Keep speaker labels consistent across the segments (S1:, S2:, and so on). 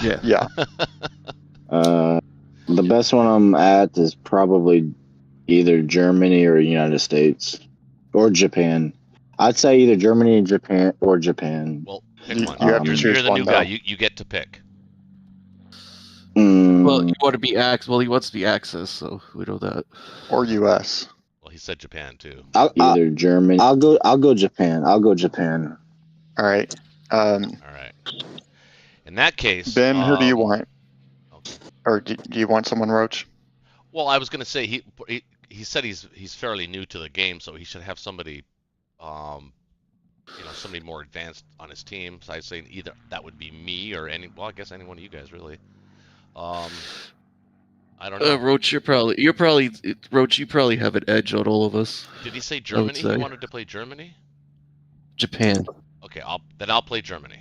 S1: Yeah.
S2: Yeah.
S3: The best one I'm at is probably either Germany or United States or Japan. I'd say either Germany, Japan, or Japan.
S4: Well, pick one.
S2: You have to
S4: You're
S2: choose
S4: the
S2: one,
S4: new guy.
S2: though.
S4: You get to pick.
S1: Well,
S3: Mm,
S1: you want to be Well, he wants to be Axis, so we know that.
S2: Or U.S.
S4: Well, he said Japan too.
S3: either Germany. I'll go Japan. I'll go Japan.
S2: All right.
S4: All right. In that case,
S2: Ben, who do you want?
S4: Okay.
S2: Or do you want someone, Roach?
S4: Well, I was gonna say he said he's fairly new to the game, so he should have somebody, somebody more advanced on his team. So I'd say either that would be me or I guess any one of you guys really. I don't know.
S1: Roach, Roach, you probably have an edge on all of us.
S4: Did he say Germany?
S1: say.
S4: He wanted to play Germany?
S1: Japan.
S4: Okay, I'll play Germany.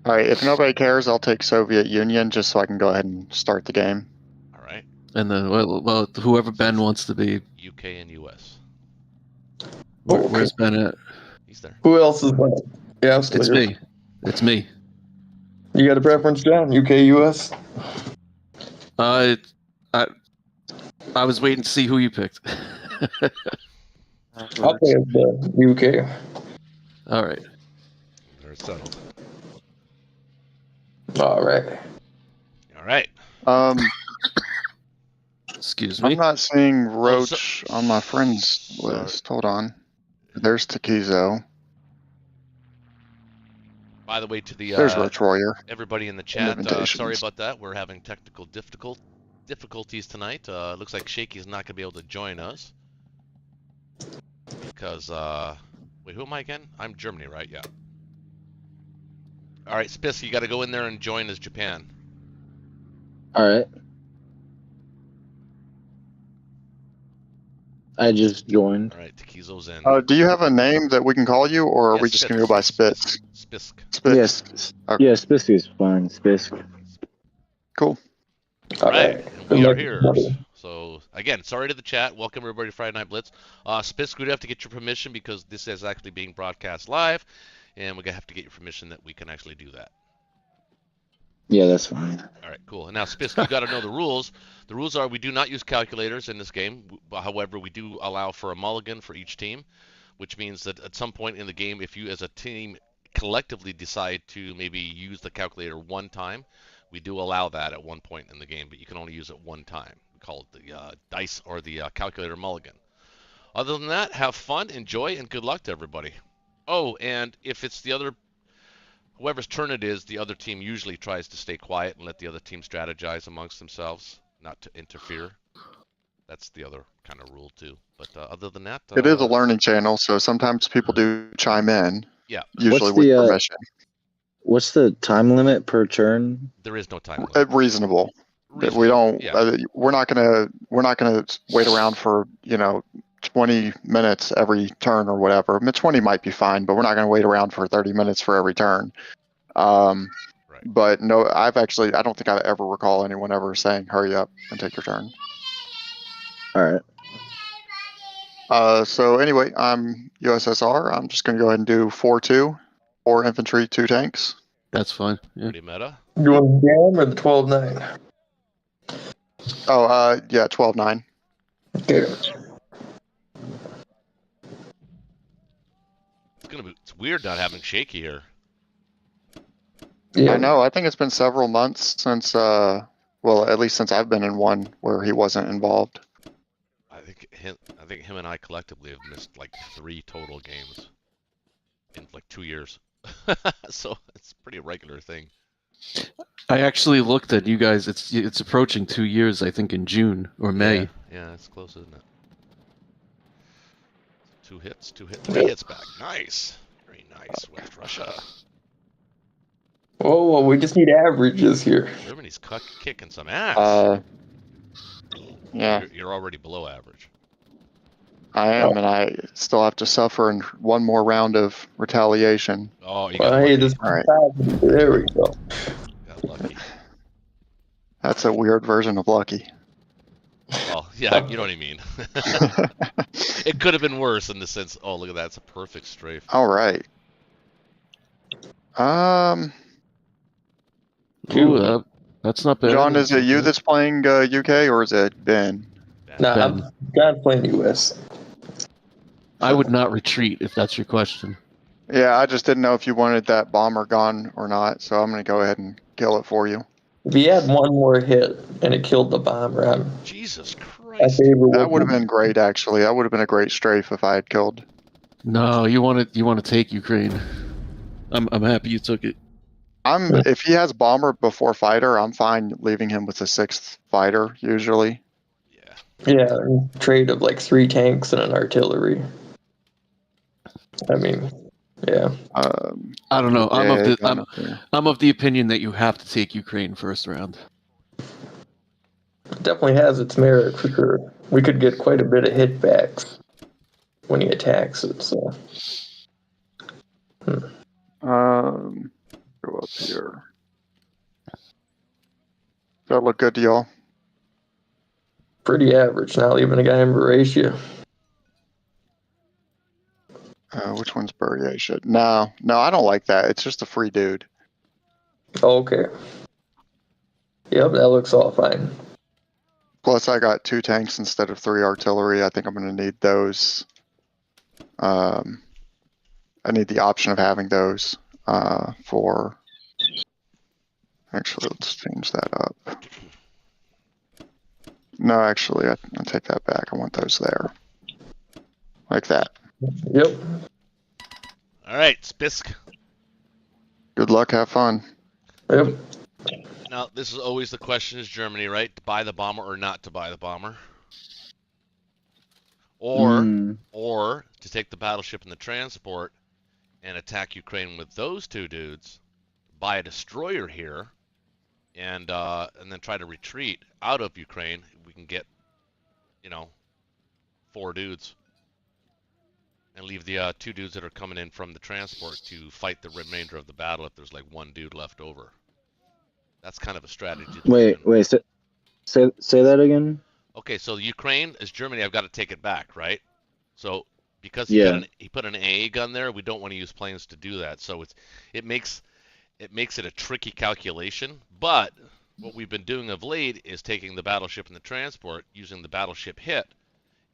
S2: All right. If nobody cares, I'll take Soviet Union just so I can go ahead and start the game.
S4: All right.
S1: And then, well, whoever Ben wants to be.
S4: UK and US.
S1: Where's Ben at?
S4: He's there.
S5: Who else is playing? Yeah, I'm still
S1: It's
S5: here.
S1: me. It's me.
S5: You got a preference, John? UK, US?
S1: I was waiting to see who you picked.
S5: I'll play as the UK.
S1: All right.
S4: They're settled.
S5: All right.
S4: All right.
S1: Excuse me.
S2: I'm not seeing Roach on my friends list. Hold on. There's Takizo.
S4: By the way, to the
S2: There's Roach Warrior.
S4: everybody in the chat,
S2: Invitations.
S4: sorry about that. We're having technical difficulties tonight. Looks like Shaky's not gonna be able to join us because wait, who am I again? I'm Germany, right? Yeah. All right, Spiss, you got to go in there and join as Japan.
S3: All right. I just joined.
S4: All right, Takizo's in.
S2: Do you have a name that we can call you, or are
S4: Yeah,
S2: we just going to go by Spitz?
S4: Spisk.
S2: Spitz.
S3: Yes.
S2: Okay.
S3: Yeah, Spisk is fine. Spisk.
S2: Cool.
S4: All right, and we are
S5: Good
S4: here.
S5: luck.
S4: So again, sorry to the chat. Welcome everybody to Friday Night Blitz. Spisk, we'd have to get your permission because this is actually being broadcast live, and we're gonna have to get your permission that we can actually do that.
S3: Yeah, that's fine.
S4: All right, cool. And now, Spisk, you got to know the rules. The rules are we do not use calculators in this game. However, we do allow for a mulligan for each team, which means that at some point in the game, if you as a team collectively decide to maybe use the calculator one time, we do allow that at one point in the game, but you can only use it one time. We call it the dice or the calculator mulligan. Other than that, have fun, enjoy, and good luck to everybody. Oh, and if it's the other whoever's turn it is, the other team usually tries to stay quiet and let the other team strategize amongst themselves, not to interfere. That's the other kind of rule too. But other than that,
S2: It is a learning channel, so sometimes people do chime in.
S4: Yeah.
S2: Usually
S3: What's
S2: with
S3: the,
S2: permission.
S3: What's the time limit per turn?
S4: There is no time limit.
S2: Reasonable. We don't.
S4: Yeah.
S2: We're not gonna wait around for 20 minutes every turn or whatever. I mean, 20 might be fine, but we're not gonna wait around for 30 minutes for every turn.
S4: Right.
S2: But no, I don't think I ever recall anyone ever saying hurry up and take your turn.
S3: All right.
S2: So anyway, I'm USSR. I'm just gonna go ahead and do 4-2, 4 infantry, 2 tanks.
S1: That's fine. Yeah.
S4: Pretty meta.
S5: You want the game or the 12-9?
S2: Oh, yeah, 12-9.
S5: Okay.
S4: It's weird not having Shaky here.
S5: Yeah.
S2: I know. I think it's been several months since, well, at least since I've been in one where he wasn't involved.
S4: I think him and I collectively have missed like 3 total games in like 2 years. So it's a pretty regular thing.
S1: I actually looked at you guys. It's approaching 2 years. I think in June or May.
S4: Yeah, it's close, isn't it? 2 hits, 3 hits back. Nice. Very nice, West Russia.
S5: Oh, well, we just need averages here.
S4: Germany's kicking some ass.
S2: Yeah,
S4: You're already below average.
S2: I am, and I still have to suffer in one more round of retaliation.
S4: Oh, you
S5: Well,
S4: got
S5: hey,
S4: lucky.
S5: this
S2: All right.
S5: there we go.
S4: Got lucky.
S2: That's a weird version of lucky.
S4: Well, yeah, you know what I mean. It could have been worse in the sense. Oh, look at that! It's a perfect strafe.
S2: All right.
S5: Two.
S1: That's not bad.
S2: John,
S1: That's
S2: is it
S1: not
S2: you
S1: bad.
S2: that's playing UK or is it Ben?
S5: Nah,
S1: Ben.
S5: I'm playing US.
S1: I would not retreat if that's your question.
S2: Yeah, I just didn't know if you wanted that bomber gone or not, so I'm gonna go ahead and kill it for you.
S5: If he had one more hit and it killed the bomber,
S4: Jesus
S5: I
S4: Christ.
S5: favor
S2: That would have
S5: what
S2: been great, actually. That would have been a great strafe if I had killed.
S1: No, you want to take Ukraine. I'm happy you took it.
S2: If he has bomber before fighter, I'm fine leaving him with the 6th fighter usually.
S4: Yeah.
S5: Yeah, trade of like 3 tanks and an artillery. I mean, yeah.
S1: I don't know.
S2: Yeah, kinda, yeah.
S1: I'm of the opinion that you have to take Ukraine first round.
S5: It definitely has its merit for sure. We could get quite a bit of hitbacks when he attacks it, so.
S2: Go up here. Does that look good to y'all?
S5: Pretty average, not leaving a guy in Baratia.
S2: Which one's Bury? I should. No, I don't like that. It's just a free dude.
S5: Okay. Yep, that looks all fine.
S2: Plus, I got 2 tanks instead of 3 artillery. I think I'm going to need those. I need the option of having those for. Actually, let's change that up. No, actually, I take that back. I want those there. Like that.
S5: Yep.
S4: All right, Spisk.
S2: Good luck. Have fun.
S5: Yep.
S4: Now, this is always the question: is Germany right to buy the bomber or not to buy the bomber, or to take the battleship and the transport and attack Ukraine with those 2 dudes, buy a destroyer here, and then try to retreat out of Ukraine? We can get, 4 dudes, and leave the 2 dudes that are coming in from the transport to fight the remainder of the battle if there's like 1 dude left over. That's kind of a strategy.
S3: Wait. Say that again.
S4: Okay, so Ukraine is Germany. I've got to take it back, right? So because he put an AA gun there, we don't want to use planes to do that. So it makes it a tricky calculation. But what we've been doing of late is taking the battleship and the transport, using the battleship hit,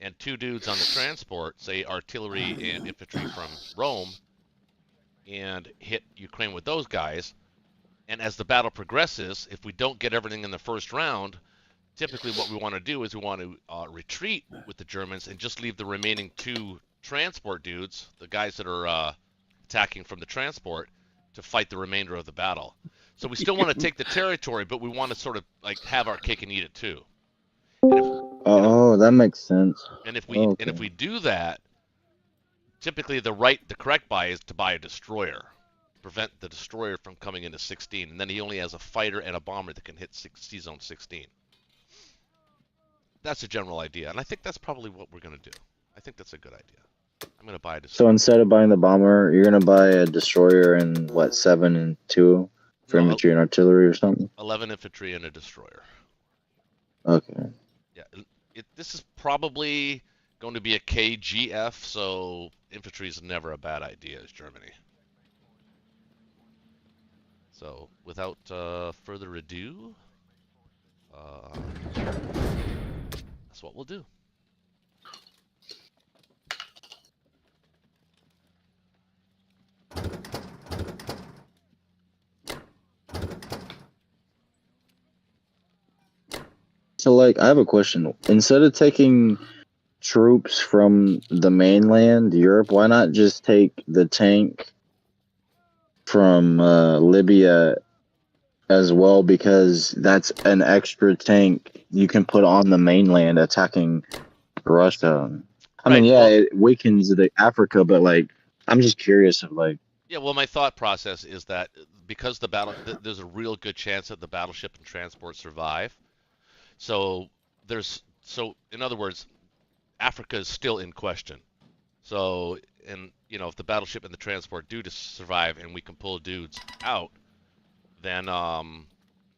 S4: and 2 dudes on the transport, say artillery and infantry from Rome, and hit Ukraine with those guys. And as the battle progresses, if we don't get everything in the first round, typically what we want to do is we want to retreat with the Germans and just leave the remaining 2 transport dudes, the guys that are attacking from the transport, to fight the remainder of the battle. So we still want to take the territory, but we want to sort of like have our cake and eat it too.
S3: That makes sense.
S4: And if we do that, typically the correct buy is to buy a destroyer. Prevent the destroyer from coming into 16, and then he only has a fighter and a bomber that can hit C-Zone 16. That's a general idea, and I think that's probably what we're going to do. I think that's a good idea. I'm going to buy a destroyer.
S3: So instead of buying the bomber, you're going to buy a destroyer and 7 and 2 for infantry and artillery or something?
S4: 11 infantry and a destroyer.
S3: Okay.
S4: Yeah, this is probably going to be a KGF, so infantry is never a bad idea as Germany. So, without further ado, that's what we'll do.
S3: So, I have a question. Instead of taking troops from the mainland, Europe, why not just take the tank from Libya as well, because that's an extra tank you can put on the mainland attacking Russia. I mean, it weakens the Africa, but I'm just curious of
S4: Yeah, well, my thought process is that because there's a real good chance that the battleship and transport survive. So in other words, Africa is still in question. So, and if the battleship and the transport do to survive and we can pull dudes out, then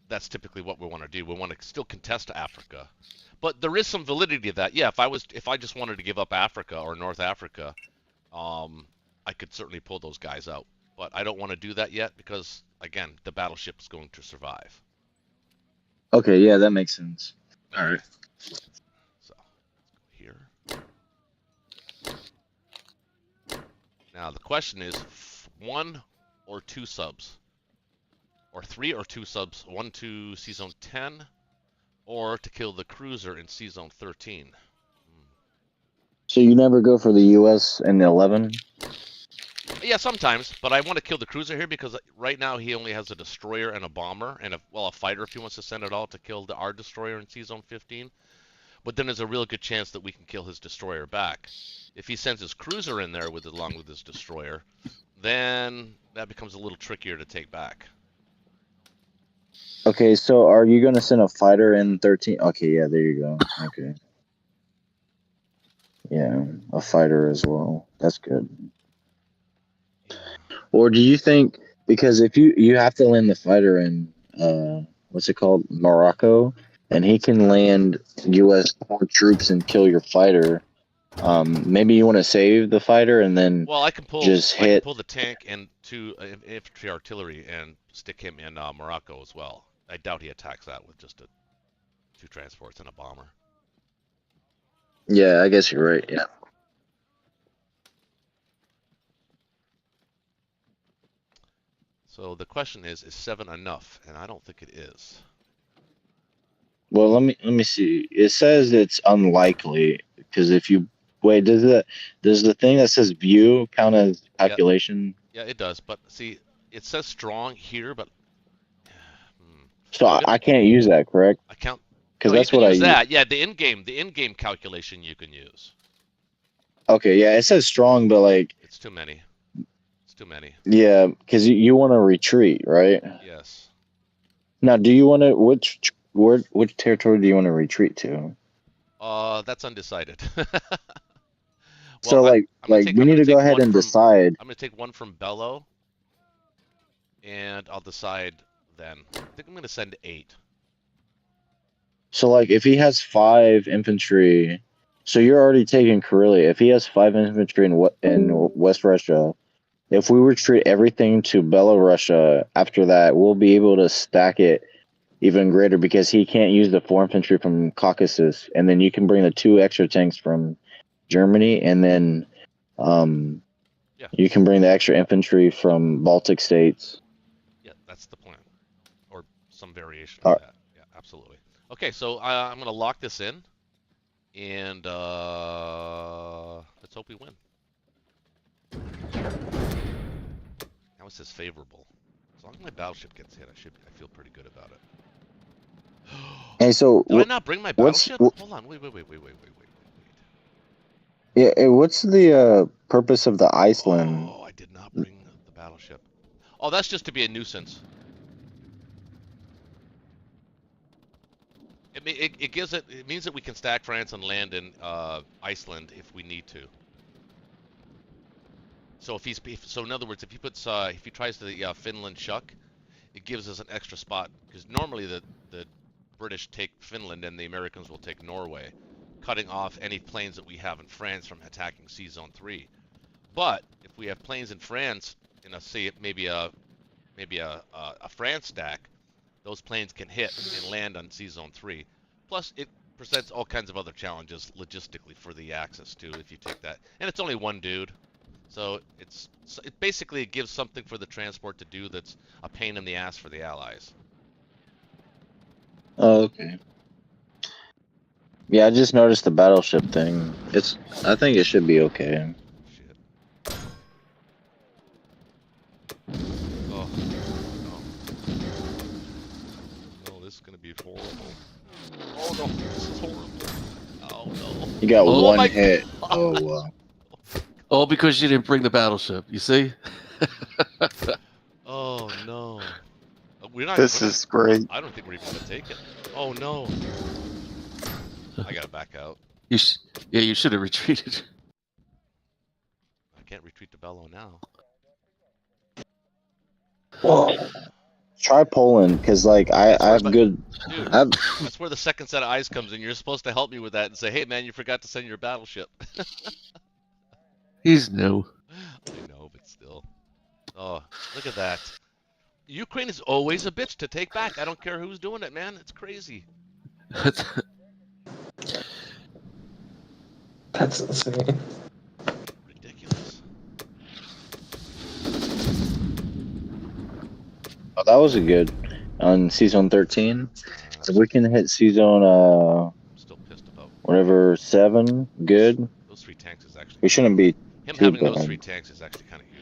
S4: that's typically what we want to do. We want to still contest Africa, but there is some validity to that. Yeah, if I just wanted to give up Africa or North Africa, I could certainly pull those guys out. But I don't want to do that yet because again, the battleship is going to survive.
S3: Okay, yeah, that makes sense. All right.
S4: So let's go here. Now the question is 1 or 2 subs, or 3 or 2 subs, 1 to Sea Zone 10, or to kill the cruiser in Sea Zone 13.
S3: So you never go for the U.S. in 11?
S4: Yeah, sometimes, but I want to kill the cruiser here because right now he only has a destroyer and a bomber and a fighter if he wants to send it all to kill our destroyer in Sea Zone 15. But then there's a real good chance that we can kill his destroyer back. If he sends his cruiser in there along with his destroyer, then that becomes a little trickier to take back.
S3: Okay, so are you going to send a fighter in 13? Okay, yeah, there you go. Okay. Yeah, a fighter as well. That's good. Or do you think, because if you have to land the fighter in what's it called, Morocco, and he can land U.S. troops and kill your fighter, maybe you want to save the fighter and then
S4: Well, I can pull
S3: hit.
S4: the tank and 2 infantry artillery and stick him in Morocco as well. I doubt he attacks that with just 2 transports and a bomber.
S3: Yeah, I guess you're right. Yeah.
S4: So the question is 7 enough? And I don't think it is.
S3: Well, let me see. It says it's unlikely because if you wait, does the thing that says view count as calculation?
S4: Yeah, it does. But see, it says strong here, but
S3: So I can't use that, correct?
S4: I count.
S3: Because
S4: No, you
S3: that's
S4: can
S3: what I
S4: use
S3: use.
S4: that. Yeah, the in-game calculation you can use.
S3: Okay, yeah, it says strong, but like
S4: It's too many. It's too many.
S3: yeah, because you want to retreat, right?
S4: Yes.
S3: Now, do you want to which territory do you want to retreat to?
S4: That's undecided.
S3: So
S4: Well,
S3: like we need to go ahead and decide.
S4: I'm gonna take 1 from Bello, and I'll decide then. I think I'm gonna send 8.
S3: So like if he has 5 infantry, so you're already taking Karelia. If he has 5 infantry in West Russia, if we retreat everything to Belarusia, after that we'll be able to stack it even greater because he can't use the 4 infantry from Caucasus, and then you can bring the 2 extra tanks from Germany, and then
S4: Yeah.
S3: you can bring the extra infantry from Baltic states.
S4: Yeah, that's the plan, or some variation of that. Yeah, absolutely. Okay, so I'm gonna lock this in, and let's hope we win. How is this favorable? As long as my battleship gets hit, I feel pretty good about it.
S3: Hey, so
S4: Did I not bring my battleship? Hold on, wait.
S3: Yeah, what's the purpose of the Iceland?
S4: Oh, I did not bring the battleship. Oh, that's just to be a nuisance. It means that we can stack France and land in Iceland if we need to. So so in other words, if he tries the Finland shuck, it gives us an extra spot because normally the British take Finland and the Americans will take Norway, cutting off any planes that we have in France from attacking Sea Zone 3. But if we have planes in France, say maybe a France stack, those planes can hit and land on Sea Zone 3. Plus, it presents all kinds of other challenges logistically for the Axis too if you take that. And it's only 1 dude. So it basically gives something for the transport to do that's a pain in the ass for the Allies.
S3: Oh, okay. Yeah, I just noticed the battleship thing. I think it should be okay.
S4: Shit. Oh, no. No, this is gonna be horrible. Oh no, this is horrible. Oh no.
S3: You got
S1: Oh,
S3: one hit. Oh wow.
S1: All because you didn't bring the battleship. You see?
S4: Oh no.
S2: This is great.
S4: I don't think we're even gonna take it. Oh no. I gotta back out.
S1: You should have retreated.
S4: I can't retreat to Bello now.
S5: Well,
S3: Try Poland, because like I have good.
S4: Dude,
S3: I've,
S4: that's where the second set of eyes comes in. You're supposed to help me with that and say, hey man, you forgot to send your battleship.
S1: He's new.
S4: I know, but still. Oh, look at that. Ukraine is always a bitch to take back. I don't care who's doing it, man. It's crazy.
S5: That's insane.
S4: Ridiculous.
S3: Oh, that was a good on season 13. If we can hit season
S4: I'm still pissed about
S3: whatever 7, good.
S4: those 3 tanks is actually
S3: We shouldn't be
S4: him
S3: too
S4: having those
S3: bad.
S4: 3 tanks is actually kind of huge.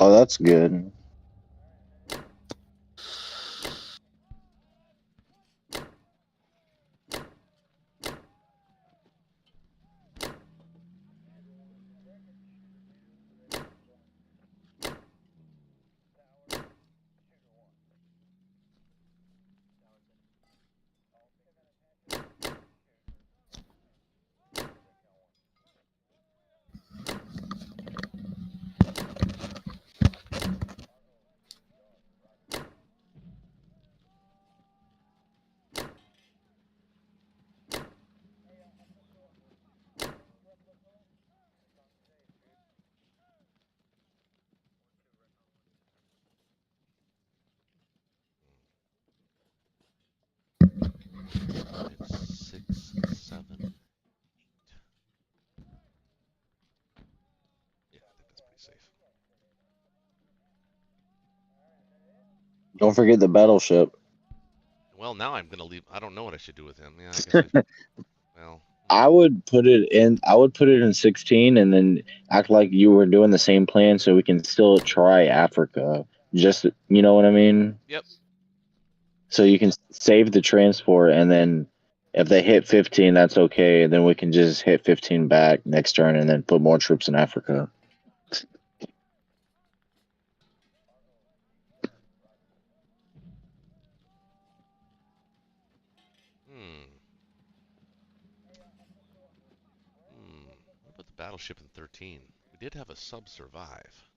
S3: Oh, that's good.
S4: It's 6, 7, 8. Yeah, I think that's pretty safe.
S3: Don't forget the battleship.
S4: Well, now I'm gonna leave. I don't know what I should do with him. Yeah, I guess well.
S3: I would put it in 16 and then act like you were doing the same plan so we can still try Africa. Just, you know what I mean?
S4: Yep.
S3: So you can save the transport and then if they hit 15, that's okay. Then we can just hit 15 back next turn and then put more troops in Africa.
S4: What about the battleship in 13? We did have a sub survive.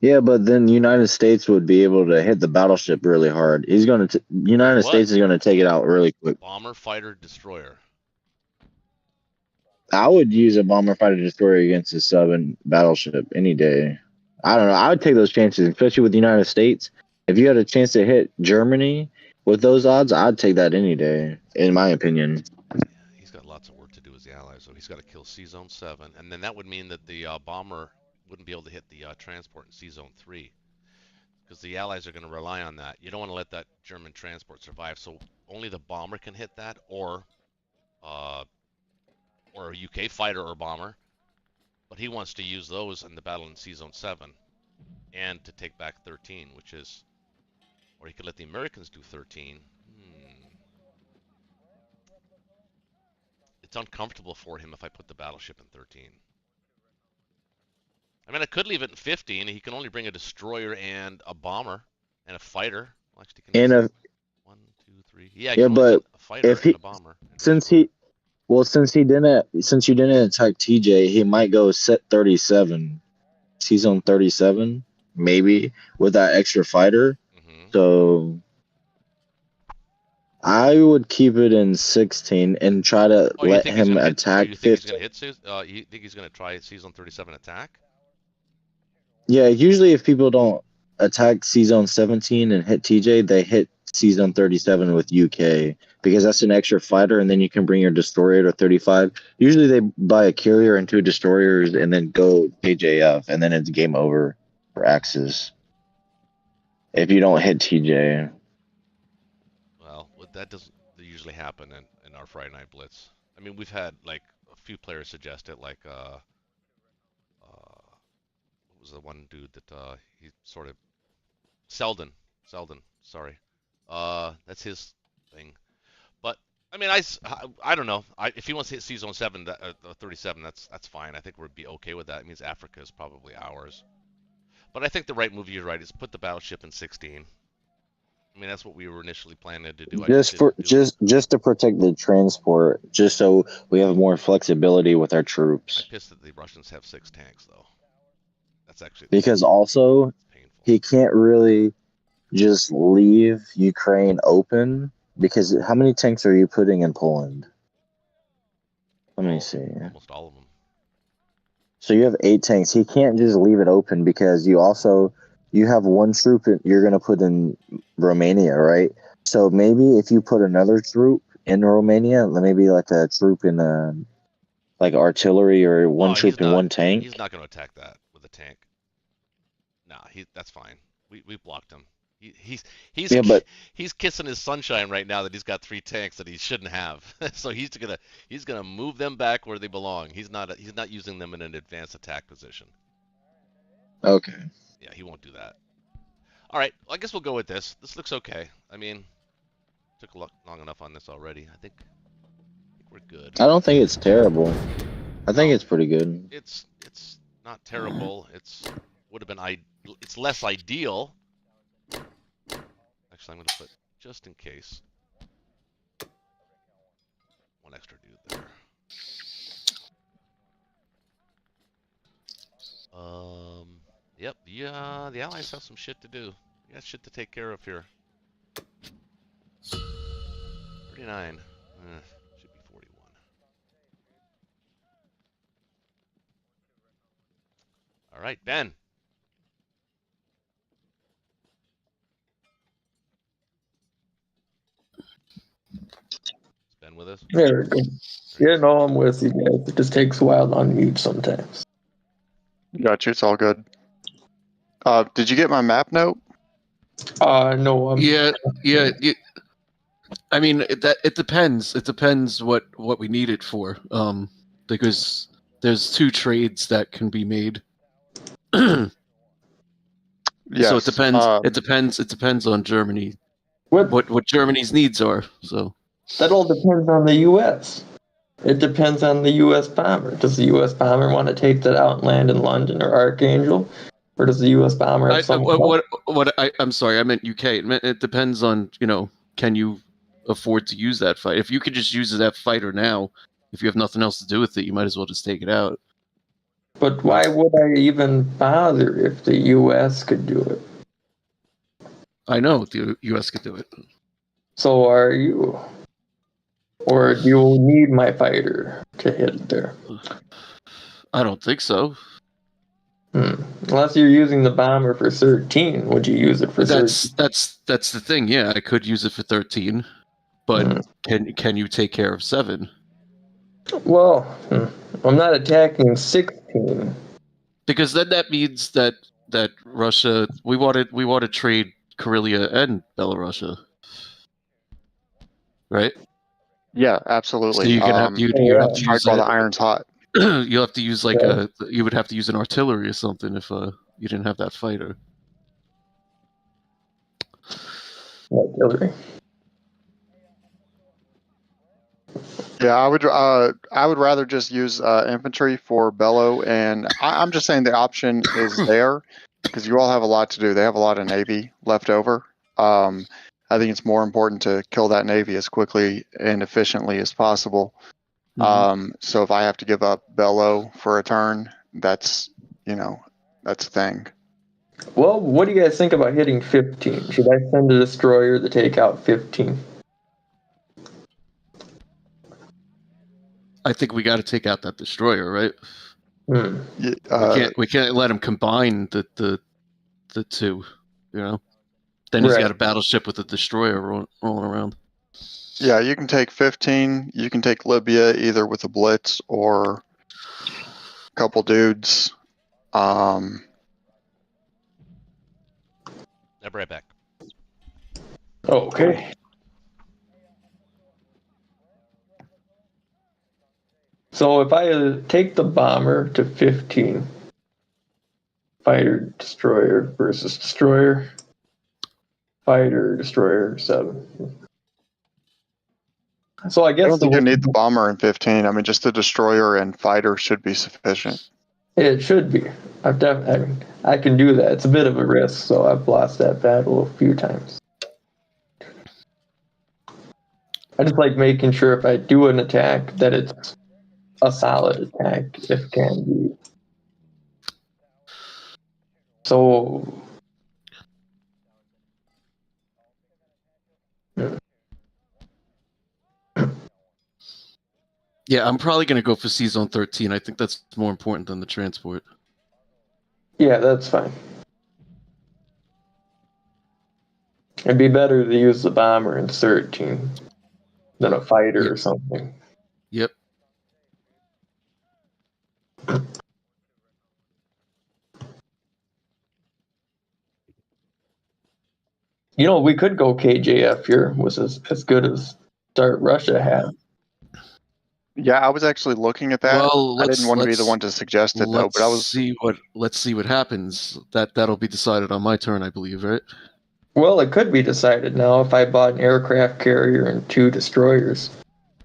S3: Yeah, but then the United States would be able to hit the battleship really hard. United
S4: What?
S3: States is going to take it out really quick.
S4: Bomber, fighter, destroyer.
S3: I would use a bomber fighter destroyer against a sub and battleship any day. I don't know. I would take those chances, especially with the United States. If you had a chance to hit Germany with those odds, I'd take that any day, in my opinion.
S4: Yeah, he's got lots of work to do as the Allies, so he's got to kill C Zone 7, and then that would mean that the bomber wouldn't be able to hit the transport in C Zone 3, because the Allies are going to rely on that. You don't want to let that German transport survive, so only the bomber can hit that, uh, or a UK fighter or bomber, but he wants to use those in the battle in C Zone 7, and to take back 13, which is, or he could let the Americans do 13. It's uncomfortable for him if I put the battleship in 13. I mean, I could leave it in 50, and he can only bring a destroyer and a bomber and a fighter. Well, actually, can
S3: And
S4: he 1, 2, 3? Yeah, he
S3: yeah,
S4: can only send
S3: but
S4: a fighter
S3: if
S4: and
S3: he
S4: a bomber. And
S3: since he well since you didn't attack TJ, he might go set 37. He's on 37, maybe with that extra fighter. So I would keep it in 16 and try to
S4: oh, you
S3: let
S4: think he's
S3: him
S4: gonna hit? Oh,
S3: attack
S4: you think he's
S3: 15.
S4: gonna hit? You think he's gonna try season 37 attack?
S3: Yeah, usually if people don't attack C-Zone 17 and hit TJ, they hit C-Zone 37 with UK because that's an extra fighter, and then you can bring your destroyer to 35. Usually they buy a carrier and 2 destroyers and then go KJF, and then it's game over for Axis if you don't hit TJ.
S4: Well, that doesn't usually happen in our Friday Night Blitz. I mean, we've had like a few players suggest it, like what was the one dude that he sort of Selden, sorry. That's his thing. But I mean, I don't know. If he wants to hit C Zone 7, 37, that's fine. I think we'd be okay with that. It means Africa is probably ours. But I think the right move, you're right, is put the battleship in 16. I mean, that's what we were initially planning to do.
S3: Just to protect the transport, just so we have more flexibility with our
S4: I'm
S3: troops.
S4: pissed that the Russians have 6 tanks, though. That's actually
S3: Because also,
S4: painful.
S3: he can't really just leave Ukraine open. Because how many tanks are you putting in Poland? Let me see.
S4: Almost all of them.
S3: So you have 8 tanks. He can't just leave it open because you have one troop you're going to put in Romania, right? So maybe if you put another troop in Romania, maybe like a troop in like artillery or one troop in one tank.
S4: He's not going to attack that with a tank. Nah, that's fine. We blocked him. He's kissing his sunshine right now that he's got 3 tanks that he shouldn't have. So he's gonna move them back where they belong. He's not using them in an advanced attack position.
S3: Okay.
S4: Yeah, he won't do that. All right, well, I guess we'll go with this. This looks okay. I mean, took long enough on this already. I think we're good.
S3: I don't think it's terrible. I think it's pretty good.
S4: It's not terrible. It's less ideal. Actually, I'm going to put, just in case, one extra dude there. Yep, yeah, the Allies have some shit to do. You got shit to take care of here. 39. Should be 41. All right, Ben. Ben with us?
S5: There we go. Yeah, no, I'm with you guys. It just takes a while to unmute sometimes.
S2: Got you. It's all good. Did you get my map note?
S5: No.
S1: Yeah. I mean, it depends. It depends what we need it for. Because there's 2 trades that can be made.
S2: Yes.
S1: So it depends. It depends on Germany. What Germany's needs are. So
S5: that all depends on the U.S. It depends on the U.S. bomber. Does the U.S. bomber want to take that out and land in London or Archangel, or does the U.S. bomber have some?
S1: I'm sorry. I meant UK. It depends on can you afford to use that fight? If you could just use that fighter now, if you have nothing else to do with it, you might as well just take it out.
S5: But why would I even bother if the U.S. could do it?
S1: I know the U.S. could do it.
S5: So are you. Or do you need my fighter to hit it there?
S1: I don't think so.
S5: Unless you're using the bomber for 13, would you use it for 13?
S1: That's the thing. Yeah, I could use it for 13, but can you take care of 7?
S5: Well, I'm not attacking 16.
S1: Because then that means that Russia we want to trade Karelia and Belarusia, right?
S2: Yeah, absolutely.
S1: So you can have you have to
S2: strike
S1: use
S2: while the iron's hot.
S1: You have to use you would have to use an artillery or something if you didn't have that fighter.
S5: Artillery.
S2: Yeah, I would rather just use infantry for Bello, and I'm just saying the option is there because you all have a lot to do. They have a lot of Navy left over. I think it's more important to kill that Navy as quickly and efficiently as possible. So if I have to give up Bello for a turn, that's a thing.
S5: Well, what do you guys think about hitting 15? Should I send a destroyer to take out 15?
S1: I think we got to take out that destroyer, right? We can't let him combine the 2. Then he's got a battleship with a destroyer rolling around.
S2: Yeah, you can take 15. You can take Libya either with a Blitz or a couple dudes.
S4: I'll be right back.
S5: Okay. So if I take the bomber to 15, fighter, destroyer versus destroyer, fighter, destroyer, 7. So I guess
S2: I don't think you need the bomber in 15. I mean, just the destroyer and fighter should be sufficient.
S5: It should be. I can do that. It's a bit of a risk, so I've lost that battle a few times. I just like making sure if I do an attack that it's a solid attack, if can be. So
S1: Yeah, I'm probably going to go for C-Zone 13. I think that's more important than the transport.
S5: yeah, that's fine. It'd be better to use the bomber in 13 than a fighter or something.
S1: Yep.
S5: You know, we could go KJF here, was as good as start Russia had.
S2: Yeah, I was actually looking at that.
S1: Well,
S2: I didn't want to be the one to suggest it though, but I was.
S1: Let's see what happens. That'll be decided on my turn, I believe, right?
S5: Well, it could be decided now if I bought an aircraft carrier and 2 destroyers.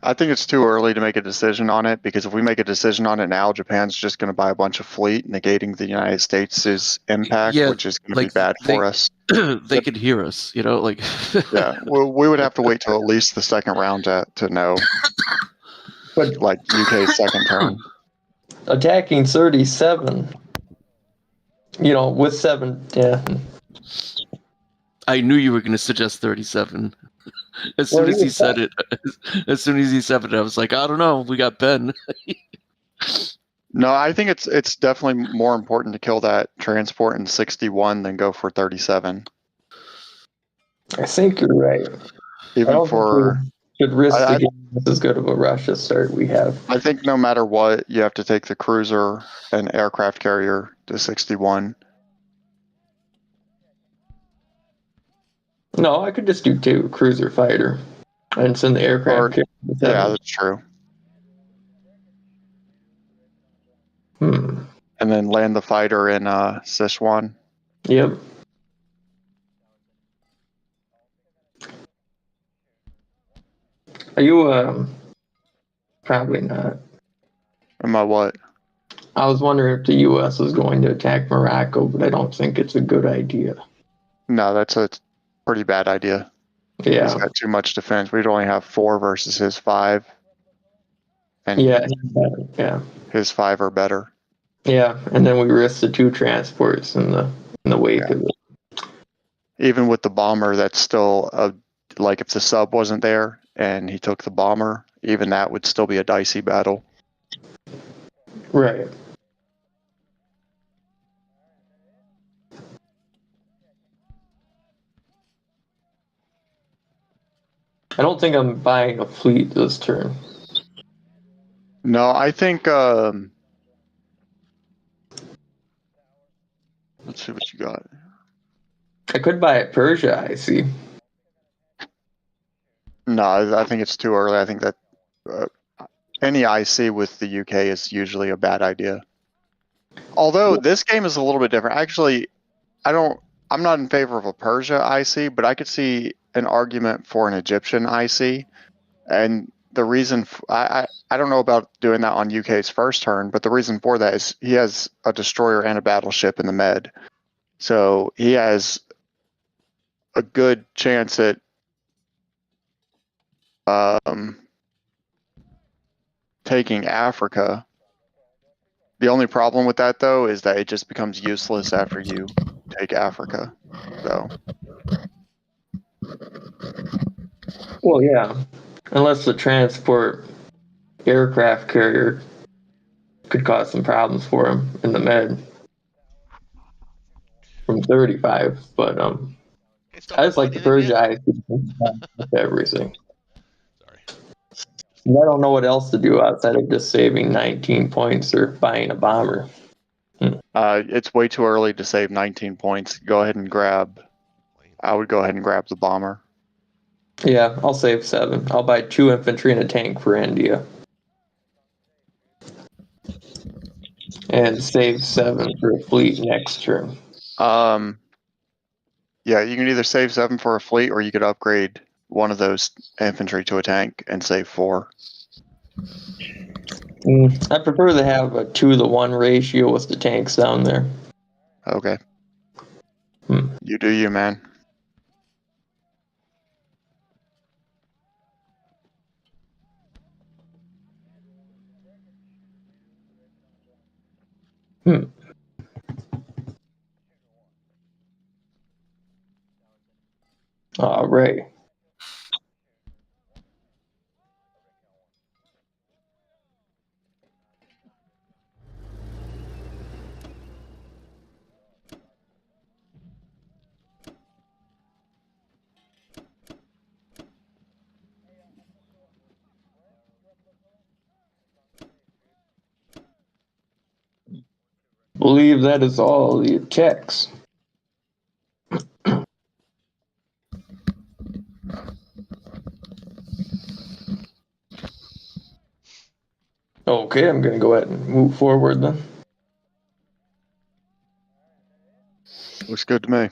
S2: I think it's too early to make a decision on it, because if we make a decision on it now, Japan's just going to buy a bunch of fleet, negating the United States' impact,
S1: Yeah,
S2: which is going to be bad for us.
S1: They could hear us, like.
S2: Yeah, well, we would have to wait till at least the second round to know,
S5: But
S2: like UK's second turn.
S5: attacking 37, with 7, yeah.
S1: I knew you were going to suggest 37. As soon as he said it, I was like, I don't know. We got Ben.
S2: No, I think it's definitely more important to kill that transport in 61 than go for 37.
S5: I think you're right.
S2: Even for
S5: should risk to get as good of a Russia start we have.
S2: I think no matter what, you have to take the cruiser and aircraft carrier to 61.
S5: No, I could just do 2 cruiser fighter and send the aircraft carrier to 7.
S2: Yeah, that's true.
S5: And
S2: then land the fighter in Sichuan.
S5: Yep. Are you probably not.
S2: Am I what?
S5: I was wondering if the US was going to attack Morocco, but I don't think it's a good idea.
S2: No, that's a pretty bad idea.
S5: Yeah.
S2: He's got too much defense. We'd only have 4 versus his 5. And
S5: yeah.
S2: his 5 are better.
S5: Yeah, and then we risked the 2 transports in the wake of it.
S2: Even with the bomber, that's still like if the sub wasn't there and he took the bomber, even that would still be a dicey battle.
S5: Right. I don't think I'm buying a fleet this turn.
S2: No, I think let's see what you got.
S5: I could buy a Persia, I see.
S2: No, I think it's too early. I think that any IC with the UK is usually a bad idea. Although this game is a little bit different. Actually, I'm not in favor of a Persia IC, but I could see an argument for an Egyptian IC. And the reason I don't know about doing that on UK's first turn, but the reason for that is he has a destroyer and a battleship in the Med. So he has a good chance at taking Africa. The only problem with that, though, is that it just becomes useless after you take Africa. So.
S5: Well, yeah. Unless the transport aircraft carrier could cause some problems for him in the Med from 35, but I just like the Persia IC with everything.
S4: Sorry.
S5: I don't know what else to do outside of just saving 19 points or buying a bomber.
S2: It's way too early to save 19 points. I would go ahead and grab the bomber.
S5: Yeah, I'll save 7. I'll buy 2 infantry and a tank for India. And save 7 for a fleet next turn.
S2: Yeah, you can either save 7 for a fleet, or you could upgrade one of those infantry to a tank and save 4.
S5: I prefer to have a 2-to-1 ratio with the tanks down there.
S2: Okay. You do you, man.
S5: All right. Believe that is all the checks. Okay, I'm gonna go ahead and move forward then.
S2: Looks good to me.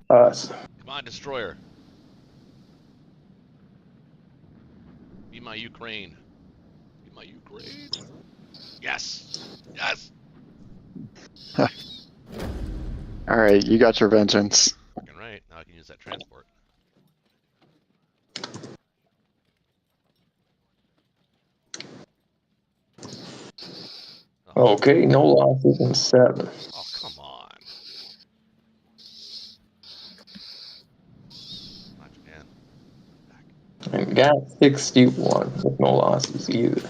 S5: Us.
S4: Come on, destroyer. Be my Ukraine. Be my Ukraine. Yes. Yes.
S2: All right, you got your vengeance.
S4: Fucking right. Now I can use that transport.
S5: Okay, no losses in 7.
S4: Oh, come on. Not again.
S5: And got 61 with no losses either.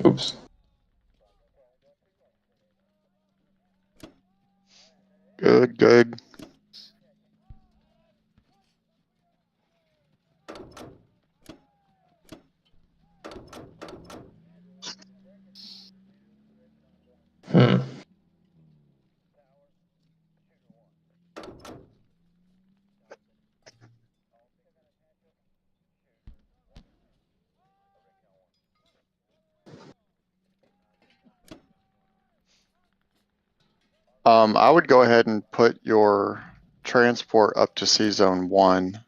S5: Oops.
S2: Good, good.
S5: Hmm.
S2: I would go ahead and put your transport up to Sea Zone 1,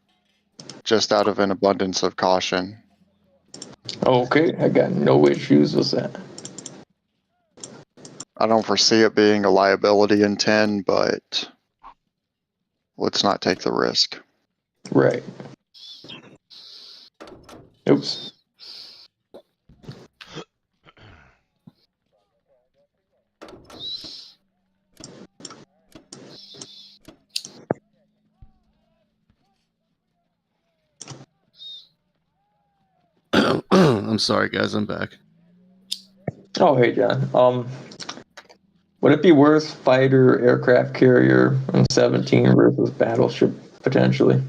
S2: just out of an abundance of caution.
S5: Okay, I got no issues with that.
S2: I don't foresee it being a liability in 10, but let's not take the risk.
S5: Right. Oops.
S1: I'm sorry, guys. I'm back.
S5: Oh, hey, John. Would it be worth fighter aircraft carrier in 17 versus battleship potentially?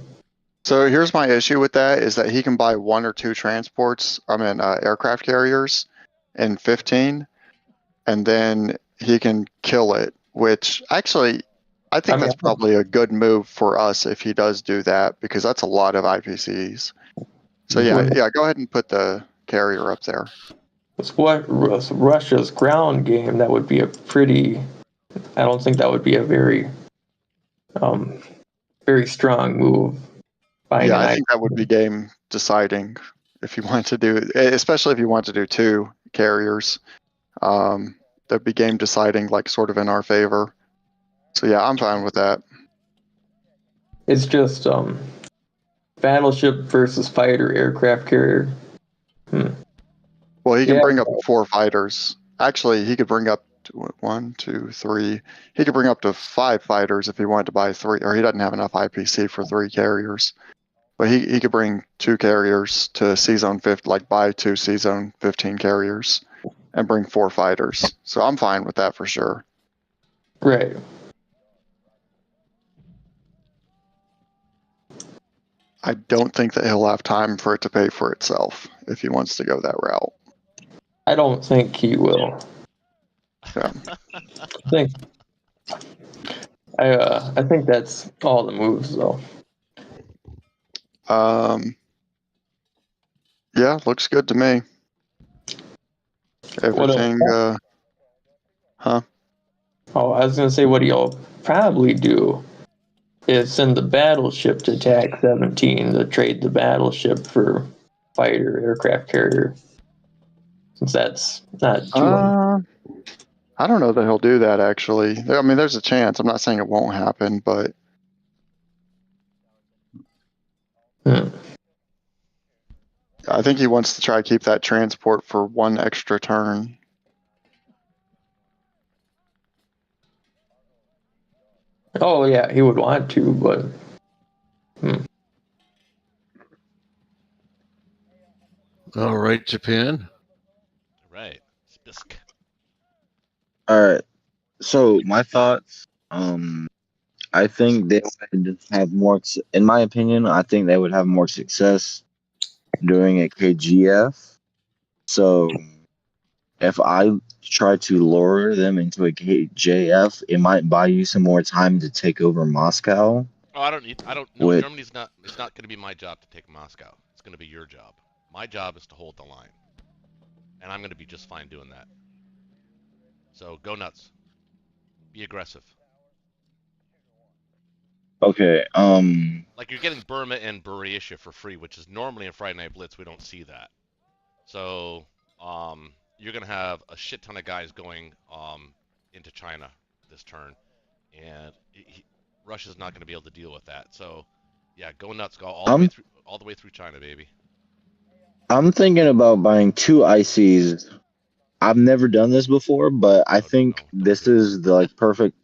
S2: So here's my issue with that, is that he can buy 1 or 2 transports, aircraft carriers in 15, and then he can kill it, which actually, I think that's probably a good move for us if he does do that, because that's a lot of IPCs. So yeah, go ahead and put the carrier up there.
S5: With what Russia's ground game, that would be a pretty. I don't think that would be a very, very strong move.
S2: Yeah, I think that would be game deciding if you want to do, especially if you want to do 2 carriers. That'd be game deciding, like sort of in our favor. So yeah, I'm fine with that.
S5: It's just battleship versus fighter aircraft carrier.
S2: Well, he can
S5: Yeah.
S2: bring up 4 fighters. Actually, he could bring up 1, 2, 3. He could bring up to 5 fighters if he wanted to buy 3, or he doesn't have enough IPC for 3 carriers. But he could bring 2 carriers to Sea Zone 50, like buy 2 Sea Zone 15 carriers and bring 4 fighters. So I'm fine with that for sure.
S5: Right.
S2: I don't think that he'll have time for it to pay for itself if he wants to go that route.
S5: I don't think he will.
S2: Yeah.
S5: I think that's all the moves though.
S2: Yeah, looks good to me. Everything, huh?
S5: Oh, I was gonna say what he'll probably do is send the battleship to attack 17 to trade the battleship for fighter aircraft carrier. Since that's not too
S2: I don't know that he'll do that actually. I mean, there's a chance. I'm not saying it won't happen, but I think he wants to try to keep that transport for one extra turn.
S5: Oh yeah, he would want to, but
S1: All right, Japan.
S4: Right. Spisk.
S3: All right. So my thoughts. I think they would have more. In my opinion, I think they would have more success doing a KGF. So if I try to lure them into a KJF, it might buy you some more time to take over Moscow.
S4: Oh, I don't know.
S3: With
S4: Germany's not. It's not going to be my job to take Moscow. It's going to be your job. My job is to hold the line, and I'm going to be just fine doing that. So go nuts. Be aggressive.
S3: okay,
S4: Like you're getting Burma and Buryatia for free, which is normally in Friday Night Blitz we don't see that. So you're going to have a shit ton of guys going into China this turn, and Russia's not going to be able to deal with that. So yeah, go nuts. Go all the way through China, baby.
S3: I'm thinking about buying 2 ICs. I've never done this before, but I think this is the like perfect.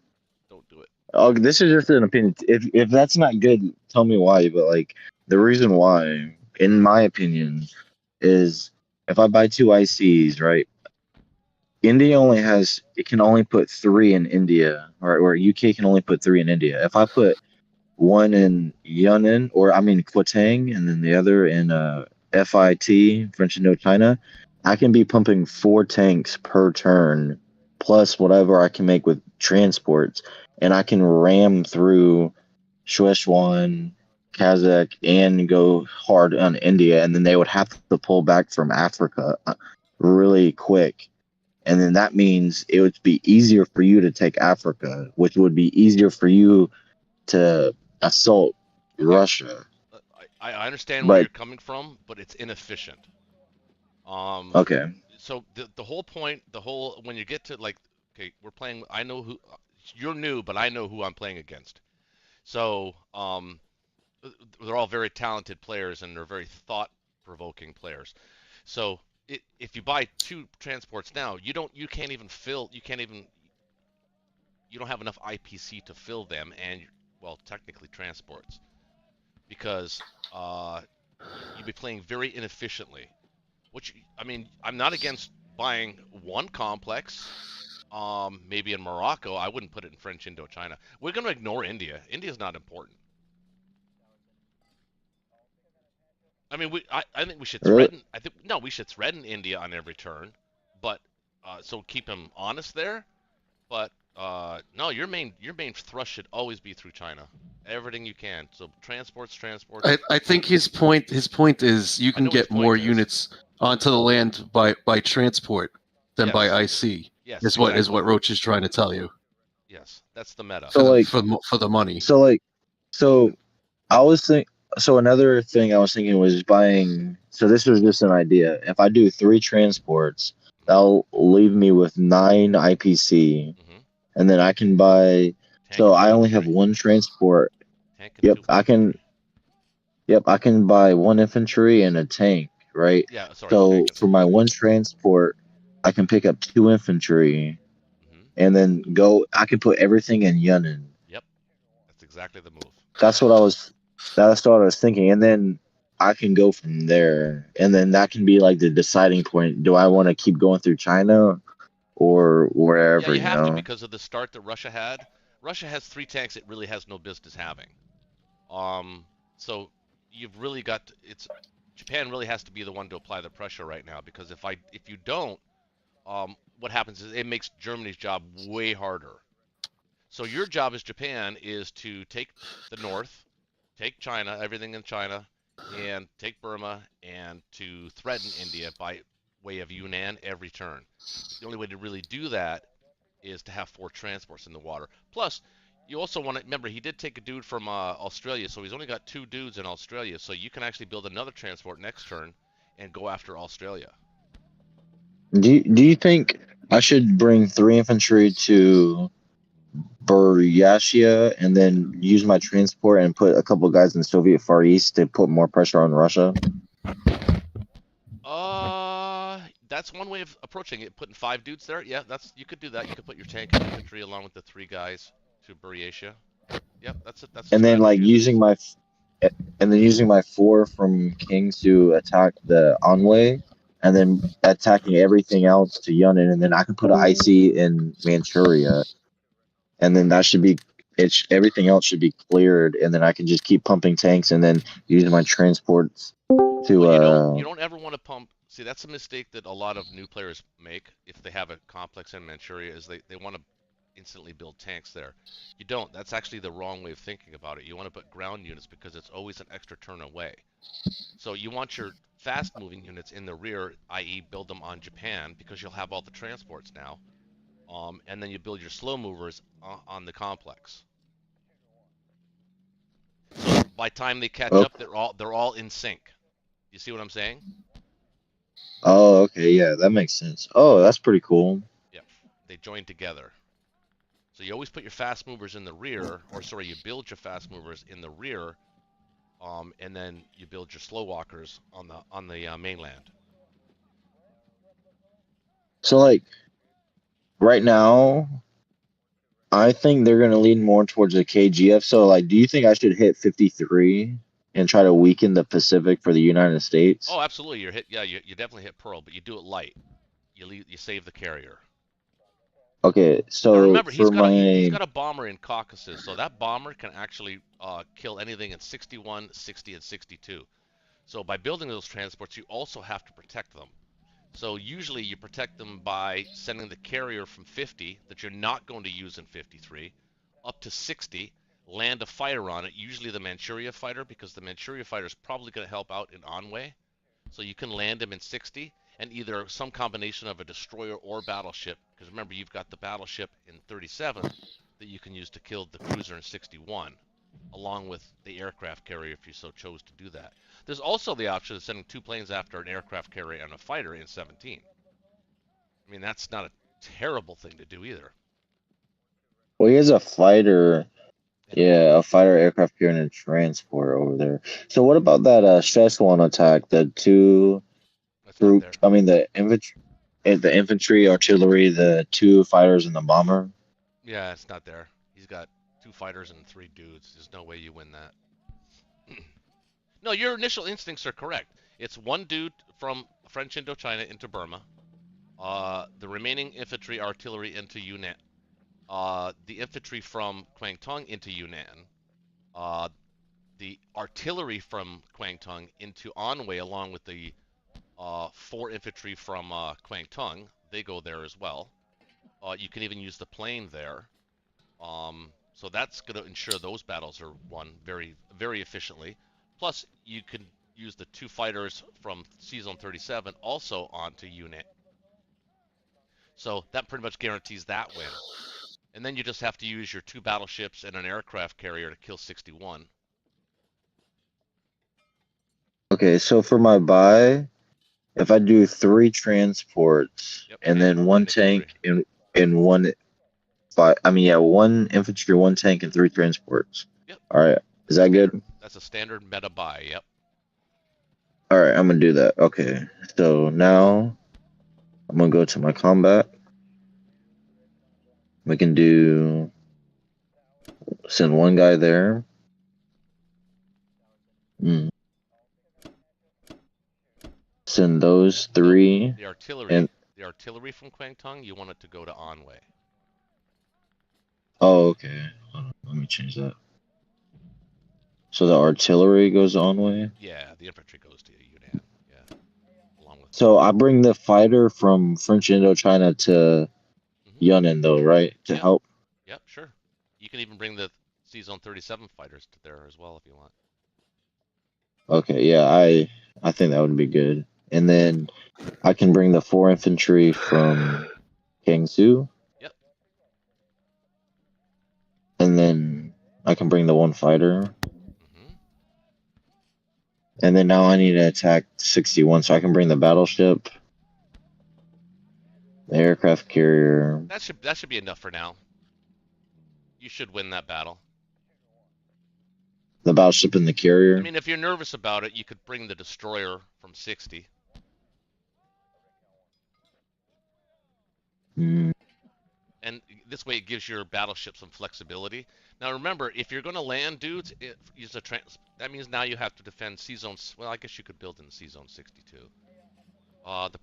S4: Don't do it.
S3: Oh, this is just an opinion. If that's not good, tell me why. But like the reason why, in my opinion, is if I buy 2 ICs, right? India it can only put 3 in India, or UK can only put 3 in India. If I put one in Yunnan, or I mean Kwontang, and then the other in FIT, French Indochina, I can be pumping 4 tanks per turn, plus whatever I can make with transports, and I can ram through Szechuan, Kazakh, and go hard on India, and then they would have to pull back from Africa really quick. And then that means it would be easier for you to take Africa, which would be easier for you to assault Russia.
S4: I understand where you're coming from, but it's inefficient.
S3: Okay.
S4: So the whole point, when you get to like, okay, we're playing. I know who you're new, but I know who I'm playing against. So they're all very talented players and they're very thought-provoking players. So if you buy 2 transports now, you don't have enough IPC to fill them, and well, technically transports, because you'd be playing very inefficiently. I mean, I'm not against buying 1 complex, maybe in Morocco. I wouldn't put it in French Indochina. We're going to ignore India. India's not important. I mean, I think we should threaten. We should threaten India on every turn, but so keep him honest there. But no, your main thrust should always be through China. Everything you can. So transports.
S1: I think his point is you can get more units onto the land by transport than by IC.
S4: Yes,
S1: is what Roach is trying to tell you.
S4: Yes, that's the meta.
S1: For the money.
S3: I was thinking. So another thing I was thinking was buying. So this was just an idea. If I do 3 transports, that'll leave me with 9 IPC, and then I can buy. So I only have 1 transport. Yep, I can. Yep, I can buy 1 infantry and a tank, right?
S4: Yeah. Sorry.
S3: So for my 1 transport, I can pick up 2 infantry, and then go. I can put everything in Yunnan.
S4: Yep, that's exactly the move.
S3: That's what I was thinking, and then I can go from there, and then that can be like the deciding point. Do I want to keep going through China or wherever?
S4: Yeah, you have to, because of the start that Russia had. Russia has 3 tanks it really has no business having. So you've really got Japan really has to be the one to apply the pressure right now, because if you don't, what happens is it makes Germany's job way harder. So your job as Japan is to take the north, take China, everything in China, and take Burma, and to threaten India by way of Yunnan every turn. The only way to really do that is to have 4 transports in the water. Plus, you also want to remember he did take a dude from Australia, so he's only got 2 dudes in Australia. So you can actually build another transport next turn and go after Australia.
S3: Do you think I should bring 3 infantry to Buryatia and then use my transport and put a couple guys in the Soviet Far East to put more pressure on Russia?
S4: that's one way of approaching it. Putting 5 dudes there, yeah, you could do that. You could put your tank and infantry along with the 3 guys to Buryatia. Yep, that's a
S3: And then like
S4: strategy.
S3: using my, and then using my 4 from Kings to attack the Anhui, and then attacking everything else to Yunnan, and then I can put an icy in Manchuria, and then that should be everything else should be cleared, and then I can just keep pumping tanks, and then using my transports to
S4: Well, you don't ever want to pump. See, that's a mistake that a lot of new players make if they have a complex in Manchuria, is they want to instantly build tanks there. You don't. That's actually the wrong way of thinking about it. You want to put ground units because it's always an extra turn away. So you want your fast moving units in the rear, i.e. build them on Japan, because you'll have all the transports now. And then you build your slow movers on the complex. So by the time they catch up, they're all in sync. You see what I'm saying?
S3: Oh, okay, yeah, that makes sense. Oh, that's pretty cool.
S4: Yep, they join together. So you always put your fast movers in the rear, or sorry, you build your fast movers in the rear, and then you build your slow walkers on the mainland.
S3: So like right now, I think they're gonna lean more towards the KGF. So like, do you think I should hit 53 and try to weaken the Pacific for the United States?
S4: Oh, absolutely. You're hit. Yeah, you definitely hit Pearl, but you do it light. You save the carrier.
S3: Okay,
S4: Now
S3: so
S4: remember,
S3: for
S4: he's
S3: my
S4: got a bomber in Caucasus, so that bomber can actually kill anything in 61, 60, and 62. So by building those transports, you also have to protect them. So usually you protect them by sending the carrier from 50 that you're not going to use in 53 up to 60, land a fighter on it, usually the Manchuria fighter, because the Manchuria fighter is probably going to help out in Anhui. So you can land him in 60 and either some combination of a destroyer or battleship, because remember you've got the battleship in 37 that you can use to kill the cruiser in 61, along with the aircraft carrier if you so chose to do that. There's also the option of sending 2 planes after an aircraft carrier and a fighter in 17. I mean, that's not a terrible thing to do either.
S3: well, he has a fighter, yeah, a fighter aircraft carrier and a transport over there. So what about that Szechuan attack? The 2
S4: That's not
S3: group,
S4: there.
S3: I mean the infantry, artillery, the 2 fighters, and the bomber.
S4: Yeah, it's not there. He's got 2 fighters and 3 dudes. There's no way you win that. No, your initial instincts are correct. It's 1 dude from French Indochina into Burma. The remaining infantry, artillery into Yunnan. The infantry from Kwangtung into Yunnan. The artillery from Kwangtung into Anhui, along with the 4 infantry from Kwangtung. They go there as well. You can even use the plane there. So that's going to ensure those battles are won very, very efficiently. Plus, you can use the 2 fighters from C-Zone 37 also onto Yunnan. So that pretty much guarantees that win. And then you just have to use your 2 battleships and an aircraft carrier to kill 61.
S3: Okay, so for my buy, if I do 3 transports
S4: Yep,
S3: and then 1 tank and 1 1 infantry, 1 tank, and 3 transports.
S4: Yep.
S3: All right, is that good?
S4: That's a standard meta buy. Yep.
S3: All right, I'm gonna do that. Okay, so now I'm gonna go to my combat. We can send 1 guy there. Send those 3.
S4: The artillery,
S3: and
S4: the artillery from Kwangtung, you want it to go to Anhui.
S3: oh, okay. Hold on, let me change that. So the artillery goes on way.
S4: Yeah, the infantry goes to Yunnan. Yeah, along with.
S3: So I bring the fighter from French Indochina to Yunnan, though, right? To help.
S4: Yep, sure. You can even bring the C-Zone 37 fighters to there as well if you want.
S3: Okay, yeah, I think that would be good. And then I can bring the 4 infantry from Gangsu.
S4: Yep.
S3: And then I can bring the 1 fighter. And then now I need to attack 61, so I can bring the battleship, the aircraft carrier.
S4: That should be enough for now. You should win that battle.
S3: The battleship and the carrier.
S4: I mean, if you're nervous about it, you could bring the destroyer from 60.
S3: Mm.
S4: And this way it gives your battleship some flexibility. Now remember, if you're going to land dudes, use a that means now you have to defend C zones. Well, I guess you could build in C zone 62.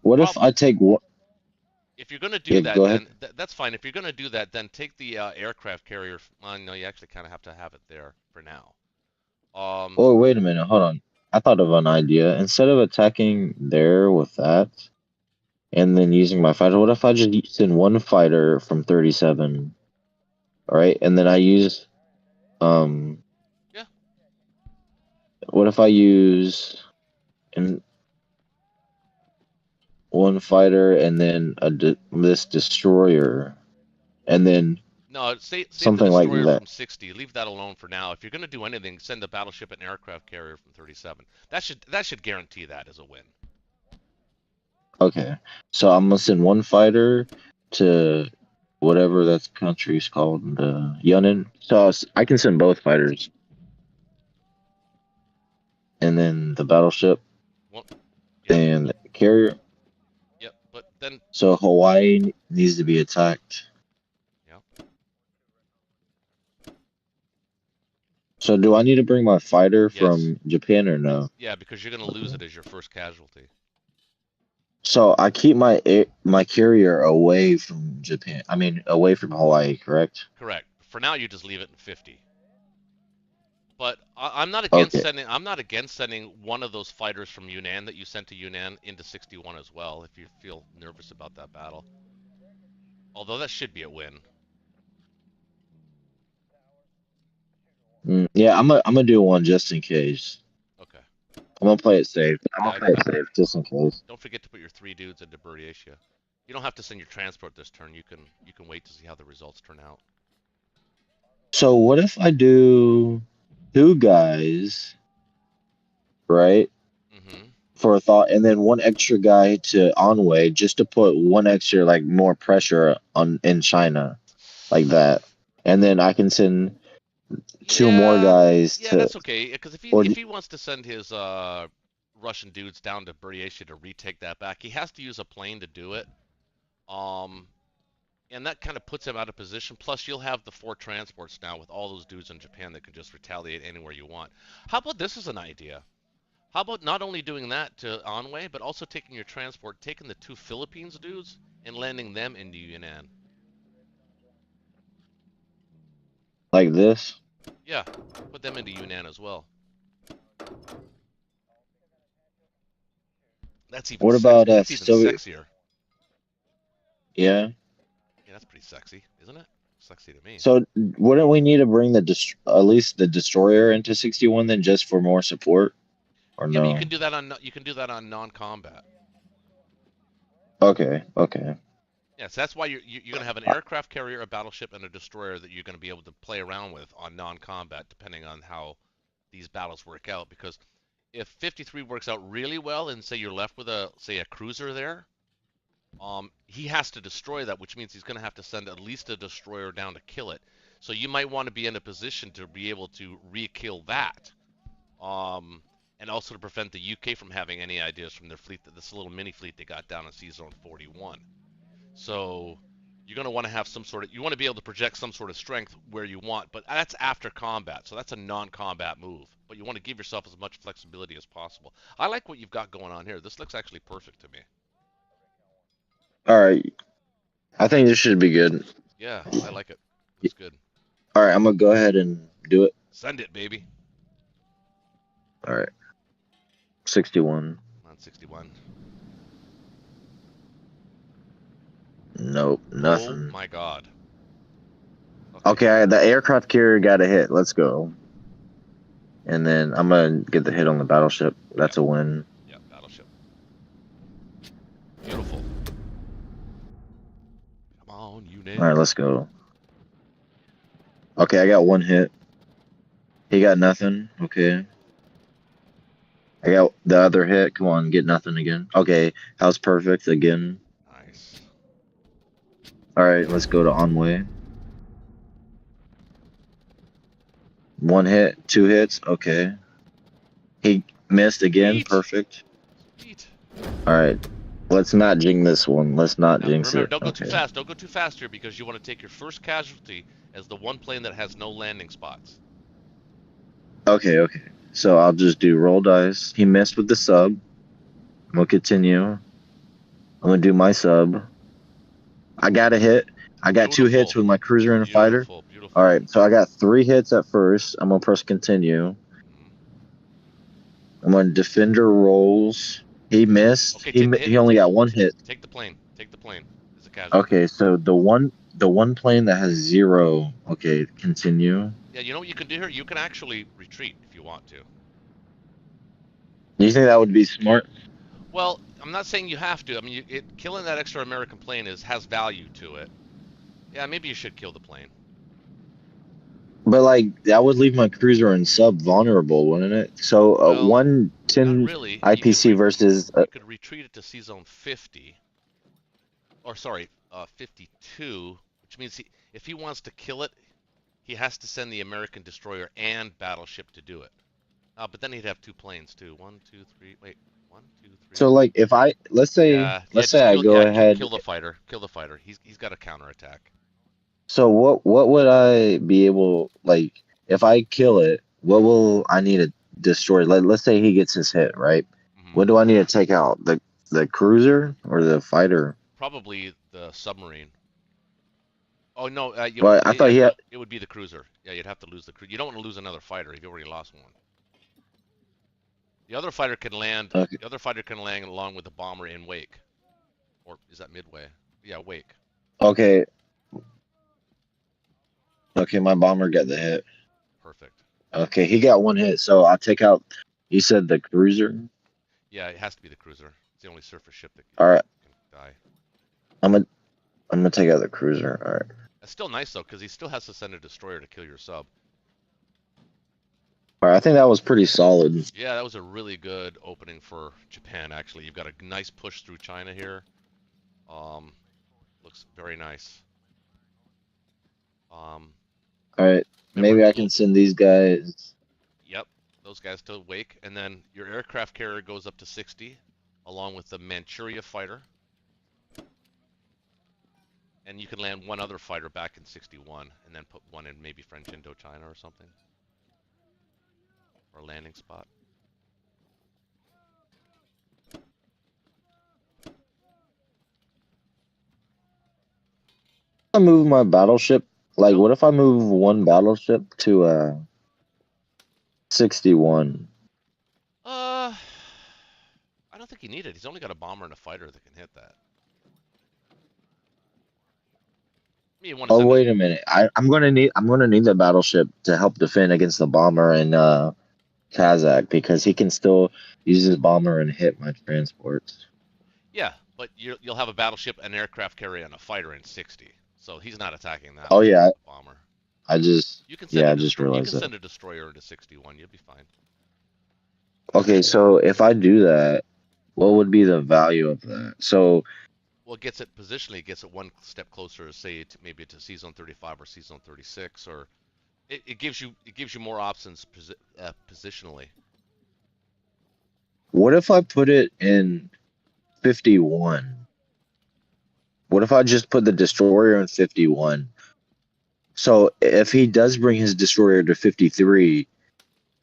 S3: What if I take what?
S4: If you're going to do
S3: Yeah,
S4: that,
S3: go ahead.
S4: then that's fine. If you're going to do that, then take the aircraft carrier. Well, no, you actually kind of have to have it there for now.
S3: Oh, wait a minute. Hold on. I thought of an idea. Instead of attacking there with that, and then using my fighter, what if I just send one fighter from 37? All right, and then I use
S4: Yeah.
S3: What if I use in one fighter and then this destroyer, and then
S4: No, save the
S3: something like
S4: destroyer
S3: that?
S4: from 60. Leave that alone for now. If you're going to do anything, send the battleship and aircraft carrier from 37. That should guarantee that as a win.
S3: Okay, so I'm gonna send one fighter to whatever that country's called, Yunnan. So I can send both fighters, and then the battleship
S4: Well, yep.
S3: and the carrier.
S4: Yep. But then.
S3: So Hawaii needs to be attacked.
S4: Yep.
S3: So do I need to bring my fighter
S4: Yes.
S3: from Japan or no?
S4: Yeah, because you're going to lose it as your first casualty.
S3: So I keep my carrier away from Japan. I mean, away from Hawaii, correct?
S4: Correct. For now, you just leave it in 50. But I'm not against
S3: Okay.
S4: sending one of those fighters from Yunnan that you sent to Yunnan into 61 as well, if you feel nervous about that battle. Although that should be a win.
S3: Yeah, I'm gonna do one just in case.
S4: Okay.
S3: I'm gonna play it safe. Just in case.
S4: Don't forget to put your 3 dudes into Buryatia. You don't have to send your transport this turn. You can wait to see how the results turn out.
S3: So what if I do 2 guys, right?
S4: Mm-hmm.
S3: For a thought, and then 1 extra guy to Onway, just to put 1 extra like more pressure on in China, like that, and then I can send 2 more guys
S4: Yeah,
S3: to.
S4: that's okay. Because if he wants to send his Russian dudes down to Buryatia to retake that back, he has to use a plane to do it. And that kind of puts him out of position. Plus, you'll have the 4 transports now with all those dudes in Japan that can just retaliate anywhere you want. How about this as an idea? How about not only doing that to Anhui, but also taking your transport, taking the 2 Philippines dudes and landing them into Yunnan?
S3: Like this?
S4: Yeah, put them into Yunnan as well. That's even.
S3: What about
S4: that's even sexier.
S3: Yeah.
S4: Yeah, that's pretty sexy, isn't it? Sexy to me.
S3: So wouldn't we need to bring at least the destroyer into 61 then, just for more support, or
S4: Yeah,
S3: no?
S4: but you can do that on non-combat.
S3: Okay.
S4: Yes, that's why you're going to have an aircraft carrier, a battleship, and a destroyer that you're going to be able to play around with on non-combat, depending on how these battles work out. Because if 53 works out really well, and say you're left with a cruiser there, he has to destroy that, which means he's going to have to send at least a destroyer down to kill it. So you might want to be in a position to be able to re-kill that, and also to prevent the UK from having any ideas from their fleet, this little mini fleet they got down in Sea Zone 41. So you're going to want to have you want to be able to project some sort of strength where you want, but that's after combat, so that's a non-combat move. But you want to give yourself as much flexibility as possible. I like what you've got going on here. This looks actually perfect to me.
S3: All right. I think this should be good.
S4: Yeah, I like it. It's good.
S3: All right, I'm gonna go ahead and do it.
S4: Send it, baby.
S3: All right. 61.
S4: On 61.
S3: Nope, nothing.
S4: Oh my god.
S3: Okay, the aircraft carrier got a hit. Let's go. And then I'm gonna get the hit on the battleship. That's a win.
S4: Yeah, battleship. Beautiful. Come on, unit.
S3: All right, let's go. Okay, I got 1 hit. He got nothing. Okay. I got the other hit. Come on, get nothing again. Okay, house perfect again.
S4: Nice.
S3: All right, let's go to Onway. 1 hit, 2 hits. Okay. He missed again.
S4: Sweet.
S3: Perfect.
S4: Sweet.
S3: All right. Let's not jinx this one. Let's not
S4: Now,
S3: jinx
S4: remember,
S3: it.
S4: don't go too
S3: Okay.
S4: fast. Don't go too fast here because you want to take your first casualty as the one plane that has no landing spots.
S3: Okay. So I'll just do roll dice. He missed with the sub. I'm gonna continue. I'm gonna do my sub. I got a hit. I got 2 hits with my cruiser and a fighter.
S4: Beautiful.
S3: All right, so I got 3 hits at first. I'm gonna press continue.
S4: Mhm.
S3: I'm gonna defender rolls. He missed.
S4: Okay, take the hit.
S3: He only got 1 hit.
S4: Take the plane. Take the plane as a casualty.
S3: Okay, so the one plane that has 0. Okay, continue.
S4: Yeah, you know what you can do here? You can actually retreat if you want to.
S3: Do you think that would be smart?
S4: Well, I'm not saying you have to. I mean, killing that extra American plane has value to it. Yeah, maybe you should kill the plane.
S3: But like that would leave my cruiser and sub vulnerable, wouldn't it? So
S4: Well,
S3: 110
S4: Not really.
S3: IPC versus.
S4: You could retreat it to C zone 50, or sorry, 52, which means if he wants to kill it, he has to send the American destroyer and battleship to do it. But then he'd have 2 planes too. 1, 2, 3. Wait, 1, 2, 3.
S3: So like if I let's say I go ahead.
S4: Kill the fighter. Kill the fighter. He's got a counterattack.
S3: So what would I be able, like, if I kill it, what will I need to destroy? Let's say he gets his hit, right?
S4: Mhm.
S3: What do I need to take out? The cruiser or the fighter?
S4: Probably the submarine. Oh no,
S3: I thought
S4: it would be the cruiser. Yeah, you'd have to lose the cruiser. You don't want to lose another fighter. You've already lost one. The other fighter can land.
S3: Okay.
S4: The other fighter can land along with the bomber in wake, or is that midway? Yeah, wake.
S3: Okay. Okay, my bomber got the hit.
S4: Perfect.
S3: Okay, he got 1 hit, so I'll take out. You said the cruiser.
S4: Yeah, it has to be the cruiser. It's the only surface ship that
S3: All right.
S4: can die.
S3: I'm gonna take out the cruiser. All right.
S4: That's still nice though, because he still has to send a destroyer to kill your sub.
S3: All right, I think that was pretty solid.
S4: Yeah, that was a really good opening for Japan. Actually, you've got a nice push through China here. Looks very nice.
S3: All right, maybe I can send these guys.
S4: Yep, those guys to wake, and then your aircraft carrier goes up to 60, along with the Manchuria fighter. And you can land 1 other fighter back in 61, and then put 1 in maybe French Indochina or something. Or a landing spot.
S3: I move my battleship. Like, what if I move 1 battleship to 61?
S4: I don't think you need it. He's only got a bomber and a fighter that can hit that.
S3: Oh, wait a minute. I'm gonna need the battleship to help defend against the bomber and Kazakh, because he can still use his bomber and hit my transports.
S4: Yeah, but you'll have a battleship, an aircraft carrier, and a fighter in 60. So he's not attacking that.
S3: Oh yeah,
S4: bomber.
S3: I just realized
S4: You can
S3: that.
S4: send a destroyer into 61. You'll be fine.
S3: Okay, so if I do that, what would be the value of that? So,
S4: well, it gets it positionally. It gets it 1 step closer, say maybe to C zone 35 or C zone 36, or it gives you more options positionally.
S3: What if I put it in 51? What if I just put the destroyer in 51? So if he does bring his destroyer to 53,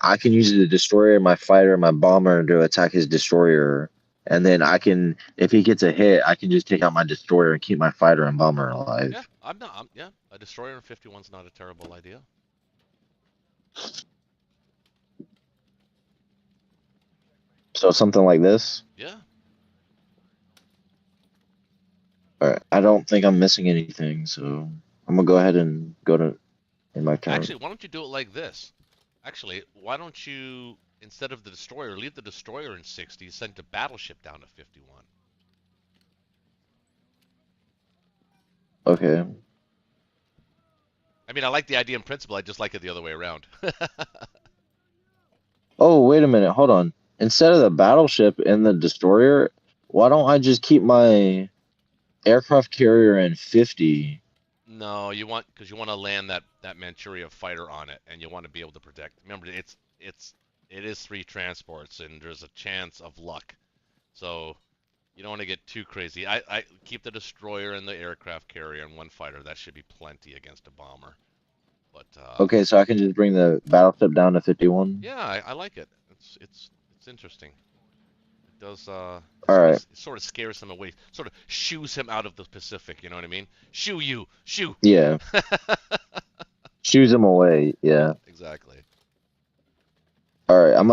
S3: I can use the destroyer, my fighter, my bomber to attack his destroyer. And then I can, if he gets a hit, I can just take out my destroyer and keep my fighter and bomber alive.
S4: Yeah, a destroyer in 51 is not a terrible idea.
S3: So something like this?
S4: Yeah.
S3: All right. I don't think I'm missing anything, so I'm gonna go ahead and go to in my turn.
S4: Actually, why don't you do it like this? Actually, why don't you, instead of the destroyer, leave the destroyer in 60, send the battleship down to 51.
S3: Okay.
S4: I mean, I like the idea in principle. I just like it the other way around.
S3: Oh, wait a minute. Hold on. Instead of the battleship and the destroyer, why don't I just keep my aircraft carrier in 50?
S4: No, because you want to land that Manchuria fighter on it, and you want to be able to protect. Remember, it is 3 transports, and there's a chance of luck. So You don't want to get too crazy. I keep the destroyer and the aircraft carrier and one fighter. That should be plenty against a bomber. But
S3: Okay, so I can just bring the battleship down to 51.
S4: yeah, I like it. It's interesting. It does
S3: All right.
S4: sort of scares him away. Sort of shoos him out of the Pacific. You know what I mean? Shoo you, shoo.
S3: Yeah. Shoos him away. Yeah.
S4: Exactly.
S3: All right. I'm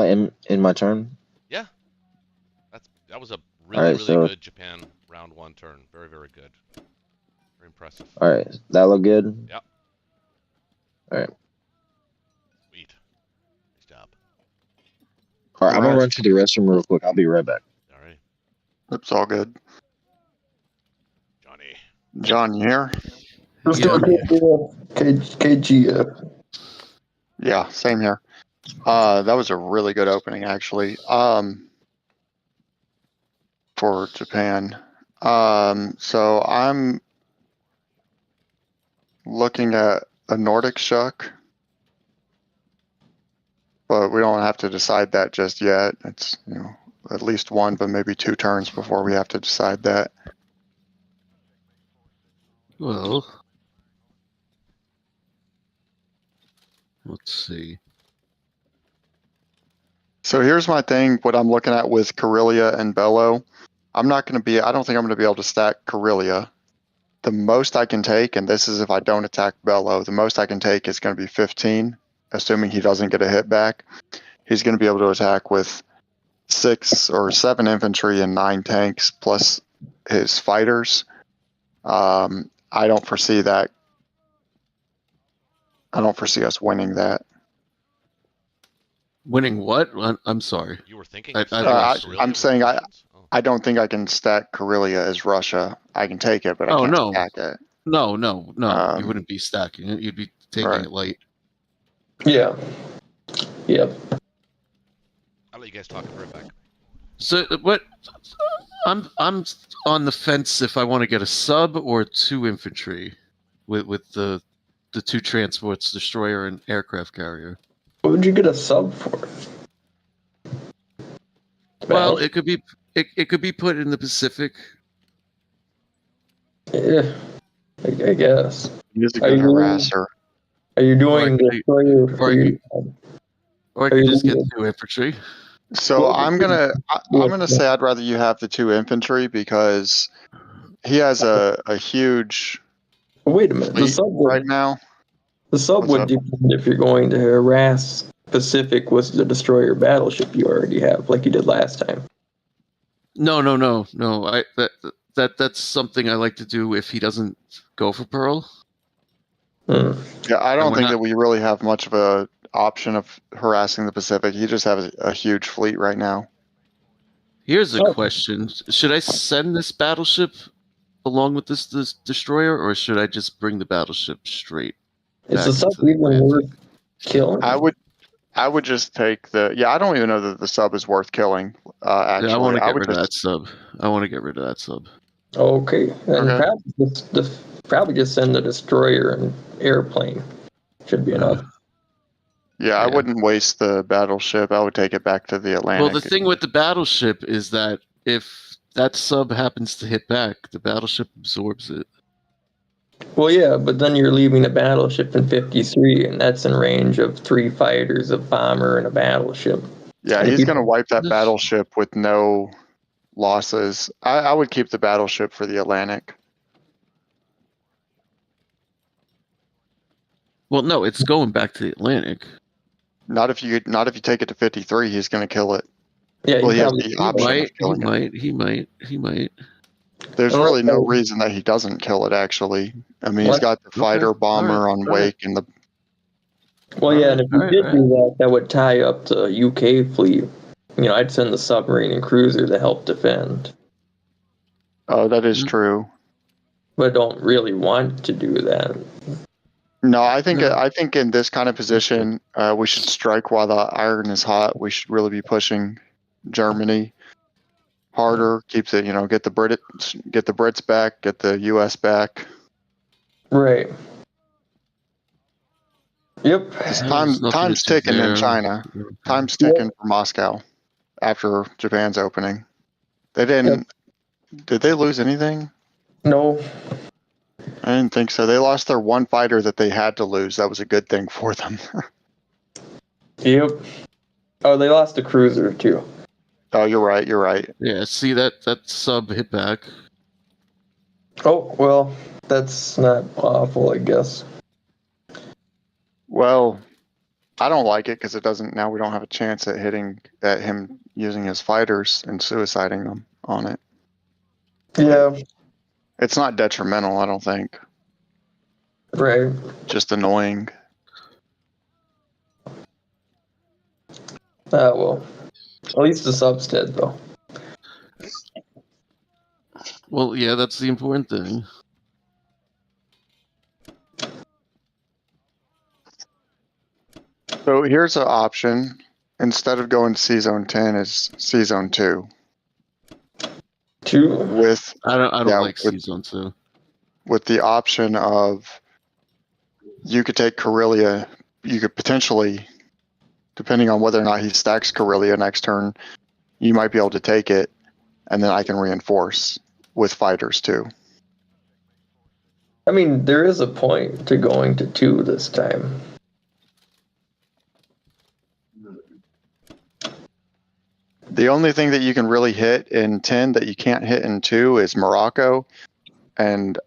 S3: in my turn.
S4: Yeah. That was a really good Japan round 1 turn. Very good. Very impressive.
S3: All right. That look good.
S4: Yep.
S3: All right.
S4: Sweet. Nice job.
S3: All right. I'm gonna run to the restroom real quick. I'll be right back.
S4: All right.
S2: It's all good.
S4: Johnny.
S2: John, you here?
S5: Let's do a KG.
S2: Yeah, same here. That was a really good opening, actually. For Japan. So I'm looking at a Nordic shuck, but we don't have to decide that just yet. It's, at least 1, but maybe 2 turns before we have to decide that.
S1: Well, let's see.
S2: So here's my thing, what I'm looking at with Karelia and Bello. I don't think I'm going to be able to stack Karelia. The most I can take, and this is if I don't attack Bello, the most I can take is going to be 15, assuming he doesn't get a hit back. He's going to be able to attack with 6 or 7 infantry and 9 tanks, plus his fighters. I don't foresee that. I don't foresee us winning that.
S1: Winning what? I'm sorry.
S4: You were thinking?
S2: I'm saying I don't think I can stack Karelia as Russia. I can take it, but I can't stack it.
S1: No. You wouldn't be stacking it. You'd be taking it light.
S5: Yeah. Yep.
S4: I'll let you guys talk. I'll be right back.
S1: So what? I'm on the fence if I want to get a sub or 2 infantry with the 2 transports, destroyer and aircraft carrier.
S5: What would you get a sub for?
S1: Well, it could be put in the Pacific.
S5: Yeah, I guess.
S2: He's a good harasser.
S5: Are you doing
S1: Or I could just get 2 infantry.
S2: So I'm gonna say I'd rather you have the 2 infantry because he has a huge.
S5: Wait a minute. The sub
S2: right now.
S5: The sub would depend if you're going to harass Pacific with the destroyer battleship you already have, like you did last time.
S1: No. That's something I like to do if he doesn't go for Pearl.
S2: Yeah, I don't think that we really have much of a option of harassing the Pacific. He just has a huge fleet right now.
S1: Here's a question: should I send this battleship along with this destroyer, or should I just bring the battleship straight?
S5: Is the sub even worth killing?
S2: I would just take the. Yeah, I don't even know that the sub is worth killing. Actually,
S1: I want to get rid of that sub. I want to get rid of that sub.
S5: Okay, and probably just send the destroyer and airplane. Should be enough.
S2: Yeah, I wouldn't waste the battleship. I would take it back to the Atlantic.
S1: Well, the thing with the battleship is that if that sub happens to hit back, the battleship absorbs it.
S5: Well, yeah, but then you're leaving a battleship in 53, and that's in range of 3 fighters, a bomber, and a battleship.
S2: Yeah, he's going to wipe that battleship with no losses. I would keep the battleship for the Atlantic.
S1: Well, no, it's going back to the Atlantic.
S2: Not if you take it to 53. He's going to kill it.
S5: Yeah,
S2: well, he has the option of killing it.
S1: He might.
S2: There's really no reason that he doesn't kill it. Actually, I mean, he's got the fighter bomber on Wake and the.
S5: Well, yeah, and if you did do that, that would tie up the UK fleet. I'd send the submarine and cruiser to help defend.
S2: Oh, that is true.
S5: But I don't really want to do that.
S2: No, I think in this kind of position, we should strike while the iron is hot. We should really be pushing Germany harder. Keep the get the Brits back, get the U.S. back.
S5: Right. Yep.
S2: Time's ticking in China. Time's ticking for Moscow after Japan's opening. They didn't. Did they lose anything?
S5: No.
S2: I didn't think so. They lost their one fighter that they had to lose. That was a good thing for them.
S5: Yep. Oh, they lost a cruiser too.
S2: Oh, you're right. You're right.
S1: Yeah, see that sub hit back.
S5: Oh, well, that's not awful, I guess.
S2: Well, I don't like it because it doesn't. Now we don't have a chance at hitting at him using his fighters and suiciding them on it.
S5: Yeah,
S2: It's not detrimental, I don't think.
S5: right.
S2: Just annoying.
S5: Well, at least the sub's dead, though.
S1: Well, yeah, that's the important thing.
S2: So here's an option. Instead of going to C-Zone 10, is C-Zone 2.
S5: 2?
S2: With
S1: I don't
S2: Yeah,
S1: like
S2: with-
S1: C-Zone 2.
S2: with the option of you could take Corellia, you could potentially, depending on whether or not he stacks Corellia next turn, you might be able to take it, and then I can reinforce with fighters too.
S5: I mean, there is a point to going to 2 this time.
S2: The only thing that you can really hit in 10 that you can't hit in 2 is Morocco, and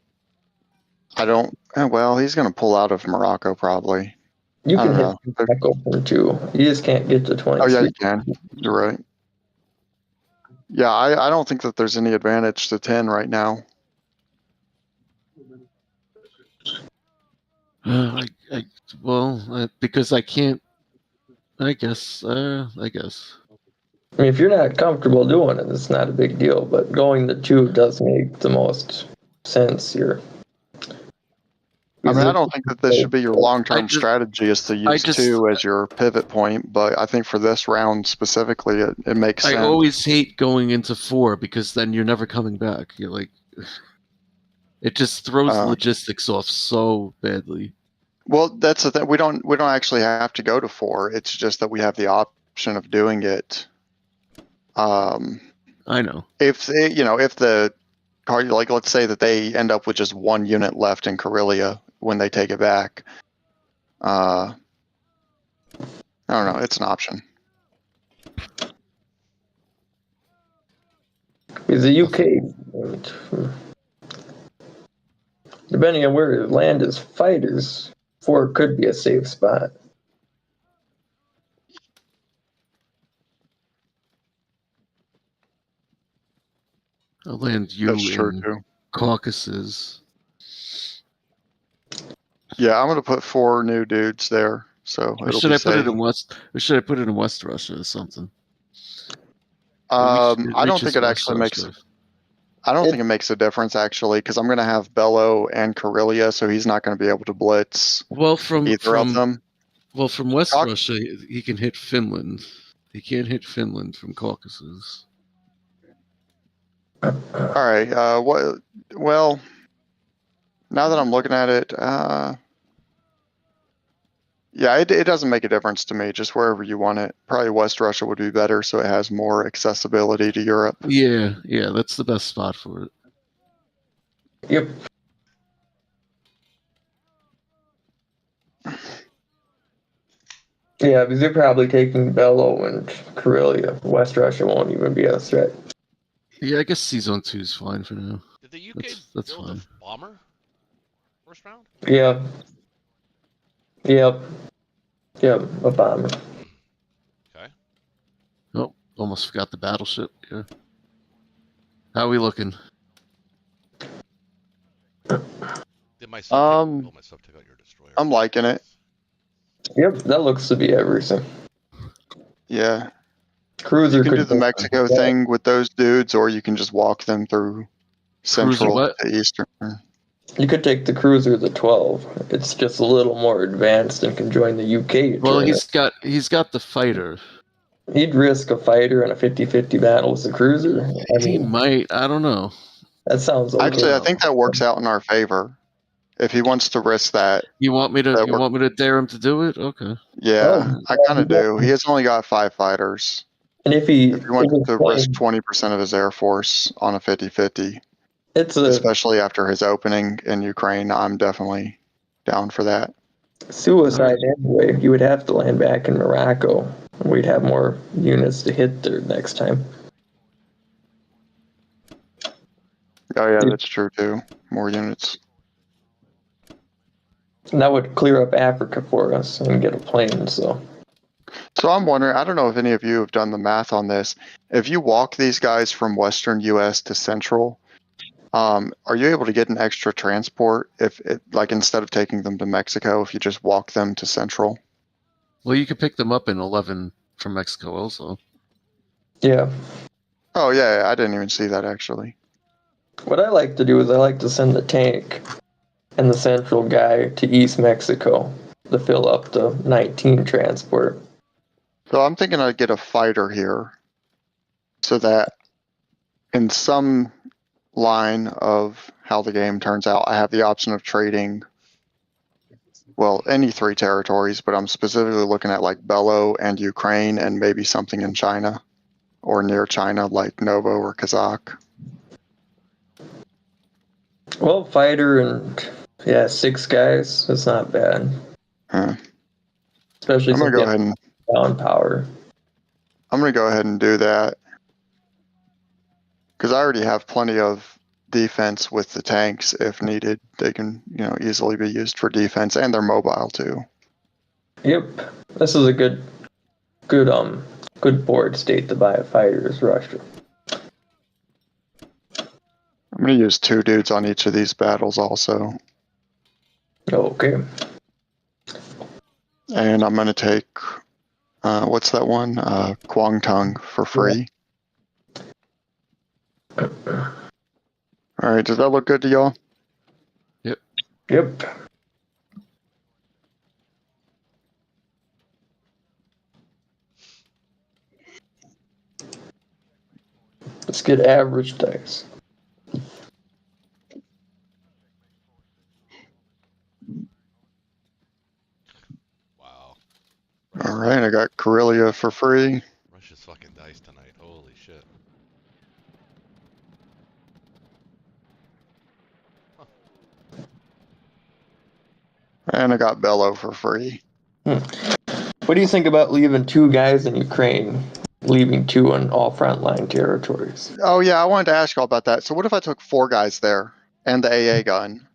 S2: I don't. Well, he's going to pull out of Morocco probably.
S5: You
S2: I
S5: can
S2: don't
S5: hit
S2: know.
S5: Echo from 2. You just can't get to 20.
S2: Oh yeah, you can. You're right. Yeah, I don't think that there's any advantage to 10 right now.
S1: Because I can't. I guess.
S5: I mean, if you're not comfortable doing it, it's not a big deal. But going to 2 does make the most sense here.
S2: I mean, I don't think that this should be your
S1: I
S2: long-term
S1: just-
S2: strategy is to use
S1: just-
S2: 2 as your pivot point, but I think for this round specifically, it makes
S1: I
S2: sense.
S1: always hate going into 4 because then you're never coming back. You're like, it just throws the logistics off so badly.
S2: Well, that's the thing. We don't actually have to go to 4. It's just that we have the option of doing it.
S1: I know.
S2: If the card, like, let's say that they end up with just 1 unit left in Corellia when they take it back. I don't know. It's an option.
S5: Because the UK, depending on where it land is fighters, 4 could be a safe spot.
S1: I'll land you
S2: That's true
S1: in
S2: too.
S1: Caucasus.
S2: Yeah, I'm gonna put 4 new dudes there. So
S1: Or
S2: it'll
S1: should
S2: be
S1: I put
S2: safe.
S1: it in West? Or should I put it in West Russia or something?
S2: I don't
S1: reaches
S2: think it
S1: West
S2: actually makes.
S1: Russia.
S2: I don't think it makes a difference actually, because I'm gonna have Bello and Corellia, so he's not gonna be able to blitz
S1: Well, from
S2: either of them.
S1: Well, from West
S2: Cauk-
S1: Russia, he can hit Finland. He can't hit Finland from Caucasus.
S2: All right. What? Well, now that I'm looking at it, yeah, it doesn't make a difference to me. Just wherever you want it. Probably West Russia would be better, so it has more accessibility to Europe.
S1: Yeah, that's the best spot for it.
S5: Yep. Yeah, because they're probably taking Bello and Corellia. West Russia won't even be a threat.
S1: Yeah, I guess C-Zone 2 is fine for now.
S4: Did the UK
S1: That's
S4: build
S1: fine.
S4: a bomber first round?
S5: Yeah. Yep, a bomber.
S4: Okay.
S1: Oh, almost forgot the battleship. Yeah. How are we looking?
S4: Did my sub take, my sub take out your destroyer?
S2: I'm liking it.
S5: Yep, that looks to be everything.
S2: Yeah.
S5: Cruiser
S2: You can
S5: could
S2: do the
S5: go-
S2: Mexico thing with those dudes, or you can just walk them through central
S1: what?
S2: to eastern.
S5: You could take the cruiser the 12. It's just a little more advanced and can join the UK.
S1: Well,
S5: tournament.
S1: he's got the fighter.
S5: He'd risk a fighter in a 50-50 battle with the cruiser. I
S1: He
S5: mean,
S1: might. I don't know.
S5: that sounds okay.
S2: Actually, I think that works out in our favor. If he wants to risk that,
S1: You want me to?
S2: That
S1: You want me to dare him to do it? Okay.
S2: yeah,
S5: Oh,
S2: I kind of do. He has only got 5 fighters.
S5: And if
S2: If he wants
S5: he's
S2: to risk
S5: playing,
S2: 20% of his air force on a 50-50,
S5: it's
S2: especially after his opening in Ukraine, I'm definitely down for that.
S5: suicide anyway. You would have to land back in Morocco. We'd have more units to hit there next time.
S2: Oh yeah, that's true too. More units.
S5: And that would clear up Africa for us and get a plane. So
S2: I'm wondering, I don't know if any of you have done the math on this. If you walk these guys from Western US to Central, are you able to get an extra transport if it, like, instead of taking them to Mexico, if you just walk them to Central?
S1: Well, you could pick them up in 11 from Mexico also.
S5: yeah,
S2: Oh yeah, I didn't even see that actually.
S5: what I like to do is I like to send the tank and the central guy to East Mexico to fill up the 19 transport.
S2: So I'm thinking I'd get a fighter here, so that in some line of how the game turns out, I have the option of trading, well, any 3 territories, but I'm specifically looking at like Belo and Ukraine and maybe something in China or near China like Novo or Kazakh.
S5: Well, fighter and 6 guys. That's not bad, especially
S2: I'm
S5: since
S2: gonna go
S5: they
S2: ahead
S5: have
S2: and
S5: ground power.
S2: do that because I already have plenty of defense with the tanks if needed. They can, easily be used for defense, and they're mobile too.
S5: Yep, this is a good board state to buy fighters. Russia.
S2: I'm gonna use 2 dudes on each of these battles also,
S5: Okay.
S2: and I'm gonna take what's that one? Kwangtung for free. All right, does that look good to y'all?
S5: Yep. Let's get average dice.
S4: Wow.
S2: All right, I got Karelia for free.
S4: Russia's fucking dice tonight. Holy shit.
S2: And I got Bello for free.
S5: What do you think about leaving 2 guys in Ukraine, leaving 2 on all frontline territories?
S2: Oh yeah, I wanted to ask y'all about that. So what if I took 4 guys there and the AA gun?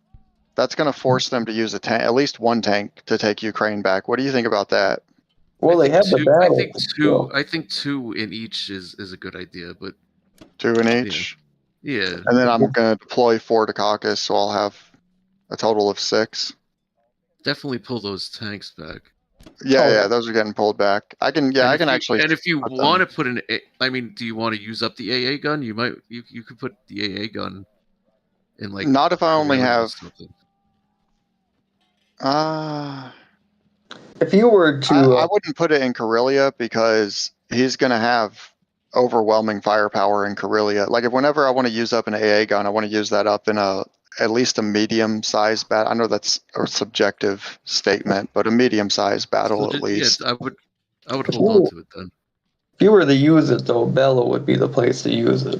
S2: That's going to force them to use a tank, at least one tank, to take Ukraine back. What do you think about that?
S5: Well, they have the battle.
S1: I think 2 in each is a good idea, but
S2: 2 in each.
S1: yeah.
S2: And then I'm going to deploy 4 to Caucasus, so I'll have a total of 6.
S1: Definitely pull those tanks back.
S2: Yeah, those are getting pulled back. I can actually.
S1: And if you want to put I mean, do you want to use up the AA gun? You could put the AA gun in like.
S2: Not if I only
S1: Karelia or
S2: have.
S1: something.
S5: If you were to,
S2: I wouldn't put it in Karelia because he's going to have overwhelming firepower in Karelia. Like, whenever I want to use up an AA gun, I want to use that up in at least a medium-sized battle. I know that's a subjective statement, but a medium-sized battle
S1: So
S2: at least.
S1: Yeah, I would hold on to it then.
S5: if you were to use it though, Bella would be the place to use it.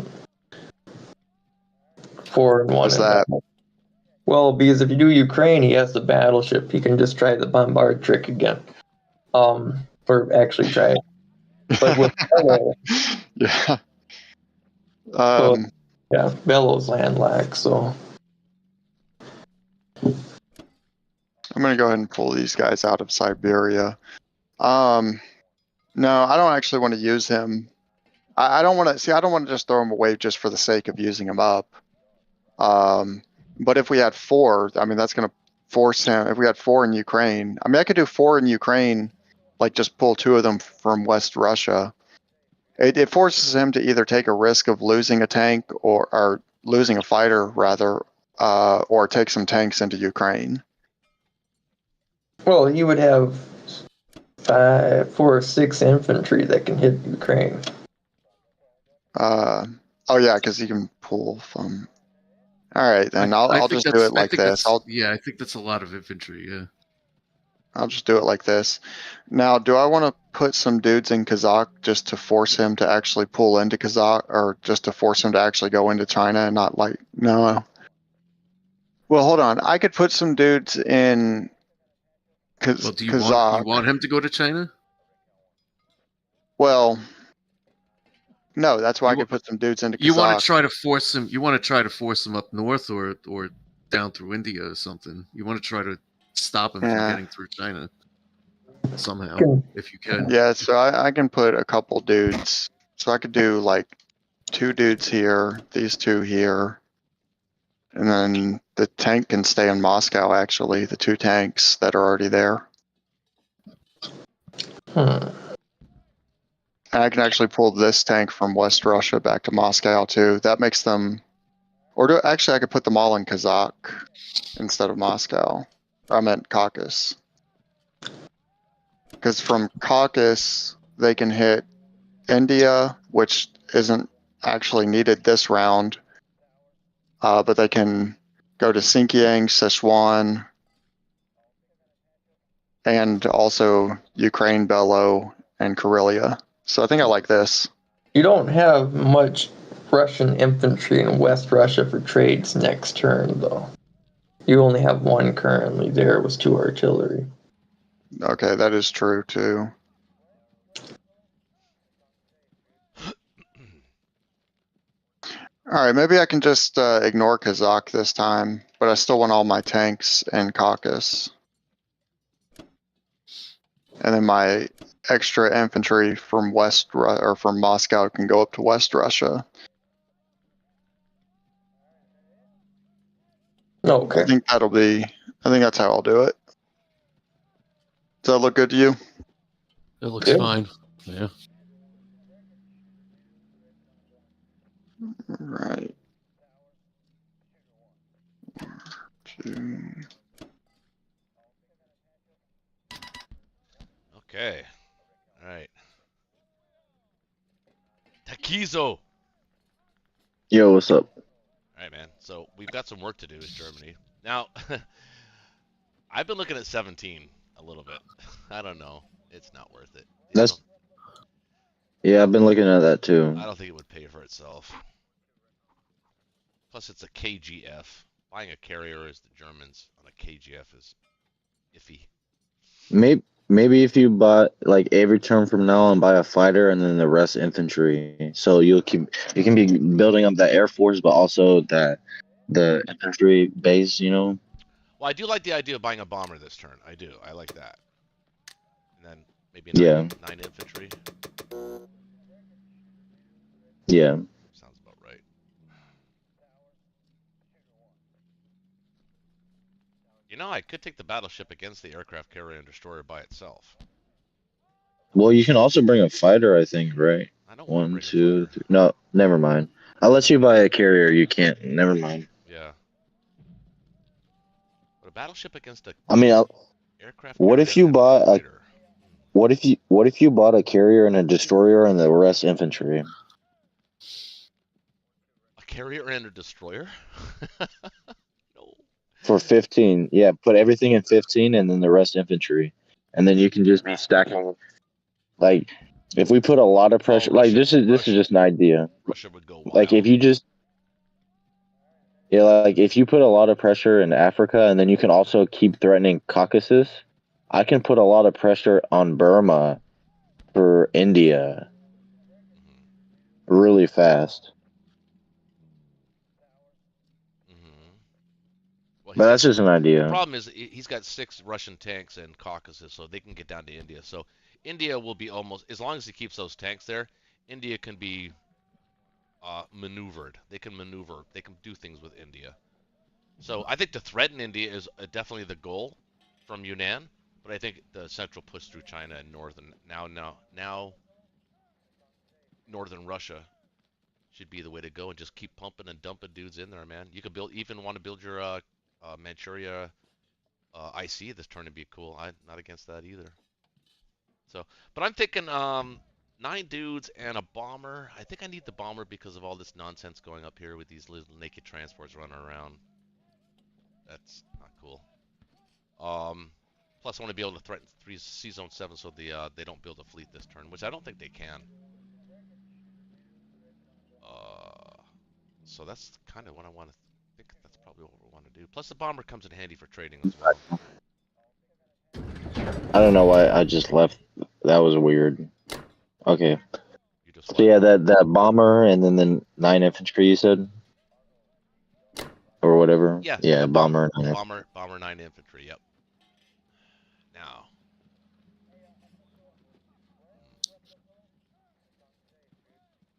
S5: 4 and 1.
S2: What's that?
S5: Well, because if you do Ukraine, he has the battleship. He can just try the bombard trick again. Or actually try it. But with Bello,
S2: Yeah.
S5: Bello's landlocked, so.
S2: I'm going to go ahead and pull these guys out of Siberia. No, I don't actually want to use him. I don't want to I don't want to just throw him away just for the sake of using him up. But if we had 4, I mean, that's going to force him. If we had 4 in Ukraine, I mean, I could do 4 in Ukraine, like just pull 2 of them from West Russia. It forces him to either take a risk of losing a tank or losing a fighter rather, or take some tanks into Ukraine.
S5: Well, he would have 4 or 6 infantry that can hit Ukraine.
S2: Oh yeah, because he can pull from. All right, then I'll just do it like this.
S1: Yeah, I think that's a lot of infantry. Yeah.
S2: I'll just do it like this. Now, do I want to put some dudes in Kazakh just to force him to actually pull into Kazakh, or just to force him to actually go into China and not like no? Well, hold on. I could put some dudes in
S1: Well, do
S2: Kazakh.
S1: you want him to go to China?
S2: Well, no, that's why I
S1: You
S2: could put some dudes into
S1: you want
S2: Kazakh.
S1: to try to force him? You want to try to force him up north or down through India or something? You want to try to stop him from
S2: Yeah.
S1: getting through China somehow,
S5: Can-
S1: if you can.
S2: Yeah, so I can put a couple dudes. So I could do like 2 dudes here, these 2 here, and then the tank can stay in Moscow. Actually, the 2 tanks that are already there,
S5: Hmm.
S2: and I can actually pull this tank from West Russia back to Moscow too. That makes them, actually I could put them all in Kazakh instead of Moscow. I meant Caucasus, because from Caucasus they can hit India, which isn't actually needed this round, but they can go to Xinjiang, Sichuan, and also Ukraine, Belo, and Karelia. So I think I like this.
S5: You don't have much Russian infantry in West Russia for trades next turn, though. You only have 1 currently there with 2 artillery.
S2: Okay, that is true too. All right, maybe I can just ignore Kazakh this time, but I still want all my tanks in Caucasus. And then my extra infantry from or from Moscow can go up to West Russia.
S5: Okay.
S2: I think that's how I'll do it. Does that look good to you?
S1: It looks
S5: Good.
S1: fine. Yeah.
S2: Right. 2.
S4: Okay. All right. Takizo.
S3: Yo, what's up?
S4: All right, man. So we've got some work to do as Germany. Now, I've been looking at 17 a little bit. I don't know. It's not worth it.
S3: That's yeah, I've been looking at that too.
S4: I don't think it would pay for itself. Plus, it's a KGF. Buying a carrier as the Germans on a KGF is iffy.
S3: Maybe if you bought like every turn from now on, buy a fighter and then the rest infantry. So you can be building up that air force, but also the infantry base. You know.
S4: Well, I do like the idea of buying a bomber this turn. I do. I like that. And then maybe
S3: Yeah.
S4: 9 infantry.
S3: Yeah.
S4: Sounds about right. You know, I could take the battleship against the aircraft carrier and destroyer by itself.
S3: Well, you can also bring a fighter, I think, right?
S4: I don't want to
S3: 1,
S4: bring
S3: 2,
S4: a
S3: 3. No, never mind. Unless you buy a carrier, you can't. Never mind.
S4: fighter. Yeah. But a battleship against a
S3: I mean,
S4: aircraft
S3: what
S4: carrier
S3: if you
S4: and
S3: bought a
S4: fighter?
S3: what if you bought a carrier and a destroyer and the rest infantry?
S4: A carrier and a destroyer? No.
S3: For 15, yeah, put everything in 15 and then the rest infantry. And then you can just be stacking like if we put a lot of pressure like this is just an idea.
S4: Russia would go wild.
S3: Like if you just like if you put a lot of pressure in Africa and then you can also keep threatening Caucasus, I can put a lot of pressure on Burma for India really fast.
S4: Well,
S3: But that's just an
S4: the
S3: idea.
S4: problem is he's got 6 Russian tanks in Caucasus, so they can get down to India. So India will be almost, as long as he keeps those tanks there, India can be maneuvered. They can maneuver. They can do things with India. So I think to threaten India is definitely the goal from Yunnan, but I think the central push through China and northern northern Russia should be the way to go, and just keep pumping and dumping dudes in there, man. You could even want to build your Manchuria IC this turn to be cool. I'm not against that either. So, but I'm thinking 9 dudes and a bomber. I think I need the bomber because of all this nonsense going up here with these little naked transports running around. That's not cool. Plus, I want to be able to threaten Sea Zone 7 so they don't build a fleet this turn, which I don't think they can. So that's kind of what I want to think. That's probably what we want to do. Plus, the bomber comes in handy for trading as well.
S3: I don't know why I just left. That was weird. Okay.
S4: You just
S3: So
S4: what?
S3: yeah, that bomber and then the 9 infantry you said, or whatever.
S4: Yeah.
S3: Yeah, bomber.
S4: Bomber 9 infantry. Yep. Now.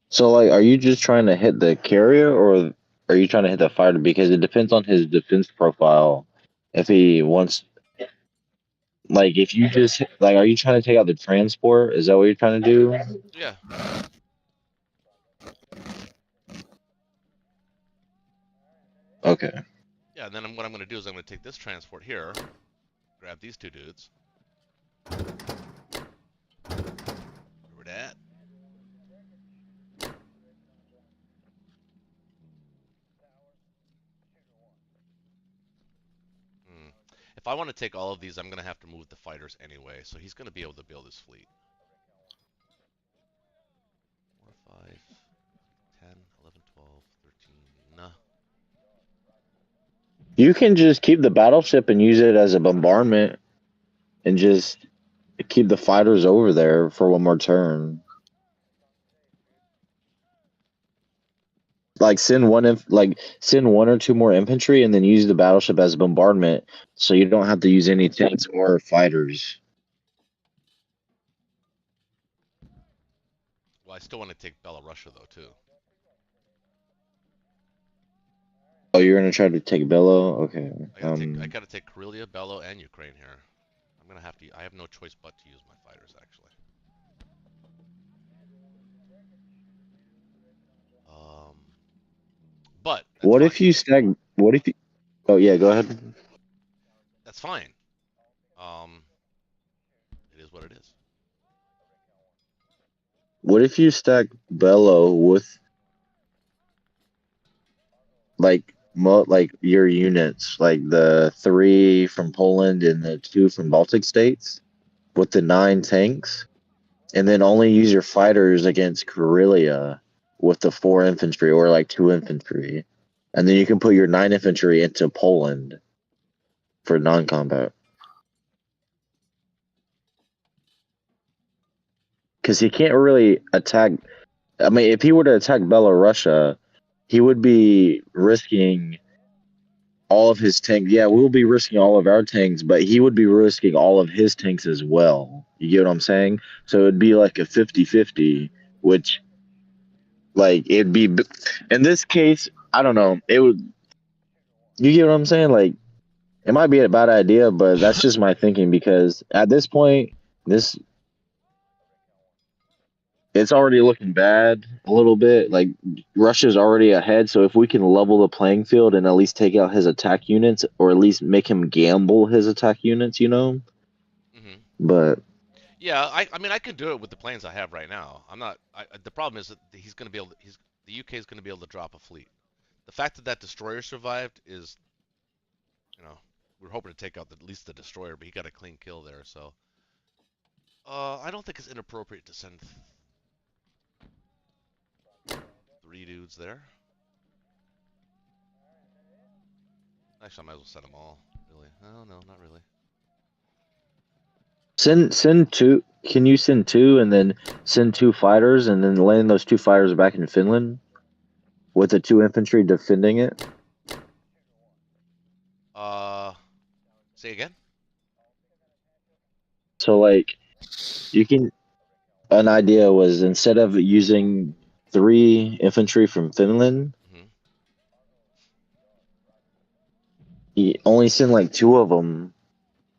S3: So like, are you just trying to hit the carrier, or are you trying to hit the fighter? Because it depends on his defense profile. If he wants, like, if you just like, are you trying to take out the transport? Is that what you're trying to do?
S4: Yeah.
S3: Okay.
S4: Yeah. And then what I'm going to do is I'm going to take this transport here, grab these 2 dudes. Where we're at. If I want to take all of these, I'm going to have to move the fighters anyway, so he's going to be able to build his fleet. 4, 5, 10, 11, 12, 13. Nah.
S3: You can just keep the battleship and use it as a bombardment, and just keep the fighters over there for one more turn. Like send one or 2 more infantry, and then use the battleship as a bombardment, so you don't have to use any tanks or fighters.
S4: Well, I still want to take Belarusia though too.
S3: Oh, you're gonna try to take Bello? Okay.
S4: I gotta take Karelia, Bello, and Ukraine here. I'm gonna have to. I have no choice but to use my fighters actually. But
S3: what
S4: fine.
S3: if you stack? What if you? Oh yeah, go ahead.
S4: That's fine. It is what it is.
S3: What if you stack Bello with like your units, like the 3 from Poland and the 2 from Baltic states, with the 9 tanks, and then only use your fighters against Karelia with the 4 infantry or like 2 infantry, and then you can put your 9 infantry into Poland for non-combat. Because he can't really attack. I mean, if he were to attack Belarusia, he would be risking all of his tanks. Yeah, we'll be risking all of our tanks, but he would be risking all of his tanks as well. You get what I'm saying? So it'd be like a 50-50, which, like, it'd be, in this case, I don't know. It would, you get what I'm saying? Like, it might be a bad idea, but that's just my thinking, because at this point, it's already looking bad a little bit. Like, Russia's already ahead, so if we can level the playing field and at least take out his attack units, or at least make him gamble his attack units, you know?
S4: Mm-hmm.
S3: But
S4: yeah, I mean I can do it with the planes I have right now. I'm not. The problem is that he's going to be able. The UK is going to be able to drop a fleet. The fact that destroyer survived is, we're hoping to take out at least the destroyer, but he got a clean kill there. So, I don't think it's inappropriate to send 3 dudes there. Actually, I might as well send them all. Really? Oh no, not really.
S3: send 2. Can you send 2 and then send 2 fighters and then land those 2 fighters back in Finland with the 2 infantry defending it?
S4: Say again?
S3: So like, you can. An idea was, instead of using 3 infantry from Finland, you only send like 2 of them,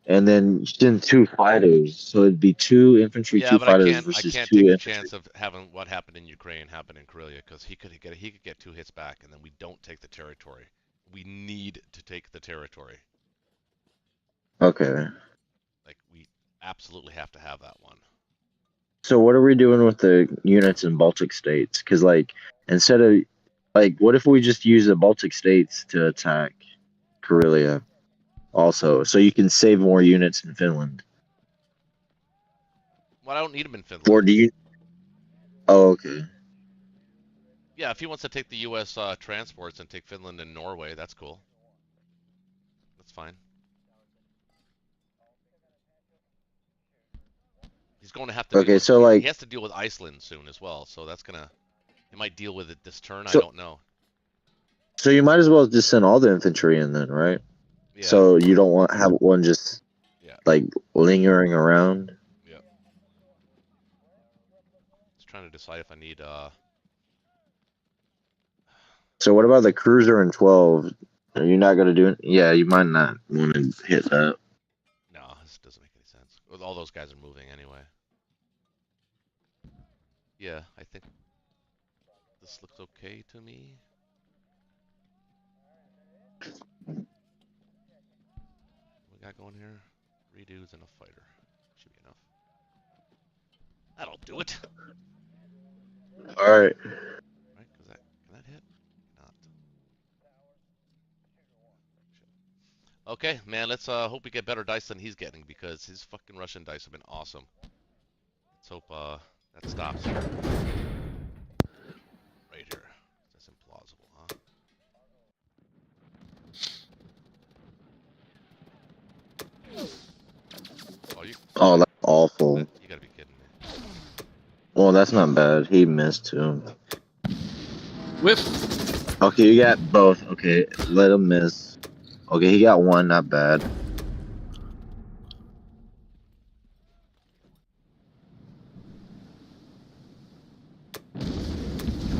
S3: and then send 2 fighters. So it'd be 2 infantry, 2 fighters versus
S4: I can't
S3: 2
S4: take the
S3: infantry.
S4: chance of having what happened in Ukraine happen in Karelia, because he could get 2 hits back, and then we don't take the territory. We need to take the territory.
S3: Okay.
S4: Like, we absolutely have to have that one.
S3: So what are we doing with the units in Baltic states? Because like, instead of like, what if we just use the Baltic states to attack Karelia? also, so you can save more units in Finland.
S4: Well, I don't need him in Finland.
S3: Or do you? Oh, okay.
S4: Yeah, if he wants to take the U.S. Transports and take Finland and Norway, that's cool. That's fine. He's going to have to.
S3: Okay, so like,
S4: he has to deal with Iceland soon as well, so that's gonna. He might deal with it this turn.
S3: So-
S4: I don't know.
S3: so you might as well just send all the infantry in then, right?
S4: Yeah.
S3: So you don't want have one just
S4: Yeah.
S3: like lingering around.
S4: Just trying to decide if I need.
S3: So what about the cruiser in 12? Are you not gonna do it? Yeah, you might not want to hit that.
S4: No, this doesn't make any sense. All those guys are moving anyway. Yeah, I think this looks okay to me. What we got going here? 3 dudes and a fighter. Should be enough. That'll do it.
S3: All right.
S4: Right? Cause that can that hit? Not. Shit. Okay, man. Let's hope we get better dice than he's getting because his fucking Russian dice have been awesome. Let's hope that stops here. Right here. That's implausible, huh? Oh,
S3: Oh, that's awful.
S4: you gotta be kidding me.
S3: Well, that's not bad. He missed too.
S1: Whiff.
S3: Okay, you got both. Okay, let him miss. Okay, he got one. Not bad.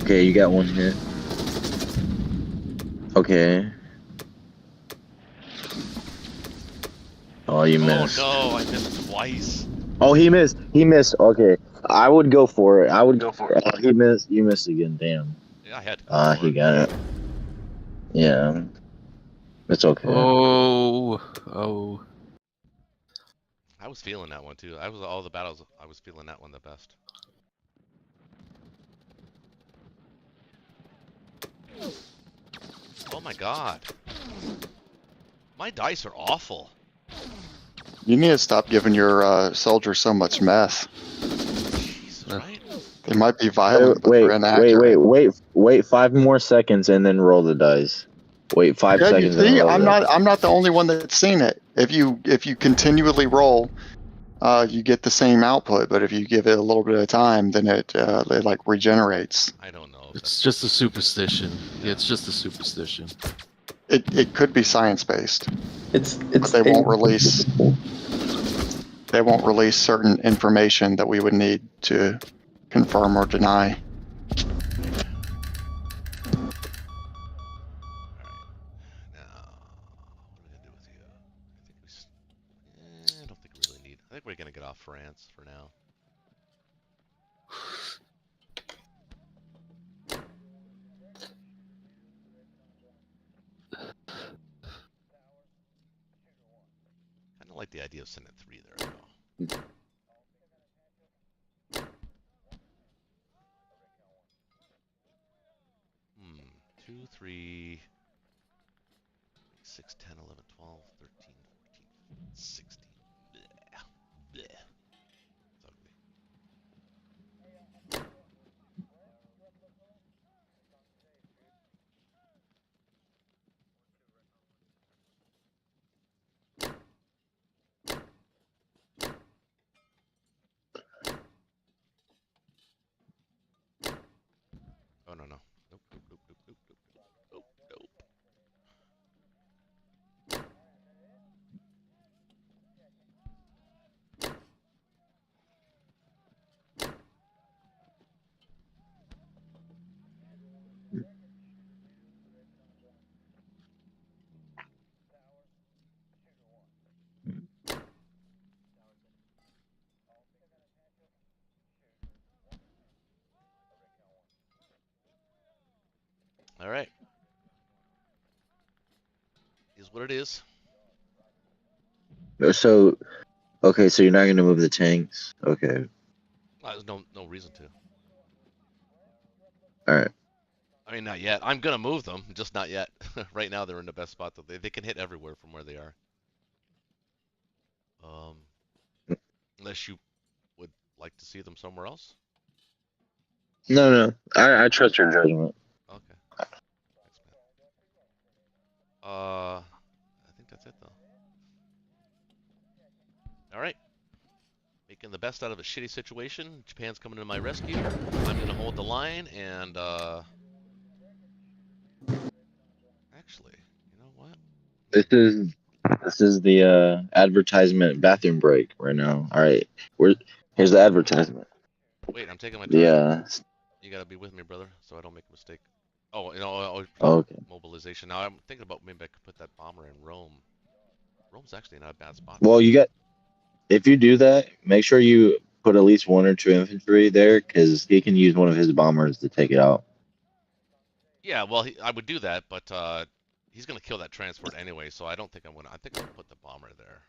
S3: Okay, you got one hit. Okay. Oh, you missed.
S4: Oh no, I missed twice.
S3: Oh, he missed. He missed. Okay, I would go for it. I would go for it. Oh, he missed. You missed again. Damn.
S4: Yeah, I had to go for
S3: He
S4: it.
S3: got it. Yeah. It's okay.
S1: Oh.
S4: I was feeling that one too. All the battles. I was feeling that one the best. Oh my god. My dice are awful.
S2: You need to stop giving your soldiers so much meth.
S4: Jesus, right?
S2: They might be violent, but they're inaccurate.
S3: Wait 5 more seconds and then roll the dice. Wait 5
S2: Yeah, you
S3: seconds.
S2: see,
S3: and roll
S2: I'm not the only one that's seen it. If you continually roll, you get the same output. But if you give it a little bit of time, then it like regenerates.
S4: I don't know.
S1: It's just a superstition. Yeah, it's just a superstition.
S2: It could be science based.
S5: It's
S2: They won't release. They won't release certain information that we would need to confirm or deny.
S4: Now, what are we gonna do with you? I don't think we really need. I think we're gonna get off France for now. Kind of like the idea of sending 3 there, though. 2, 3, 6, 10, 11, 12, 13, 14, 16. Blech. Blech. It's ugly. Oh, no, no. Nope, nope, nope, nope, nope, nope, nope, nope, nope. All right. Is what it is.
S3: So, okay, so you're not gonna move the tanks. Okay.
S4: There's no reason to.
S3: All right.
S4: I mean, not yet. I'm gonna move them, just not yet. Right now, they're in the best spot that they can hit everywhere from where they are. Unless you would like to see them somewhere else.
S3: No. I trust your judgment.
S4: Okay. Thanks, man. I think that's it though. All right. Making the best out of a shitty situation. Japan's coming to my rescue. I'm gonna hold the line and actually, you know what?
S3: This is the advertisement bathroom break right now. All right, here's the advertisement.
S4: Wait, I'm taking my time.
S3: Yeah.
S4: You gotta be with me, brother, so I don't make a mistake. Oh,
S3: Okay.
S4: mobilization. Now I'm thinking about maybe I could put that bomber in Rome. Rome's actually not a bad spot.
S3: Well, if you do that, make sure you put at least 1 or 2 infantry there, because he can use one of his bombers to take it out.
S4: Yeah, well, I would do that, but he's gonna kill that transport anyway, so I don't think I'm gonna. I think I'm gonna put the bomber there.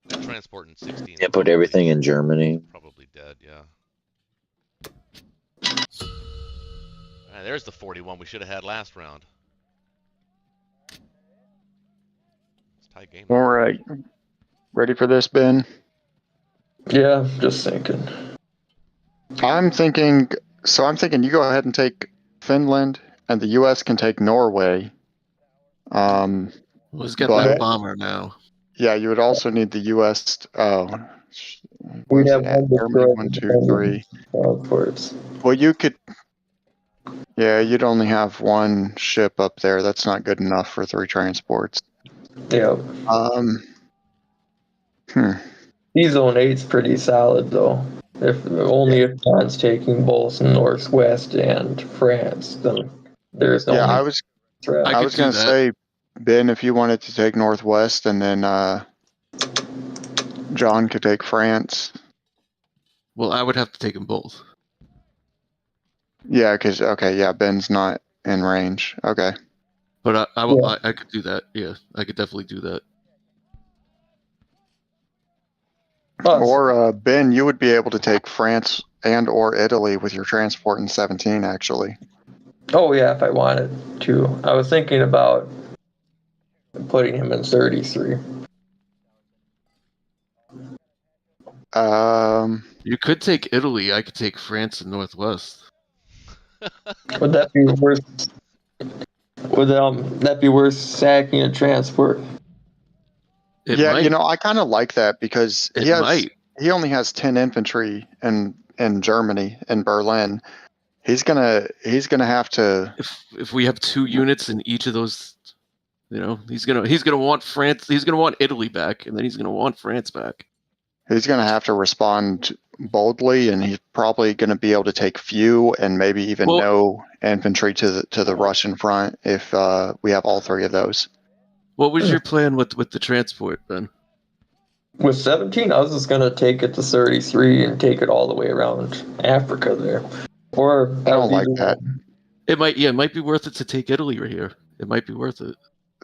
S4: That transport in 16.
S3: Yeah, put everything in Germany.
S4: Probably dead. Yeah. All right, there's the 41 we should have had last round. It's a tight game.
S2: All right. Ready for this, Ben?
S5: Yeah, just thinking.
S2: I'm thinking you go ahead and take Finland, and the U.S. can take Norway.
S1: Let's get
S2: But-
S1: that bomber now.
S2: Yeah, you would also need the U.S.
S5: We'd
S2: where's
S5: have
S2: it at?
S5: one
S2: Germany,
S5: destroyer
S2: 1, 2,
S5: and
S2: 3.
S5: transports.
S2: Well, you could. Yeah, you'd only have 1 ship up there. That's not good enough for 3 transports.
S5: Yeah. Zone 8's pretty solid though. If John's taking both Northwest and France, then there's no.
S2: Yeah, I
S5: threat.
S1: could
S2: was
S1: do
S2: gonna
S1: that.
S2: say, Ben, if you wanted to take Northwest, and then John could take France.
S1: Well, I would have to take them both.
S2: Yeah, because Ben's not in range. Okay.
S1: But I could do that. Yeah, I could definitely do that.
S2: Or Ben, you would be able to take France and or Italy with your transport in 17. Actually.
S5: Oh yeah, if I wanted to. I was thinking about putting him in 33.
S1: You could take Italy. I could take France and Northwest.
S5: Would that be worth? Would that be worth sacking a transport?
S1: It
S2: yeah,
S1: might.
S2: I kind of like that because he only has 10 infantry in Germany, in Berlin. He's gonna have to.
S1: If we have 2 units in each of those, he's gonna want France. He's gonna want Italy back, and then he's gonna want France back.
S2: He's gonna have to respond boldly, and he's probably gonna be able to take few and maybe even no infantry to the Russian front if we have all 3 of those.
S1: What was your plan with the transport then?
S5: With 17, I was just gonna take it to 33 and take it all the way around Africa there. Or
S2: I don't like that.
S1: It might be worth it to take Italy right here. It might be worth it.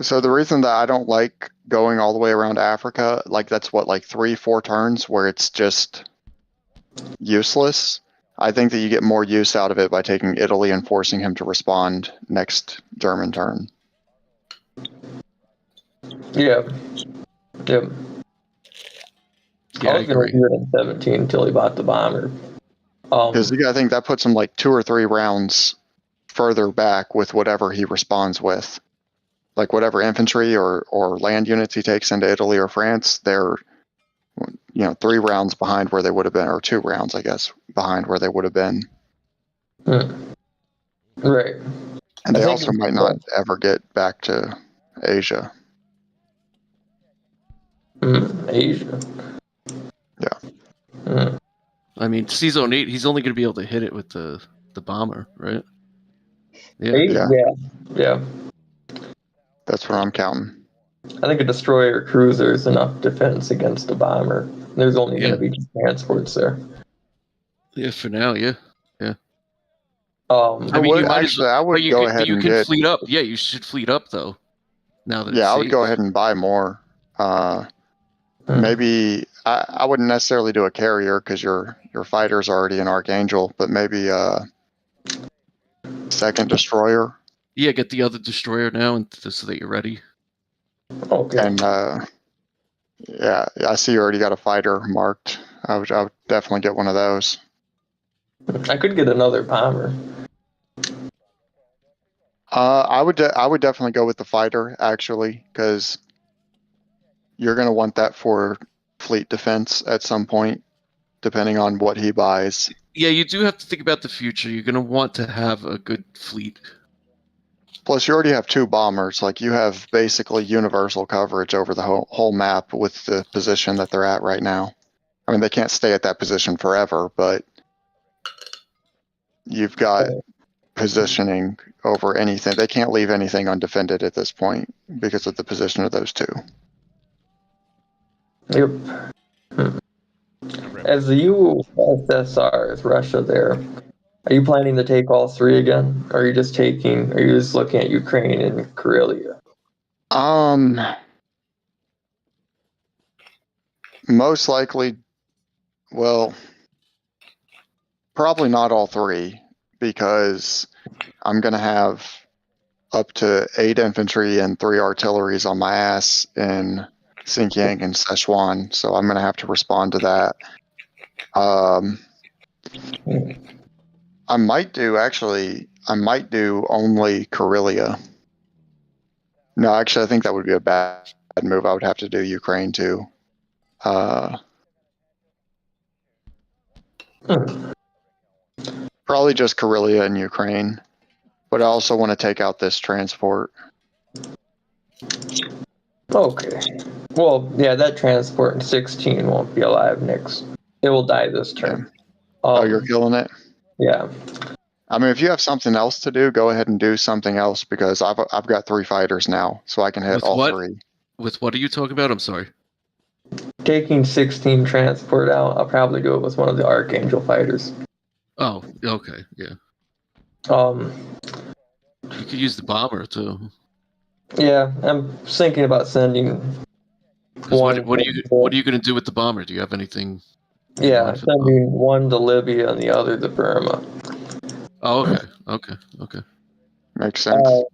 S2: So the reason that I don't like going all the way around Africa, that's 3-4 turns where it's just useless. I think that you get more use out of it by taking Italy and forcing him to respond next German turn.
S5: Yeah.
S1: Yeah, I
S5: was gonna
S1: agree.
S5: do it in 17 until he bought the bomber.
S2: Because I think that puts him 2 or 3 rounds further back with whatever he responds with. Whatever infantry or land units he takes into Italy or France, they're 3 rounds behind where they would have been, or 2 rounds, I guess, behind where they would have been.
S5: Right.
S2: And they also might not ever get back to Asia.
S5: Asia.
S2: Yeah.
S1: I mean, Zone 8, he's only going to be able to hit it with the bomber, right? Yeah.
S5: Asia, yeah.
S2: That's what I'm counting.
S5: I think a destroyer cruiser is enough defense against a bomber. There's only going to be 2 transports there.
S1: Yeah, for now, yeah.
S2: I would go ahead
S1: you
S2: and
S1: can
S2: get.
S1: fleet up. Yeah, you should fleet up though. Now that
S2: I would go ahead and buy more. Maybe I wouldn't necessarily do a carrier because your fighter's already in Archangel, but maybe a 2nd destroyer.
S1: Yeah, get the other destroyer now, and so that you're ready.
S5: Okay.
S2: And Yeah, I see you already got a fighter marked. I would definitely get one of those.
S5: I could get another bomber.
S2: I would definitely go with the fighter actually, because you're going to want that for fleet defense at some point, depending on what he buys.
S1: Yeah, you do have to think about the future. You're going to want to have a good fleet.
S2: Plus, you already have 2 bombers. Like, you have basically universal coverage over the whole map with the position that they're at right now. I mean, they can't stay at that position forever, but you've got positioning over anything. They can't leave anything undefended at this point because of the position of those 2.
S5: Yep. As the USSR, is Russia there? Are you planning to take all 3 again? Or are you just looking at Ukraine and Karelia?
S2: Most likely, well, probably not all 3, because I'm going to have up to 8 infantry and 3 artilleries on my ass in Xinjiang and Sichuan, so I'm going to have to respond to that. I might do only Karelia. No, actually, I think that would be a bad move. I would have to do Ukraine too. Probably just Karelia and Ukraine, but I also want to take out this transport.
S5: Okay. Well, yeah, that transport in 16 won't be alive next. It will die this turn.
S2: Oh, you're killing it?
S5: Yeah.
S2: I mean, if you have something else to do, go ahead and do something else, because I've got 3 fighters now, so I can hit all 3.
S1: With what are you talking about? I'm sorry.
S5: Taking 16 transport out, I'll probably do it with one of the Archangel fighters.
S1: Oh, okay, yeah. You could use the bomber too.
S5: Yeah, I'm thinking about sending one.
S1: What are you going to do with the bomber? Do you have anything?
S5: Yeah, sending one to Libya and the other to Burma.
S1: Oh, okay.
S2: Makes sense.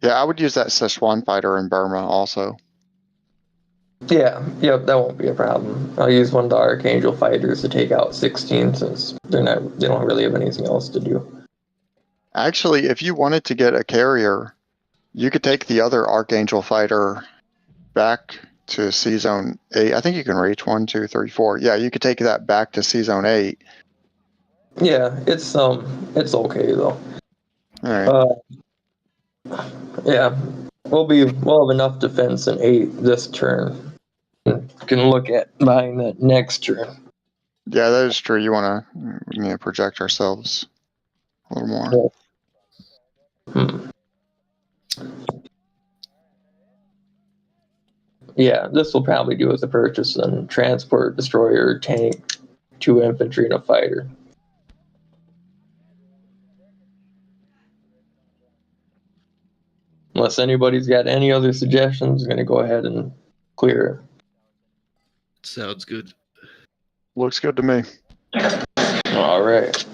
S2: Yeah, I would use that Sichuan fighter in Burma also.
S5: Yeah, yep, that won't be a problem. I'll use one of the Archangel fighters to take out 16, since they don't really have anything else to do.
S2: Actually, if you wanted to get a carrier, you could take the other Archangel fighter back to C Zone 8. I think you can reach 1, 2, 3, 4. Yeah, you could take that back to C Zone 8.
S5: Yeah, it's okay though.
S2: All
S5: right. Yeah, we'll have enough defense in 8 this turn. Can look at buying that next turn.
S2: Yeah, that is true. We need to project ourselves a little more.
S5: Yeah, this will probably do as a purchase and transport, destroyer, tank, 2 infantry, and a fighter. Unless anybody's got any other suggestions, I'm going to go ahead and clear it.
S1: Sounds good.
S2: Looks good to me.
S5: All right.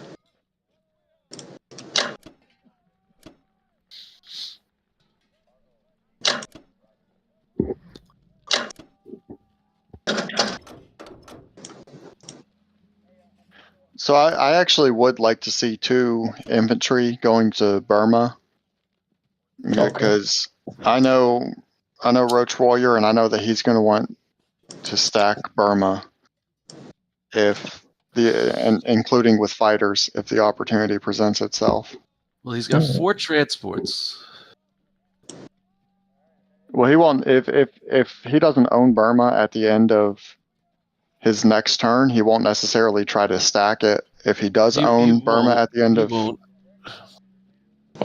S2: So I actually would like to see 2 infantry going to Burma, because I know Roach Warrior, and I know that he's going to want to stack Burma, including with fighters, if the opportunity presents itself.
S1: Well, he's got 4 transports.
S2: Well, he won't. If he doesn't own Burma at the end of his next turn, he won't necessarily try to stack it. If he does own Burma at the end of,
S5: well,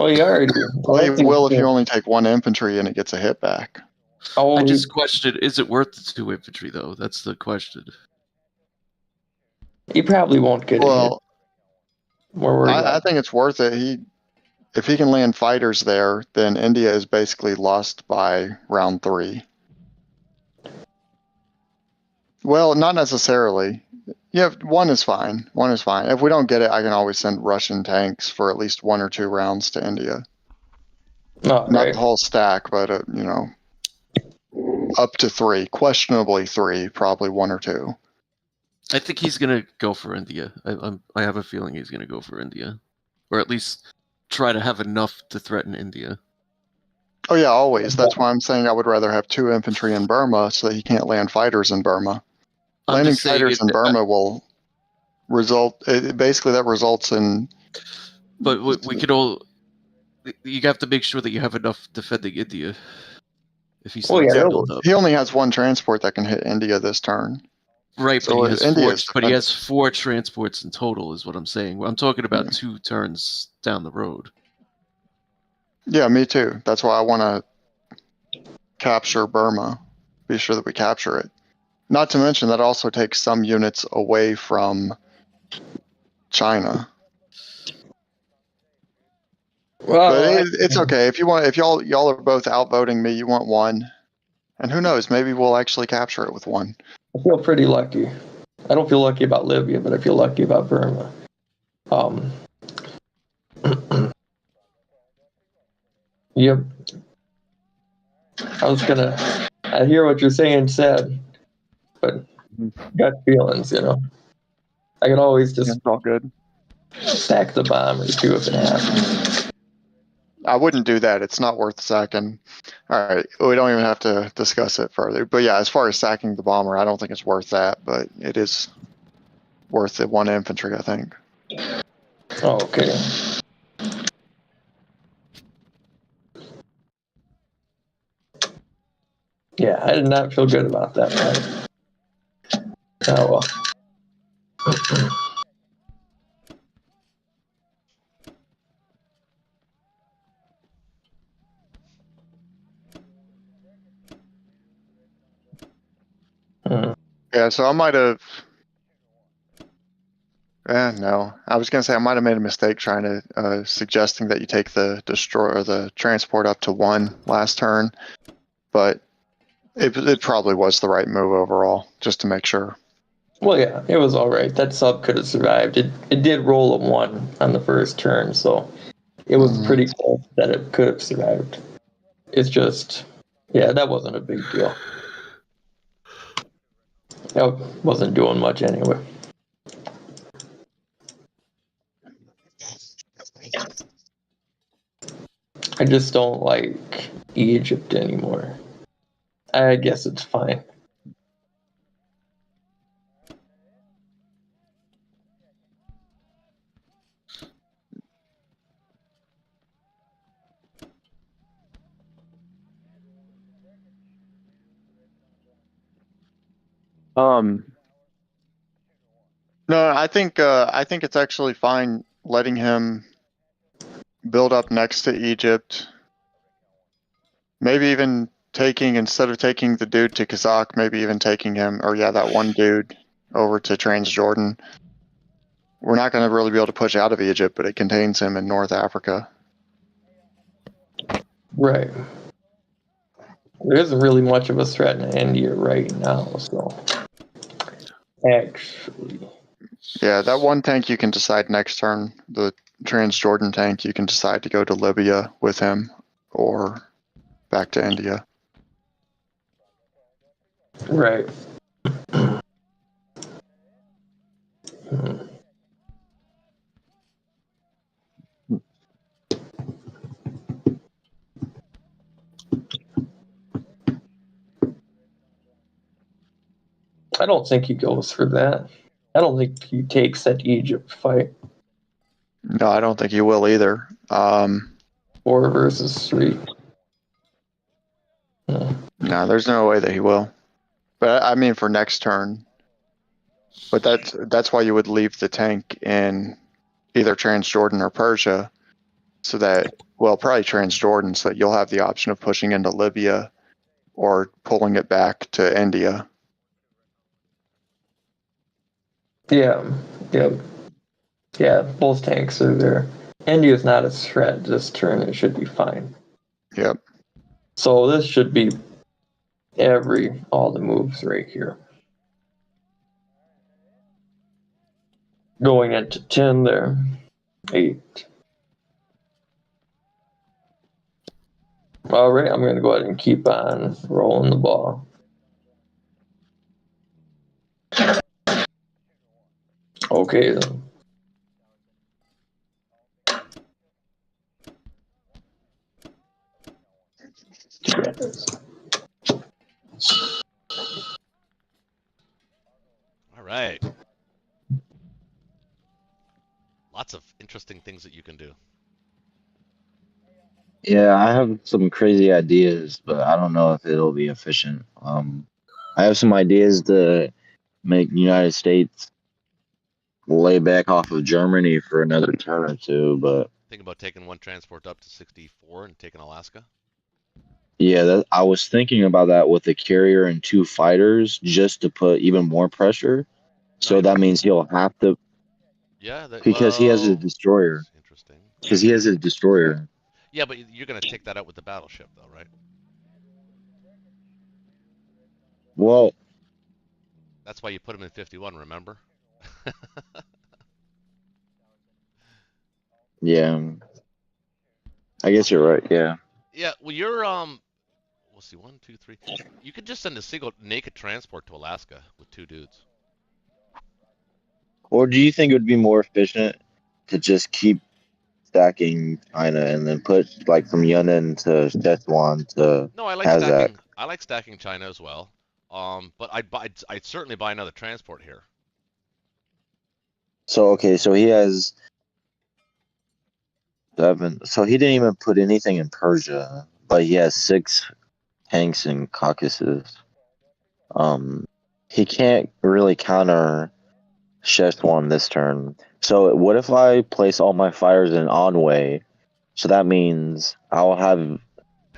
S5: he already.
S2: Well, he will if you only take 1 infantry and it gets a hit back.
S1: I just questioned: is it worth the 2 infantry though? That's the question.
S5: He probably won't get it.
S2: Well, I think it's worth it. If he can land fighters there, then India is basically lost by round 3. Well, not necessarily. Yeah, 1 is fine. 1 is fine. If we don't get it, I can always send Russian tanks for at least 1 or 2 rounds to India. Not the whole stack, but up to 3, questionably 3, probably 1 or 2.
S1: I think he's gonna go for India. I have a feeling he's gonna go for India, or at least try to have enough to threaten India.
S2: Oh yeah, always. That's why I'm saying I would rather have 2 infantry in Burma so that he can't land fighters in Burma.
S1: I'm
S2: Landing
S1: just saying
S2: fighters in Burma will result. Basically, that results in.
S1: But we could all. You have to make sure that you have enough defending India. If he starts
S5: yeah,
S1: to build up,
S2: He only has 1 transport that can hit India this turn.
S1: right?
S2: So
S1: But he has
S2: India
S1: four.
S2: is
S1: But he has
S2: defensive.
S1: 4 transports in total, is what I'm saying. I'm talking about 2 turns down the road.
S2: Yeah, me too. That's why I want to capture Burma. Be sure that we capture it. Not to mention that also takes some units away from China.
S5: Well,
S2: But it's okay if you want. If y'all are both outvoting me, you want 1, and who knows? Maybe we'll actually capture it with 1.
S5: I feel pretty lucky. I don't feel lucky about Libya, but I feel lucky about Burma. Yep. I hear what you're saying, Sad, but gut feelings, I can always just
S2: It's all good.
S5: sack the bomber too if it happens.
S2: I wouldn't do that. It's not worth sacking. All right, we don't even have to discuss it further. But yeah, as far as sacking the bomber, I don't think it's worth that. But it is worth it 1 infantry, I think.
S5: Oh, okay. Yeah, I did not feel good about that, man. Oh well.
S2: Yeah, so I might have. No, I was gonna say I might have made a mistake trying to suggesting that you take the destroyer or the transport up to 1 last turn, but it probably was the right move overall, just to make sure.
S5: Well, yeah, it was all right. That sub could have survived. It did roll a 1 on the first turn, so it was pretty close that it could have survived. It's just, yeah, that wasn't a big deal. That wasn't doing much anyway. I just don't like Egypt anymore. I guess it's fine.
S2: No, I think it's actually fine letting him build up next to Egypt. Maybe even instead of taking the dude to Kazakh, maybe even taking him, or yeah, that 1 dude over to Transjordan. We're not going to really be able to push out of Egypt, but it contains him in North Africa.
S5: Right. There isn't really much of a threat in India right now, so actually.
S2: Yeah, that 1 tank you can decide next turn. The Transjordan tank, you can decide to go to Libya with him or back to India.
S5: Right. I don't think he goes for that. I don't think he takes that Egypt fight.
S2: No, I don't think he will either.
S5: 4 versus 3.
S2: No, there's no way that he will. But I mean, for next turn. But that's why you would leave the tank in either Transjordan or Persia, so that, well, probably Transjordan, so that you'll have the option of pushing into Libya or pulling it back to India.
S5: Yeah. Yeah, both tanks are there. India's not a threat this turn. It should be fine.
S2: Yep.
S5: So this should be all the moves right here. Going into 10 there. 8. All right, I'm going to go ahead and keep on rolling the ball. Okay, then.
S4: All right. Lots of interesting things that you can do.
S3: Yeah, I have some crazy ideas, but I don't know if it'll be efficient. I have some ideas to make the United States lay back off of Germany for another turn or two, but
S4: Think about taking one transport up to 64 and taking Alaska.
S3: yeah, I was thinking about that with the carrier and 2 fighters just to put even more pressure. So that means he'll have to,
S4: Yeah,
S3: because he has his destroyer.
S4: that's interesting.
S3: Because he has his destroyer.
S4: Yeah, but you're going to take that out with the battleship, though, right?
S3: Well,
S4: That's why you put him in 51, remember?
S3: yeah, I guess you're right. Yeah.
S4: Yeah, well, you're, we'll see, 1, 2, 3. You could just send a single naked transport to Alaska with 2 dudes.
S3: Or do you think it would be more efficient to just keep stacking China and then put like from Yunnan to Szechuan to
S4: No,
S3: Kazakh?
S4: I like stacking China as well. But I'd certainly buy another transport here.
S3: So okay, so he has 7. So he didn't even put anything in Persia, but he has 6 tanks in Caucasus. He can't really counter Szechuan this turn. So what if I place all my fires in Anhui? So that means I'll have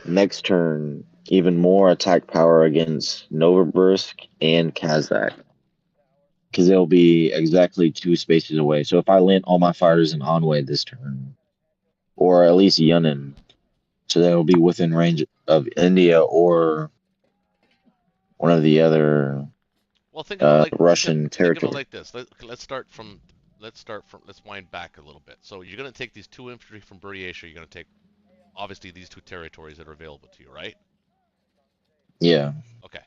S3: next turn even more attack power against Novosibirsk and Kazakh. Because they'll be exactly 2 spaces away. So if I land all my fighters in Anhui this turn, or at least Yunnan, so they'll be within range of India or one of the other
S4: Well, think of it like
S3: Russian
S4: think of it
S3: territory.
S4: like this. Let's wind back a little bit. So you're going to take these 2 infantry from Buryatia. You're going to take obviously these 2 territories that are available to you, right?
S3: Yeah.
S4: Okay.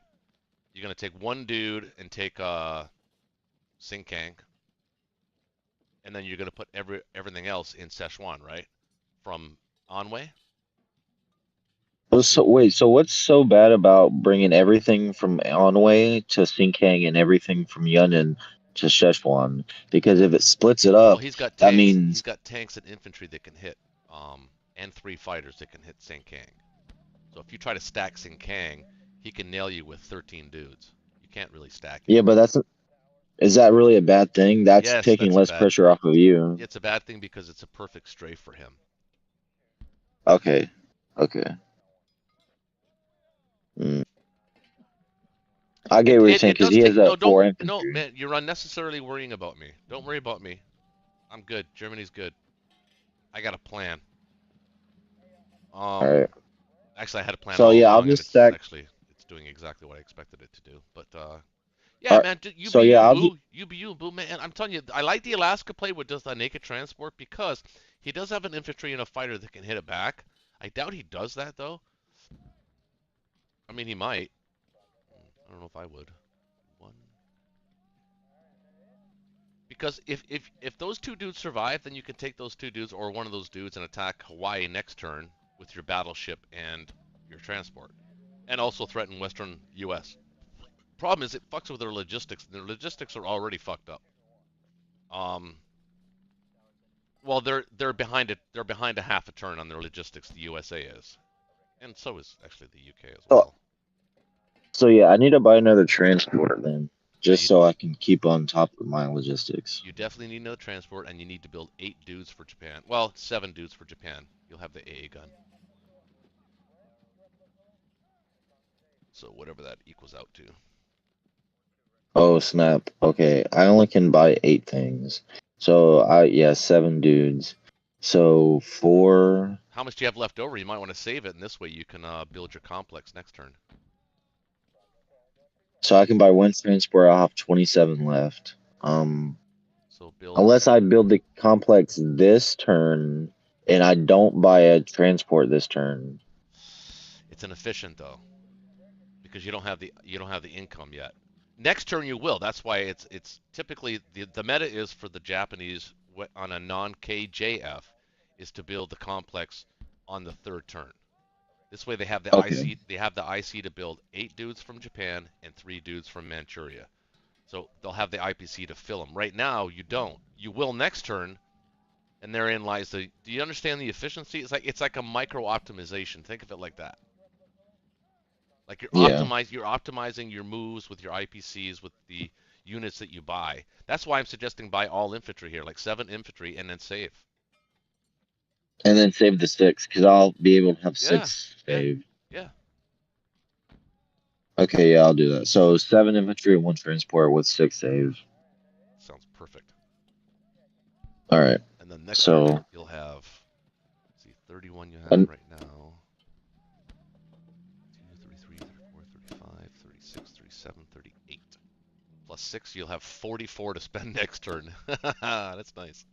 S4: You're going to take 1 dude and take Sinkang, and then you're going to put everything else in Szechuan, right? From Anhui.
S3: So wait, so what's so bad about bringing everything from Anhui to Sinkang and everything from Yunnan to Szechuan? Because if it splits it
S4: Well,
S3: up,
S4: he's got
S3: that
S4: tanks. He's
S3: means
S4: got tanks and infantry that can hit, and 3 fighters that can hit Sinkang. So if you try to stack Sinkang, he can nail you with 13 dudes. You can't really stack him.
S3: yeah, but is that really a bad thing? That's
S4: Yes,
S3: taking
S4: that's a
S3: less
S4: bad.
S3: pressure off of you.
S4: It's a bad thing because it's a perfect strafe for him.
S3: Okay. Okay. Mm. I get what you're saying
S4: It
S3: because
S4: does
S3: he has
S4: take
S3: that 4
S4: no
S3: infantry.
S4: man. You're unnecessarily worrying about me. Don't worry about me. I'm good. Germany's good. I got a plan.
S3: All right.
S4: Actually, I had a plan
S3: So
S4: all
S3: yeah, I'll
S4: along, and
S3: just stack.
S4: it's doing exactly what I expected it to do. But yeah, man, you
S3: So
S4: be
S3: yeah,
S4: you,
S3: I'll
S4: boo. You be you, boo, man. I'm telling you, I like the Alaska play with just a naked transport because he does have an infantry and a fighter that can hit it back. I doubt he does that though. I mean, he might. I don't know if I would. 1. Because if those 2 dudes survive, then you can take those 2 dudes or one of those dudes and attack Hawaii next turn with your battleship and your transport, and also threaten Western U.S. Problem is, it fucks with their logistics. Their logistics are already fucked up. Um, well, they're behind it. They're behind a half a turn on their logistics. The USA is, and so is actually the UK as
S3: so,
S4: well.
S3: so yeah, I need to buy another transporter then,
S4: Yeah,
S3: just so I can keep on top of my logistics.
S4: you definitely need another transport, and you need to build 8 dudes for Japan. Well, 7 dudes for Japan. You'll have the AA gun. So whatever that equals out to.
S3: Oh snap! Okay, I only can buy 8 things. So 7 dudes. So 4.
S4: How much do you have left over? You might want to save it, and this way you can build your complex next turn.
S3: So I can buy 1 transport. I'll have 27 left.
S4: So build.
S3: Unless I build the complex this turn and I don't buy a transport this turn.
S4: It's inefficient though, because you don't have the income yet. Next turn you will. That's why it's typically the meta is for the Japanese on a non-KJF is to build the complex on the third turn. This way they have the
S3: Okay.
S4: IC. They have the IC to build 8 dudes from Japan and 3 dudes from Manchuria. So they'll have the IPC to fill them. Right now you don't. You will next turn, and therein lies the. Do you understand the efficiency? It's like a micro optimization. Think of it like that. Like you're
S3: Yeah.
S4: optimizing your moves with your IPCs with the units that you buy. That's why I'm suggesting buy all infantry here, like 7 infantry, and then save.
S3: And then save the 6, because I'll be able to have
S4: Yeah,
S3: 6
S4: yeah.
S3: saved.
S4: Yeah.
S3: Okay, yeah, I'll do that. So 7 infantry and 1 transport with 6 saves.
S4: Sounds perfect.
S3: All right.
S4: And then next
S3: So
S4: turn you'll have, let's see, 31 you have right now. 2, 33, 34, 35, 36, 37, 38. Plus 6, you'll have 44 to spend next turn. That's nice.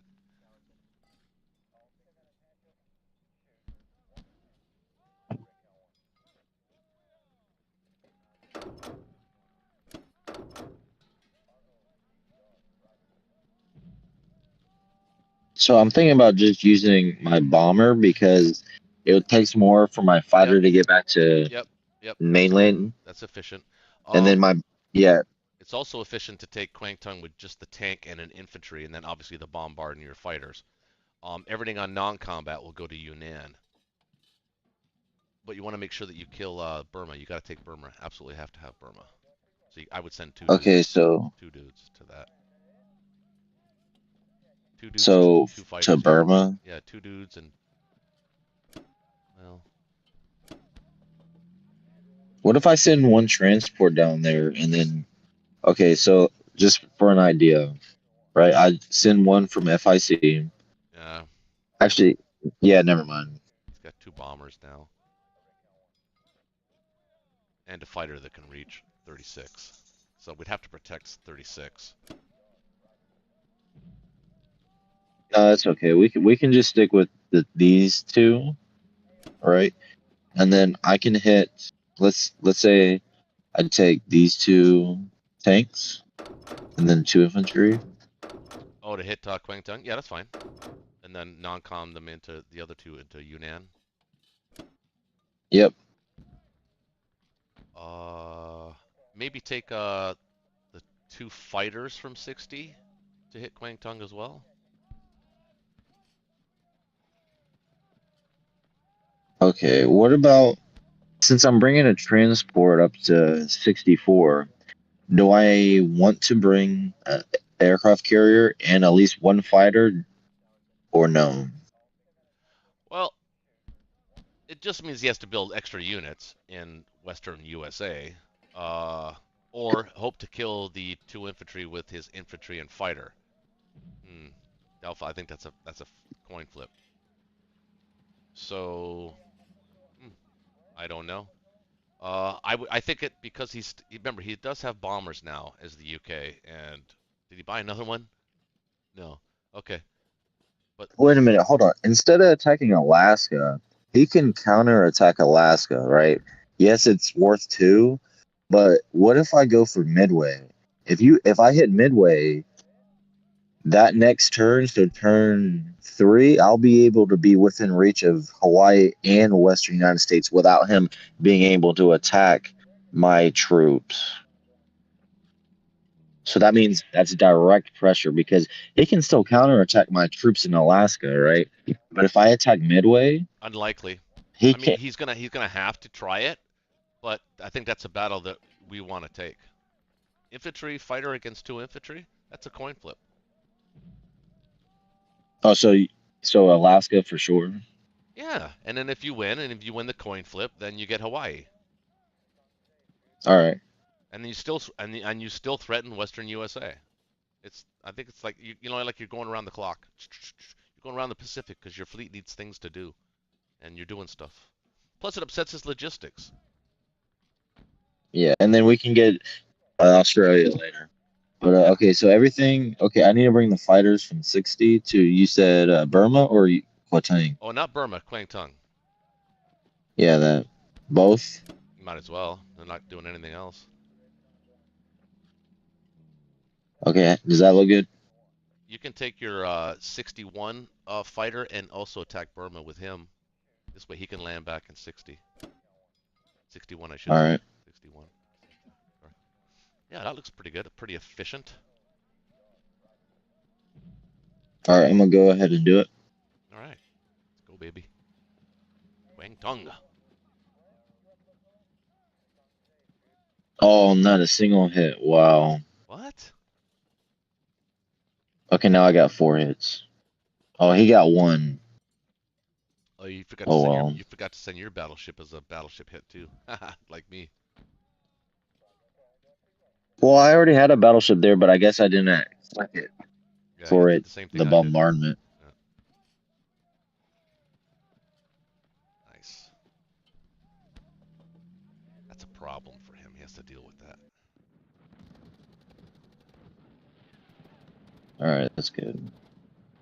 S3: So I'm thinking about just using my bomber because it takes more for my fighter
S4: Yep.
S3: to get back to
S4: Yep.
S3: mainland,
S4: That's efficient.
S3: and then
S4: It's also efficient to take Kwangtung with just the tank and an infantry, and then obviously the bombard and your fighters. Everything on non-combat will go to Yunnan. But you want to make sure that you kill Burma. You got to take Burma. Absolutely have to have Burma. So I would send 2
S3: okay,
S4: dudes.
S3: so
S4: 2 dudes to that. 2 dudes,
S3: so
S4: 2 fighters.
S3: to Burma.
S4: Yeah, 2 dudes and well.
S3: What if I send 1 transport down there and then okay, so just for an idea, right? I send 1 from FIC.
S4: Yeah.
S3: Actually, yeah, never mind.
S4: He's got 2 bombers now. And a fighter that can reach 36. So we'd have to protect 36.
S3: No, that's okay. We can just stick with these 2, right? And then I can hit. Let's say I take these 2 tanks and then 2 infantry.
S4: Oh, to hit Kwangtung? Yeah, that's fine. And then non-com them into the other 2 into Yunnan.
S3: Yep.
S4: Maybe take the 2 fighters from 60 to hit Kwangtung as well.
S3: Okay. What about since I'm bringing a transport up to 64? Do I want to bring an aircraft carrier and at least 1 fighter, or no?
S4: Well, it just means he has to build extra units in Western USA, or hope to kill the 2 infantry with his infantry and fighter. Alpha, I think that's a coin flip. So, I don't know. I think it because remember he does have bombers now as the UK, and did he buy another one? No. Okay. But
S3: Wait a minute, hold on. Instead of attacking Alaska, he can counterattack Alaska, right? Yes, it's worth 2, but what if I go for Midway? If I hit Midway, that next turn, so turn 3, I'll be able to be within reach of Hawaii and Western United States without him being able to attack my troops. So that means that's direct pressure because he can still counterattack my troops in Alaska, right? But if I attack Midway,
S4: unlikely.
S3: he
S4: I mean,
S3: can't.
S4: he's gonna have to try it, but I think that's a battle that we want to take. Infantry fighter against 2 infantry. That's a coin flip.
S3: Oh, so Alaska for sure.
S4: Yeah, and then if you win, and if you win the coin flip, then you get Hawaii.
S3: All right.
S4: And you still you still threaten Western USA. I think it's like you know like you're going around the clock. You're going around the Pacific because your fleet needs things to do, and you're doing stuff. Plus, it upsets his logistics.
S3: Yeah, and then we can get Australia later. But okay, so everything. Okay, I need to bring the fighters from 60 to you said Burma or Kwangtung?
S4: Oh, not Burma, Kwangtung.
S3: Yeah, that. Both?
S4: Might as well. They're not doing anything else.
S3: Okay. Does that look good?
S4: You can take your 61 fighter and also attack Burma with him. This way he can land back in 60. 61, I should
S3: All
S4: say.
S3: right.
S4: 61. Sorry. Yeah, that looks pretty good. Pretty efficient.
S3: All right. I'm gonna go ahead and do it.
S4: All right. Let's go, baby. Wang Tung.
S3: Oh, not a single hit. Wow.
S4: What?
S3: Okay, now I got 4 hits. Oh, he got 1.
S4: Oh, you forgot to
S3: Oh
S4: send
S3: well.
S4: you forgot to send your battleship as a battleship hit too. Like me.
S3: Well, I already had a battleship there, but I guess I didn't select it
S4: Yeah, you
S3: for
S4: did
S3: it.
S4: the same
S3: The
S4: thing I did.
S3: bombardment.
S4: Yeah. Nice. That's a problem for him. He has to deal with that.
S3: All right, that's good.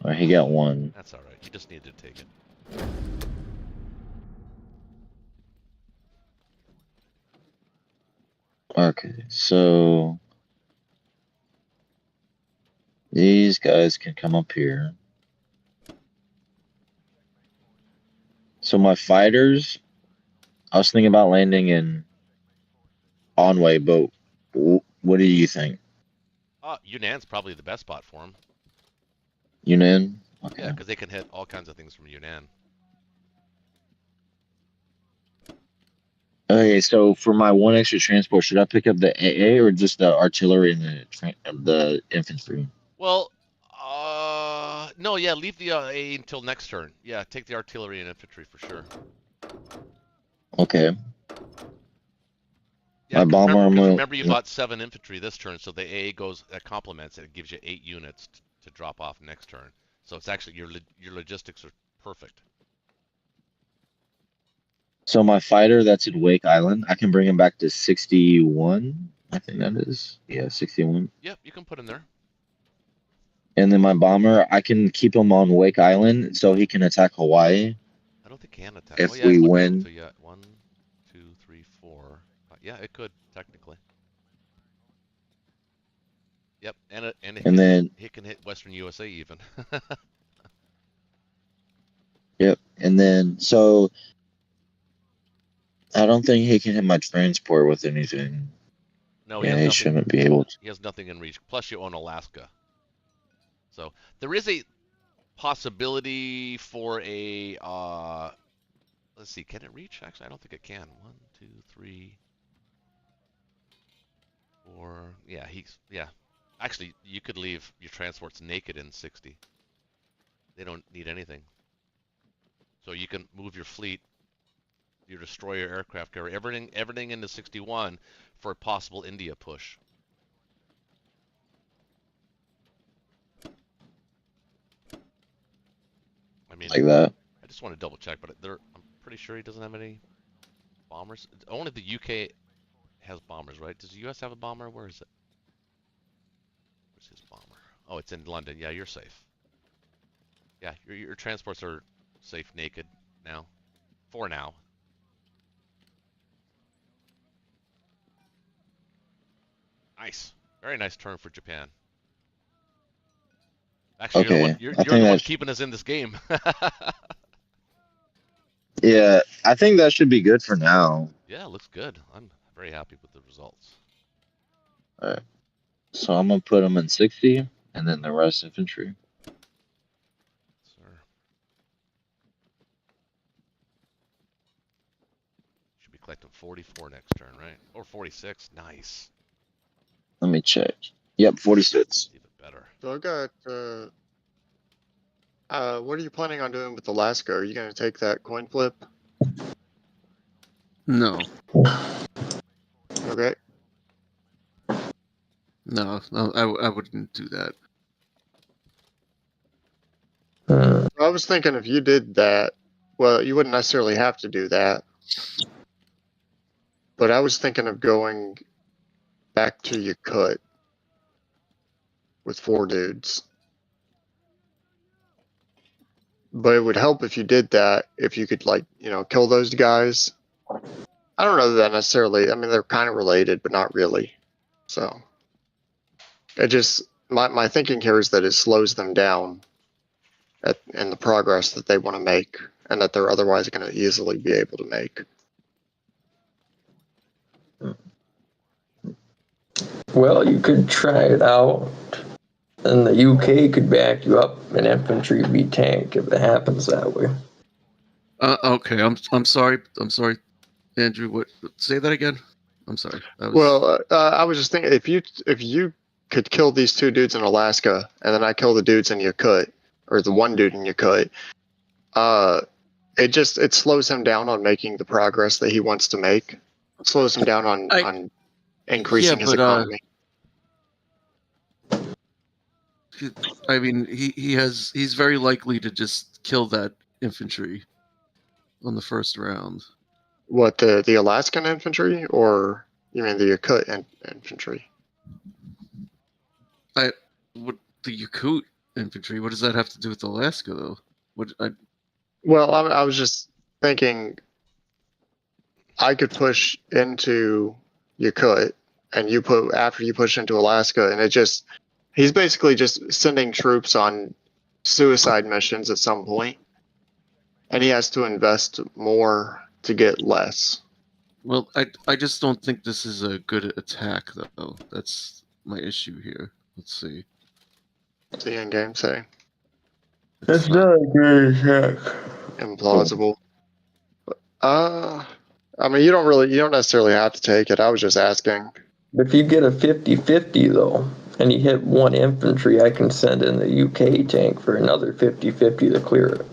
S3: All right, he got 1.
S4: That's all right. He just needed to take it.
S3: Okay, so these guys can come up here. So my fighters, I was thinking about landing in Onway, but what do you think?
S4: Yunnan's probably the best spot for him.
S3: Yunnan?
S4: Yeah,
S3: Okay.
S4: because they can hit all kinds of things from Yunnan.
S3: Okay, so for my 1 extra transport, should I pick up the AA or just the artillery and the infantry?
S4: Well, no, yeah, leave the A until next turn. Yeah, take the artillery and infantry for sure.
S3: Okay.
S4: Yeah,
S3: My bomber,
S4: because remember you bought 7 infantry this turn, so the AA goes complements it. It gives you 8 units to drop off next turn. So it's actually your logistics are perfect.
S3: So my fighter that's in Wake Island, I can bring him back to 61. I think that is. Yeah, 61.
S4: Yep, you can put in there.
S3: And then my bomber, I can keep him on Wake Island so he can attack Hawaii
S4: I don't think it can attack.
S3: if
S4: Oh yeah,
S3: we
S4: look,
S3: win.
S4: so yeah, 1, 2, 3, 4. Yeah, it could technically. Yep,
S3: And then,
S4: it can hit Western USA even.
S3: yep. And then, so I don't think he can hit my transport with anything.
S4: No,
S3: Yeah, he shouldn't be able to.
S4: He has nothing in reach. Plus, you own Alaska. So there is a possibility for a. Let's see, can it reach? Actually, I don't think it can. 1, 2, 3, 4. Yeah. Actually, you could leave your transports naked in 60. They don't need anything. So you can move your fleet, your destroyer, aircraft carrier, everything into 61 for a possible India push. I mean,
S3: Like that.
S4: I just want to double check, but I'm pretty sure he doesn't have any bombers. Only the UK has bombers, right? Does the US have a bomber? Where is it? Where's his bomber? Oh, it's in London. Yeah, you're safe. Yeah, your transports are safe naked now. For now. Nice. Very nice turn for Japan. Actually,
S3: Okay.
S4: you're
S3: I
S4: the
S3: think
S4: one
S3: that's,
S4: keeping us in this game.
S3: yeah, I think that should be good for now.
S4: Yeah, looks good. I'm very happy with the results.
S3: All right. So I'm going to put him in 60 and then the rest infantry.
S4: Sir. Should be collecting 44 next turn, right? Or 46. Nice.
S3: Let me check. Yep, 46.
S4: Even better.
S2: So I've got. What are you planning on doing with Alaska? Are you going to take that coin flip?
S1: No,
S2: Okay.
S1: no, I wouldn't do that.
S2: I was thinking if you did that, well, you wouldn't necessarily have to do that. But I was thinking of going back to Yakut with 4 dudes. But it would help if you did that, if you could, like, kill those guys I don't know that necessarily. I mean, they're kind of related, but not really. So it just my thinking here is that it slows them down in the progress that they want to make, and that they're otherwise going to easily be able to make.
S5: Well, you could try it out, and the UK could back you up in infantry v tank if it happens that way.
S1: Okay, I'm sorry. I'm sorry, Andrew. What? Say that again. I'm sorry.
S2: Well, I was just thinking if you could kill these two dudes in Alaska, and then I kill the dudes in Yakut, or the one dude in Yakut, it slows him down on making the progress that he wants to make. It slows him down on increasing his economy.
S1: I mean, he's very likely to just kill that infantry on the first round.
S2: What, the Alaskan infantry, or you mean the Yakut infantry?
S1: What the Yakut infantry? What does that have to do with Alaska, though?
S2: Well, I was just thinking I could push into Yakut, and after you push into Alaska, and he's basically just sending troops on suicide missions at some point, and he has to invest more to get less.
S1: Well, I just don't think this is a good attack, though. That's my issue here. Let's see.
S2: What's the end game say?
S5: That's not a good attack.
S2: Implausible. I mean, you don't necessarily have to take it. I was just asking.
S5: If you get a 50-50 though, and you hit one infantry, I can send in the UK tank for another 50-50 to clear it.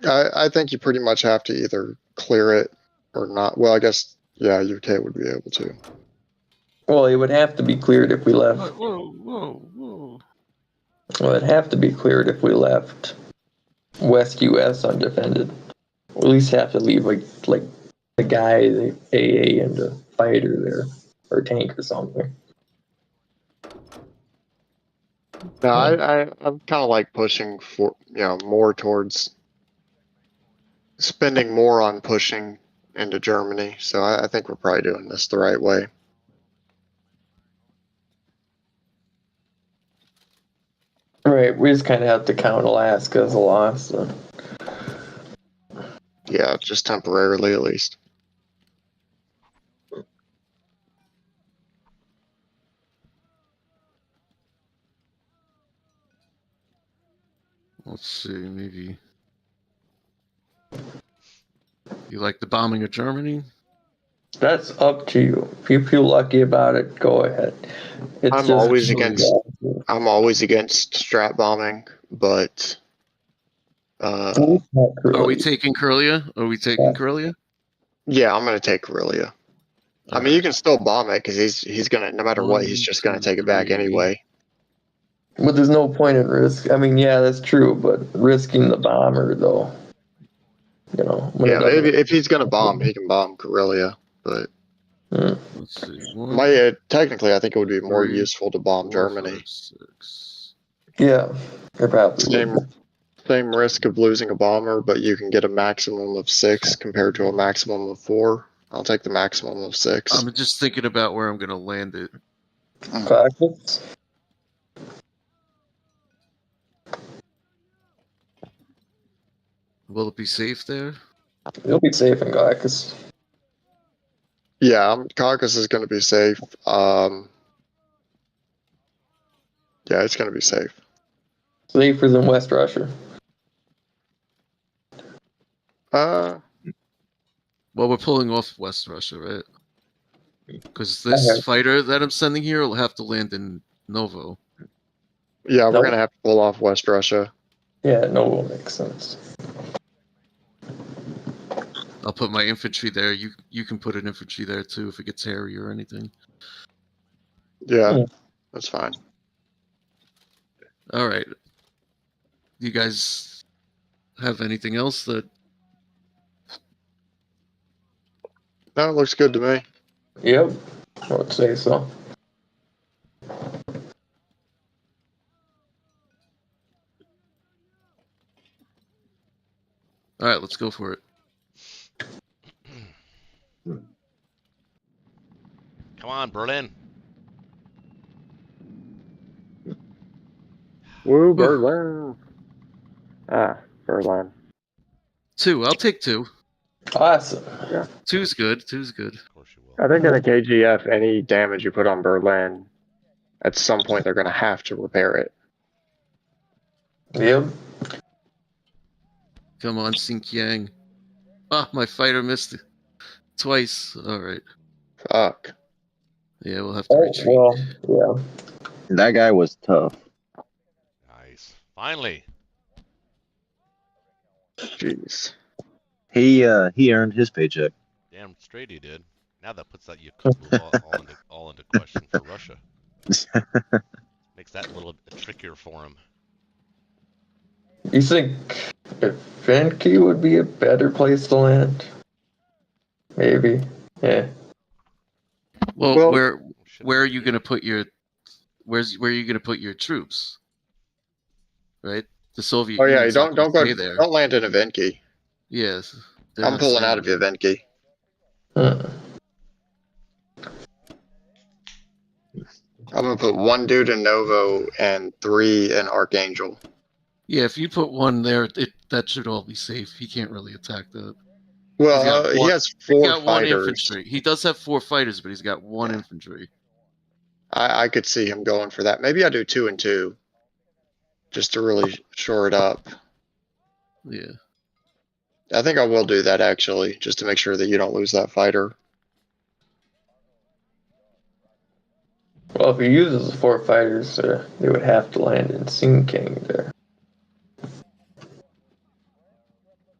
S2: I think you pretty much have to either clear it or not. Well, I guess, yeah, UK would be able to.
S5: Well, it would have to be cleared if we left.
S1: Whoa.
S5: Well, it'd have to be cleared if we left West US undefended. We'll at least have to leave like the guy, the AA, and the fighter there, or tank or something.
S2: No, I'm kind of like pushing for, more towards spending more on pushing into Germany. So I think we're probably doing this the right way.
S5: Right, we just kind of have to count Alaska as a loss. So.
S2: Yeah, just temporarily at least.
S1: Let's see, maybe. You like the bombing of Germany?
S5: That's up to you. If you feel lucky about it, go ahead.
S2: I'm always against strat bombing, but
S1: are we taking Karelia?
S2: Yeah, I'm gonna take Karelia. I mean, you can still bomb it because he's gonna, no matter what, he's just gonna take it back anyway.
S5: But there's no point in risk. I mean, yeah, that's true, but risking the bomber though,
S2: Yeah, if he's gonna bomb, he can bomb Karelia, but
S1: let's see.
S2: Technically, I think it would be more useful to bomb Germany.
S1: 5, 6.
S5: Yeah, probably.
S2: Same risk of losing a bomber, but you can get a maximum of 6 compared to a maximum of 4. I'll take the maximum of 6.
S1: I'm just thinking about where I'm going to land it.
S5: Caucus?
S1: Will it be safe there?
S5: You'll be safe in Caucus.
S2: Yeah, Caucus is going to be safe. Yeah, it's going to be safe.
S5: Safer than West Russia.
S1: Well, we're pulling off West Russia, right? Because this fighter that I'm sending here will have to land in Novo.
S2: Yeah, we're going to have to pull off West Russia.
S5: Yeah, Novo makes sense.
S1: I'll put my infantry there. You can put an infantry there too if it gets hairy or anything.
S2: Yeah, that's fine.
S1: All right. You guys have anything else that?
S2: No, it looks good to me.
S5: Yep, I would say so.
S1: All right, let's go for it.
S4: Come on, Berlin.
S6: Woo, Berlin. Berlin.
S1: 2. I'll take 2.
S5: Awesome.
S1: 2's good. 2's good.
S4: Of course you will.
S6: I think in the KGF, any damage you put on Berlin, at some point they're going to have to repair it.
S5: Yep.
S1: Come on, Xinjiang. Ah, my fighter missed it twice. All right.
S2: Fuck.
S1: Yeah, we'll have to
S5: Oh,
S1: retreat.
S5: well, yeah.
S3: That guy was tough.
S4: Nice. Finally.
S2: Jeez.
S3: He earned his paycheck.
S4: Damn straight he did. Now that puts that Yakut move all into question for Russia. Makes that a little trickier for him.
S5: You think Venki would be a better place to land? Maybe. Yeah.
S1: Well,
S2: Well-
S1: where are you going to put your where are you going to put your troops? Right? The Soviet
S2: Oh yeah,
S1: Union's not
S2: don't
S1: gonna
S2: go.
S1: stay there.
S2: Don't land in Evenki.
S1: Yes. they're
S2: I'm
S1: not
S2: pulling
S1: staying
S2: out of
S1: there.
S2: Evenki.
S5: Hmm.
S2: I'm gonna put 1 dude in Novo and 3 in Archangel.
S1: Yeah, if you put 1 there, that should all be safe. He can't really attack that.
S2: Well, he has
S1: He's
S2: 4
S1: got 1
S2: fighters.
S1: infantry. He does have 4 fighters, but he's got 1
S2: Yeah.
S1: infantry.
S2: I could see him going for that. Maybe I do 2 and 2, just to really shore it up.
S1: Yeah.
S2: I think I will do that actually, just to make sure that you don't lose that fighter.
S5: Well, if he uses the 4 fighters, they would have to land in Xinjiang there.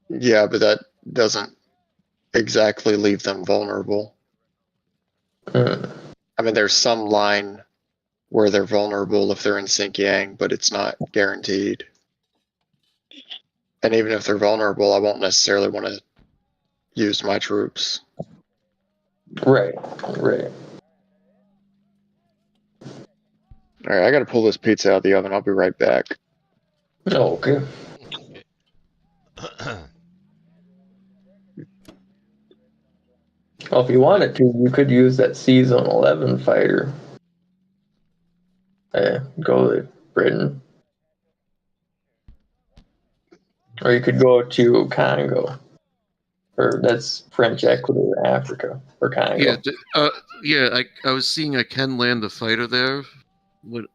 S2: Yeah, but that doesn't exactly leave them vulnerable.
S5: Hmm.
S2: I mean, there's some line where they're vulnerable if they're in Xinjiang, but it's not guaranteed. And even if they're vulnerable, I won't necessarily want to use my troops.
S5: Right.
S2: All right, I got to pull this pizza out of the oven. I'll be right back.
S5: Oh, okay. Well, if you wanted to, you could use that Season 11 fighter. Go to Britain. Or you could go to Congo. Or that's French Equator, Africa. Or Congo.
S1: Yeah, I was seeing I can land a fighter there. What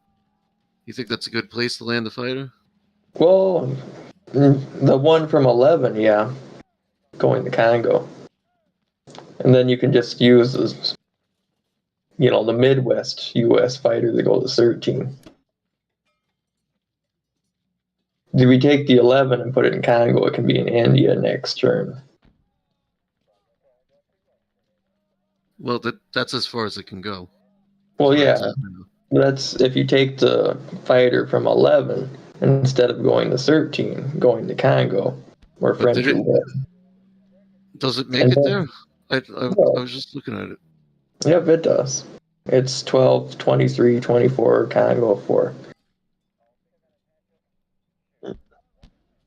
S1: you think that's a good place to land a fighter?
S5: Well, the one from 11, yeah. Going to Congo. And then you can just use this, the Midwest U.S. fighter to go to 13. If we take the 11 and put it in Congo, it can be in India next turn.
S1: Well, that's as far as it can go.
S5: Well,
S1: That's
S5: yeah.
S1: what I'm saying.
S5: That's if you take the fighter from 11 instead of going to 13, going to Congo, where
S1: But
S5: French
S1: they didn't-
S5: are.
S1: Does it make
S5: And
S1: it
S5: then-
S1: there? I was just looking at it.
S5: Yep, it does. It's 12, 23, 24, Congo 4.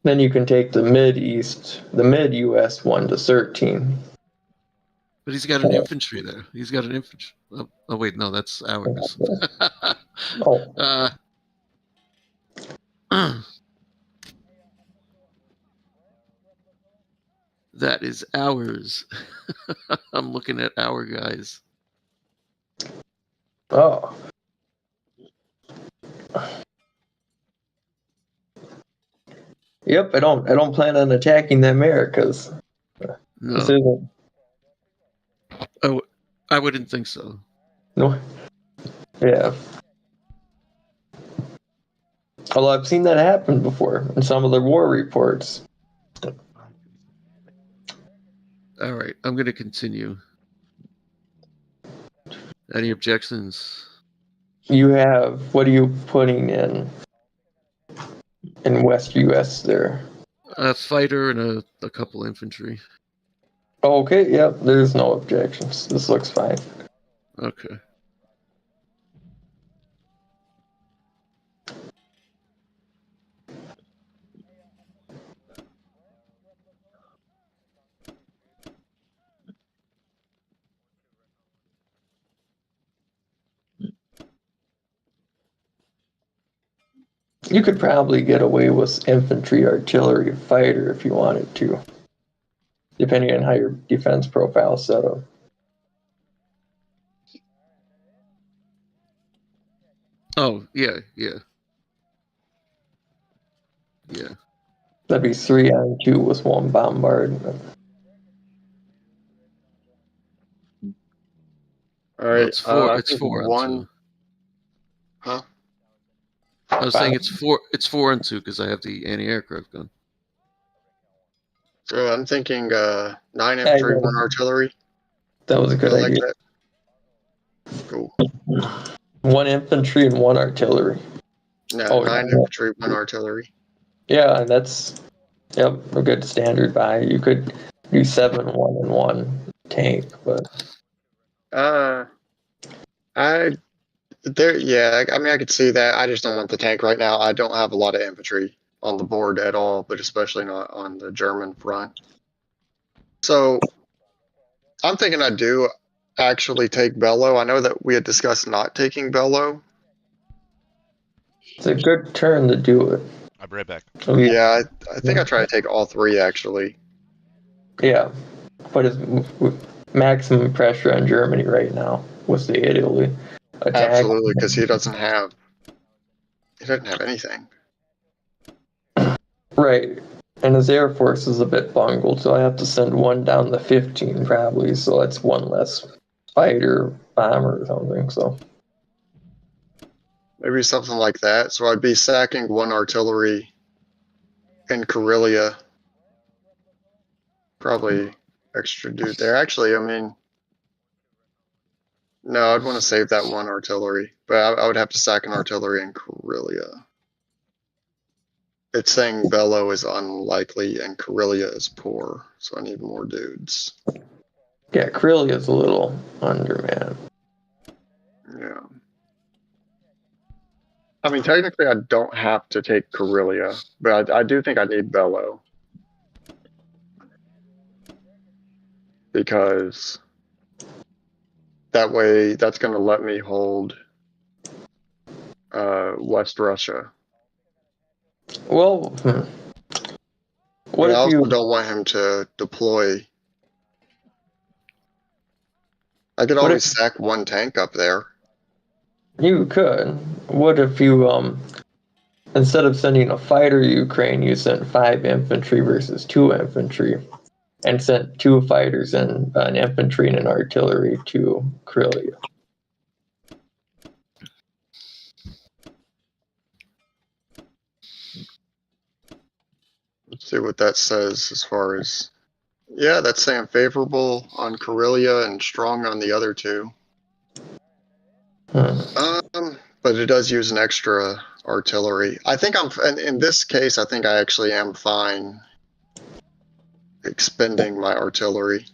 S5: Then you can take the mid-US one to 13.
S1: But he's got an infantry there. He's got an infantry. Oh wait, no, that's ours.
S5: Oh,
S1: That is ours. I'm looking at our guys.
S5: oh. Yep, I don't plan on attacking the Americas. This
S1: No,
S5: isn't.
S1: I wouldn't think so.
S5: No. Yeah. Although I've seen that happen before in some of the war reports.
S1: All right, I'm going to continue. Any objections?
S5: What are you putting in West US there?
S1: A fighter and a couple infantry.
S5: Okay, yep, there's no objections. This looks fine.
S1: Okay.
S5: You could probably get away with infantry, artillery, fighter if you wanted to, depending on how your defense profile is set up.
S1: Oh, yeah.
S5: That'd be 3-on-2 with 1 bombardment.
S6: All
S1: No,
S6: right.
S1: it's four.
S6: I
S1: It's
S6: think
S1: 4-on-2.
S6: Huh?
S1: I was saying it's 4-on-2 because I have the anti-aircraft gun.
S6: So I'm thinking 9 infantry, 1 artillery.
S5: That was a good
S6: I like
S5: idea.
S6: that. Cool.
S5: 1 infantry and 1 artillery.
S6: No, 9 infantry, 1 artillery.
S5: Yeah, that's a good standard buy. You could do 7, 1, and 1 tank, but
S6: I mean, I could see that. I just don't want the tank right now. I don't have a lot of infantry on the board at all, but especially not on the German front. So I'm thinking I do actually take Bellow. I know that we had discussed not taking Bellow.
S5: it's a good turn to do it.
S4: I'll be right back.
S6: Yeah, I think I try to take all 3 actually.
S5: Yeah, but it's maximum pressure on Germany right now with the Italy attack.
S6: Absolutely, because he doesn't have anything.
S5: Right, and his air force is a bit bungled, so I have to send 1 down to 15 probably. So that's 1 less fighter, bomber, or something. So
S6: Maybe something like that. So I'd be sacking 1 artillery in Karelia. Probably extra dude there. Actually, I mean, no, I'd want to save that 1 artillery, but I would have to sack an artillery in Karelia. It's saying Bellow is unlikely and Karelia is poor, so I need more dudes.
S5: yeah, Karelia is a little under, man.
S6: Yeah. I mean, technically, I don't have to take Karelia, but I do think I need Bellow. Because that way, that's going to let me hold West Russia.
S5: Well, what
S6: I
S5: if
S6: also
S5: you?
S6: don't want him to deploy. I could
S5: What
S6: always sack 1 tank up there.
S5: You could. What if you instead of sending a fighter to Ukraine, you sent 5 infantry versus 2 infantry, and sent 2 fighters and an infantry and an artillery to Karelia?
S6: Let's see what that says as far as. Yeah, that's saying favorable on Karelia and strong on the other 2. But it does use an extra artillery. I think in this case, I think I actually am fine expending my artillery.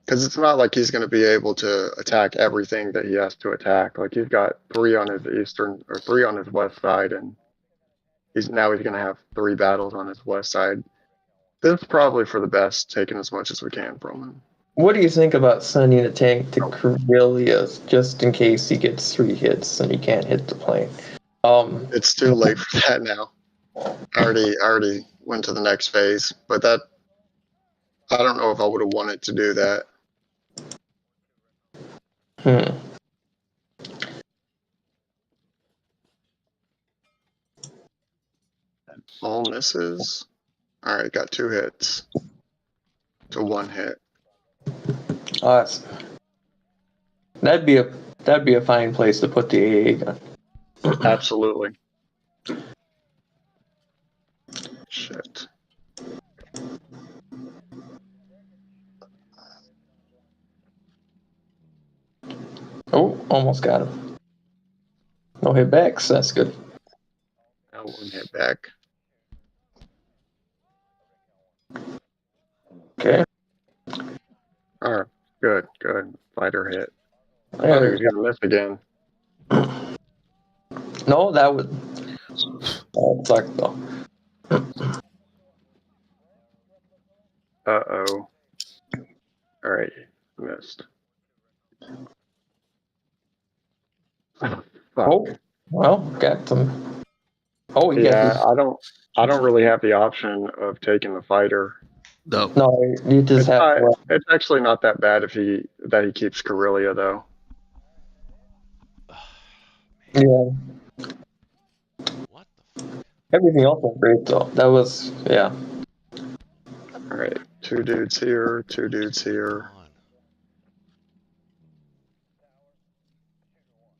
S6: Because it's not like he's going to be able to attack everything that he has to attack. Like, he's got 3 on his eastern, or 3 on his west side, and he's going to have 3 battles on his west side. This is probably for the best, taking as much as we can from him.
S5: What do you think about sending a tank to Karelia just in case he gets 3 hits and he can't hit the plane?
S6: It's too late for that now. I already went to the next phase, but that I don't know if I would have wanted to do that. All misses. All right, got 2 hits to 1 hit.
S5: Awesome. That'd be a fine place to put the AA gun.
S6: Absolutely. Shit.
S5: Oh, almost got him. No hit backs. That's good.
S6: Now 1 hit back.
S5: Okay.
S6: All right, good. Fighter hit. I thought he was gonna miss again.
S5: No, that would suck though.
S6: Uh-oh. All right, missed. Fuck.
S5: Oh, well, got some. Oh, you
S6: Yeah,
S5: got
S6: I don't really have the option of taking the fighter.
S1: No.
S5: no. You just have to.
S6: It's actually not that bad if he keeps Corellia though.
S5: Yeah.
S4: What the fuck?
S5: Everything else was great though. That was yeah.
S6: All right, 2 dudes here, 2 dudes here.
S4: Come on.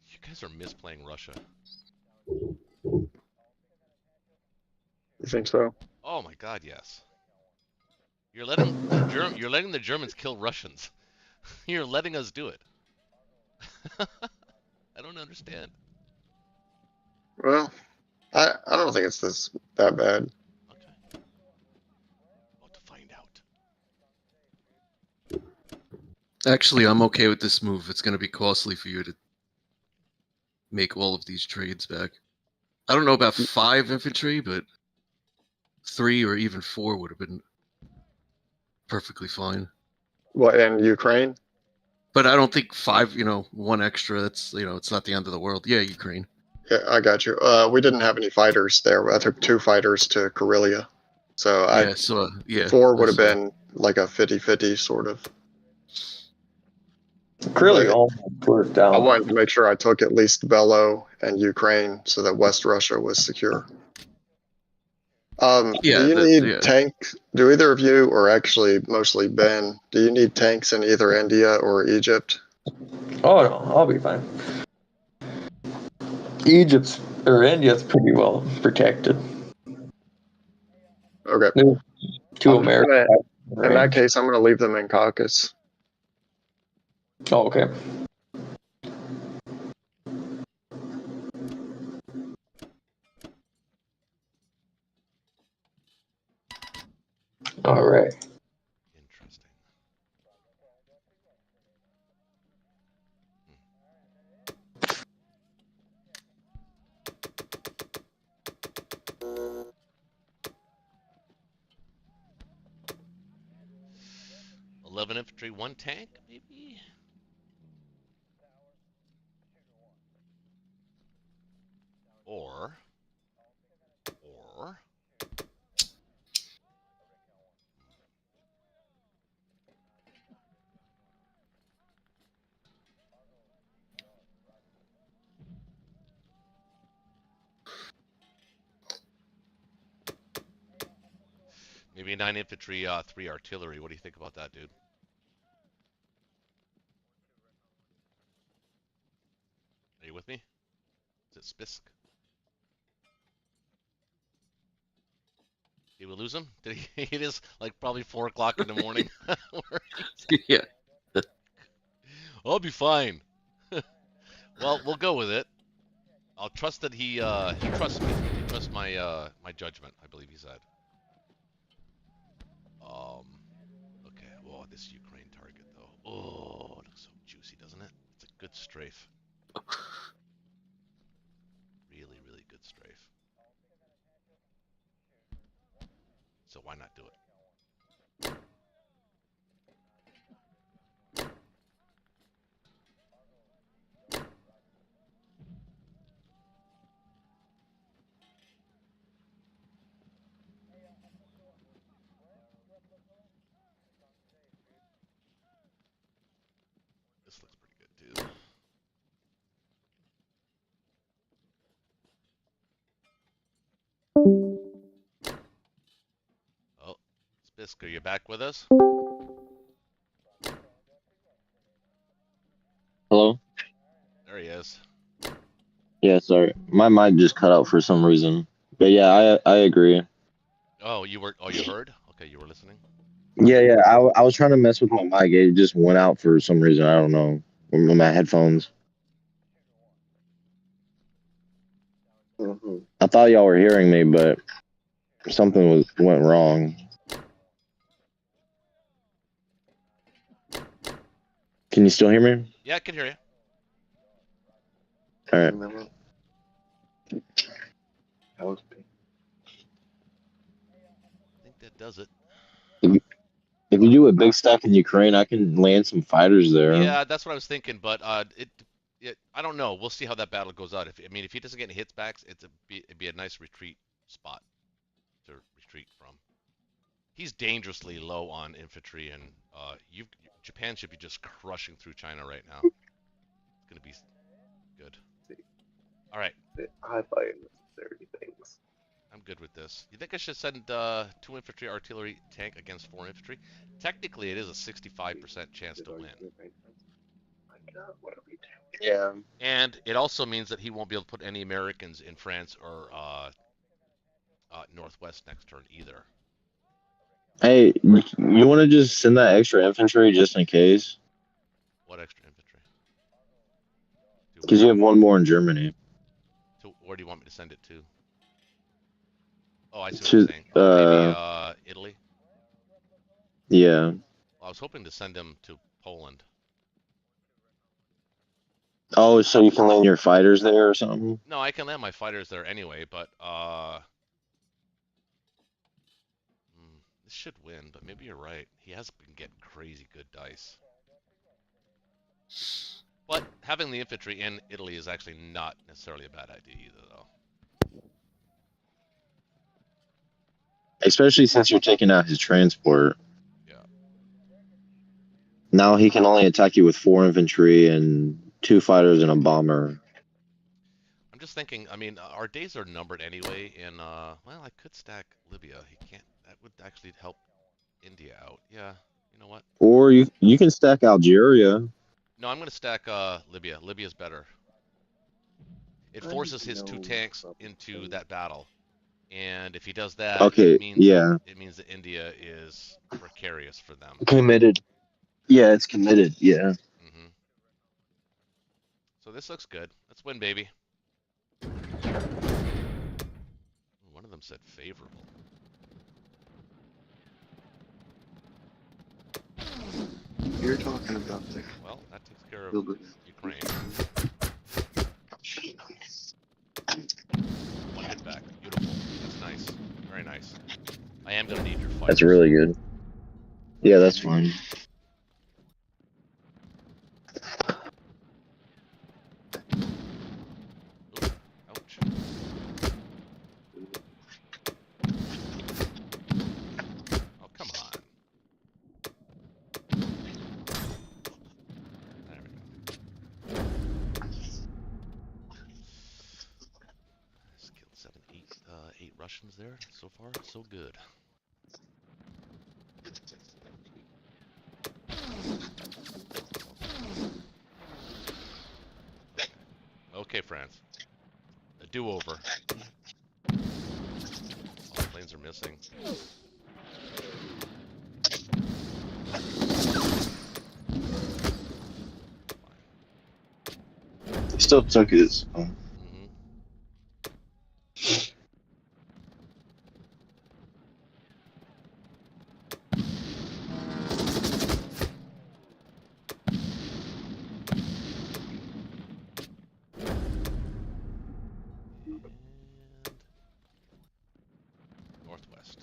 S4: You guys are misplaying Russia.
S6: You think so?
S4: Oh my God, yes. You're letting the Germans kill Russians. You're letting us do it. I don't understand.
S6: Well, I don't think it's that bad.
S4: Okay. About to find out.
S1: Actually, I'm okay with this move. It's going to be costly for you to make all of these trades back. I don't know about 5 infantry, but 3 or even 4 would have been perfectly fine.
S6: What, in Ukraine?
S1: But I don't think 5, 1 extra, that's, it's not the end of the world. Yeah, Ukraine.
S6: Yeah, I got you. We didn't have any fighters there. I took 2 fighters to Karelia. So
S1: Yeah, so, yeah.
S6: 4 would have been like a 50-50 sort of.
S5: Really
S6: But
S5: almost worked
S6: I
S5: out.
S6: wanted to make sure I took at least Bello and Ukraine so that West Russia was secure.
S1: Yeah,
S6: do you need tanks? Do either of you, or actually mostly Ben, do you need tanks in either India or Egypt?
S5: Oh no, I'll be fine. Egypt's or India's pretty well protected.
S6: Okay.
S5: There's 2
S6: I'm just
S5: American.
S6: in that case, I'm going to leave them in Caucasus.
S5: Oh, okay. All right.
S4: Interesting. 11 infantry, 1 tank, maybe? Or maybe 9 infantry, 3 artillery. What do you think about that, dude? Are you with me? Is it Spisk? Did we lose him? Did he? It is like probably 4 o'clock in the morning.
S1: Yeah.
S4: I'll be fine. Well, we'll go with it. I'll trust that he trusts me. He trusts my my judgment, I believe he said. Okay. Whoa, this Ukraine target though. Oh, it looks so juicy, doesn't it? It's a good strafe. Really, really good strafe. So why not do it? This looks pretty good too. Oh, Spisk, are you back with us?
S3: Hello?
S4: There he is.
S3: Yeah, sorry. My mic just cut out for some reason. But yeah, I agree.
S4: Oh, you were. Oh, you heard? Okay, you were listening.
S3: Yeah. I was trying to mess with my mic. It just went out for some reason. I don't know. With my headphones. I thought y'all were hearing me, but something went wrong. Can you still hear me?
S4: Yeah, I can hear you.
S3: All right.
S4: I think that does it.
S3: If you do a big stack in Ukraine, I can land some fighters there.
S4: Yeah, that's what I was thinking, but I don't know. We'll see how that battle goes out. If he doesn't get any hits back, it'd be a nice retreat spot to retreat from. He's dangerously low on infantry, and Japan should be just crushing through China right now. It's gonna be good. All right.
S7: I buy unnecessary things.
S4: I'm good with this. You think I should send 2 infantry artillery tank against 4 infantry? Technically, it is a 65% chance to win.
S7: My God, what are we doing?
S3: Yeah.
S4: And it also means that he won't be able to put any Americans in France or Northwest next turn either.
S3: Hey, you want to just send that extra infantry just in case?
S4: What extra infantry?
S3: Because you have one more in Germany.
S4: Where do you want me to send it to? Oh, I see what
S3: To,
S4: you're saying. Maybe Italy?
S3: Yeah.
S4: Well, I was hoping to send him to Poland.
S3: Oh, so you can land your fighters there or something?
S4: No, I can land my fighters there anyway, but this should win, but maybe you're right. He has been getting crazy good dice. But having the infantry in Italy is actually not necessarily a bad idea either, though.
S3: Especially since you're taking out his transport.
S4: Yeah.
S3: Now he can only attack you with 4 infantry and 2 fighters and a bomber.
S4: I'm just thinking, our days are numbered anyway, and, well, I could stack Libya. He can't, that would actually help India out. Yeah, you know what?
S3: Or you can stack Algeria.
S4: No, I'm going to stack Libya. Libya's better. It forces his 2 tanks into that battle. And if he does that,
S3: Okay,
S4: it means that India is precarious for them.
S3: Committed. Yeah, it's committed. Yeah.
S4: Mm-hmm. So this looks good. Let's win, baby. One of them said favorable.
S7: You're talking about the
S4: Well, that takes care of
S7: buildup.
S4: Ukraine. One hit back. Beautiful. That's nice. Very nice. I am going to need your fighters.
S3: That's really good. Yeah, that's fine.
S4: Ouch. Oh, come on. There we go. Just killed 8 Russians there. So far, so good. Okay, France. A do-over. All the planes are missing.
S3: Still took his.
S4: Mm-hmm. Northwest.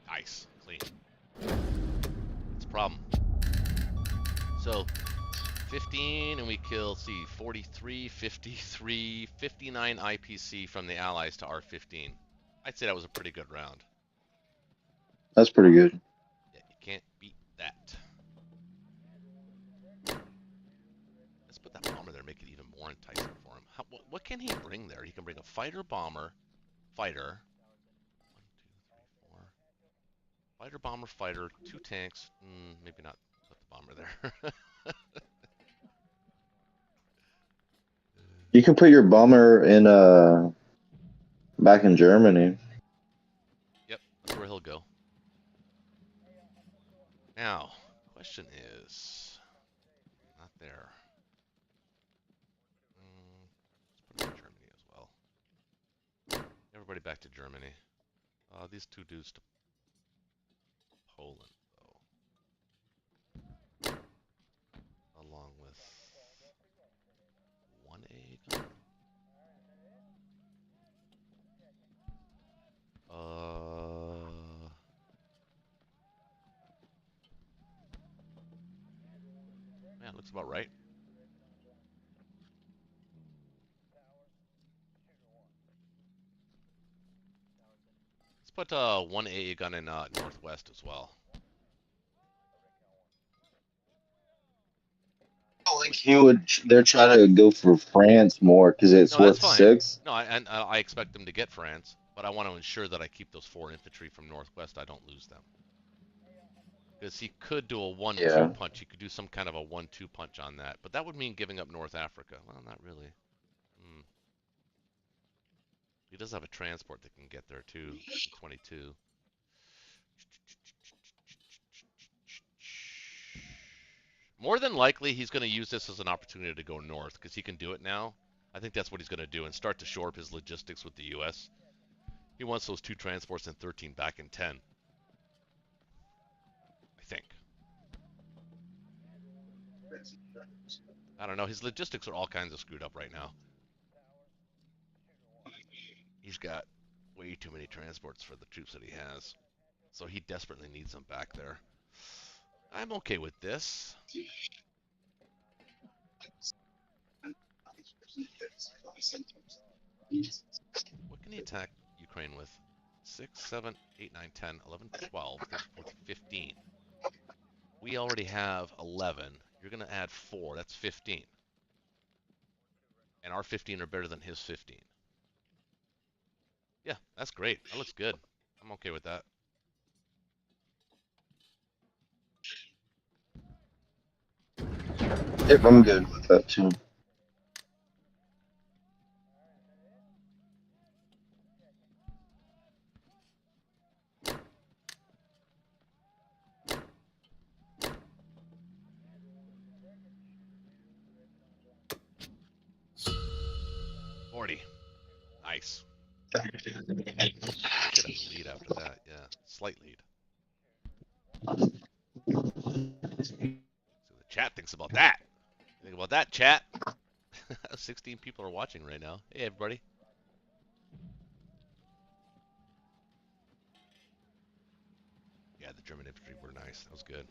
S4: Nice. Clean. That's a problem. So, 15, and we kill, see, 43, 53, 59 IPC from the Allies to our 15. I'd say that was a pretty good round.
S3: That's pretty good.
S4: Yeah, you can't beat that. Let's put that bomber there, make it even more enticing for him. What can he bring there? He can bring a fighter, bomber, fighter. 1, 2, 3, 4. Fighter, bomber, fighter, 2 tanks. Maybe not put the bomber there.
S3: You can put your bomber in back in Germany.
S4: Yep, that's where he'll go. Now, question is, not there. Let's put him in Germany as well. Everybody back to Germany. These 2 dudes to Poland, though. Along with 1 egg. Yeah, looks about right. Let's put one AA gun in northwest as well.
S3: Like they're trying to go for France more because it's
S4: No, that's
S3: worth
S4: fine.
S3: 6.
S4: No, I expect them to get France, but I want to ensure that I keep those 4 infantry from northwest. I don't lose them. Because he could do a 1-2
S3: Yeah.
S4: punch. He could do some kind of a 1-2 punch on that. But that would mean giving up North Africa. Well, not really. He does have a transport that can get there too. 22. More than likely, he's going to use this as an opportunity to go north because he can do it now. I think that's what he's going to do and start to shore up his logistics with the U.S. He wants those 2 transports in 13 back in 10. I think. I don't know. His logistics are all kinds of screwed up right now. He's got way too many transports for the troops that he has. So he desperately needs them back there. I'm okay with this. What can he attack Ukraine with? 6, 7, 8, 9, 10, 11, 12, 13, 14, 15. We already have 11. You're going to add 4. That's 15. And our 15 are better than his 15. Yeah, that's great. That looks good. I'm okay with that.
S3: Yep, I'm good with that too.
S4: Nice. Should have a lead after that. Yeah, slight lead. So the chat thinks about that. Think about that, chat. 16 people are watching right now. Hey, everybody. Yeah, the German infantry were nice. That was good.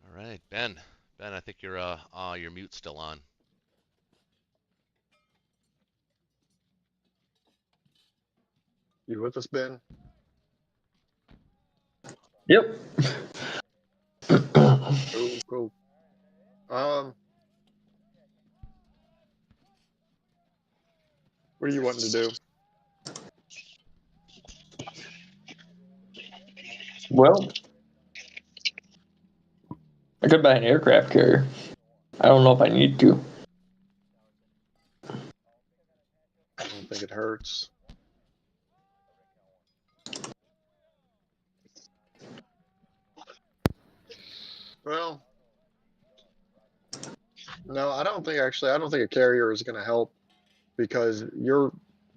S4: All right, Ben. Ben, I think your mute's still on.
S6: You with us, Ben?
S5: Yep.
S6: Cool. What are you wanting to do?
S5: Well, I could buy an aircraft carrier. I don't know if I need to.
S6: I don't think it hurts. Well, no, I don't think a carrier is going to help because you're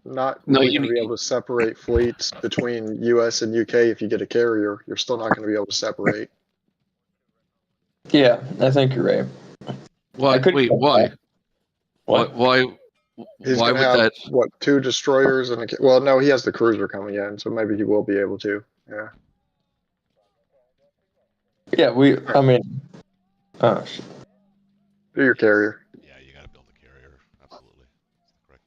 S6: not
S1: No,
S6: really
S1: you
S6: going to be able to separate fleets between US and UK if you get a carrier. You're still not going to be able to separate.
S5: Yeah, I think you're right.
S1: why? Wait, why?
S5: What?
S1: Why?
S6: He's
S1: Why
S6: going to
S1: would
S6: have
S1: that?
S6: what, 2 destroyers and well, no, he has the cruiser coming in, so maybe he will be able to. Yeah.
S5: Yeah, I mean, oh, shit.
S6: Do your carrier.
S4: Yeah, you got to build a carrier. Absolutely. That's the correct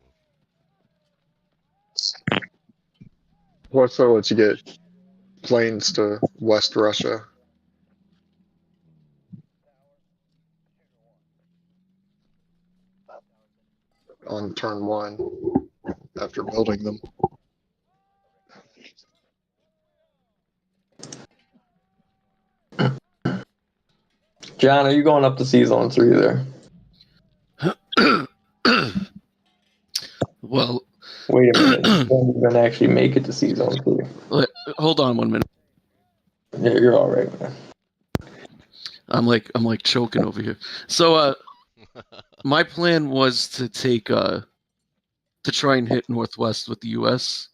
S4: move.
S6: What's so lets you get planes to West Russia? On turn 1 after building them.
S5: John, are you going up to Sea Zone 3 there?
S1: Well,
S5: Wait a minute. You're going to actually make it to Sea Zone 3.
S1: hold on 1 minute.
S5: Yeah, you're all right, man.
S1: I'm like choking over here. So, my plan was to take to try and hit northwest with the U.S.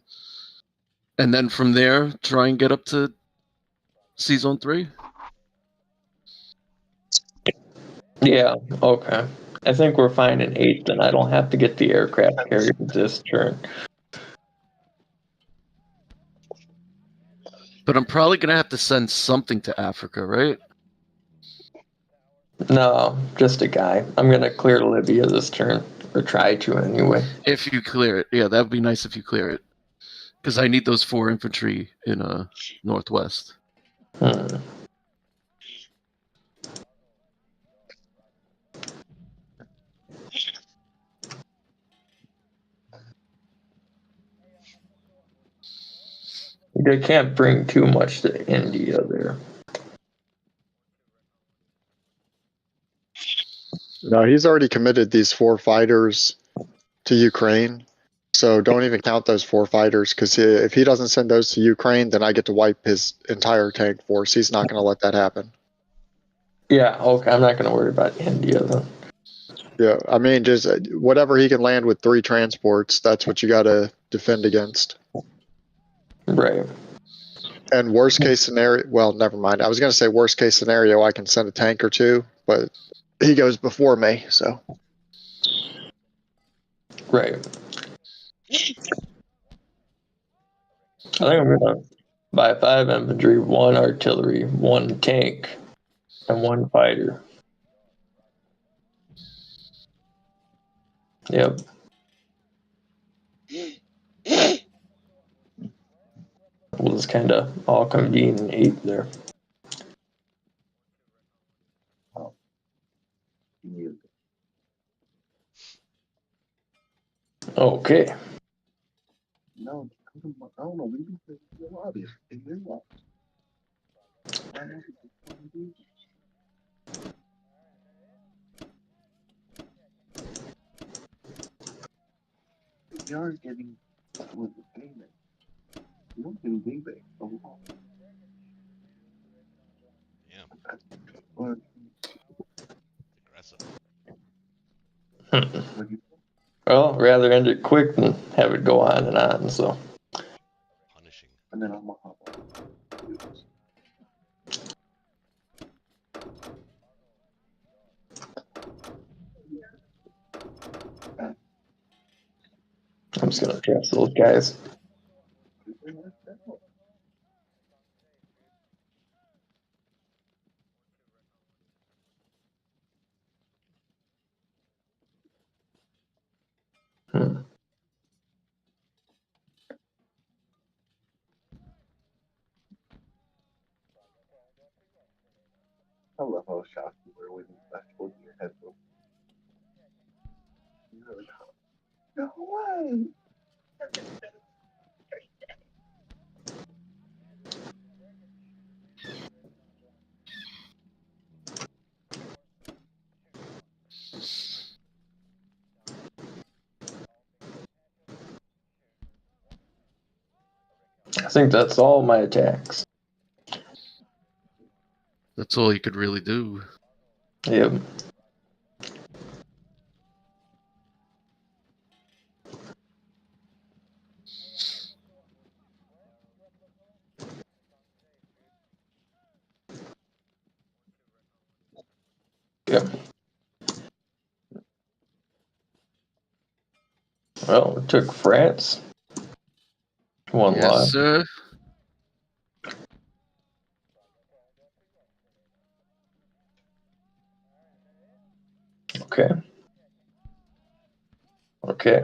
S1: and then from there try and get up to Sea Zone 3.
S5: Yeah, okay. I think we're fine in 8th, and I don't have to get the aircraft carrier this turn.
S1: But I'm probably gonna have to send something to Africa, right?
S5: No, just a guy. I'm gonna clear Libya this turn, or try to anyway.
S1: If you clear it, yeah, that would be nice if you clear it, because I need those 4 infantry in northwest.
S5: Hmm. They can't bring too much to India there.
S2: No, he's already committed these 4 fighters to Ukraine. So don't even count those 4 fighters, because if he doesn't send those to Ukraine, then I get to wipe his entire tank force. He's not going to let that happen.
S5: Yeah, okay, I'm not gonna worry about India then.
S2: Yeah, I mean, just whatever he can land with 3 transports, that's what you got to defend against.
S5: Right.
S2: And worst case scenario, well, never mind. I was going to say worst case scenario, I can send a tank or 2, but he goes before me, so.
S5: Right. I think I'm gonna buy 5 infantry, 1 artillery, 1 tank, and 1 fighter. Yep. We'll just kind of all convene in 8 there. Okay.
S7: No, I don't know. We can play the lobby. Is there what? You are getting with the payment. You don't get anything. Oh,
S4: Yeah,
S7: but
S4: aggressive.
S7: what you
S5: Well, rather end it quick than have it go on and on, so.
S4: Punishing.
S7: and then I'm gonna hop on.
S5: I'm just gonna trust those guys. Hmm.
S7: I love how shocked you were when you flash both your headphones. You really no way.
S5: I think that's all my attacks.
S1: That's all you could really do.
S5: Yep. Yep. Well, it took France. 1
S1: Yes,
S5: loss.
S1: sir.
S5: Okay. Okay.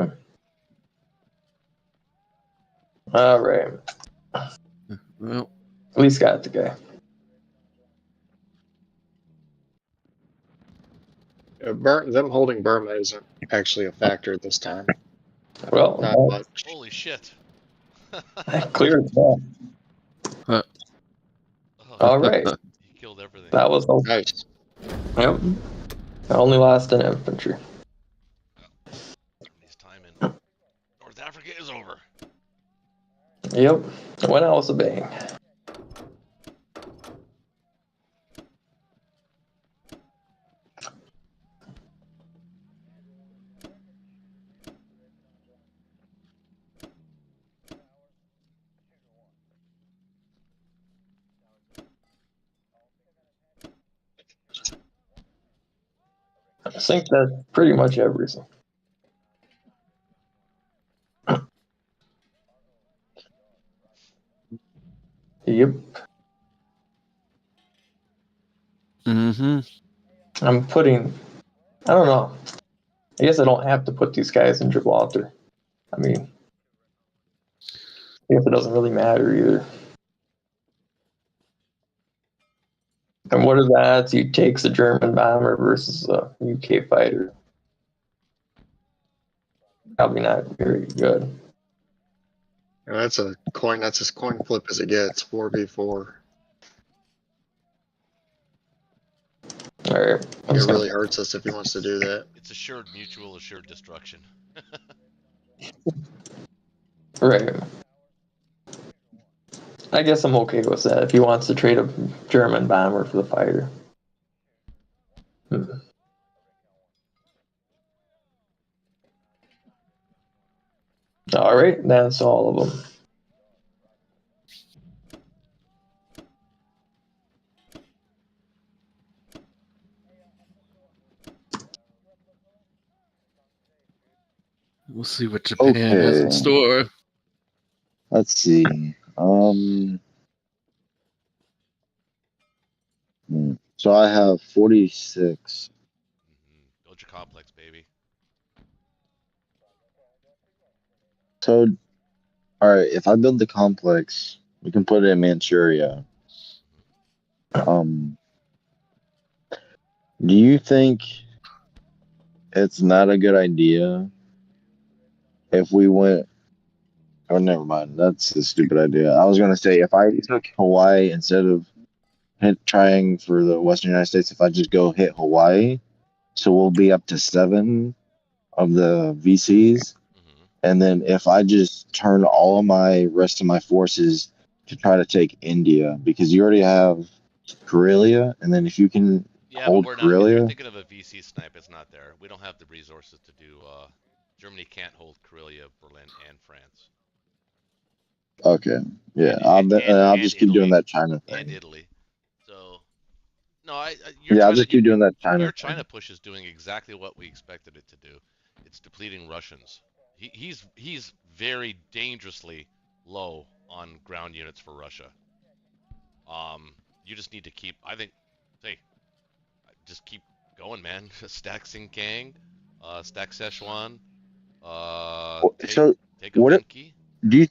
S5: All right.
S1: Well,
S5: At least got the guy.
S2: Them holding Burma isn't actually a factor this time.
S5: Well,
S2: Not much.
S4: Holy shit.
S5: I cleared that.
S1: huh.
S4: Oh,
S5: All right.
S4: he killed everything.
S5: That was the.
S2: Nice.
S5: Yep. I only lost an infantry.
S4: His time in North Africa is over.
S5: Yep. Went out with a bang. I think that's pretty much everything. Yep.
S1: Mm-hmm.
S5: I'm putting. I don't know. I guess I don't have to put these guys in Gibraltar. I mean, I guess it doesn't really matter either. And what are the odds he takes a German bomber versus a UK fighter? Probably not very good.
S6: And that's a coin. That's as coin flip as it gets. 4v4.
S5: All right.
S6: It really hurts us if he wants to do that.
S4: It's assured mutual, assured destruction.
S5: Right. I guess I'm okay with that if he wants to trade a German bomber for the fighter. All right, that's all of them.
S1: We'll see what Japan has in
S3: Okay.
S1: store.
S3: Let's see. So I have 46.
S4: Build your complex, baby.
S3: So, all right, if I build the complex, we can put it in Manchuria. Do you think it's not a good idea if we went? Oh, never mind. That's a stupid idea. I was gonna say if I took Hawaii instead of trying for the Western United States, if I just go hit Hawaii, so we'll be up to 7 of the VCs. And then if I just turn all of my rest of my forces to try to take India, because you already have Karelia, and then if you can hold
S4: but we're not. If you're
S3: Karelia,
S4: thinking of a VC snipe, it's not there. We don't have the resources to do. Germany can't hold Karelia, Berlin, and France.
S3: okay, yeah,
S4: And
S3: I'll just keep doing
S4: Italy.
S3: that China thing.
S4: And Italy. So, no,
S3: I'll just keep doing that China
S4: Your
S3: thing.
S4: China push is doing exactly what we expected it to do. It's depleting Russians. He's very dangerously low on ground units for Russia. You just need to keep. I think, hey, just keep going, man. Stack Sinkang, stack Szechuan,
S3: So
S4: take
S3: what
S4: Avenki.
S3: do you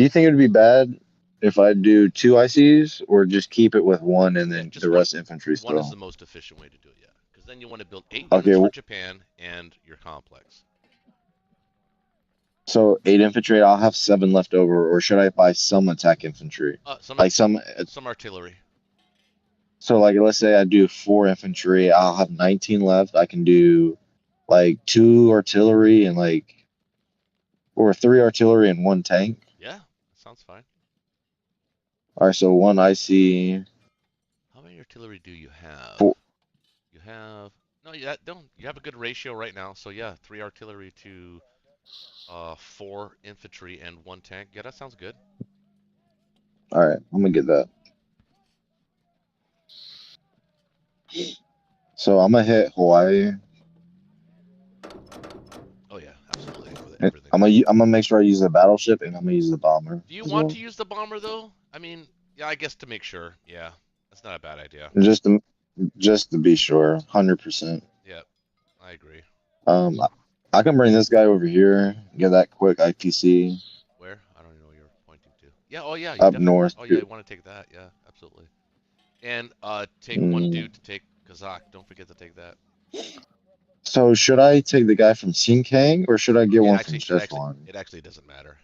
S3: think it would be bad if I do 2 ICs or just keep it with 1 and then
S4: Just
S3: the rest infantry
S4: One is
S3: still?
S4: the most efficient way to do it, yeah. Because then you want to build 8
S3: Okay,
S4: units for Japan and your complex.
S3: So 8 infantry, I'll have 7 left over, or should I buy some attack infantry?
S4: Some artillery.
S3: So like let's say I do 4 infantry, I'll have 19 left. I can do like 2 artillery and or 3 artillery and 1 tank.
S4: Yeah, sounds fine.
S3: All right, so 1 IC.
S4: How many artillery do you have?
S3: 4.
S4: You have don't. You have a good ratio right now. So yeah, 3 artillery to 4 infantry and 1 tank. Yeah, that sounds good.
S3: All right, I'm gonna get that. So I'm gonna hit Hawaii.
S4: Oh yeah, absolutely. With
S3: everything.
S4: I'm
S3: gonna make sure I use the battleship and I'm gonna use the bomber.
S4: Do you want to use the bomber though? I mean, yeah, I guess to make sure. Yeah, that's not a bad idea.
S3: Just to be sure, 100%.
S4: Yeah, I agree.
S3: I can bring this guy over here, get that quick IPC.
S4: Where? I don't even know where you're pointing to. Yeah, oh yeah.
S3: Up north.
S4: Oh yeah, you want to take that. Yeah, absolutely. And take 1 dude to take Kazakh. Don't forget to take that.
S3: So should I take the guy from Sinkang or should I get one from Szechuan?
S4: It actually doesn't matter.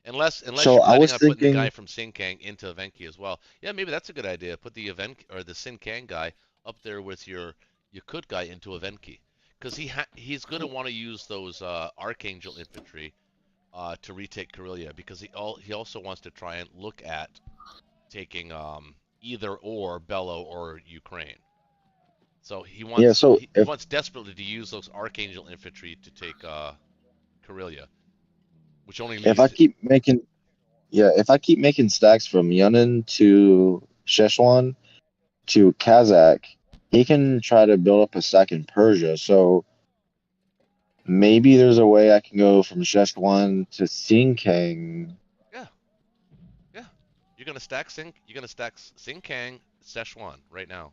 S4: Unless
S3: So
S4: you're
S3: I
S4: planning
S3: was
S4: on
S3: thinking
S4: putting the guy from Sinkang into Evenki as well. Yeah, maybe that's a good idea. Put the the Sinkang guy up there with your Yakut guy into Evenki, because he's going to want to use those Archangel infantry to retake Karelia, because he also wants to try and look at taking either or Bello or Ukraine. So he wants he wants desperately to use those Archangel infantry to take Karelia, which only means
S3: if I keep making stacks from Yunnan to Szechuan to Kazakh, he can try to build up a stack in Persia. So maybe there's a way I can go from Szechuan to Sinkang.
S4: Yeah. gonna stack Sing. You're gonna stack Sing Kang, Szechuan right now,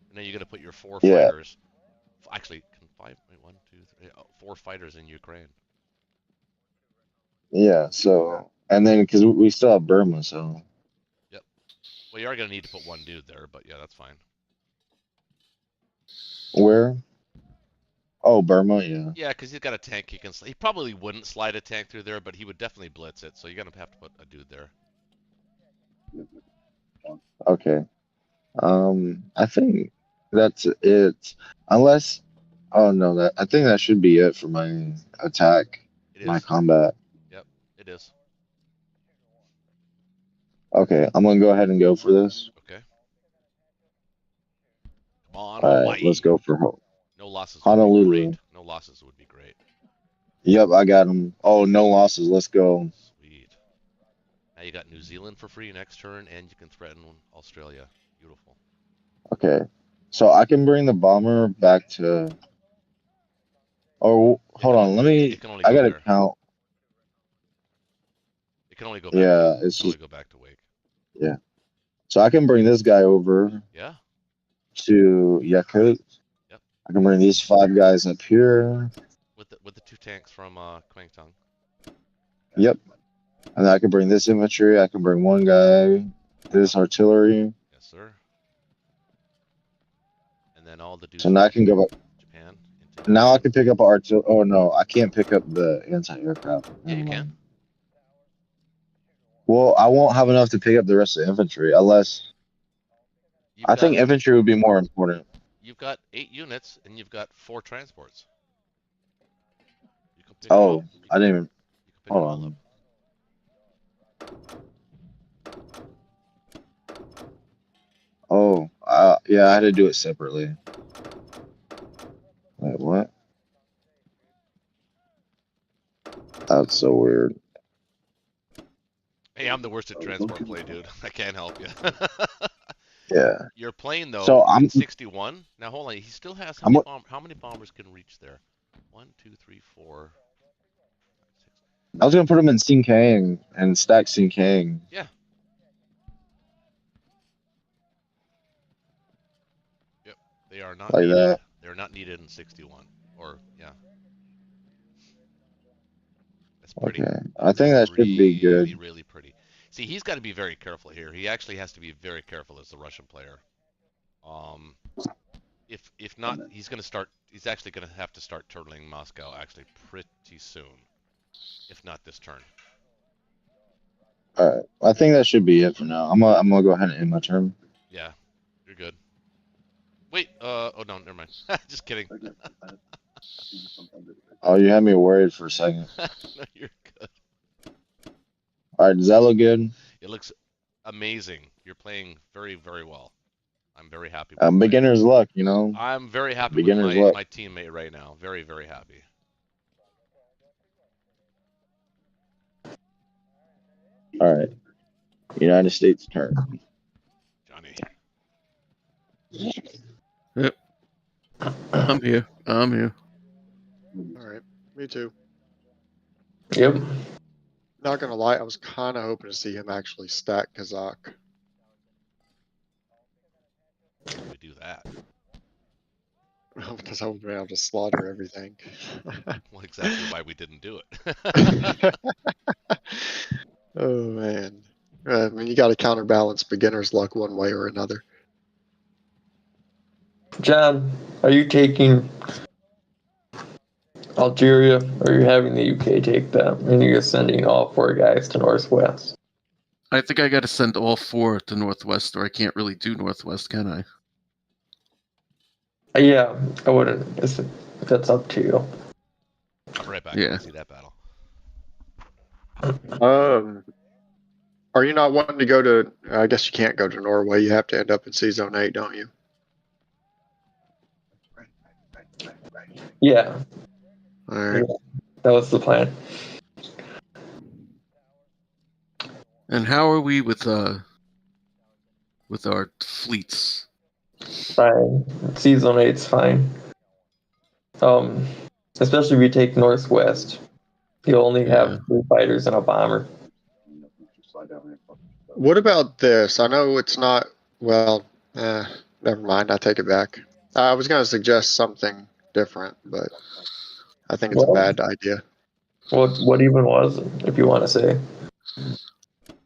S4: and then you're gonna put your 4
S3: Yeah.
S4: fighters. Actually, can 5? Wait, 1, 2, 3, 4 fighters in Ukraine.
S3: Yeah. So, and then because we still have Burma, so
S4: Well, you are gonna need to put 1 dude there, but yeah, that's fine.
S3: where? Oh, Burma. Yeah.
S4: Yeah, because he's got a tank. He probably wouldn't slide a tank through there, but he would definitely blitz it. So you're gonna have to put a dude there.
S3: Okay. I think that's it. Unless, oh no, that I think that should be it for my attack,
S4: It
S3: my
S4: is.
S3: combat.
S4: Yep, it is.
S3: Okay, I'm gonna go ahead and go for this.
S4: Okay. Come on,
S3: All right,
S4: Hawaii.
S3: let's go for
S4: No losses would be
S3: Honolulu.
S4: great. No losses would be great.
S3: Yep, I got him. Oh, no losses. Let's go.
S4: Sweet. Now you got New Zealand for free next turn, and you can threaten Australia. Beautiful.
S3: Okay, so I can bring the bomber back to. Oh, hold on. Let me.
S4: It can only
S3: I
S4: go
S3: gotta
S4: there.
S3: count.
S4: It can only go back.
S3: Yeah,
S4: To,
S3: it's
S4: it can only
S3: just
S4: go back to Wake.
S3: yeah. So I can bring this guy over
S4: Yeah.
S3: to Yakut.
S4: Yep.
S3: I can bring these 5 guys up here.
S4: With the 2 tanks from Kwangtung.
S3: Yep. And then I can bring this infantry. I can bring 1 guy. This artillery.
S4: Yes, sir. And then all the dudes.
S3: So now I can go back.
S4: Japan.
S3: Now I can pick up artillery. Oh no, I can't pick up the anti-aircraft.
S4: Yeah, you can.
S3: Well, I won't have enough to pick up the rest of the infantry unless I think infantry would be more important.
S4: You've got 8 units and you've got 4 transports. You can pick
S3: Oh, I didn't even. Hold
S4: all
S3: on. Oh, yeah, I had to do it separately. Wait, what? That's so weird.
S4: Hey, I'm the worst at transport play, dude. I can't help you.
S3: Yeah.
S4: You're playing though.
S3: So I'm
S4: 61. Now hold on. He still has how many bombers can reach there? 1, 2, 3, 4. 5, 6.
S3: I was gonna put him in Sing Kang and stack Sing Kang.
S4: Yeah. Yep. They are not
S3: like
S4: needed.
S3: that.
S4: They're not needed in 61. Or yeah. That's pretty.
S3: Okay. I think that should be good.
S4: Really, really pretty. See, he's got to be very careful here. He actually has to be very careful as the Russian player. If not, he's actually gonna have to start turtling Moscow actually pretty soon. If not this turn.
S3: All right. I think that should be it for now. I'm gonna go ahead and end my turn.
S4: Yeah, you're good. Wait. Oh no, never mind. Just kidding.
S3: Oh, you had me worried for a second.
S4: No, you're good.
S3: All right. Does that look good?
S4: It looks amazing. You're playing very, very well. I'm very happy with
S3: beginner's luck, you know.
S4: I'm very happy
S3: Beginner's
S4: with
S3: luck.
S4: my teammate right now. Very, very happy.
S3: All right. United States turn.
S4: Johnny.
S1: Yep. I'm here.
S6: All right, me too.
S5: Yep.
S6: Not gonna lie, I was kind of hoping to see him actually stack Kazakh.
S4: We do that.
S6: Because I would be able to slaughter everything.
S4: Well, exactly why we didn't do it.
S6: Oh man. I mean, you got to counterbalance beginner's luck one way or another.
S5: John, are you taking Algeria, or are you having the UK take them, and you're sending all 4 guys to Northwest?
S1: I think I got to send all 4 to Northwest, or I can't really do Northwest, can I?
S5: Yeah, I wouldn't. That's up to you.
S4: I'll be right back.
S1: Yeah.
S4: See that battle.
S6: Are you not wanting to go to? I guess you can't go to Norway. You have to end up in C Zone 8, don't you?
S5: Yeah,
S6: All right.
S5: that was the plan.
S1: And how are we with our fleets?
S5: Fine. Season 8's fine. Especially if you take Northwest, you'll only have 3 fighters and a bomber.
S6: What about this? I know it's not. Well, never mind. I take it back. I was going to suggest something different, but I think it's a
S5: Well,
S6: bad idea.
S5: what even was it, if you want to say?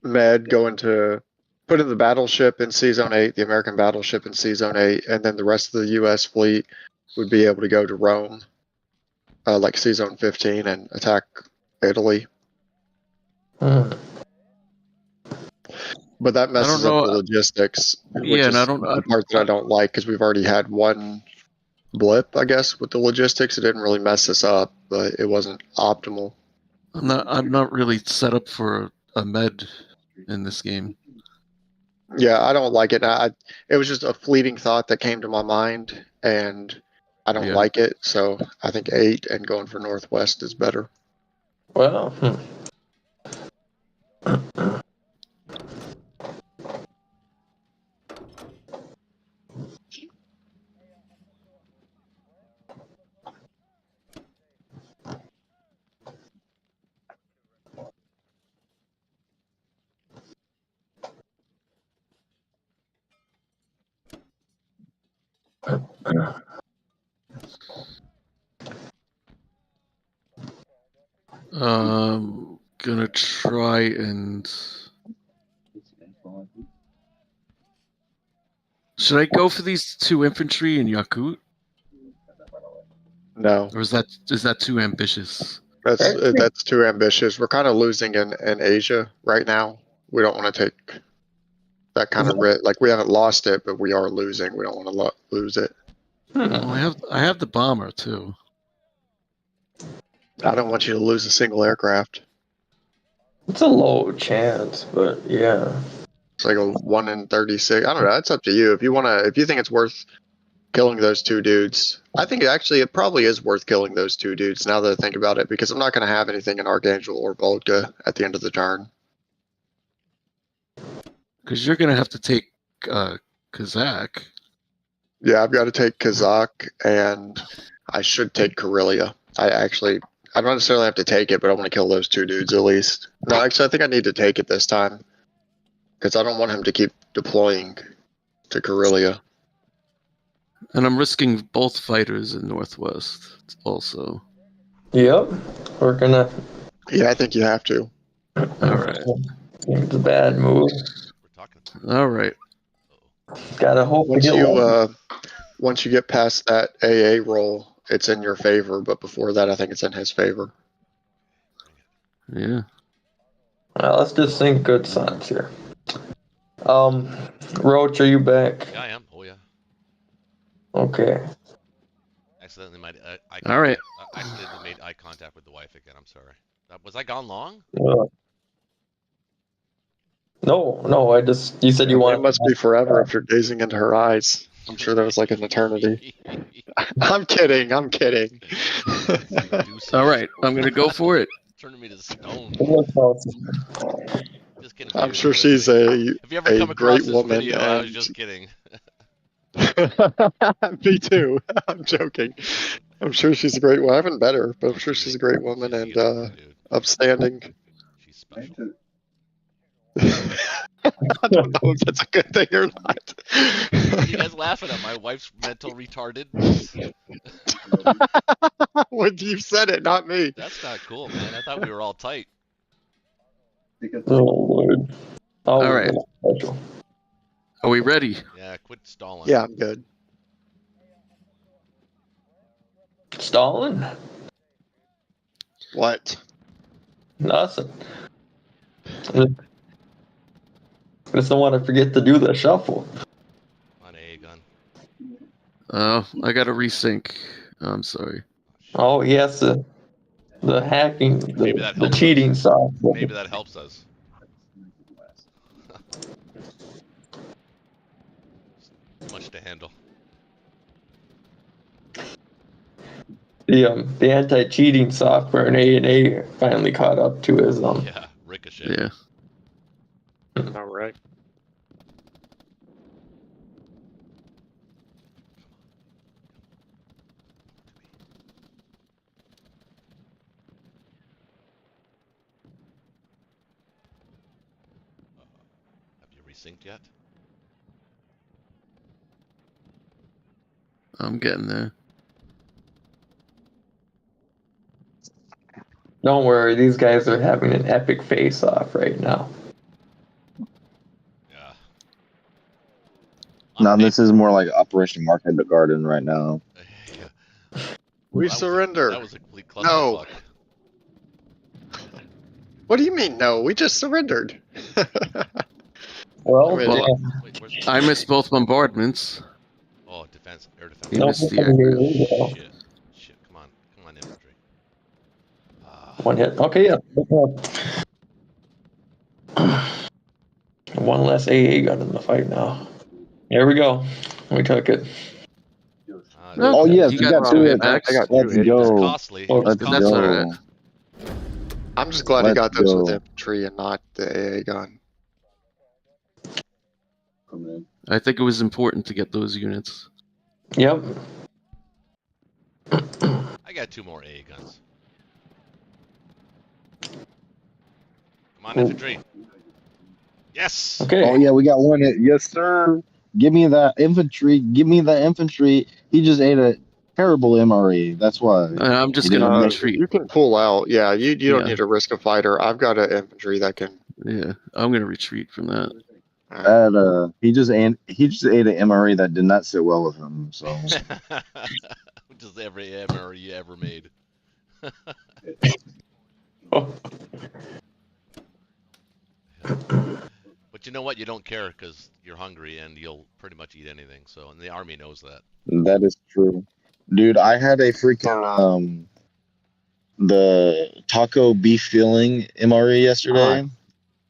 S6: Med going to put in the battleship in Sea Zone 8, the American battleship in Sea Zone 8, and then the rest of the U.S. fleet would be able to go to Rome, like Sea Zone 15, and attack Italy.
S5: Hmm.
S6: But that
S1: I don't
S6: messes up
S1: know.
S6: the logistics, which
S1: Yeah, and
S6: is the part that I don't like because we've already had one blip, I guess, with the logistics. It didn't really mess us up, but it wasn't optimal.
S1: I'm not really set up for a med in this game.
S6: Yeah, I don't like it. It was just a fleeting thought that came to my mind, and I don't
S1: Yeah.
S6: like it. So I think 8 and going for Northwest is better.
S5: Well,
S1: Gonna try and. Should I go for these 2 infantry in Yakut,
S6: No,
S1: or is that too ambitious?
S6: that's too ambitious. We're kind of losing in Asia right now. We don't want to take that kind of risk. Like we haven't lost it, but we are losing. We don't want to lose it.
S1: Well, I have the bomber too.
S6: I don't want you to lose a single aircraft.
S5: it's a low chance, but yeah.
S6: It's like a 1 in 36. I don't know. It's up to you. If you think it's worth killing those 2 dudes, I think actually it probably is worth killing those 2 dudes. Now that I think about it, because I'm not going to have anything in Archangel or Volga at the end of the turn.
S1: Because you're gonna have to take Kazakh.
S6: Yeah, I've got to take Kazakh, and I should take Karelia. I don't necessarily have to take it, but I want to kill those 2 dudes at least. No, actually, I think I need to take it this time because I don't want him to keep deploying to Karelia.
S1: And I'm risking both fighters in Northwest also.
S5: Yep. We're gonna.
S6: Yeah, I think you have to.
S1: All right.
S5: It's a bad move.
S4: We're talking.
S1: All right.
S5: Gotta hope we
S6: Once
S5: get
S6: you
S5: lucky.
S6: once you get past that AA roll, it's in your favor. But before that, I think it's in his favor.
S1: Yeah.
S5: Well, let's just think good science here. Roach, are you back?
S4: Yeah, I am. Oh yeah.
S5: Okay.
S4: Accidentally made eye
S1: All right.
S4: contact. I accidentally made eye contact with the wife again. I'm sorry. Was I gone long?
S5: No. You said you
S6: It
S5: wanted.
S6: must be forever if you're gazing into her eyes. I'm sure that was like an eternity. I'm kidding. I'm kidding.
S4: Deuces.
S1: All right. I'm gonna go for it.
S4: Turning me to stone. Just kidding.
S6: I'm sure she's a
S4: Have you ever come across
S6: great
S4: this
S6: woman.
S4: video? I was just kidding.
S6: Me too. I'm joking. I'm sure she's a great woman. I haven't met her, but I'm sure she's a great woman
S4: she's a
S6: and
S4: unicorn, dude.
S6: upstanding.
S4: She's special.
S6: I don't know if that's a good thing or not.
S4: What are you guys laughing at? My wife's mental retardedness?
S6: When you said it, not me.
S4: That's not cool, man. I thought we were all tight.
S5: Oh Lord.
S1: All right.
S5: Special.
S1: Are we ready?
S4: Yeah, quit stalling.
S6: Yeah, I'm good.
S5: Stalin?
S6: What?
S5: Nothing. Just don't want to forget to do the shuffle.
S4: On a gun.
S1: Oh, I gotta resync. I'm sorry.
S5: Oh, yes, the hacking,
S4: Maybe that
S5: the
S4: helps
S5: cheating
S4: us.
S5: software.
S4: Maybe that helps us. Much to handle.
S5: The anti-cheating software in A&A finally caught up to his
S4: Yeah, ricochet.
S1: Yeah.
S6: All right.
S4: resynced yet?
S1: I'm getting there.
S5: Don't worry, these guys are having an epic face-off right now.
S4: Yeah.
S3: No,
S4: On
S3: this is more like Operation Market the Garden right now.
S4: yeah.
S6: We
S4: That
S6: surrender.
S4: That was a complete
S6: No.
S4: clusterfuck.
S6: What do you mean, no? We just surrendered.
S5: Well,
S6: Wait,
S4: Wait, where's
S1: I missed both bombardments.
S4: Oh, defense, air defense.
S1: He
S5: no,
S1: missed the
S5: here
S1: aircraft.
S5: we go.
S4: Shit, come on, infantry.
S5: One hit. Okay, yeah. One less AA gun in the fight now. There we go. We took it.
S3: Oh, yes,
S1: he
S3: you
S1: got
S3: got
S1: two
S3: two.
S1: hit backs.
S6: I got
S3: Let's
S6: two hit.
S4: It was
S3: go.
S4: costly. It was
S3: Let's
S4: costly.
S1: That's all right.
S3: go.
S6: I'm just glad he
S3: Let's
S6: got those with
S3: go.
S6: infantry and not the AA gun.
S1: I think it was important to get those units.
S5: Yep.
S4: I got 2 more AA guns. Come on, infantry. Yes.
S5: Okay.
S3: Oh, yeah, we got one hit. Yes, sir. Give me that infantry. Give me the infantry. He just ate a terrible MRE. That's why.
S1: I'm just
S3: He
S1: gonna
S3: didn't make
S1: retreat.
S6: You can pull out. Yeah, you don't
S1: Yeah.
S6: need to risk a fighter. I've got an infantry that can.
S1: Yeah, I'm gonna retreat from that.
S3: He just ate an MRE that did not sit well with him. So
S4: Just every MRE you ever made. But you know what? You don't care because you're hungry and you'll pretty much eat anything. So, and the army knows that.
S3: that is true, dude. I had a freaking the taco beef filling MRE yesterday.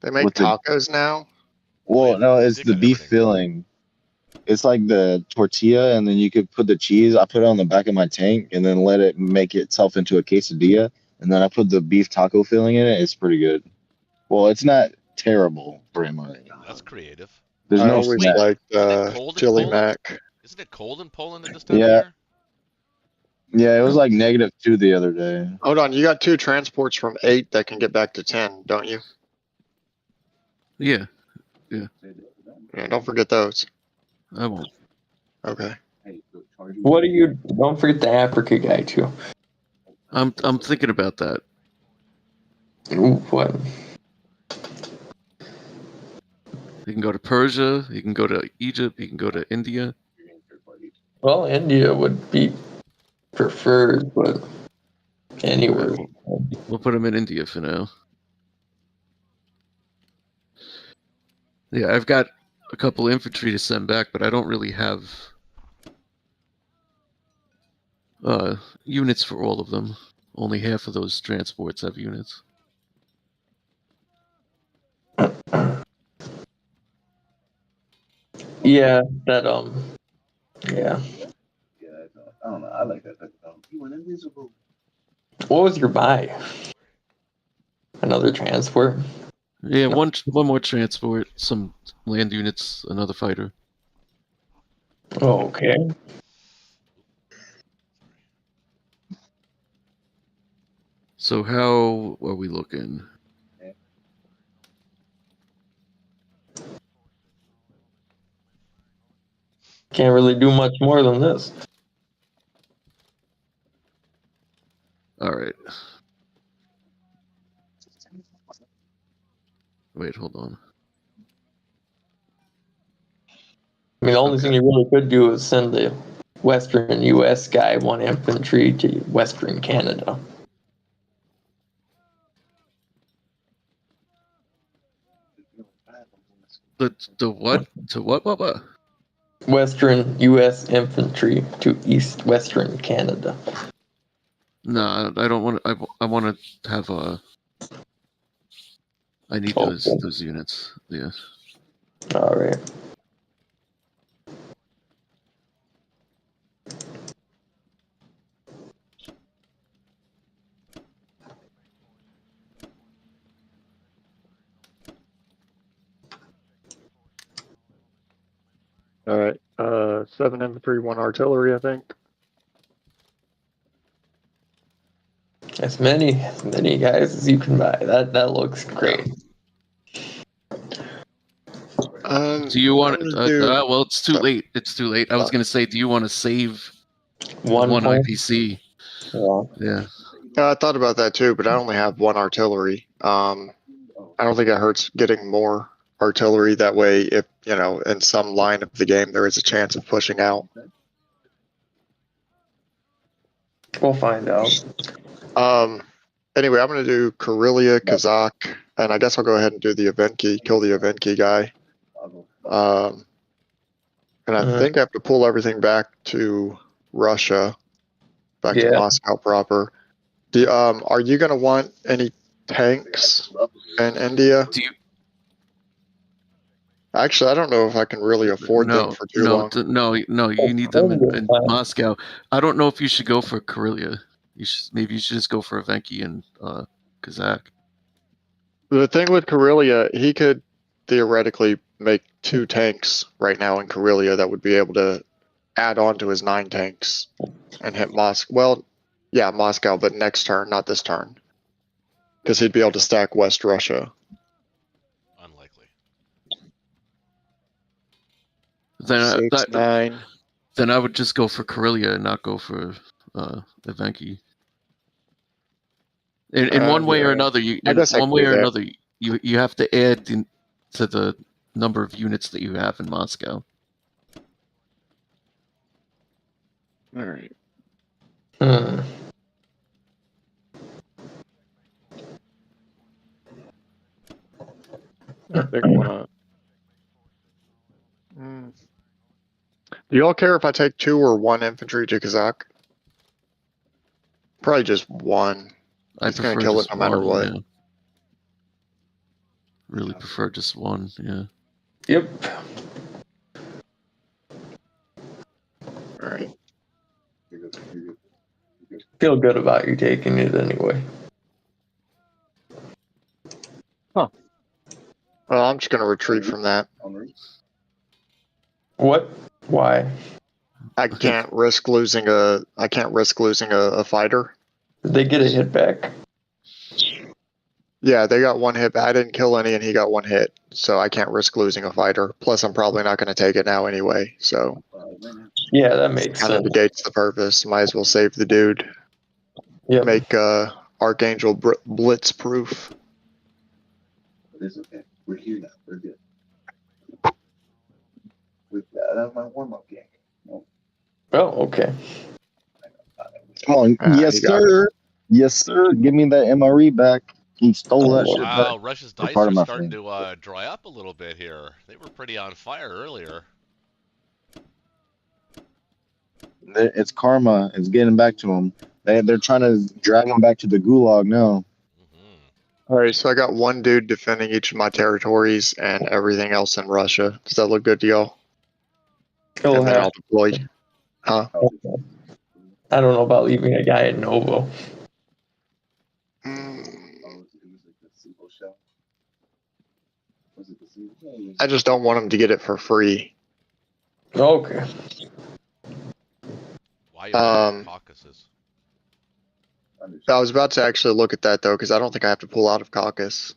S6: They make
S3: With the-
S6: tacos now.
S3: Well, no, it's
S4: Chicken
S3: the
S4: and
S3: beef
S4: everything.
S3: filling. It's like the tortilla, and then you could put the cheese. I put it on the back of my tank, and then let it make itself into a quesadilla, and then I put the beef taco filling in it. It's pretty good. Well, it's not terrible for MRE.
S4: That's creative.
S3: There's
S6: I
S3: no
S6: always
S3: snack.
S6: liked
S4: Isn't it cold in
S6: chili
S4: Poland?
S6: mac.
S4: Isn't it cold in Poland at this time
S3: Yeah.
S4: of year?
S3: Yeah, it was like -2 the other day.
S6: Hold on, you got 2 transports from 8 that can get back to 10, don't you?
S1: Yeah,
S6: Yeah, don't forget those.
S1: I won't.
S6: Okay.
S5: What do you? Don't forget the Africa guy too.
S1: I'm thinking about that.
S5: Ooh, what?
S1: You can go to Persia. You can go to Egypt. You can go to India.
S5: Well, India would be preferred, but anywhere.
S1: We'll put them in India for now. Yeah, I've got a couple infantry to send back, but I don't really have units for all of them. Only half of those transports have units.
S5: Yeah, that yeah.
S7: I don't know. I like that. You went invisible.
S5: What was your buy? Another transport.
S1: Yeah, one more transport, some land units, another fighter.
S5: Oh, okay.
S1: So how are we looking?
S5: Can't really do much more than this.
S1: All right. Wait, hold on.
S5: I mean, the only
S1: Okay.
S5: thing you really could do is send the Western U.S. guy 1 infantry to Western Canada.
S1: The what? To what?
S5: Western U.S. infantry to East Western Canada.
S1: No, I don't want. I want to have a. I need
S5: Oh,
S1: those units. Yeah.
S5: All right.
S6: All right. 7 infantry, 1 artillery, I think.
S5: As many guys as you can buy. That looks great.
S1: Do you want?
S2: I'm gonna do-
S1: Well, it's too late. It's too late. I was gonna say, do you want to save
S5: One
S1: one
S5: point.
S1: IPC?
S5: Yeah.
S1: Yeah.
S2: I thought about that too, but I only have one artillery. I don't think it hurts getting more artillery. That way, if in some line of the game there is a chance of pushing out.
S5: We'll find out.
S2: Anyway, I'm gonna do Karelia, Kazakh, and I guess I'll go ahead and do the event key, kill the event key guy. And I think I have to pull everything back to Russia, back to
S5: Yeah.
S2: Moscow proper. Are you gonna want any tanks in India?
S1: Do you?
S2: Actually, I don't know if I can really afford them for too long.
S1: No. You need them in Moscow. I don't know if you should go for Karelia. Maybe you should just go for Evenki and Kazakh.
S2: The thing with Karelia, he could theoretically make 2 tanks right now in Karelia that would be able to add on to his 9 tanks and hit Moscow. Well, yeah, Moscow, but next turn, not this turn. Because he'd be able to stack West Russia.
S4: Unlikely.
S1: Then
S2: 6, 9.
S1: Then I would just go for Karelia and not go for Evenki. In one way or another, you have to add to the number of units that you have in Moscow.
S2: All right. I think I'm gonna. Do y'all care if I take 2 or 1 infantry to Kazakh? Probably just 1.
S1: I
S2: He's gonna
S1: prefer
S2: kill it
S1: just
S2: no matter
S1: one,
S2: what.
S1: yeah. Really prefer just 1, yeah.
S5: Yep.
S2: All right.
S5: Feel good about you taking it anyway.
S2: Well, I'm just gonna retreat from that.
S5: What? Why?
S2: I can't risk losing a fighter.
S5: Did they get a hit back?
S2: Yeah, they got 1 hit. I didn't kill any, and he got 1 hit, so I can't risk losing a fighter. Plus, I'm probably not going to take it now anyway. So
S5: Yeah, that makes
S2: kind of
S5: sense.
S2: negates the purpose. Might as well save the dude.
S5: Yep.
S2: Make Archangel Blitz proof.
S7: It's okay. We're here now. We're good. With that out of my warm-up game.
S5: Oh, okay.
S3: Come on, yes
S2: he got
S3: sir, yes sir. Give me that MRE back. He stole that shit
S4: Wow,
S3: back.
S4: Russia's
S3: Or
S4: dice
S3: part
S4: are
S3: of my
S4: starting
S3: fleet.
S4: to dry up a little bit here. They were pretty on fire earlier.
S3: It's karma. It's getting back to them. They're trying to drag him back to the gulag now.
S2: All right, so I got 1 dude defending each of my territories and everything else in Russia. Does that look good to y'all?
S5: Still
S2: And then
S5: have.
S2: I'll deploy. Huh?
S5: I don't know about leaving a guy at Novo.
S2: I just don't want him to get it for free.
S5: Okay.
S4: Why are Caucasus?
S2: I was about to actually look at that though, because I don't think I have to pull out of Caucus.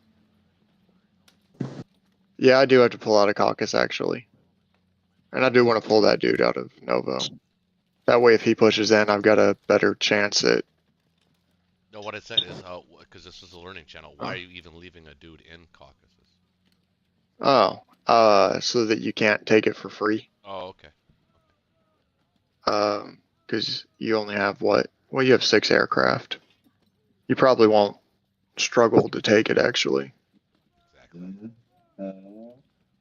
S2: Yeah, I do have to pull out of Caucus actually. And I do want to pull that dude out of Novo. That way if he pushes in, I've got a better chance at...
S4: No, what I said is, because this is a learning channel, why are you even leaving a dude in Caucasus?
S2: Oh, so that you can't take it for free.
S4: Oh, okay.
S2: Because you only have what? Well, you have 6 aircraft. You probably won't struggle to take it actually.
S4: Exactly.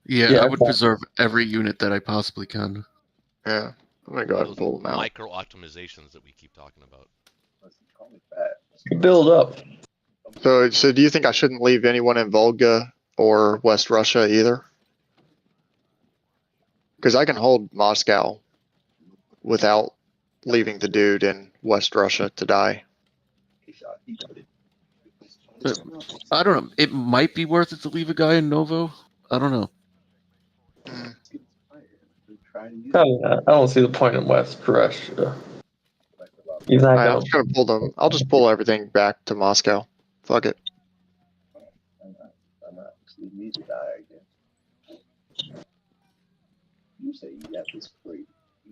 S1: Yeah, I would preserve every unit that I possibly can.
S2: Yeah, I'm gonna go ahead and pull them out.
S4: Micro optimizations that we keep talking about.
S5: Build up.
S2: So do you think I shouldn't leave anyone in Volga or West Russia either? Because I can hold Moscow without leaving the dude in West Russia to die.
S1: I don't know. It might be worth it to leave a guy in Novo. I don't know.
S5: Probably not. I don't see the point in West Russia. He's not
S2: I'm
S5: gonna.
S2: just gonna pull them. I'll just pull everything back to Moscow. Fuck it.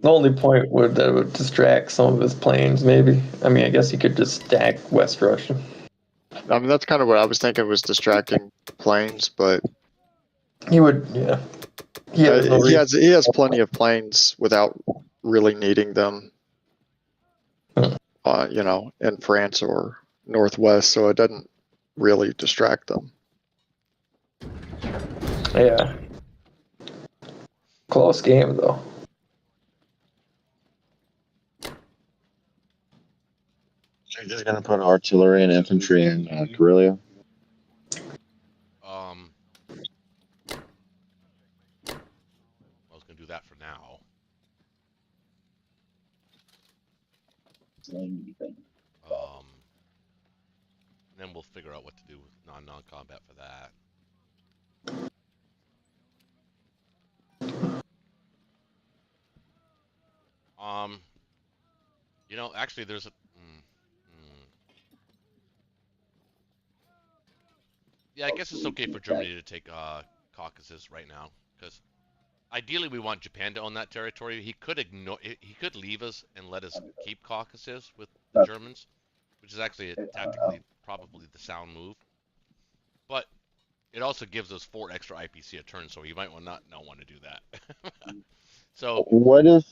S5: The only point would that would distract some of his planes, maybe. I mean, I guess he could just stack West Russia.
S2: I mean, that's kind of what I was thinking was distracting planes, but
S5: He would, yeah. He has no reason.
S2: he has plenty of planes without really needing them. You know, in France or Northwest, so it doesn't really distract them.
S5: Yeah. Close game, though.
S3: So you're just gonna put artillery and infantry in Karelia?
S4: I was gonna do that for now. Then we'll figure out what to do with non-combat for that. You know, actually, there's a. Yeah, I guess it's okay for Germany to take Caucasus right now, because ideally we want Japan to own that territory. He could ignore. He could leave us and let us keep Caucasus with the Germans, which is actually tactically probably the sound move. But it also gives us 4 extra IPC a turn, so you might not want to do that. So
S3: what if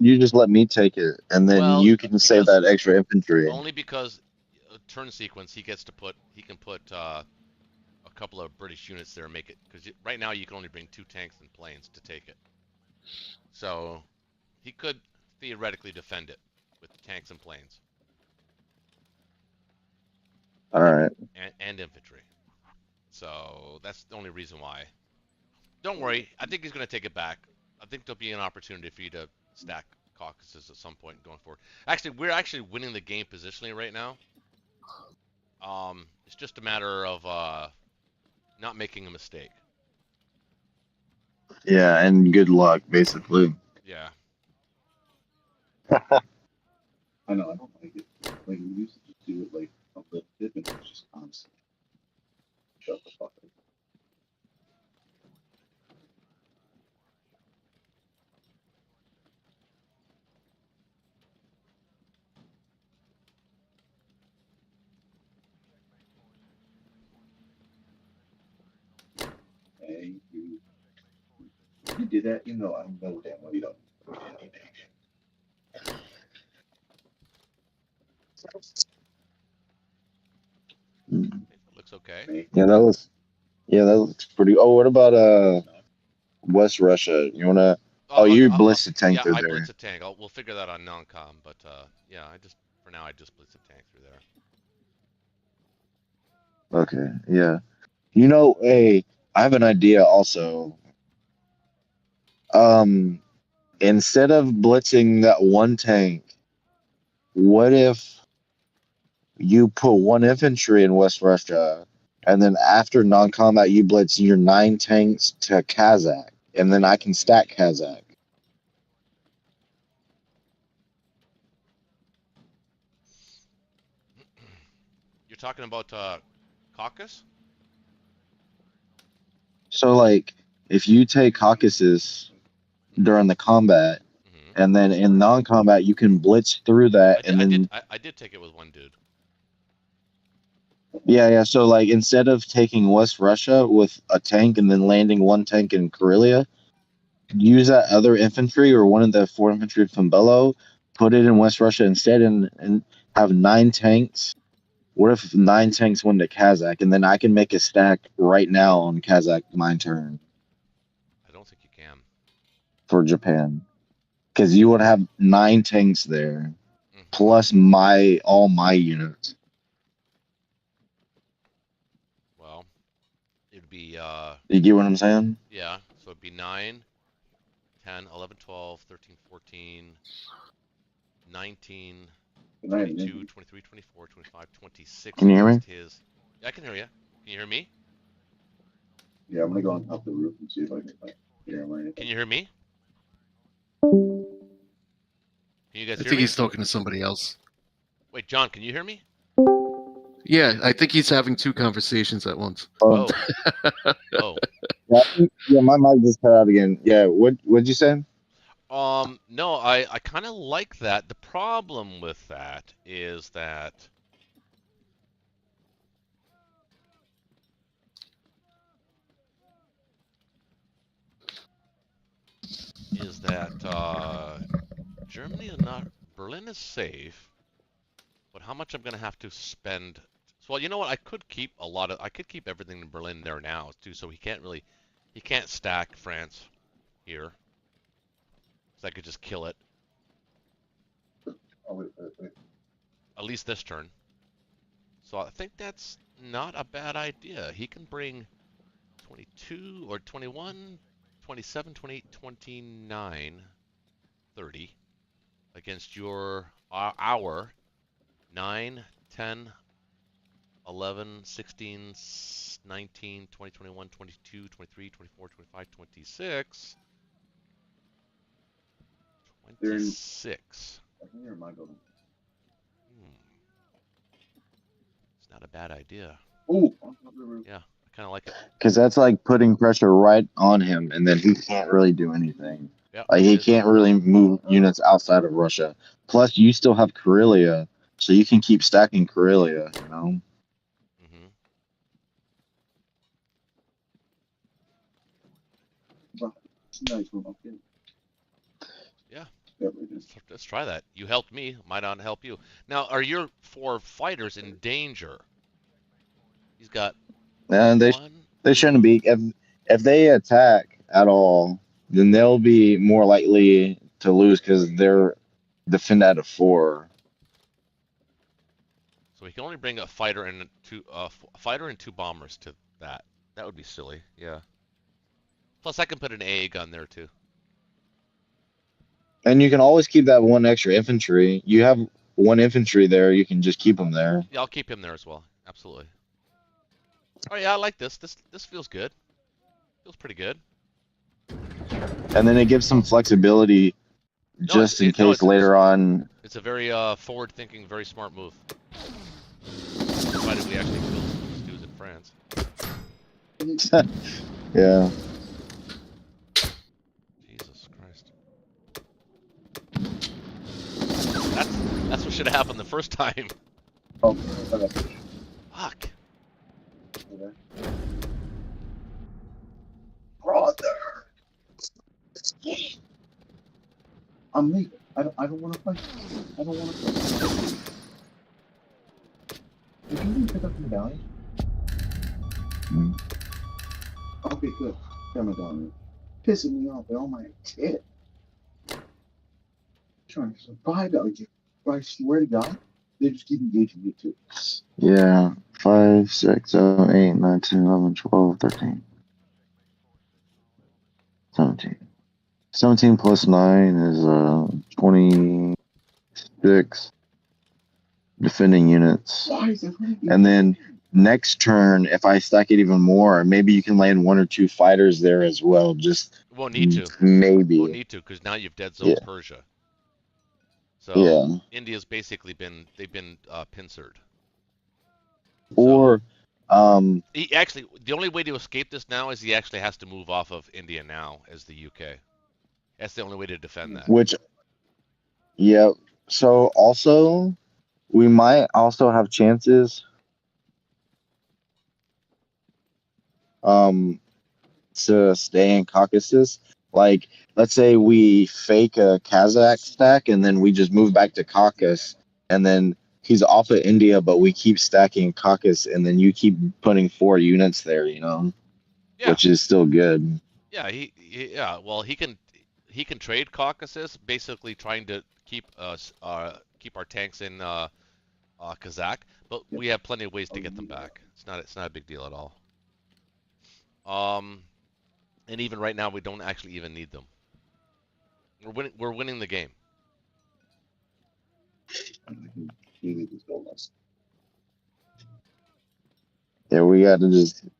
S3: you just let me take it and then
S4: Well,
S3: you can save
S4: because-
S3: that extra infantry?
S4: only because turn sequence he can put a couple of British units there and make it, because right now you can only bring 2 tanks and planes to take it. So he could theoretically defend it with tanks and planes
S3: All right.
S4: and infantry. So that's the only reason why. Don't worry, I think he's going to take it back. I think there'll be an opportunity for you to stack Caucasus at some point going forward. Actually, we're actually winning the game positionally right now. It's just a matter of not making a mistake.
S3: Yeah, and good luck, basically.
S4: Yeah.
S7: I know, I don't like it. Like, we used to just do it like a little bit, and it's just constant. Shut the fuck up. Hey, you did that, you know, I know damn well you don't do anything.
S4: It looks okay.
S3: Yeah, that looks pretty. Oh, what about West Russia? You wanna? Oh, you blitz a tank
S4: yeah,
S3: through
S4: I
S3: there.
S4: blitz a tank. We'll figure that on non-com, but yeah, for now I just blitz a tank through there.
S3: Okay, yeah. You know, hey, I have an idea also. Instead of blitzing that one tank, what if you put 1 infantry in West Russia, and then after non-combat you blitz your 9 tanks to Kazakh, and then I can stack Kazakh.
S4: You're talking about Caucasus?
S3: So, like, if you take Caucasus during the combat,
S4: Mm-hmm.
S3: and then in non-combat you can blitz through that,
S4: I did take it with 1 dude.
S3: Yeah. So, like, instead of taking West Russia with a tank and then landing 1 tank in Karelia, use that other infantry or one of the 4 infantry from Bello, put it in West Russia instead, and have 9 tanks. What if 9 tanks went to Kazakh, and then I can make a stack right now on Kazakh my turn
S4: I don't think you can.
S3: for Japan, because you would have 9 tanks there,
S4: Mm-hmm.
S3: plus all my units.
S4: Well, it'd be
S3: You get what I'm saying?
S4: yeah, so it'd be 9, 10, 11, 12, 13, 14, 19, 22, 23, 24, 25, 26.
S3: Can you hear me?
S4: His. Yeah, I can hear you. Can you hear me?
S7: Yeah, I'm gonna go on top of the roof and see if I can hear him or anything.
S4: Can you hear me? Can you guys
S1: I
S4: hear
S1: think
S4: me?
S1: he's talking to somebody else.
S4: Wait, John, can you hear me?
S1: Yeah, I think he's having 2 conversations at once.
S4: Oh. Oh.
S3: Yeah, my mic just cut out again. Yeah, what'd you say?
S4: No, I kind of like that. The problem with that is that Germany is not. Berlin is safe, but how much I'm gonna have to spend? Well, you know what? I could keep I could keep everything in Berlin there now too. So he can't stack France here. So I could just kill it.
S7: Oh, wait.
S4: At least this turn. So I think that's not a bad idea. He can bring 22 or 21, 27, 28, 29, 30 against our 9, 10, 11, 16, 19, 20, 21, 22, 23, 24, 25, 26,
S7: They're in.
S4: 26.
S7: I think they're in my building.
S4: It's not a bad idea.
S7: Oh, on top of the roof.
S4: Yeah, I kind of like it.
S3: Because that's like putting pressure right on him, and then he can't really do anything.
S4: Yeah,
S3: Like
S4: it
S3: he
S4: is.
S3: can't really move units outside of Russia. Plus, you still have Karelia, so you can keep stacking Karelia. You know.
S4: Mm-hmm.
S7: Wow, it's a nice room up there.
S4: Yeah.
S7: Yeah, right there.
S4: Let's try that. You helped me, might not help you. Now, are your 4 fighters in danger? He's got
S3: And
S4: one.
S3: they shouldn't be. If they attack at all, then they'll be more likely to lose because they're defend at a 4.
S4: So he can only bring a fighter and two bombers to that. That would be silly. Yeah. Plus, I can put an AA gun there too.
S3: And you can always keep that one extra infantry. You have one infantry there. You can just keep them there.
S4: Yeah, I'll keep him there as well. Absolutely. Oh yeah, I like this. This feels good. Feels pretty good.
S3: And then it gives some flexibility just in case later on.
S4: It's a very forward-thinking, very smart move. Provided we actually kill some stews in France.
S3: Yeah.
S4: Jesus Christ. That's what should have happened the first time.
S7: Oh, okay.
S4: Fuck.
S7: Okay. Brother. I'm leaving. I don't want to fight. I don't want to fight. Did you even pick up the medallion? Okay, good. Got my medallion. Pissing me off. They're on my tit. Trying to survive out here. But I swear to God, they just keep engaging me too.
S3: Yeah. 5, 6, 7, 8, 9, 10, 11, 12, 13, 17. 17 plus 9 is 26 defending units.
S7: Why is it?
S3: And then next turn, if I stack it even more, maybe you can land 1 or 2 fighters there as well. Just
S4: Won't need to.
S3: Maybe.
S4: Won't need to because now you've dead zoned Persia. So
S3: Yeah.
S4: India's basically been pincered.
S3: Or
S4: He actually, the only way to escape this now is he actually has to move off of India now as the UK. That's the only way to defend that.
S3: which yeah. So also we might also have chances to stay in Caucasus. Like, let's say we fake a Kazakh stack and then we just move back to Caucasus, and then he's off of India, but we keep stacking Caucasus, and then you keep putting 4 units there, you know, which is still good.
S4: Yeah, well, he can trade Caucasus, basically trying to keep us keep our tanks in Kazakh, but we have plenty of ways to get them back. It's not a big deal at all. And even right now, we don't actually even need them. We're winning the game.
S3: Yeah, we got to just
S4: 4,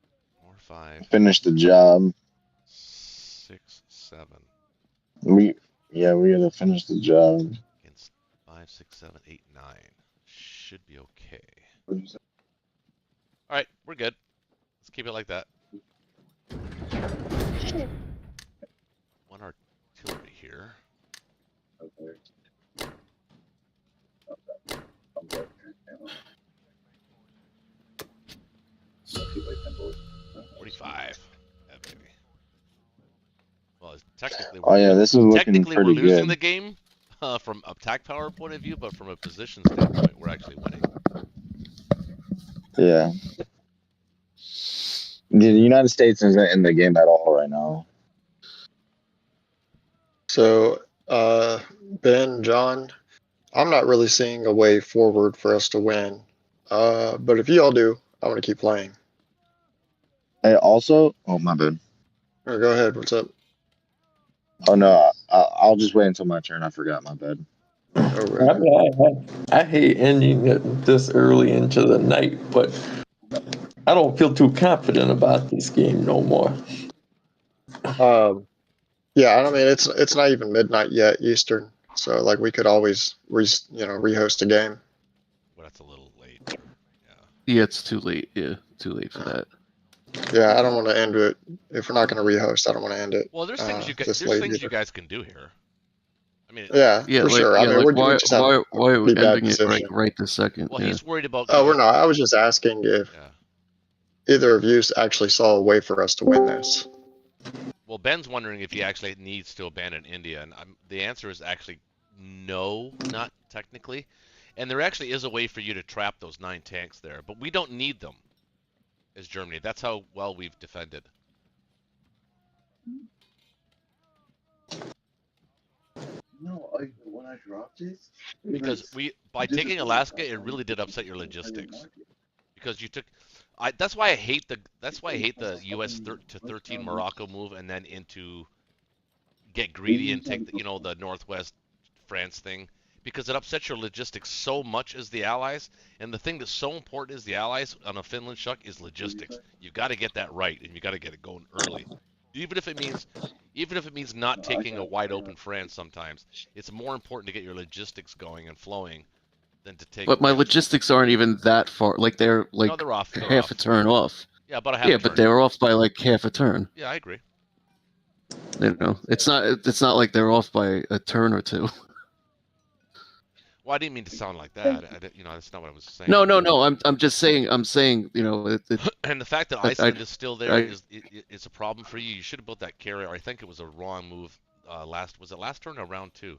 S4: 5,
S3: finish the job.
S4: 6, 7.
S3: We got to finish the job.
S4: Against 5, 6, 7, 8, 9. Should be okay. All right, we're good. Let's keep it like that. One artillery here.
S7: Okay. I'm glad. Lucky like them boys.
S4: 45. Yeah, baby. Well, technically,
S3: Oh yeah, this is looking
S4: technically we're
S3: pretty
S4: losing
S3: good.
S4: the game from attack power point of view, but from a position standpoint, we're actually winning.
S3: Yeah. The United States isn't in the game at all right now.
S6: So, Ben, John, I'm not really seeing a way forward for us to win. But if y'all do, I want to keep playing.
S3: Hey, also, oh my bad.
S6: Go ahead. What's up?
S3: Oh no, I'll just wait until my turn. I forgot. My bad.
S6: Okay.
S5: I hate ending it this early into the night, but I don't feel too confident about this game no more.
S6: Yeah, I mean it's not even midnight yet Eastern, so like we could always rehost a game.
S4: Well, that's a little late.
S1: Yeah, it's too late. Yeah, too late for that.
S6: Yeah, I don't want to end it if we're not going to rehost. I don't want to end it.
S4: Well, there's things
S6: this late
S4: you
S6: either.
S4: guys can do here. I mean,
S6: Yeah,
S1: Yeah,
S6: for
S1: like,
S6: sure.
S1: yeah,
S6: I mean,
S1: like
S6: we just have
S1: why
S6: a
S1: are we
S6: pretty bad
S1: ending it
S6: position.
S1: right this second?
S4: well,
S1: Yeah.
S4: he's worried about.
S6: Oh, we're not. I was just asking if either of you actually saw a way for us to win this.
S4: Well, Ben's wondering if he actually needs to abandon India, and the answer is actually no, not technically. And there actually is a way for you to trap those 9 tanks there, but we don't need them as Germany. That's how well we've defended.
S7: No, when I dropped it,
S4: Because by taking Alaska, it really did upset your logistics. Because you took, that's why I hate the U.S. to 13 Morocco move and then into get greedy and take the Northwest France thing, because it upsets your logistics so much as the Allies. And the thing that's so important as the Allies on a Finland shuck is logistics. You got to get that right, and you got to get it going early. Even if it means not taking a wide open France sometimes, it's more important to get your logistics going and flowing than to take.
S1: But my logistics aren't even that far. Like they're like
S4: No, they're off.
S1: half a turn off.
S4: Yeah, about a half.
S1: Yeah, but they were off by like half a turn.
S4: Yeah, I agree.
S1: It's not like they're off by a turn or two.
S4: Well, I didn't mean to sound like that. That's not what I was saying.
S1: No. I'm just saying. I'm saying.
S4: And the fact that Iceland is still there is a problem for you. You should have built that carrier. I think it was a wrong move. Was it last turn or round 2?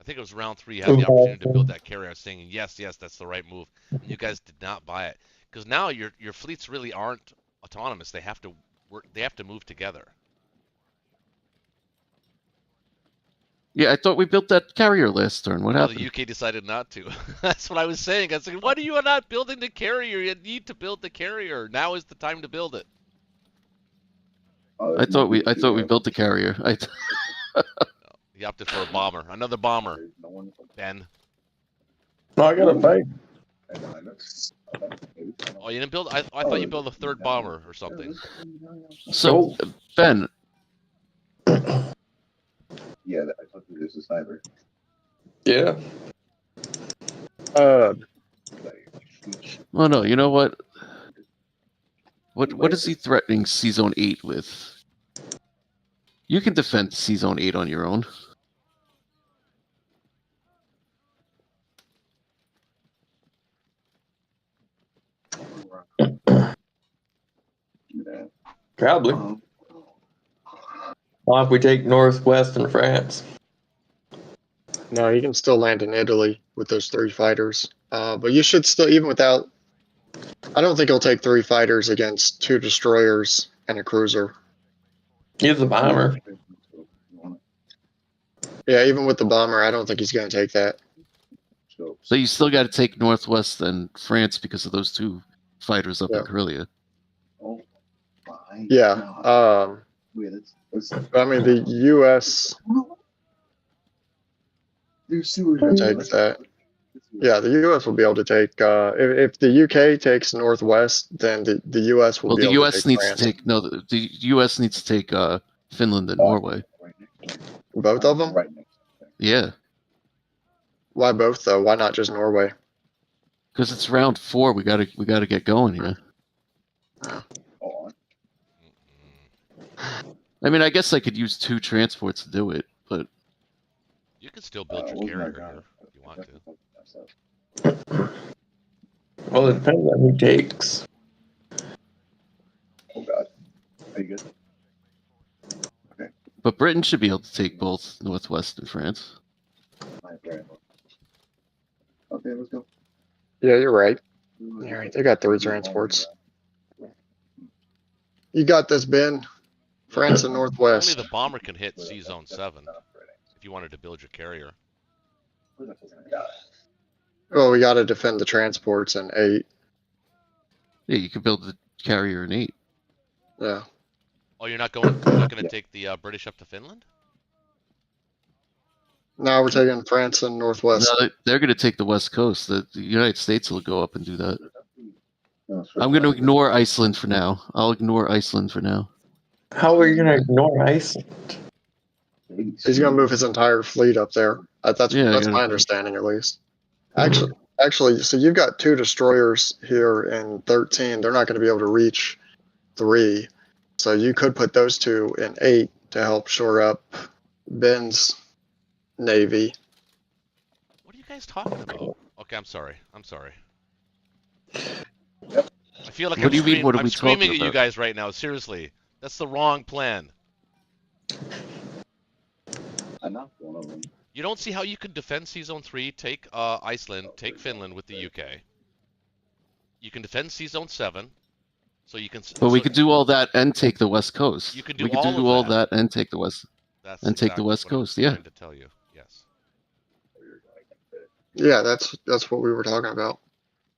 S4: I think it was round 3. You had the opportunity to build that carrier. I was saying yes, that's the right move, and you guys did not buy it because now your fleets really aren't autonomous. They have to work. They have to move together.
S1: Yeah, I thought we built that carrier last turn. What happened?
S4: The UK decided not to. That's what I was saying. I was like, why are you not building the carrier? You need to build the carrier. Now is the time to build it.
S1: I thought we built the carrier.
S4: He opted for a bomber. Another bomber. Ben.
S5: No, I got a fight.
S4: Oh, you didn't build? I thought you built a 3rd bomber or something.
S1: So, Ben.
S7: Yeah, I thought it was a sniper.
S5: Yeah.
S1: Oh no, you know what? What is he threatening C-Zone 8 with? You can defend C-Zone 8 on your own.
S5: Probably. Well, if we take Northwest and France.
S6: No, you can still land in Italy with those 3 fighters. But you should still, even without. I don't think he'll take 3 fighters against 2 destroyers and a cruiser.
S5: He's a bomber.
S6: Yeah, even with the bomber, I don't think he's going to take that.
S1: So you still got to take Northwest and France because of those 2 fighters up in Karelia.
S6: Yeah. I mean, the U.S. will take that. Yeah, the U.S. will be able to take. If the U.K. takes Northwest, then the U.S. will be able to take France.
S1: The U.S. needs to take Finland and Norway.
S6: Both of them?
S1: Yeah.
S6: Why both though? Why not just Norway?
S1: Because it's round 4. We gotta get going here. I mean, I guess I could use 2 transports to do it, but
S4: You can still build your carrier here if you want to.
S5: Well, it depends on who takes.
S7: Oh God. Are you good?
S1: but Britain should be able to take both Northwest and France.
S7: Okay, let's go.
S6: Yeah, you're right. You're right. They got 3 transports. You got this, Ben. France and
S4: Only
S6: Northwest.
S4: the bomber can hit C Zone 7 if you wanted to build your carrier.
S6: Well, we got to defend the transports in 8.
S1: Yeah, you could build the carrier in 8.
S6: Yeah.
S4: Oh, you're not going to take the British up to Finland?
S6: Now we're taking France and Northwest.
S1: No, they're going to take the West Coast. The United States will go up and do that. I'm going to ignore Iceland for now. I'll ignore Iceland for now.
S5: How are you going to ignore Iceland?
S6: He's going to move his entire fleet up there. That's my understanding, at least. Actually, so you've got 2 destroyers here in 13. They're not going to be able to reach 3. So you could put those 2 in 8 to help shore up Ben's navy.
S4: What are you guys talking about? Okay, I'm sorry. I feel like
S1: What do you mean, what are
S4: I'm
S1: we
S4: screaming
S1: talking
S4: at you
S1: about?
S4: guys right now. Seriously, that's the wrong plan.
S7: I'm not one of them.
S4: You don't see how you can defend C Zone 3, take Iceland, take Finland with the UK. You can defend C Zone 7, so you can.
S1: But we could do all that and take the West Coast.
S4: You could do
S1: we could
S4: all
S1: do
S4: of
S1: all
S4: that.
S1: that and take the West
S4: That's
S1: and take the
S4: exactly
S1: West
S4: what I'm
S1: Coast. Yeah.
S4: trying to tell you. Yes.
S6: Yeah, that's what we were talking about.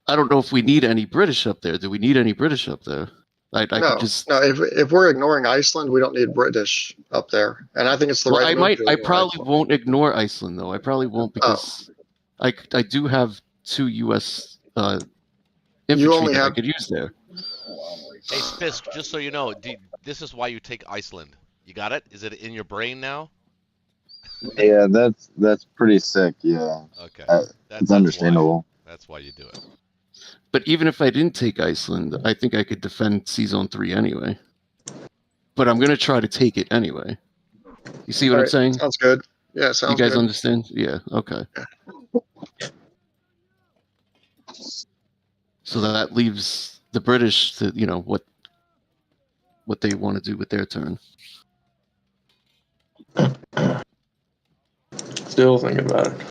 S1: I don't know if we need any British up there. Do we need any British up there? I could just.
S6: No. If we're ignoring Iceland, we don't need British up there, and I think it's the
S1: Well,
S6: right.
S1: I probably won't ignore Iceland though. I probably won't because I do have 2 U.S. Infantry that I could use there.
S4: Hey, Spisk, just so you know, this is why you take Iceland. You got it? Is it in your brain now?
S3: Yeah, that's pretty sick. Yeah.
S4: Okay.
S3: It's understandable.
S4: That's why you do it.
S1: But even if I didn't take Iceland, I think I could defend C Zone 3 anyway. But I'm going to try to take it anyway. You see what I'm saying?
S6: Sounds good. Yeah, sounds
S1: You guys
S6: good.
S1: understand? Yeah, okay. So that leaves the British to, what they want to do with their turn.
S5: Still thinking about it.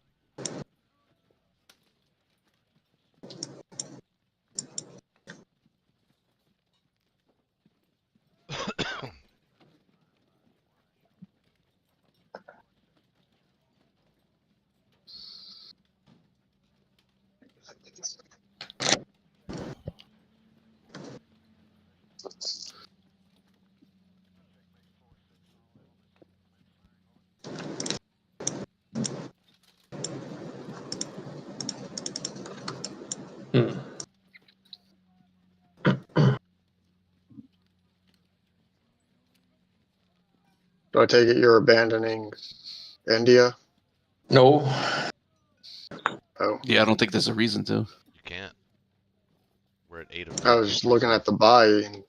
S6: Do I take it you're abandoning India?
S5: No.
S6: Oh,
S1: Yeah, I don't think there's a reason to.
S4: You can't. We're at 8 of
S6: I was just looking at the buy. And,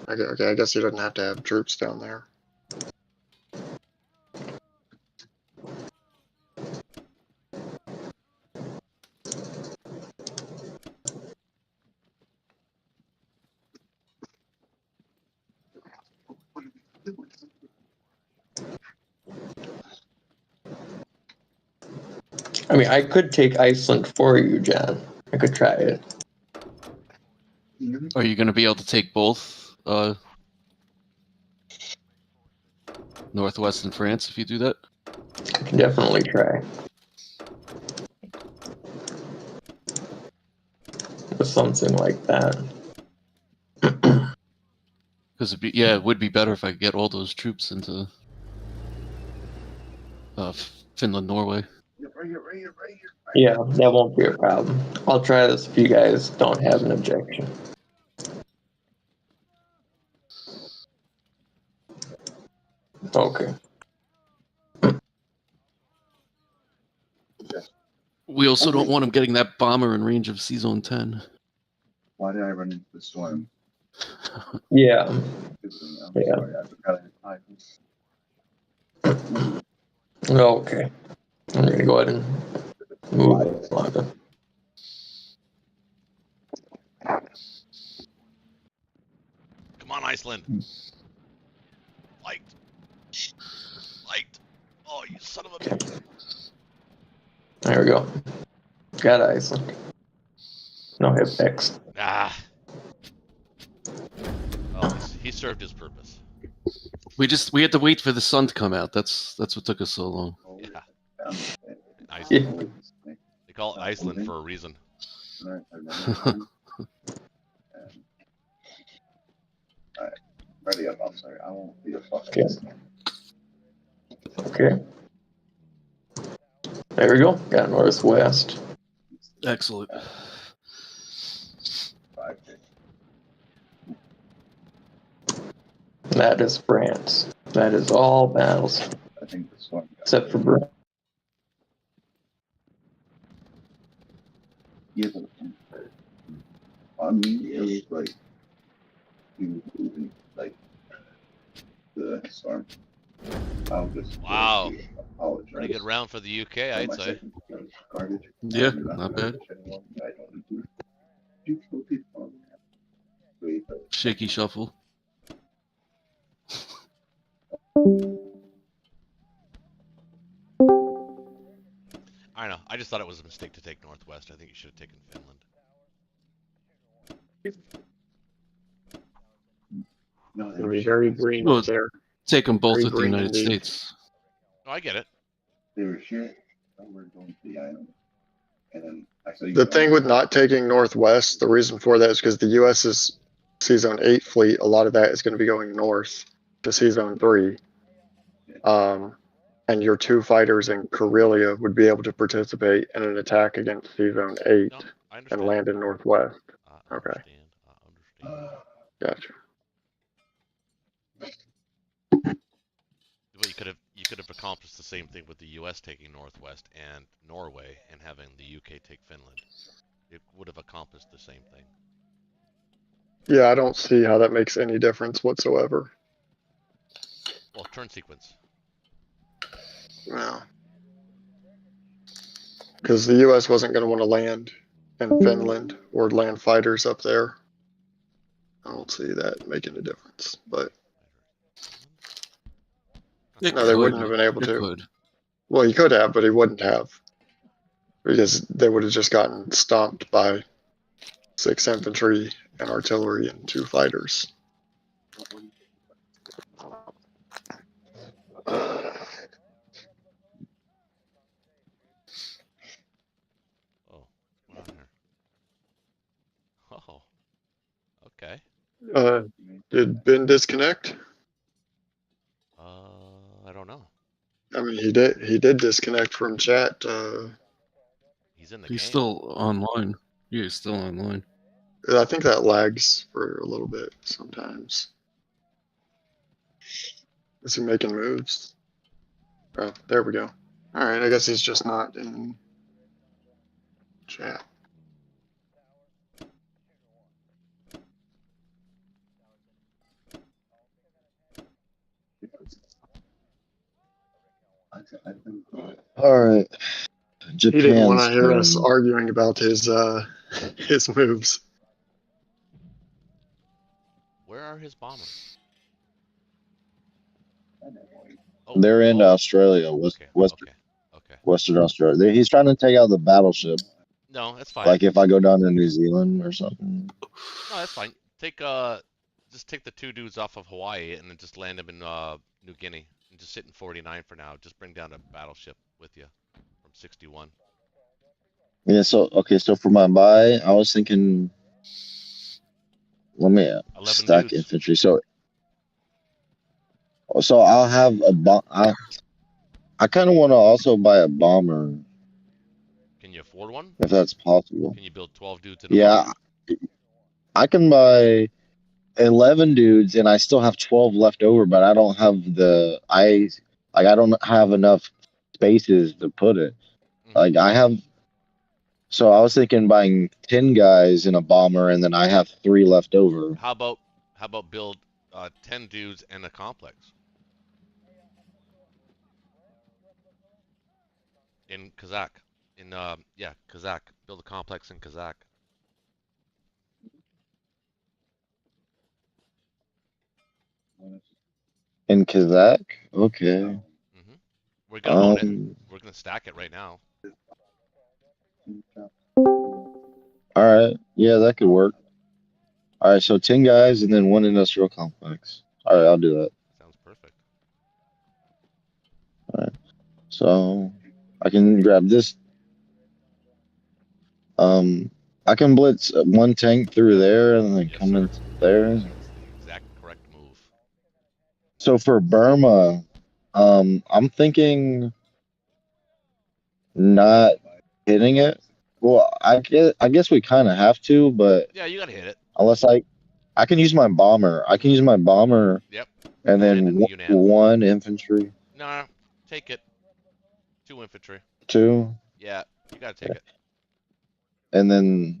S6: okay, I guess he doesn't have to have troops down there.
S5: I mean, I could take Iceland for you, John. I could try it.
S1: Are you going to be able to take both Northwest and France if you do that?
S5: I can definitely try. Or something like that.
S1: Because it would be better if I could get all those troops into Finland, Norway.
S5: Yeah, that won't be a problem. I'll try this if you guys don't have an objection. Okay.
S1: We also don't want him getting that bomber in range of C Zone 10.
S7: Why did I run into the storm?
S5: Yeah.
S7: I'm
S5: Yeah.
S7: sorry, I forgot I had icons.
S5: Okay. I'm gonna go ahead and move on.
S4: Come on, Iceland. Light. Light. Oh, you son of a bitch.
S5: There we go. Got Iceland. No, I have X.
S4: Ah. Well, he served his purpose.
S1: We had to wait for the sun to come out. That's what took us so long.
S4: Yeah.
S7: Um,
S4: Iceland. They call it Iceland for a reason.
S7: Alright, ready up, I'm sorry, I won't be a fucking.
S5: Okay. There we go. Got northwest.
S1: Excellent.
S7: 5K.
S5: That is France. That is all battles
S7: I think this one.
S5: except for Britain.
S7: Yeah, but I mean, it was like he was moving like the storm. I'll just
S4: Wow.
S7: apologize.
S4: Pretty good round for the UK, I'd say.
S7: Garbage.
S1: Yeah, not bad.
S7: I don't need to kill people. Wait,
S1: Shaky shuffle.
S4: I don't know. I just thought it was a mistake to take northwest. I think you should have taken Finland.
S7: no,
S6: It'll be very green
S1: Well,
S6: up there.
S1: Take them both
S6: Very
S1: with the
S6: green
S1: United
S6: indeed.
S1: States.
S4: Oh, I get it.
S7: they were shit. Some were going to the island. And then I saw you
S6: The
S7: go-
S6: thing with not taking Northwest, the reason for that is because the U.S.'s Sea Zone 8 fleet, a lot of that is going to be going north to Sea Zone 3. And your 2 fighters in Karelia would be able to participate in an attack against Sea Zone 8
S4: No, I
S6: and
S4: understand.
S6: land in Northwest.
S4: I
S6: Okay.
S4: understand. I understand.
S6: Gotcha.
S4: But you could have accomplished the same thing with the U.S. taking Northwest and Norway and having the U.K. take Finland. It would have accomplished the same thing.
S6: Yeah, I don't see how that makes any difference whatsoever.
S4: Well, turn sequence.
S6: No. Because the U.S. wasn't going to want to land in Finland or land fighters up there. I don't see that making a difference. But
S1: It
S6: no, they
S1: could.
S6: wouldn't have been able
S1: It
S6: to.
S1: could.
S6: Well, he could have, but he wouldn't have. Because they would have just gotten stomped by 6 infantry and artillery and 2 fighters.
S4: Oh, what on here? Oh, okay.
S6: Did Ben disconnect?
S4: I don't know.
S6: I mean, he did. He did disconnect from chat.
S4: He's in the
S1: He's
S4: game.
S1: still online. Yeah, he's still online.
S6: I think that lags for a little bit sometimes. Is he making moves? Oh, there we go. All right, I guess he's just not in chat.
S3: All right.
S6: He didn't want to
S3: Japan's
S6: hear us
S3: turn.
S6: arguing about his moves.
S4: Where are his bombers? Oh,
S3: They're in Australia,
S4: okay, okay.
S3: Western Australia. He's trying to take out the battleship.
S4: No, that's fine.
S3: Like if I go down to New Zealand or something.
S4: No, that's fine. Just take the 2 dudes off of Hawaii and then just land them in New Guinea and just sit in 49 for now. Just bring down a battleship with you from 61.
S3: Yeah, so for my buy, I was thinking let me
S4: 11
S3: stack
S4: dudes.
S3: infantry. So I'll have a bomb. I kind of want to also buy a bomber
S4: Can you afford one?
S3: if that's possible.
S4: Can you build 12 dudes in a
S3: Yeah,
S4: bomber?
S3: I can buy 11 dudes and I still have 12 left over, but I don't have I don't have enough spaces to put it.
S4: Mhm.
S3: Like I have So I was thinking buying 10 guys in a bomber, and then I have 3 left over.
S4: How about build 10 dudes and a complex in Kazakh? Kazakh. Build a complex in Kazakh.
S3: In Kazakh? Okay.
S4: Mm-hmm. We're gonna own it. We're gonna stack it right now.
S3: Alright. Yeah, that could work. Alright, so 10 guys and then 1 industrial complex. Alright, I'll do that.
S4: Sounds perfect.
S3: Alright. So I can grab this. I can blitz 1 tank through there and then
S4: Yes,
S3: come
S4: sir.
S3: in there.
S4: That's the exact correct move.
S3: So for Burma, I'm thinking not hitting it. Well, I guess we kind of have to, but
S4: Yeah, you gotta hit it.
S3: unless I can use my bomber. I can use my bomber.
S4: Yep.
S3: And
S4: Hit it
S3: then
S4: in the Yunnan.
S3: 1 infantry.
S4: Nah, take it. 2 infantry.
S3: 2.
S4: Yeah, you gotta take it.
S3: And then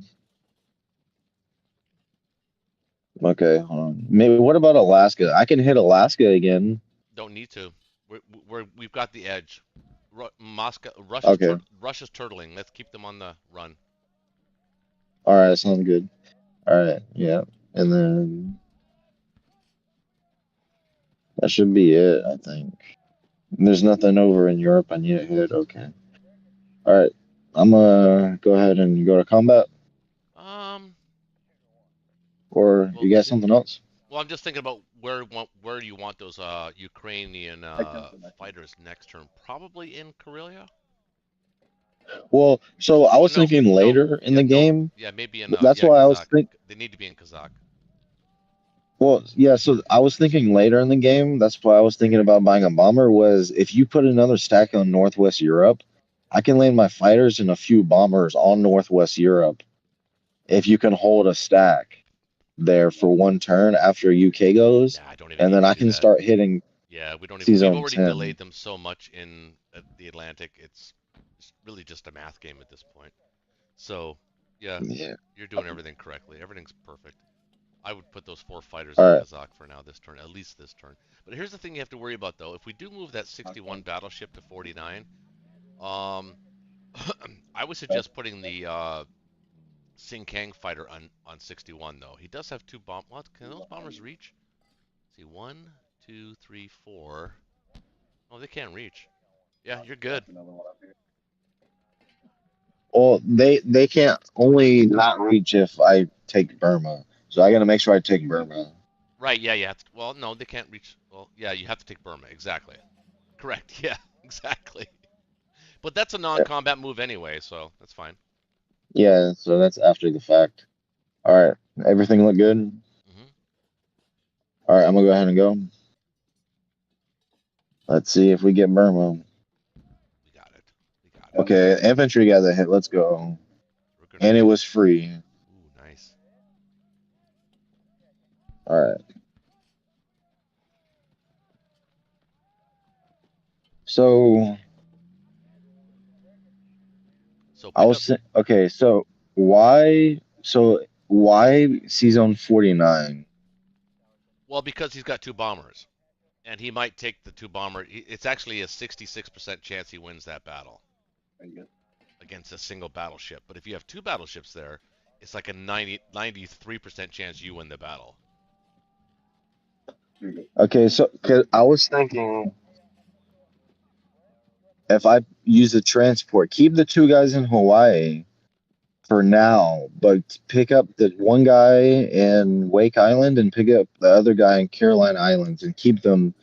S3: okay, hold on. Maybe what about Alaska? I can hit Alaska again.
S4: Don't need to. We've got the edge. Moscow,
S3: Okay.
S4: Russia's turtling. Let's keep them on the run.
S3: All right, sounds good. All right, yeah, and then that should be it. I think there's nothing over in Europe I need to hit. Okay. All right, I'm gonna go ahead and go to combat. Or
S4: Well,
S3: you got something else?
S4: Well, I'm just thinking about where do you want those Ukrainian fighters next turn? Probably in Karelia.
S3: Well, so I was thinking later in the game.
S4: Yeah, maybe in
S3: That's why
S4: Kazakh.
S3: I was thinking.
S4: They need to be in Kazakh.
S3: Well, yeah, so I was thinking later in the game. That's why I was thinking about buying a bomber. Was if you put another stack on Northwest Europe, I can land my fighters and a few bombers on Northwest Europe. If you can hold a stack there for 1 turn after UK goes,
S4: Nah, I don't even
S3: and then I can start hitting.
S4: Yeah, we don't even. We've already
S3: 10.
S4: delayed them so much in the Atlantic. It's really just a math game at this point. So, yeah, you're doing everything correctly. Everything's perfect. I would put those 4 fighters in Kazakh for now this turn, at least this turn. But here's the thing you have to worry about, though. If we do move that 61 battleship to 49, I would suggest putting the Sing Kang fighter on 61, though. He does have 2 bomb. What? Can those bombers reach? Let's see, 1, 2, 3, 4. Oh, they can't reach. Yeah, you're good.
S3: Well, they can't only not reach if I take Burma. So I got to make sure I take Burma.
S4: Right, yeah, you have to. Well, no, they can't reach. Well, yeah, you have to take Burma. Exactly. Correct. Yeah, exactly. But that's a non-combat move anyway, so that's fine.
S3: Yeah, so that's after the fact. All right, everything look good?
S4: Mm-hmm.
S3: All right, I'm going to go ahead and go. Let's see if we get Burma.
S4: We got it.
S3: Okay, infantry got the hit. Let's go. And it was free.
S4: Ooh, nice.
S3: All right. So I was okay. So why C-Zone 49?
S4: Well, because he's got 2 bombers, and he might take the 2 bomber. It's actually a 66% chance he wins that battle against a single battleship. But if you have 2 battleships there, it's like a 93% chance you win the battle.
S3: Okay, so cause I was thinking if I use a transport, keep the 2 guys in Hawaii for now, but pick up the 1 guy in Wake Island and pick up the other guy in Carolina Islands and keep them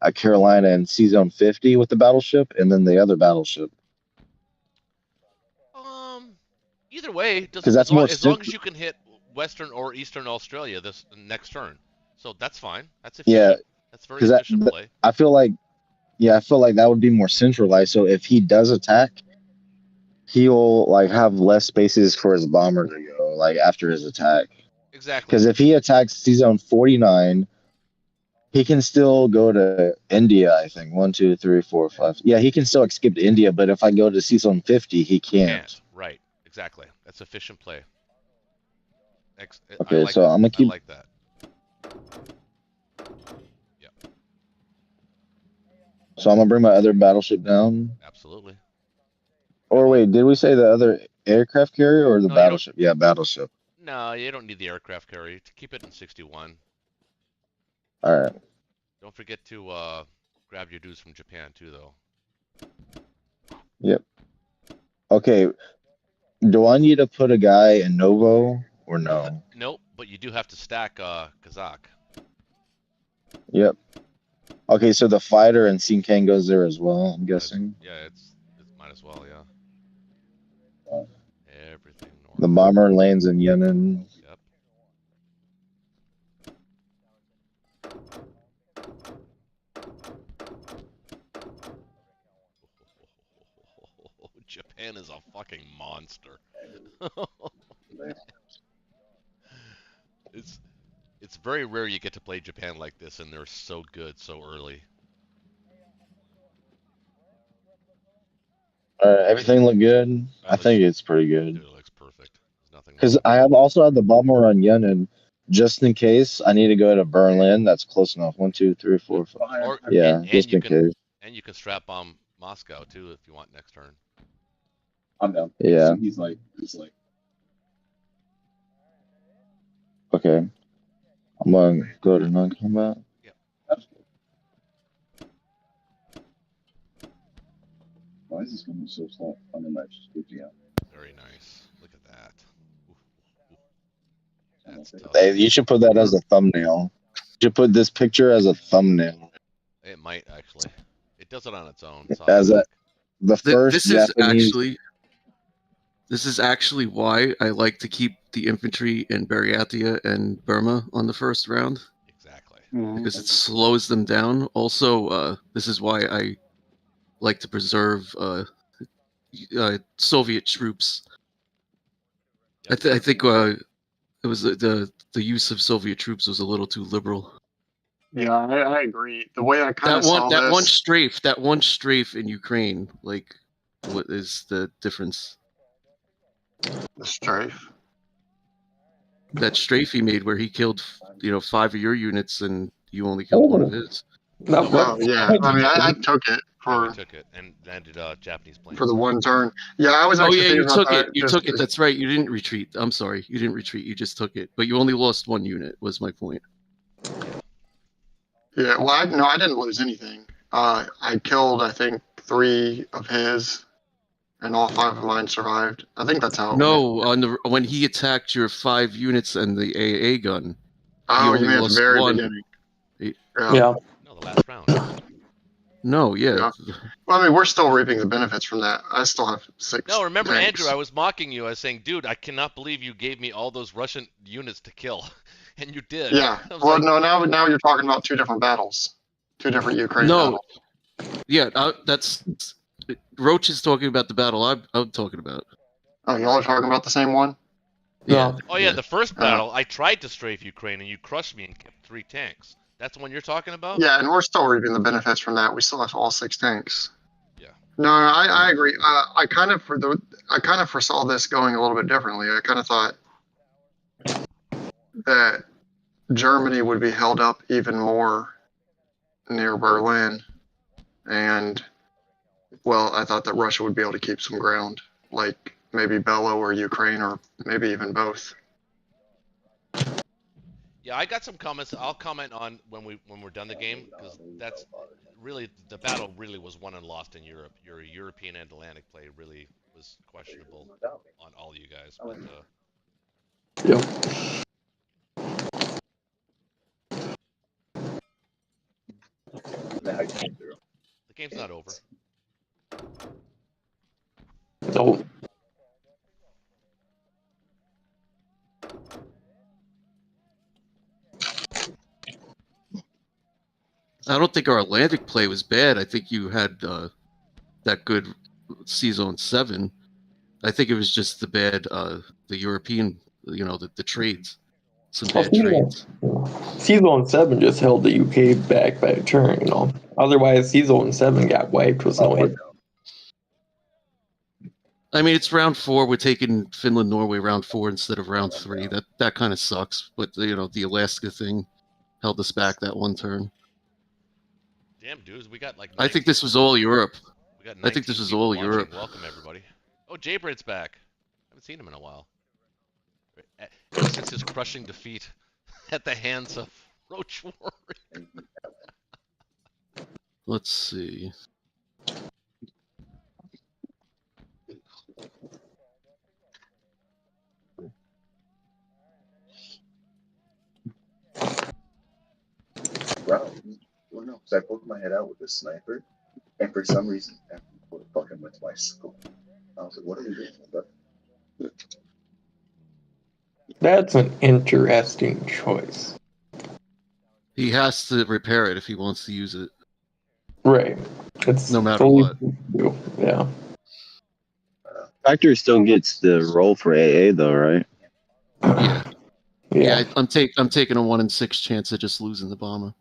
S3: at Carolina and C-Zone 50 with the battleship and then the other battleship.
S4: Either way,
S3: as long
S4: as you can hit Western or Eastern Australia this next turn, so that's fine. That's efficient.
S3: Yeah,
S4: that's very efficient play.
S3: I feel like that would be more centralized. So if he does attack, he'll like have less spaces for his bomber to go like after his attack.
S4: Exactly.
S3: Because if he attacks C-Zone 49, he can still go to India. I think 1, 2, 3, 4, 5. Yeah, he can still skip to India. But if I go to C-Zone 50, he can't.
S4: Right. Exactly. That's efficient play.
S3: Okay, so I'm gonna
S4: I
S3: keep.
S4: like that. Yeah,
S3: So I'm gonna bring my other battleship down.
S4: absolutely.
S3: Or wait, did we say the other aircraft carrier or the
S4: No, you don't.
S3: battleship? Yeah, battleship.
S4: No, you don't need the aircraft carrier. To keep it in 61.
S3: All right.
S4: Don't forget to grab your dudes from Japan too, though.
S3: Yep. Okay. Do I need to put a guy in Novo or no?
S4: Nope, but you do have to stack Kazakh.
S3: Yep. Okay, so the fighter and Sinkan goes there as well, I'm guessing.
S4: Yeah, it might as well, yeah. Everything normal.
S3: The bomber lands in Yemen.
S4: Yep. Japan is a fucking monster. It's very rare you get to play Japan like this, and they're so good so early.
S3: Everything look good? I think it's pretty
S4: Dude,
S3: good.
S4: it looks perfect. There's nothing
S3: Because
S4: wrong.
S3: I have also had the bomber on Yemen, just in case I need to go to Berlin. That's close enough. 1, 2, 3, 4, 5.
S4: Or,
S3: Yeah,
S4: and
S3: just
S4: you
S3: in
S4: can
S3: case.
S4: and you can strap bomb Moscow too if you want next turn.
S7: I'm down.
S3: Yeah.
S7: So he's like,
S3: Okay. I'm gonna go to non-combat.
S7: that's good. Why is this going so slow? I mean, that's just good, yeah.
S4: Very nice. Look at that. Oof, oof, oof. That's tough.
S3: Hey, you should put that as a thumbnail. You should put this picture as a thumbnail.
S4: It might actually. It does it on its own. So
S3: As a the first
S1: This
S3: Japanese.
S1: this is actually why I like to keep the infantry in Buryatia and Burma on the first round,
S4: exactly.
S1: because it slows them down. Also, this is why I like to preserve Soviet troops.
S4: Yep.
S1: I think it was the use of Soviet troops was a little too liberal.
S6: Yeah, I agree. The way I kind of saw
S1: That one strafe in Ukraine, like, what is the difference?
S6: the strafe.
S1: That strafe he made where he killed 5 of your units and you only killed one of his.
S5: Not
S6: Oh yeah, I mean I took it
S4: Yeah, we
S6: for
S4: took it and landed Japanese planes.
S6: the one turn. Yeah, I was
S1: Oh
S6: actually
S1: yeah, you
S6: thinking about
S1: took it.
S6: that.
S1: You took it. That's right. You didn't retreat. I'm sorry. You didn't retreat. You just took it. But you only lost one unit. Was my point.
S6: Yeah, well, I didn't lose anything. I killed, I think, 3 of his, and all 5 of mine survived. I think that's how it went.
S1: No, when he attacked your 5 units and the AA gun.
S6: Oh,
S1: he
S6: you
S1: only
S6: mean at the
S1: lost
S6: very
S1: one.
S6: beginning?
S5: Yeah.
S4: No, the last round.
S1: No, yeah.
S6: Well, I mean, we're still reaping the benefits from that. I still have 6.
S4: No, remember,
S6: tanks.
S4: Andrew, I was mocking you. I was saying, dude, I cannot believe you gave me all those Russian units to kill. And you did.
S6: Yeah. Well, no, now you're talking about 2 different battles. 2 different Ukraine battles.
S1: Yeah, that's Roach is talking about the battle I'm talking about.
S6: Oh, y'all are talking about the same one?
S5: Yeah.
S4: Oh, yeah, the first battle, I tried to strafe Ukraine, and you crushed me and kept 3 tanks. That's the one you're talking about?
S6: Yeah, and we're still reaping the benefits from that. We still have all 6 tanks.
S4: Yeah.
S6: No, I agree. I kind of foresaw this going a little bit differently. I kind of thought that Germany would be held up even more near Berlin, and well, I thought that Russia would be able to keep some ground, like maybe Belo or Ukraine, or maybe even both.
S4: Yeah, I got some comments. I'll comment on when we're done the game, because that's really the battle really was won and lost in Europe. Your European and Atlantic play really was questionable on all you guys. But
S5: Yeah.
S4: the game's not over.
S5: No.
S1: I don't think our Atlantic play was bad. I think you had that good C-Zone 7. I think it was just the bad, the European, the trades. Some bad trades.
S5: C-Zone 7 just held the UK back by a turn, Otherwise, C-Zone 7 got wiped with no hit.
S1: I mean, it's round 4. We're taking Finland, Norway round 4 instead of round 3. That kind of sucks. But the Alaska thing held us back that one turn.
S4: Damn, dudes, we got like.
S1: I think this was all Europe.
S4: We got 19
S1: I think this was
S4: people
S1: all
S4: watching.
S1: Europe.
S4: Welcome everybody. Oh, Jaybread's back. Haven't seen him in a while. Ever since his crushing defeat at the hands of Roach Warrior.
S1: Let's see.
S7: Wow. Well, no, because I poked my head out with a sniper, and for some reason, that fucking went to my skull. I was like, what are we doing? But
S5: That's an interesting choice.
S1: He has to repair it if he wants to use it.
S5: Right. It's
S1: No matter
S5: fully-
S1: what.
S5: Yeah.
S3: Factory still gets the roll for AA though, right?
S1: Yeah.
S5: Yeah.
S1: Yeah, I'm taking a 1 in 6 chance of just losing the bomber.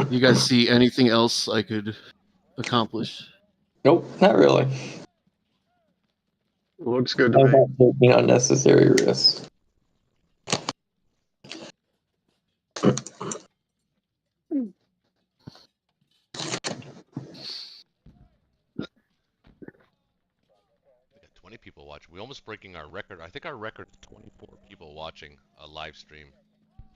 S1: You guys see anything else I could accomplish?
S5: Nope, not really.
S6: Looks good to
S5: I'm
S6: me.
S5: not taking unnecessary risks.
S4: We got 20 people watching. We almost breaking our record. I think our record is 24 people watching a live stream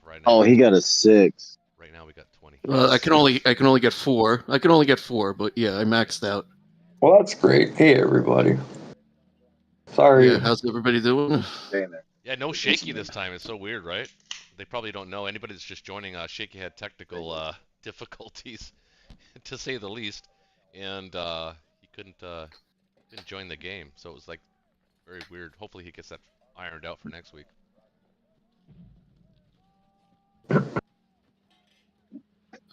S4: right now.
S3: Oh, he got a 6.
S4: Right now we got 20.
S1: I can only get 4. I can only get 4, but yeah, I maxed out.
S5: Well, that's great. Hey, everybody. Sorry.
S1: Yeah, how's everybody doing?
S7: staying there.
S4: Yeah, no shaky this time. It's so weird, right? They probably don't know. Anybody that's just joining, Shaky had technical difficulties, to say the least, and he couldn't join the game. So it was like very weird. Hopefully he gets that ironed out for next week.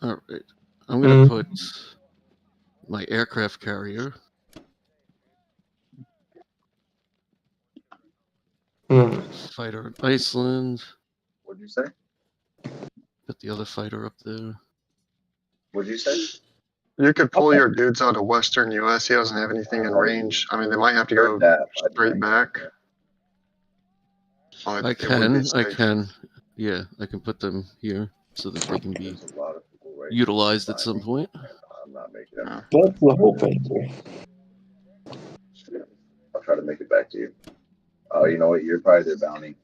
S1: All right, I'm gonna put my aircraft carrier. Fighter in Iceland.
S7: What'd you say?
S1: Put the other fighter up there.
S7: What'd you say?
S6: You could pull your dudes out of Western U.S. He doesn't have anything in range. I mean, they might have to go
S7: Heard that, but
S6: straight back. But
S1: I
S6: it would be safe.
S1: can. Yeah, I can put them here so that they can be
S7: There's a lot of people right
S1: utilized at some point.
S7: I'm not making it.
S5: That's the hope anyway.
S7: I'll try to make it back to you. Oh, you know what? You're probably their bounty.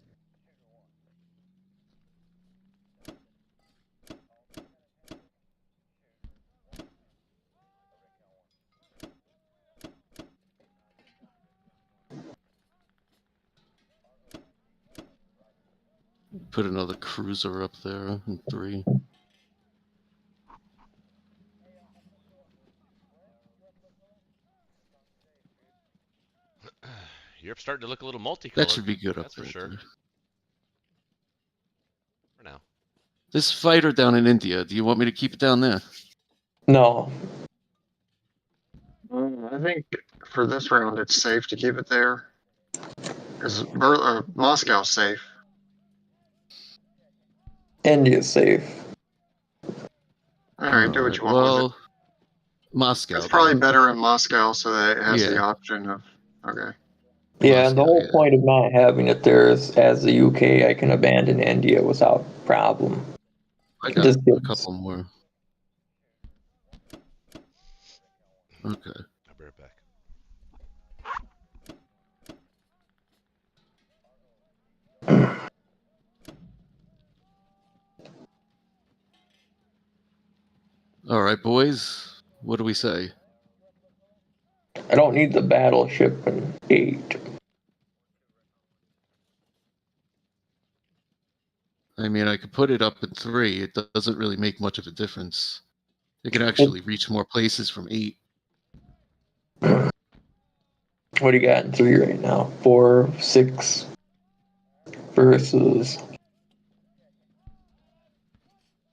S1: Put another cruiser up there in 3.
S4: Europe's starting to look a little multicolored.
S1: That should be good up
S4: That's for
S1: right
S4: sure.
S1: there.
S4: For now.
S1: This fighter down in India, do you want me to keep it down there?
S5: No.
S6: I think for this round, it's safe to keep it there. Because Moscow's safe.
S5: India's safe.
S6: All right, do what you want with it.
S1: Well, Moscow.
S6: It's probably better in Moscow so that it has the
S1: Yeah.
S6: option of, okay.
S5: Yeah, the
S1: Moscow,
S5: whole
S1: yeah.
S5: point of not having it there is, as the UK, I can abandon India without problem.
S1: I got
S5: Just
S1: a
S5: gives-
S1: couple more. Okay.
S4: I'll be right back.
S1: All right, boys. What do we say?
S5: I don't need the battleship in 8.
S1: I mean, I could put it up in 3. It doesn't really make much of a difference. It can actually reach more places from 8.
S5: What do you got in 3 right now? 4, 6 versus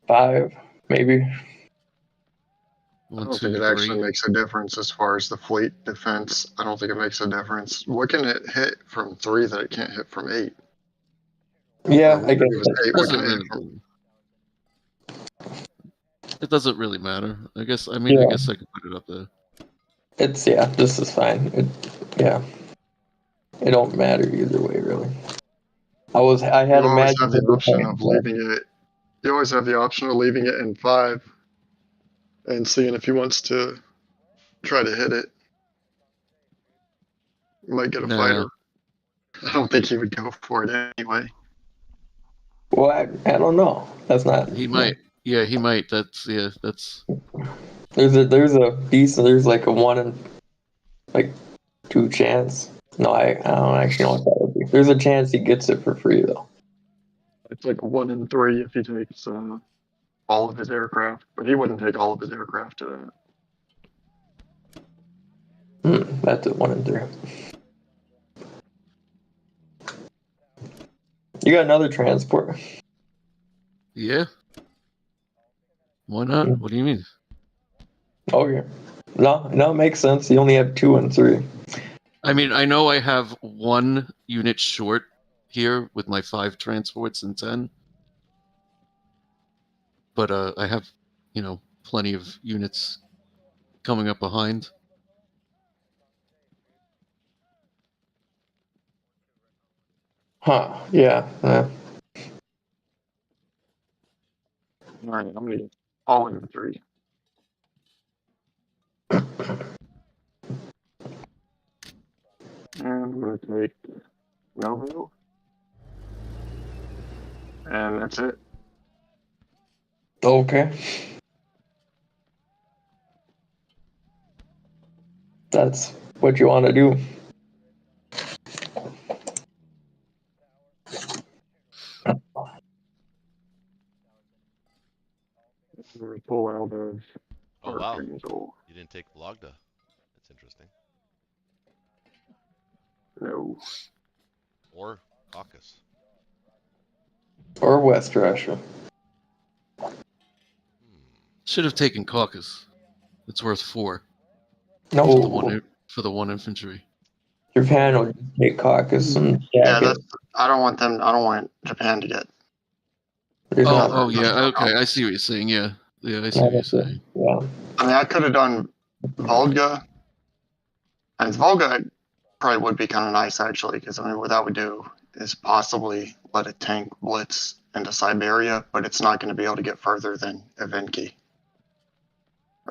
S5: 5, maybe.
S6: I
S1: 1,
S6: don't
S1: 2,
S6: think it actually
S1: 3.
S6: makes a difference as far as the fleet defense. I don't think it makes a difference. What can it hit from 3 that it can't hit from 8?
S5: Yeah,
S6: Or
S5: I guess
S6: it was 8, what
S1: Doesn't
S6: can it hit
S1: really.
S6: from?
S1: It doesn't really matter. I guess. I mean, I
S5: Yeah.
S1: guess I could put it up there.
S5: Yeah, this is fine. Yeah. It don't matter either way, really. I
S6: You
S5: had
S6: always have
S5: imagined
S6: the
S5: it was
S6: option
S5: fine,
S6: of
S5: but
S6: leaving it. You always have the option of leaving it in 5 and seeing if he wants to try to hit it. You might get a
S1: No.
S6: fighter. I don't think he would go for it anyway.
S5: well, I don't know. That's not.
S1: He might. Yeah, he might. That's
S5: There's a decent. There's like a 1 in like 2 chance. No, I don't actually know what that would be. There's a chance he gets it for free though.
S6: It's like a 1 in 3 if he takes all of his aircraft, but he wouldn't take all of his aircraft to that.
S5: That's a 1 in 3. You got another transport.
S1: yeah. Why not?
S5: Mm.
S1: What do you mean?
S5: Okay. No, it makes sense. You only have 2 and 3.
S1: I mean, I know I have 1 unit short here with my 5 transports and 10, but I have, plenty of units coming up behind.
S5: Huh? Yeah.
S6: All right, I'm gonna get all in 3. And I'm gonna take naval, and that's it.
S5: Okay. That's what you want to do.
S6: I'm gonna pull out of
S4: Oh wow,
S6: Archangel.
S4: you didn't take Blogda. That's interesting.
S6: No.
S4: Or Caucus.
S5: Or West Russia.
S1: Should have taken Caucus. It's worth 4
S5: No.
S1: for the 1 infantry.
S5: Japan will just take Caucus and
S6: Yeah,
S5: jack it.
S6: I don't want Japan to get.
S5: There's not.
S1: Oh yeah. Okay, I see what you're saying. Yeah, I see what you're saying.
S5: Yeah.
S6: I mean, I could have done Volga, and Volga probably would be kind of nice actually, because I mean, what that would do is possibly let a tank blitz into Siberia, but it's not going to be able to get further than Evenki.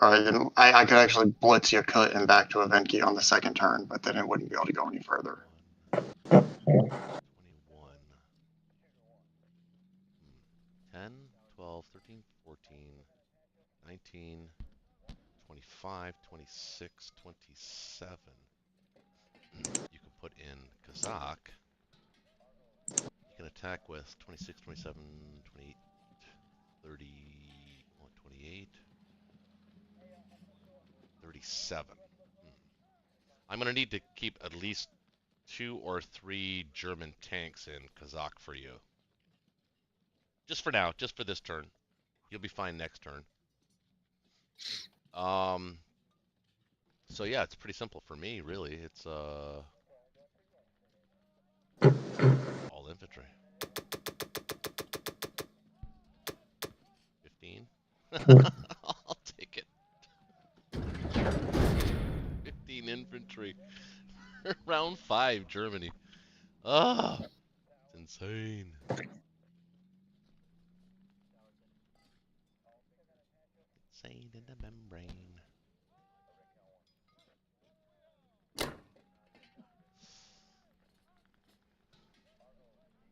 S6: Then I could actually blitz Yakut and back to Evenki on the second turn, but then it wouldn't be able to go any further.
S4: 21. 10, 12, 13, 14, 19, 25, 26, 27. You can put in Kazakh. You can attack with 26, 27, 28, 30, 28, 37. I'm going to need to keep at least 2 or 3 German tanks in Kazakh for you. Just for now, just for this turn. You'll be fine next turn. So yeah, it's pretty simple for me, really. It's all infantry. 15. I'll take it. 15 infantry. Round 5, Germany. Ah, it's insane. Insane in the membrane.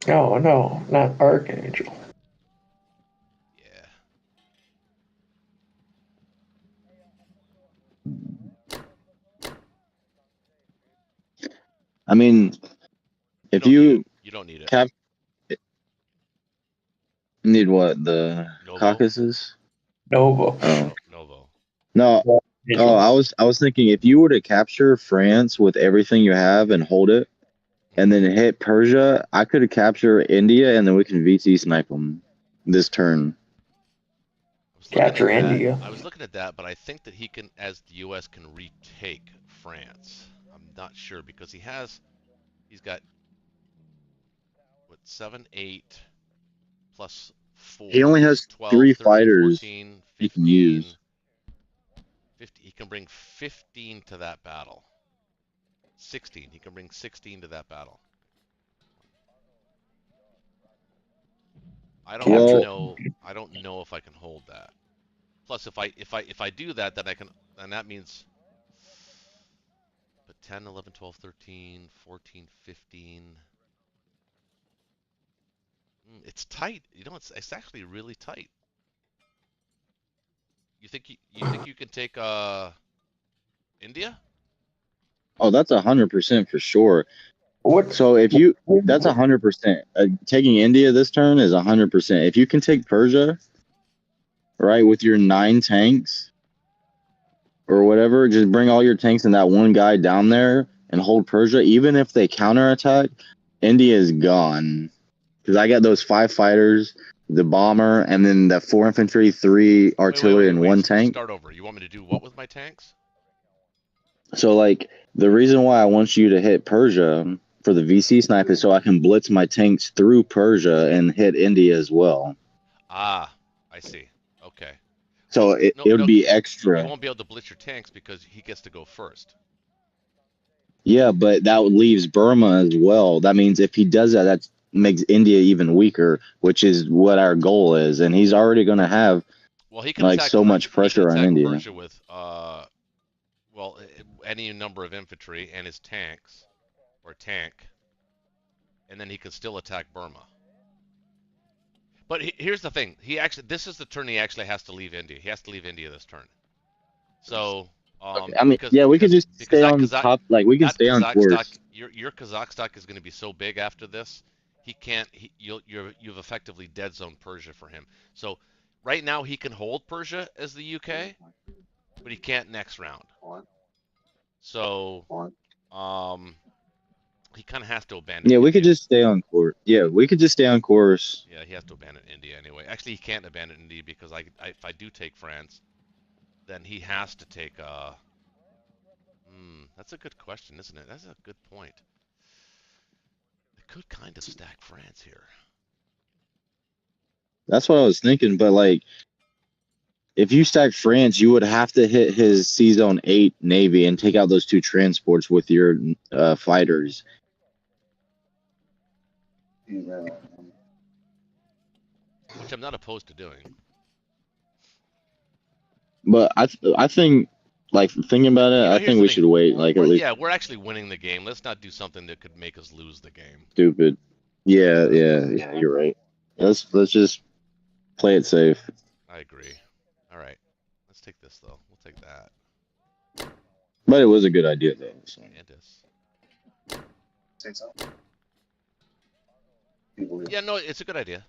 S5: Oh no, not Archangel.
S4: Yeah.
S3: I mean, if you
S4: don't need it.
S3: cap need what the
S4: Novo?
S3: Caucasus?
S5: Novo.
S3: Oh
S4: Novo.
S3: no. Oh, I was thinking if you were to capture France with everything you have and hold it, and then hit Persia, I could capture India, and then we can VT snipe them this turn.
S5: Capture India.
S4: I was looking at that, but I think that he can, as the U.S. can retake France. I'm not sure because he's got what 7, 8 plus 4.
S3: He only has
S4: 12,
S3: 3
S4: 13,
S3: fighters
S4: 14, 15,
S3: you can use.
S4: 50. He can bring 15 to that battle. 16. He can bring 16 to that battle. I don't
S3: Well-
S4: know. I don't know if I can hold that. Plus, if I do that, then I can. Then that means. But 10, 11, 12, 13, 14, 15. It's tight. You know, it's actually really tight. You think you can take India?
S3: Oh, that's 100% for sure.
S5: What?
S3: So if you, that's 100%. Taking India this turn is 100%. If you can take Persia, right, with your 9 tanks or whatever, just bring all your tanks and that one guy down there and hold Persia. Even if they counterattack, India is gone. Because I got those 5 fighters, the bomber, and then the 4 infantry, 3 artillery, and 1 tank.
S4: Start over. You want me to do what with my tanks?
S3: So, like, the reason why I want you to hit Persia for the VC snipe is so I can blitz my tanks through Persia and hit India as well.
S4: Ah, I see. Okay.
S3: So
S4: Well,
S3: it would be extra.
S4: You won't be able to blitz your tanks because he gets to go first.
S3: Yeah, but that leaves Burma as well. That means if he does that, that makes India even weaker, which is what our goal is. And he's already going to have
S4: Well, he can
S3: like
S4: attack
S3: so much pressure on India.
S4: Persia with well, any number of infantry and his tanks or tank, and then he can still attack Burma. But here's the thing: this is the turn he actually has to leave India. He has to leave India this turn. So,
S3: Okay. I mean, we could just stay on top. Like we can stay on course.
S4: Your Kazakh stock is going to be so big after this. He can't. You've effectively dead zone Persia for him. So, right now he can hold Persia as the UK, but he can't next round. So, he kind of has to abandon.
S3: Yeah, we
S4: India.
S3: could just stay on course. Yeah, we could just stay on course.
S4: Yeah, he has to abandon India anyway. Actually, he can't abandon India because if I do take France, then he has to take that's a good question, isn't it? That's a good point. I could kind of stack France here.
S3: That's what I was thinking, but like if you stack France, you would have to hit his Sea Zone 8 Navy and take out those 2 transports with your fighters.
S4: Which I'm not opposed to doing.
S3: But I think, like, thinking about it, I think we should wait. Like, at least.
S4: Yeah, we're actually winning the game. Let's not do something that could make us lose the game.
S3: Stupid. Yeah, you're right. Let's just play it safe.
S4: I agree. All right. Let's take this, though. We'll take that.
S3: But it was a good idea, though. So.
S4: It is. Yeah, no, it's a good idea.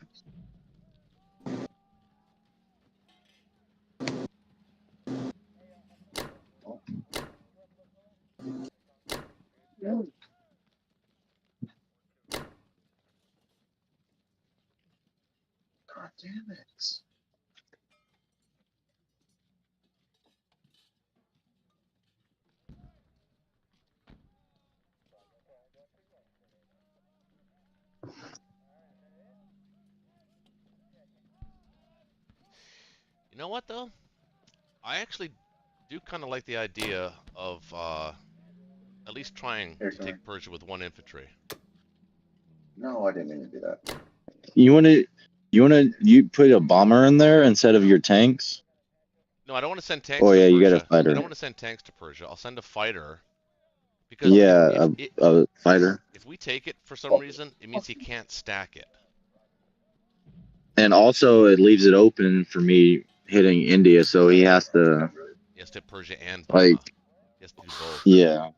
S7: God damn it.
S4: You know what, though? I actually do kind of like the idea of at least trying to take Persia with 1 infantry.
S7: No, I didn't mean to do that.
S3: You put a bomber in there instead of your tanks?
S4: No, I don't want to send tanks.
S3: Oh yeah,
S4: to Persia.
S3: You got a fighter.
S4: I don't want to send tanks to Persia. I'll send a fighter. Because
S3: a fighter.
S4: If we take it for some reason, it means he can't stack it.
S3: And also, it leaves it open for me hitting India, so he has to.
S4: He has to hit Persia and Burma.
S3: Like.
S4: He has to do both.
S3: Yeah.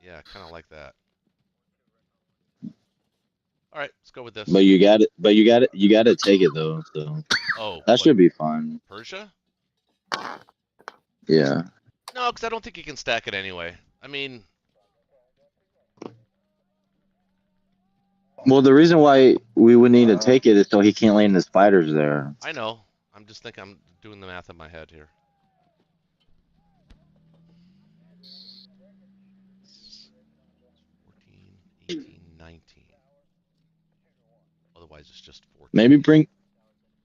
S4: Yeah, kind of like that. All right, let's go with this.
S3: But you got it. But you got it. You got to take it though. So. That should be fine.
S4: Persia?
S3: Yeah.
S4: No, because I don't think he can stack it anyway. I mean.
S3: Well, the reason why we would need to take it is so he can't land his fighters there.
S4: I know. I'm just thinking. I'm doing the math in my head here. 14, 18, 19. Otherwise, it's just 14.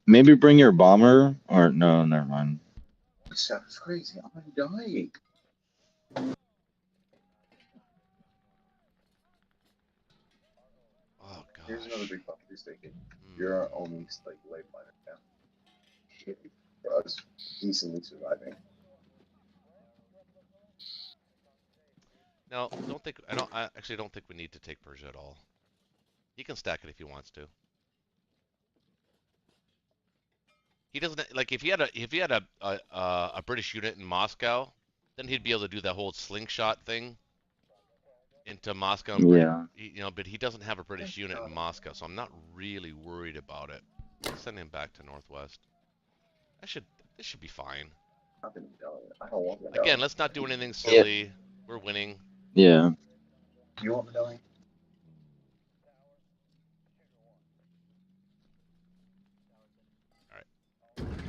S3: Maybe bring your bomber, or no, never mind.
S7: This stuff is crazy. I'm dying.
S4: Oh
S7: Here's another
S4: gosh.
S7: big fucking mistake. You're only like late miner now. Shit. For us, decently surviving.
S4: No, I actually don't think we need to take Persia at all. He can stack it if he wants to. He doesn't like if he had a British unit in Moscow, then he'd be able to do that whole slingshot thing into Moscow. And
S3: Yeah.
S4: but he doesn't have a British unit in Moscow, so I'm not really worried about it. Send him back to Northwest. This should be fine.
S7: I don't want medallion.
S4: Again, let's not do anything silly. We're winning.
S3: Yeah.
S7: You want medallion?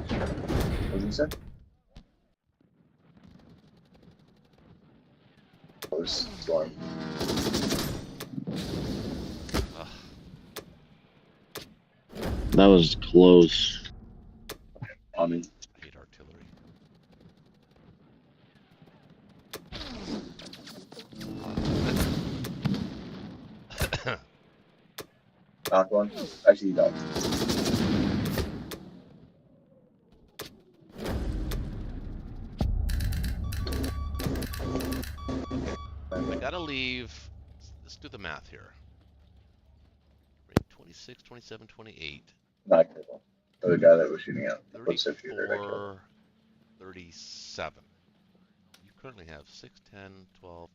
S7: What did you say? Storm.
S4: Ugh.
S3: That was close.
S7: I mean,
S4: I hate artillery.
S7: knock one. Actually, you don't.
S4: I gotta leave. Let's do the math here. Rate 26, 27, 28.
S7: Not critical. The guy that was shooting out.
S4: 34, 37. You currently have 6, 10, 12,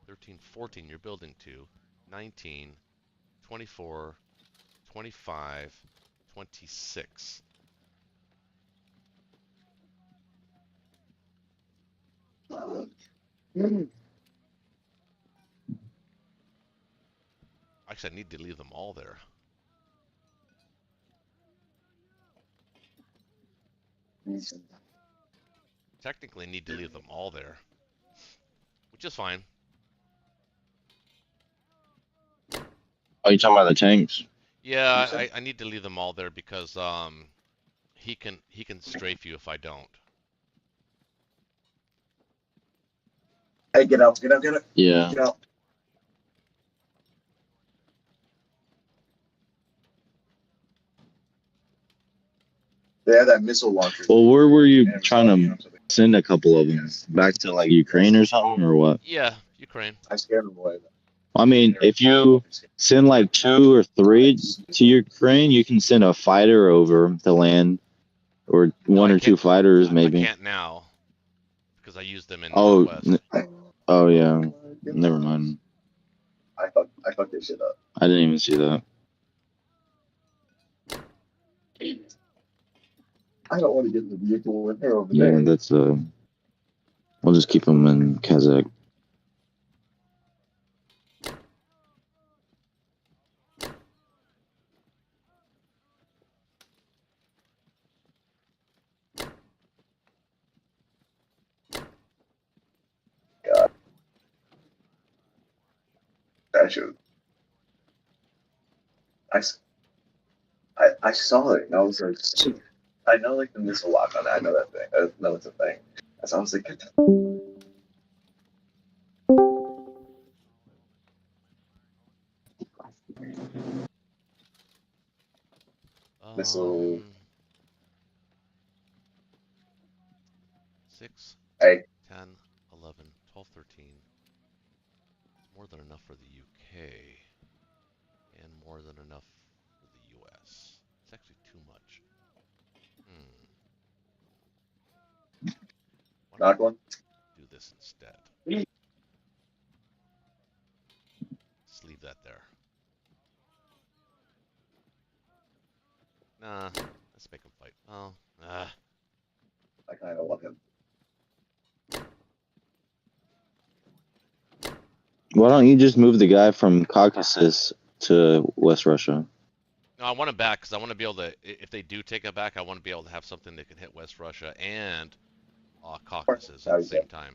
S4: 13, 14. You're building to 19, 24, 25, 26. Actually, I need to leave them all there. Technically, I need to leave them all there, which is fine.
S3: Oh, you talking about the tanks?
S4: Yeah, I need to leave them all there because he can strafe you if I don't.
S7: Hey, get out, get out, get out.
S3: Yeah.
S7: Get out. They have that missile launcher.
S3: Well, where were you trying to send a couple of them? Back to like Ukraine or something, or what?
S4: Yeah, Ukraine.
S7: I scared them away.
S3: I mean, if you send like 2 or 3 to Ukraine, you can send a fighter over to land, or
S4: No,
S3: one
S4: I
S3: or 2
S4: can't-
S3: fighters maybe.
S4: I can't now because I used them in
S3: Oh,
S4: Northwest.
S3: oh yeah. Never mind.
S7: I fucked this shit up.
S3: I didn't even see that.
S7: I don't want to get in the vehicle with her over
S3: Yeah,
S7: there.
S3: that's we'll just keep them in Kazakh.
S7: God. That should. I saw it and I was like, shit. I know like the missile lock on it. I know that thing. I know it's a thing. So I was like, Missile.
S4: 6,
S7: Hey.
S4: 10, 11, 12, 13. It's more than enough for the UK and more than enough for the US. It's actually too much.
S7: Knock one.
S4: Do this instead. Just leave that there. Nah, let's make him fight. Oh,
S7: I kind of want him.
S3: Why don't you just move the guy from Caucasus to West Russia?
S4: No, I want him back because I want to be able to. If they do take it back, I want to be able to have something that can hit West Russia and Caucasus at the same time.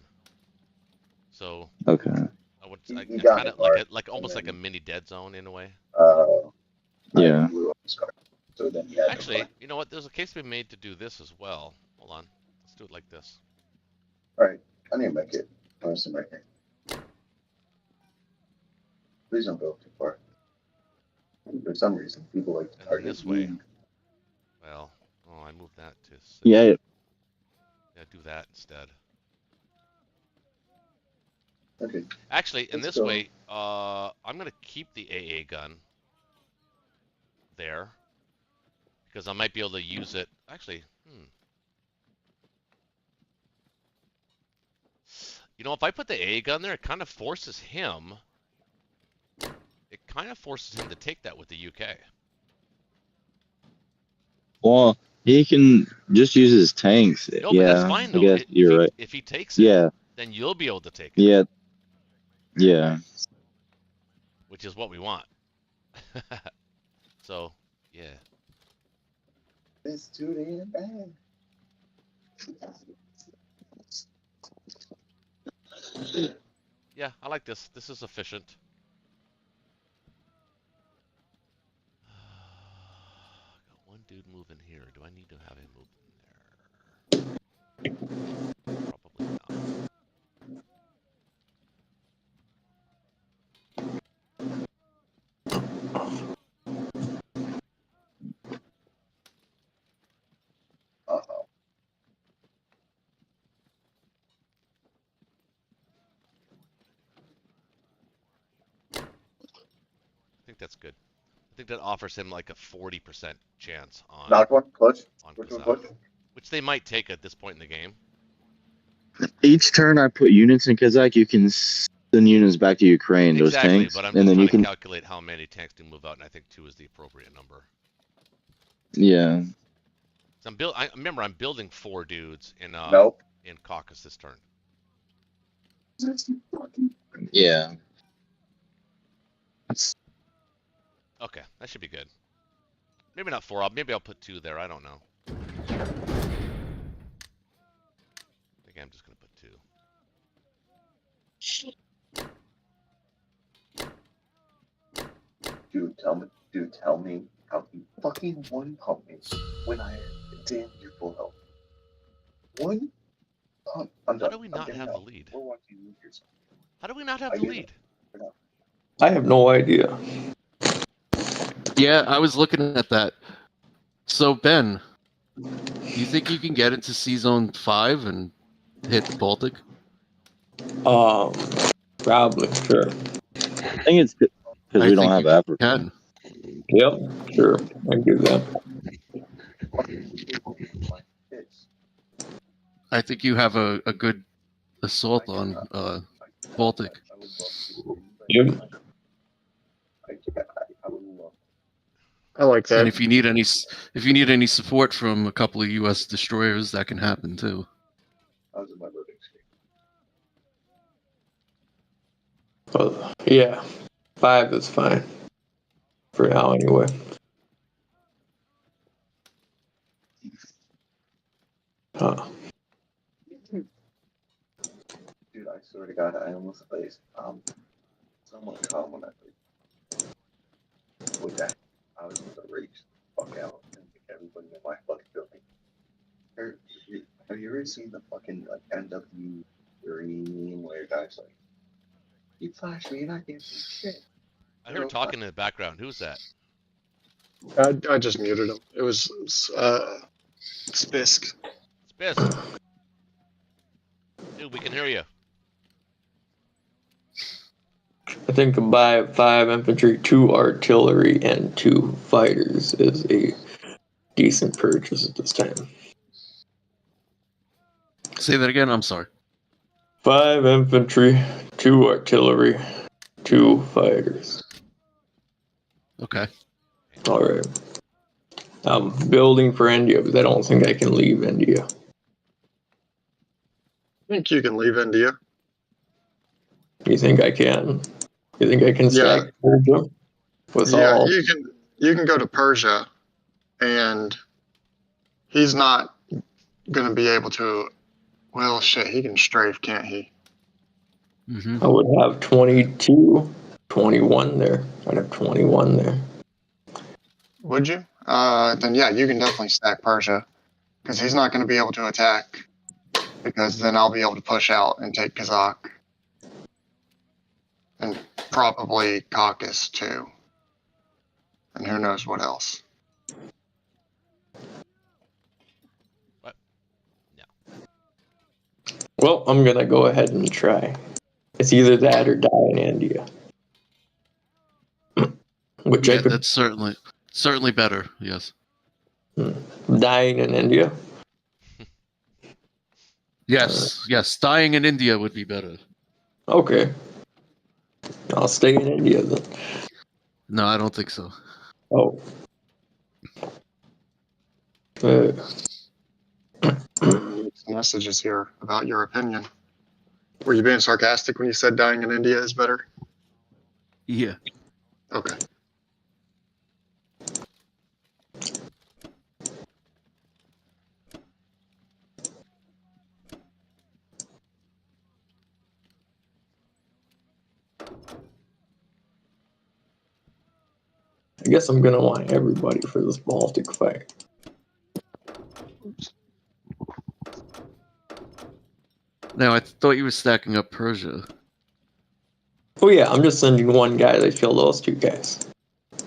S4: So
S3: Okay.
S4: I would
S7: You
S4: it's
S7: got
S4: kind
S7: it,
S4: of
S7: Mark.
S4: like almost like a mini dead zone in a way.
S3: Yeah.
S7: So then he had
S4: Actually, you know what? There's a case to be made to do this as well. Hold on. Let's do it like this.
S7: Alright, I need to make it. Honestly, right here. Please don't go too far. For some reason, people like to
S4: And then
S7: target
S4: this way.
S7: me.
S4: Well, I moved that to 6.
S3: Yeah.
S4: Yeah, do that instead.
S7: Okay.
S4: Actually, in
S7: Let's
S4: this
S7: go.
S4: way, I'm gonna keep the AA gun there because I might be able to use it. Actually, you know, if I put the AA gun there, it kind of forces him. It kind of forces him to take that with the UK.
S3: Well, he can just use his tanks.
S4: No,
S3: yeah,
S4: but that's fine though.
S3: I guess you're right.
S4: If he takes it,
S3: Yeah,
S4: then you'll be able to take it.
S3: yeah, yeah.
S4: Which is what we want. So, yeah.
S7: It's too damn bad.
S4: Yeah, I like this. This is efficient. Got one dude moving here. Do I need to have him move in there? Probably not.
S7: Uh-oh.
S4: I think that's good. I think that offers him like a 40% chance on
S7: Knock one, clutch. Which one,
S4: Poseidon,
S7: clutch?
S4: which they might take at this point in the game.
S3: Each turn I put units in Kazakh, you can send units back to Ukraine. Those
S4: Exactly,
S3: tanks,
S4: but I'm
S3: and
S4: just
S3: then
S4: trying
S3: you
S4: to
S3: can.
S4: calculate how many tanks to move out, and I think 2 is the appropriate number.
S3: Yeah.
S4: So remember, I'm building 4 dudes in
S7: Nope.
S4: in Caucasus this turn.
S3: Yeah.
S4: Okay, that should be good. Maybe not 4. Maybe I'll put 2 there. I don't know. I think I'm just gonna put 2.
S7: Dude, tell me how you fucking one pump me when I damn you full health. One pump. I'm
S4: How
S7: done.
S4: do we
S7: I'm
S4: not
S7: getting
S4: have
S7: out.
S4: the lead?
S7: We're watching movies.
S4: How do we not have
S7: I
S4: the
S7: get
S4: lead?
S5: I have no idea.
S1: Yeah, I was looking at that. So Ben, you think you can get into Sea Zone 5 and hit the Baltic?
S5: Probably, sure.
S3: I think it's because
S1: I
S3: we don't
S1: think
S3: have
S1: you
S3: Africa.
S1: can.
S5: Yep, sure. I can do that.
S1: I think you have a good assault on Baltic.
S5: Yep.
S6: I like
S1: And
S6: that.
S1: if you need any support from a couple of U.S. destroyers, that can happen too.
S5: Well, yeah, 5 is fine for now, anyway. Huh.
S7: Dude, I swear to God, I almost placed someone come when I played. With that, I was going to rage the fuck out and make everybody in my fucking building. Have you ever seen the fucking like NW dream where guys like, you flash me and I can't see shit?
S4: I heard talking in the background. Who's that?
S6: I just muted him. It was Spisk.
S4: Spisk. Dude, we can hear you.
S5: I think to buy 5 infantry, 2 artillery, and 2 fighters is a decent purchase at this time.
S1: Say that again. I'm sorry.
S5: 5 infantry, 2 artillery, 2 fighters.
S1: Okay.
S5: Alright. I'm building for India, but I don't think I can leave India.
S6: I think you can leave India.
S5: You think I can? You think I can
S6: Yeah.
S5: stack Persia with
S6: Yeah,
S5: all?
S6: you can go to Persia, and he's not going to be able to. Well, shit, he can strafe, can't he?
S1: Mm-hmm.
S5: I would have 22, 21 there. I'd have 21 there.
S6: Would you? Then yeah, you can definitely stack Persia, because he's not going to be able to attack because then I'll be able to push out and take Kazakh. And probably Caucasus too. And who knows what else.
S4: What? No.
S5: Well, I'm gonna go ahead and try. It's either that or die in India. Which I
S1: Yeah,
S5: could
S1: that's certainly better. Yes.
S5: dying in India.
S1: Yes. Yes. Dying in India would be better.
S5: Okay. I'll stay in India then.
S1: No, I don't think so.
S5: Oh.
S6: Messages here about your opinion. Were you being sarcastic when you said dying in India is better?
S1: Yeah.
S6: Okay.
S5: I guess I'm gonna want everybody for this Baltic fight.
S1: Now I thought you were stacking up Persia.
S5: Oh yeah, I'm just sending one guy to kill those two guys.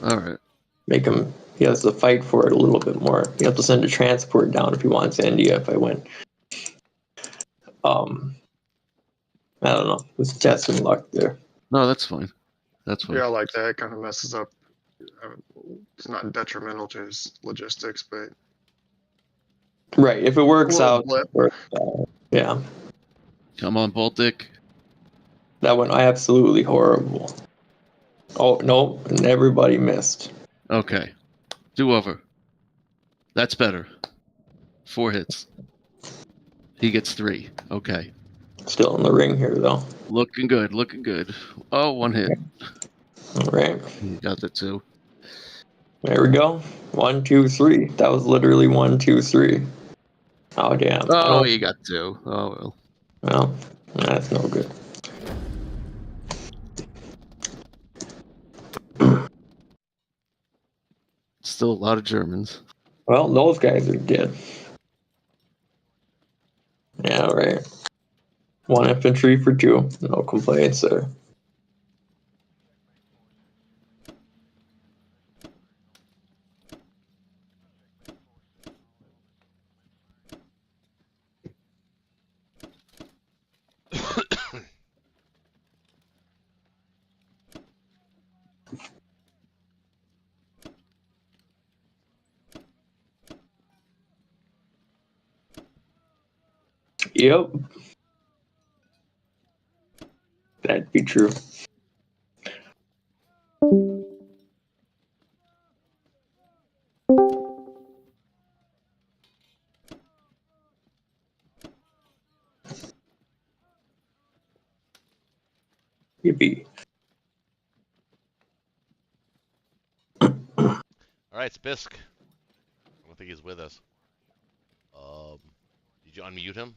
S1: All right.
S5: Make him. He has to fight for it a little bit more. You have to send a transport down if he wants India. If I win. I don't know. Just testing luck there.
S1: No, that's fine. That's fine.
S6: Yeah, like that kind of messes up. It's not detrimental to his logistics, but
S5: Right. If it works
S6: Little
S5: out,
S6: blip.
S5: yeah.
S1: Come on, Baltic.
S5: That went absolutely horrible. Oh no, and everybody missed.
S1: Okay. Do over. That's better. 4 hits. He gets 3. Okay.
S5: Still in the ring here though.
S1: Looking good. Looking good. Oh, 1 hit.
S5: All right.
S1: He got the 2.
S5: There we go. 1, 2, 3. That was literally 1, 2, 3. Oh damn.
S1: Oh, he got 2. Oh well.
S5: Well, that's no good.
S1: Still a lot of Germans.
S5: Well, those guys are dead. Yeah, right. 1 infantry for 2. No complaints there. Yep. That'd be true. Yippee.
S4: All right, Spisk. I don't think he's with us. Did you unmute him?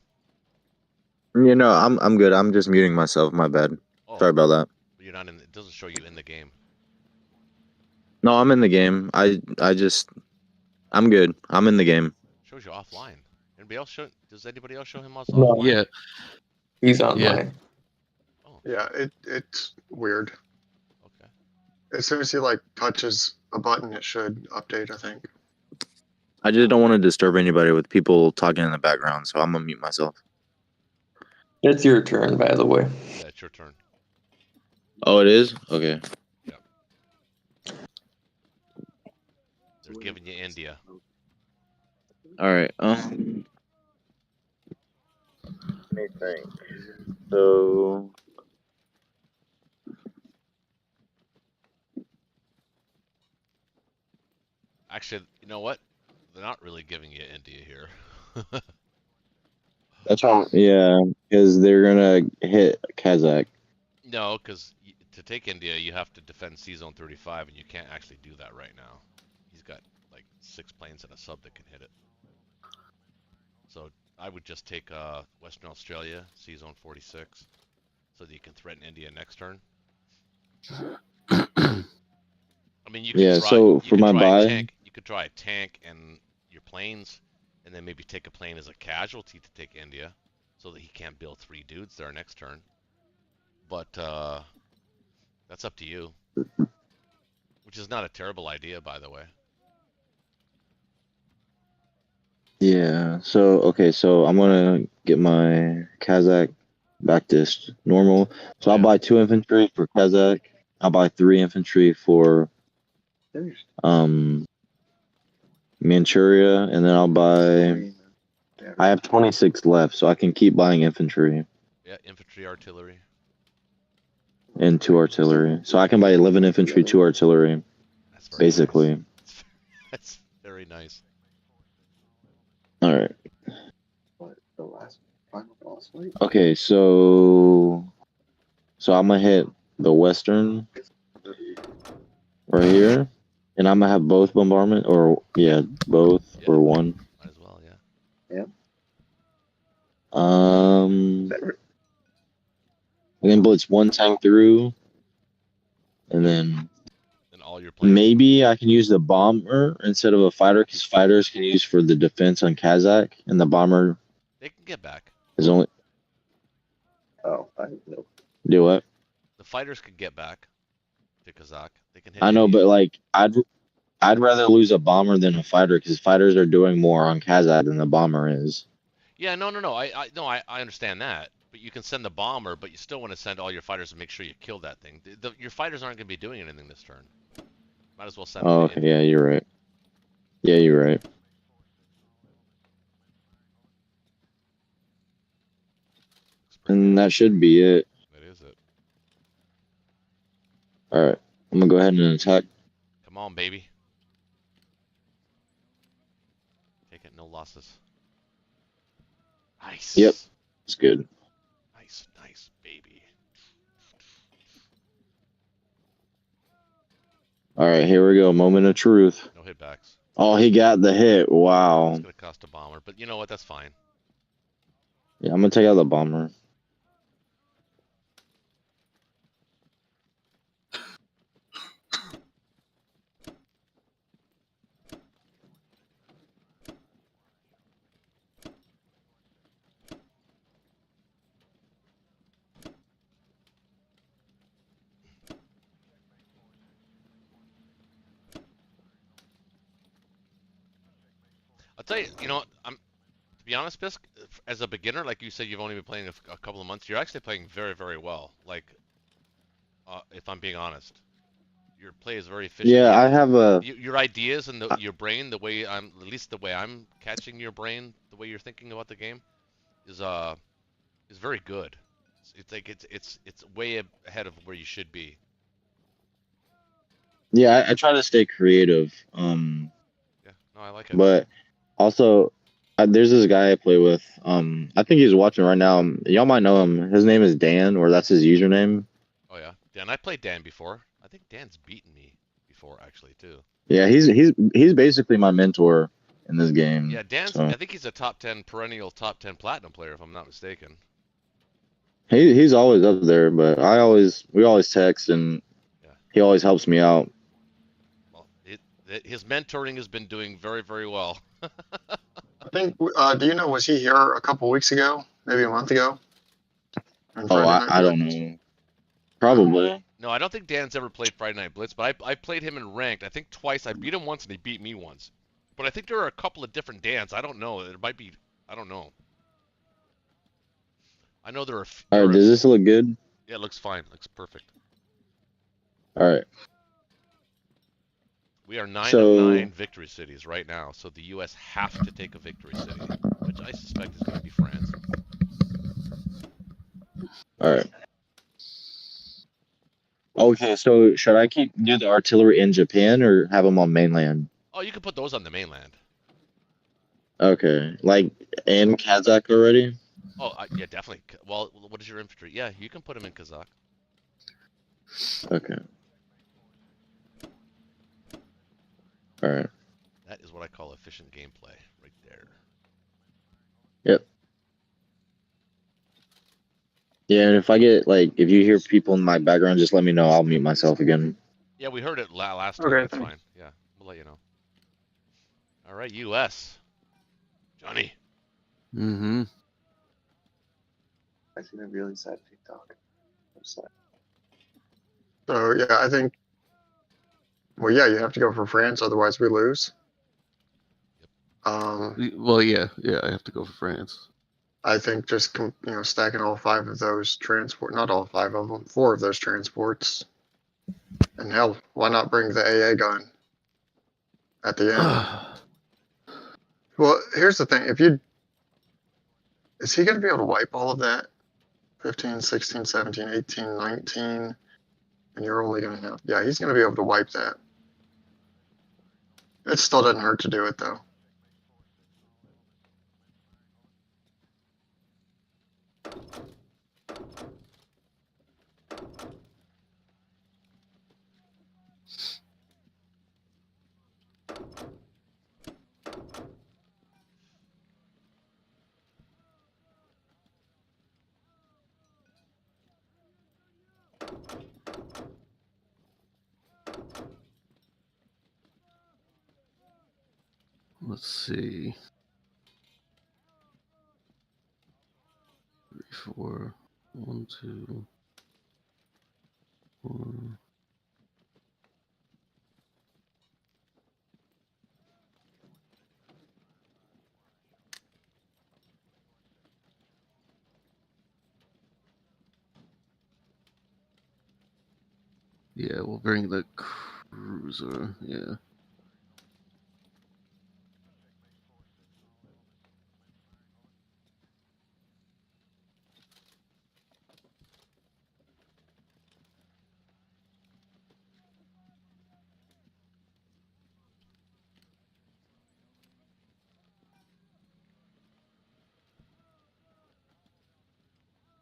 S3: You know, I'm good. I'm just muting myself. My bad.
S4: Oh,
S3: Sorry about that.
S4: you're not in. It doesn't show you in the game.
S3: No, I'm in the game. I'm good. I'm in the game.
S4: Shows you offline. Anybody else show? Does anybody else show him us
S5: No.
S4: offline?
S1: Yeah.
S5: He's online.
S1: Yeah.
S4: Oh,
S6: yeah, it's weird.
S4: okay.
S6: As soon as he like touches a button, it should update, I think.
S3: I just don't want to disturb anybody with people talking in the background, so I'm gonna mute myself.
S5: It's your turn, by the way.
S4: Yeah, it's your turn.
S3: Oh, it is? Okay.
S4: They're giving you India.
S3: All right. Let me think. So
S4: Actually, you know what? They're not really giving you India here.
S3: that's how. Yeah, because they're gonna hit Kazakh.
S4: No, because to take India, you have to defend C Zone 35, and you can't actually do that right now. He's got like 6 planes and a sub that can hit it. So I would just take Western Australia, C Zone 46, so that you can threaten India next turn. I mean, you could
S3: Yeah.
S4: try,
S3: So
S4: you
S3: for
S4: could
S3: my
S4: try
S3: buy,
S4: a tank. You could try a tank and your planes, and then maybe take a plane as a casualty to take India. so that he can't build 3 dudes there next turn. But that's up to you. Which is not a terrible idea, by the way.
S3: Yeah. So okay. So I'm gonna get my Kazakh back to normal. So I'll buy 2 infantry for Kazakh. I'll buy 3 infantry for Manchuria, and then I'll buy. I have 26 left, so I can keep buying infantry
S4: Yeah, infantry, artillery.
S3: and 2 artillery. So I can buy 11 infantry, 2 artillery,
S4: That's very
S3: basically.
S4: Nice. That's very nice.
S3: All right.
S7: What, the last final boss fight?
S3: Okay, so I'm gonna hit the western right here, and I'm gonna have both bombardment, or both
S4: Yeah.
S3: or one.
S4: Might as well, yeah.
S3: And then blitz 1 tank through, and then
S4: And all your planes.
S3: maybe I can use the bomber instead of a fighter, because fighters can use for the defense on Kazakh, and the bomber
S4: They can get back.
S3: is only
S7: Oh, I know.
S3: do what?
S4: The fighters can get back to Kazakh. They can hit.
S3: I know,
S4: any-
S3: but like I'd rather lose a bomber than a fighter, because fighters are doing more on Kazakh than the bomber is.
S4: Yeah, no. I understand that. But you can send the bomber, but you still want to send all your fighters to make sure you kill that thing. Your fighters aren't going to be doing anything this turn. Might as well send them.
S3: Oh, okay, yeah, you're right. Yeah, you're right. And that should be it.
S4: That is it.
S3: All right, I'm gonna go ahead and attack.
S4: Come on, baby. Take it, no losses. Nice.
S3: Yep. It's good.
S4: Nice, baby.
S3: All right, here we go. Moment of truth.
S4: No hitbacks.
S3: Oh, he got the hit. Wow.
S4: It's gonna cost a bomber, but you know what? That's fine.
S3: Yeah, I'm gonna take out the bomber.
S4: I'll tell you. You know, to be honest, Bisk, as a beginner, like you said, you've only been playing a couple of months. You're actually playing very, very well. Like, if I'm being honest, your play is very efficient.
S3: Yeah, I have a.
S4: Your ideas and your brain, the way at least the way I'm catching your brain, the way you're thinking about the game, is very good. It's like it's way ahead of where you should be.
S3: Yeah, I try to stay creative.
S4: Yeah, no, I like it.
S3: But also, there's this guy I play with. I think he's watching right now. Y'all might know him. His name is Dan, or that's his username.
S4: Oh yeah, Dan. I played Dan before. I think Dan's beaten me before actually too.
S3: Yeah, he's basically my mentor in this game.
S4: Yeah, Dan's.
S3: So.
S4: I think he's a perennial top 10 platinum player if I'm not mistaken.
S3: He's always up there, but we always text, and he always helps me out.
S4: Well, his mentoring has been doing very, very well.
S6: I think. Do you know? Was he here a couple weeks ago? Maybe a month ago?
S3: I don't know. Probably.
S4: No, I don't think Dan's ever played Friday Night Blitz, but I played him in ranked. I think twice. I beat him once, and he beat me once. But I think there are a couple of different Dans. I don't know. There might be. I don't know. I know there are.
S3: All right, does this look good?
S4: Yeah, it looks fine. Looks perfect.
S3: All right.
S4: We are 9 of 9 victory cities right now, so the U.S. have to take a victory city, which I suspect is going to be France.
S3: All right. Okay, so should I do the artillery in Japan or have them on mainland?
S4: Oh, you can put those on the mainland.
S3: Okay, like in Kazakh already?
S4: Oh, yeah, definitely. Well, what is your infantry? Yeah, you can put them in Kazakh.
S3: Okay. All right.
S4: That is what I call efficient gameplay, right there.
S3: Yep. Yeah, and if I get if you hear people in my background, just let me know. I'll mute myself again.
S4: Yeah, we heard it last time.
S6: Okay,
S4: That's
S6: thanks.
S4: fine. Yeah, we'll let you know. All right, U.S. Johnny.
S1: Mm-hmm.
S7: I seen a really sad TikTok. I'm sorry.
S6: So yeah, I think. Well, yeah, you have to go for France, otherwise we lose.
S1: Well, yeah, I have to go for France.
S6: I think just stacking all 5 of those not all 5 of them, 4 of those transports, and hell, why not bring the AA gun at the end? Well, here's the thing: is he going to be able to wipe all of that? 15, 16, 17, 18, 19, and you're only going to have he's going to be able to wipe that. It still doesn't hurt to do it though.
S1: Let's see. 3, 4, 1, 2, 1. Yeah, we'll bring the cruiser. Yeah.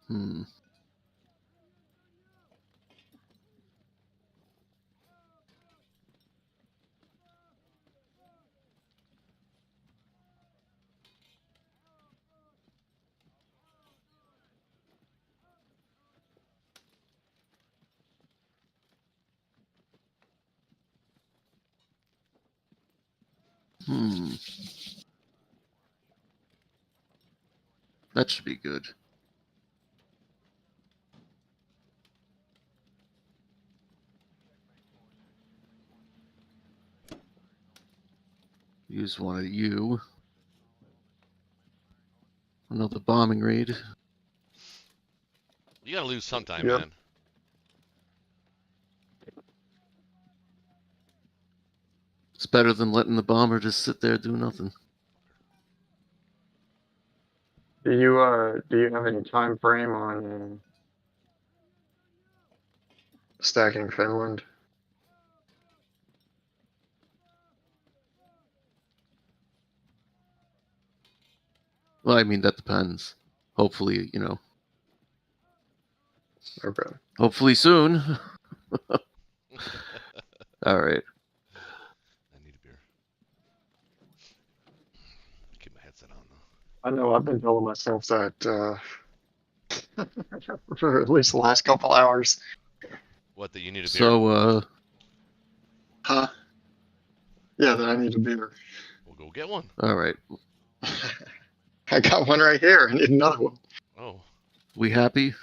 S1: Hmm. Hmm. That should be good. Use one of you. Another bombing raid.
S4: You gotta lose sometime,
S6: Yep.
S4: man.
S1: It's better than letting the bomber just sit there do nothing.
S6: Do you have any time frame on stacking Finland?
S1: Well, I mean, that depends. Hopefully,
S6: Okay.
S1: hopefully soon. All right.
S4: I need a beer. Keep my headset on though.
S6: I know I've been telling myself that for at least the last couple hours.
S4: What? That you need a beer?
S1: So,
S6: Huh? Yeah, that I need a beer.
S4: We'll go get one.
S1: all right.
S6: I got one right here. I need another one.
S4: Oh.
S1: We happy?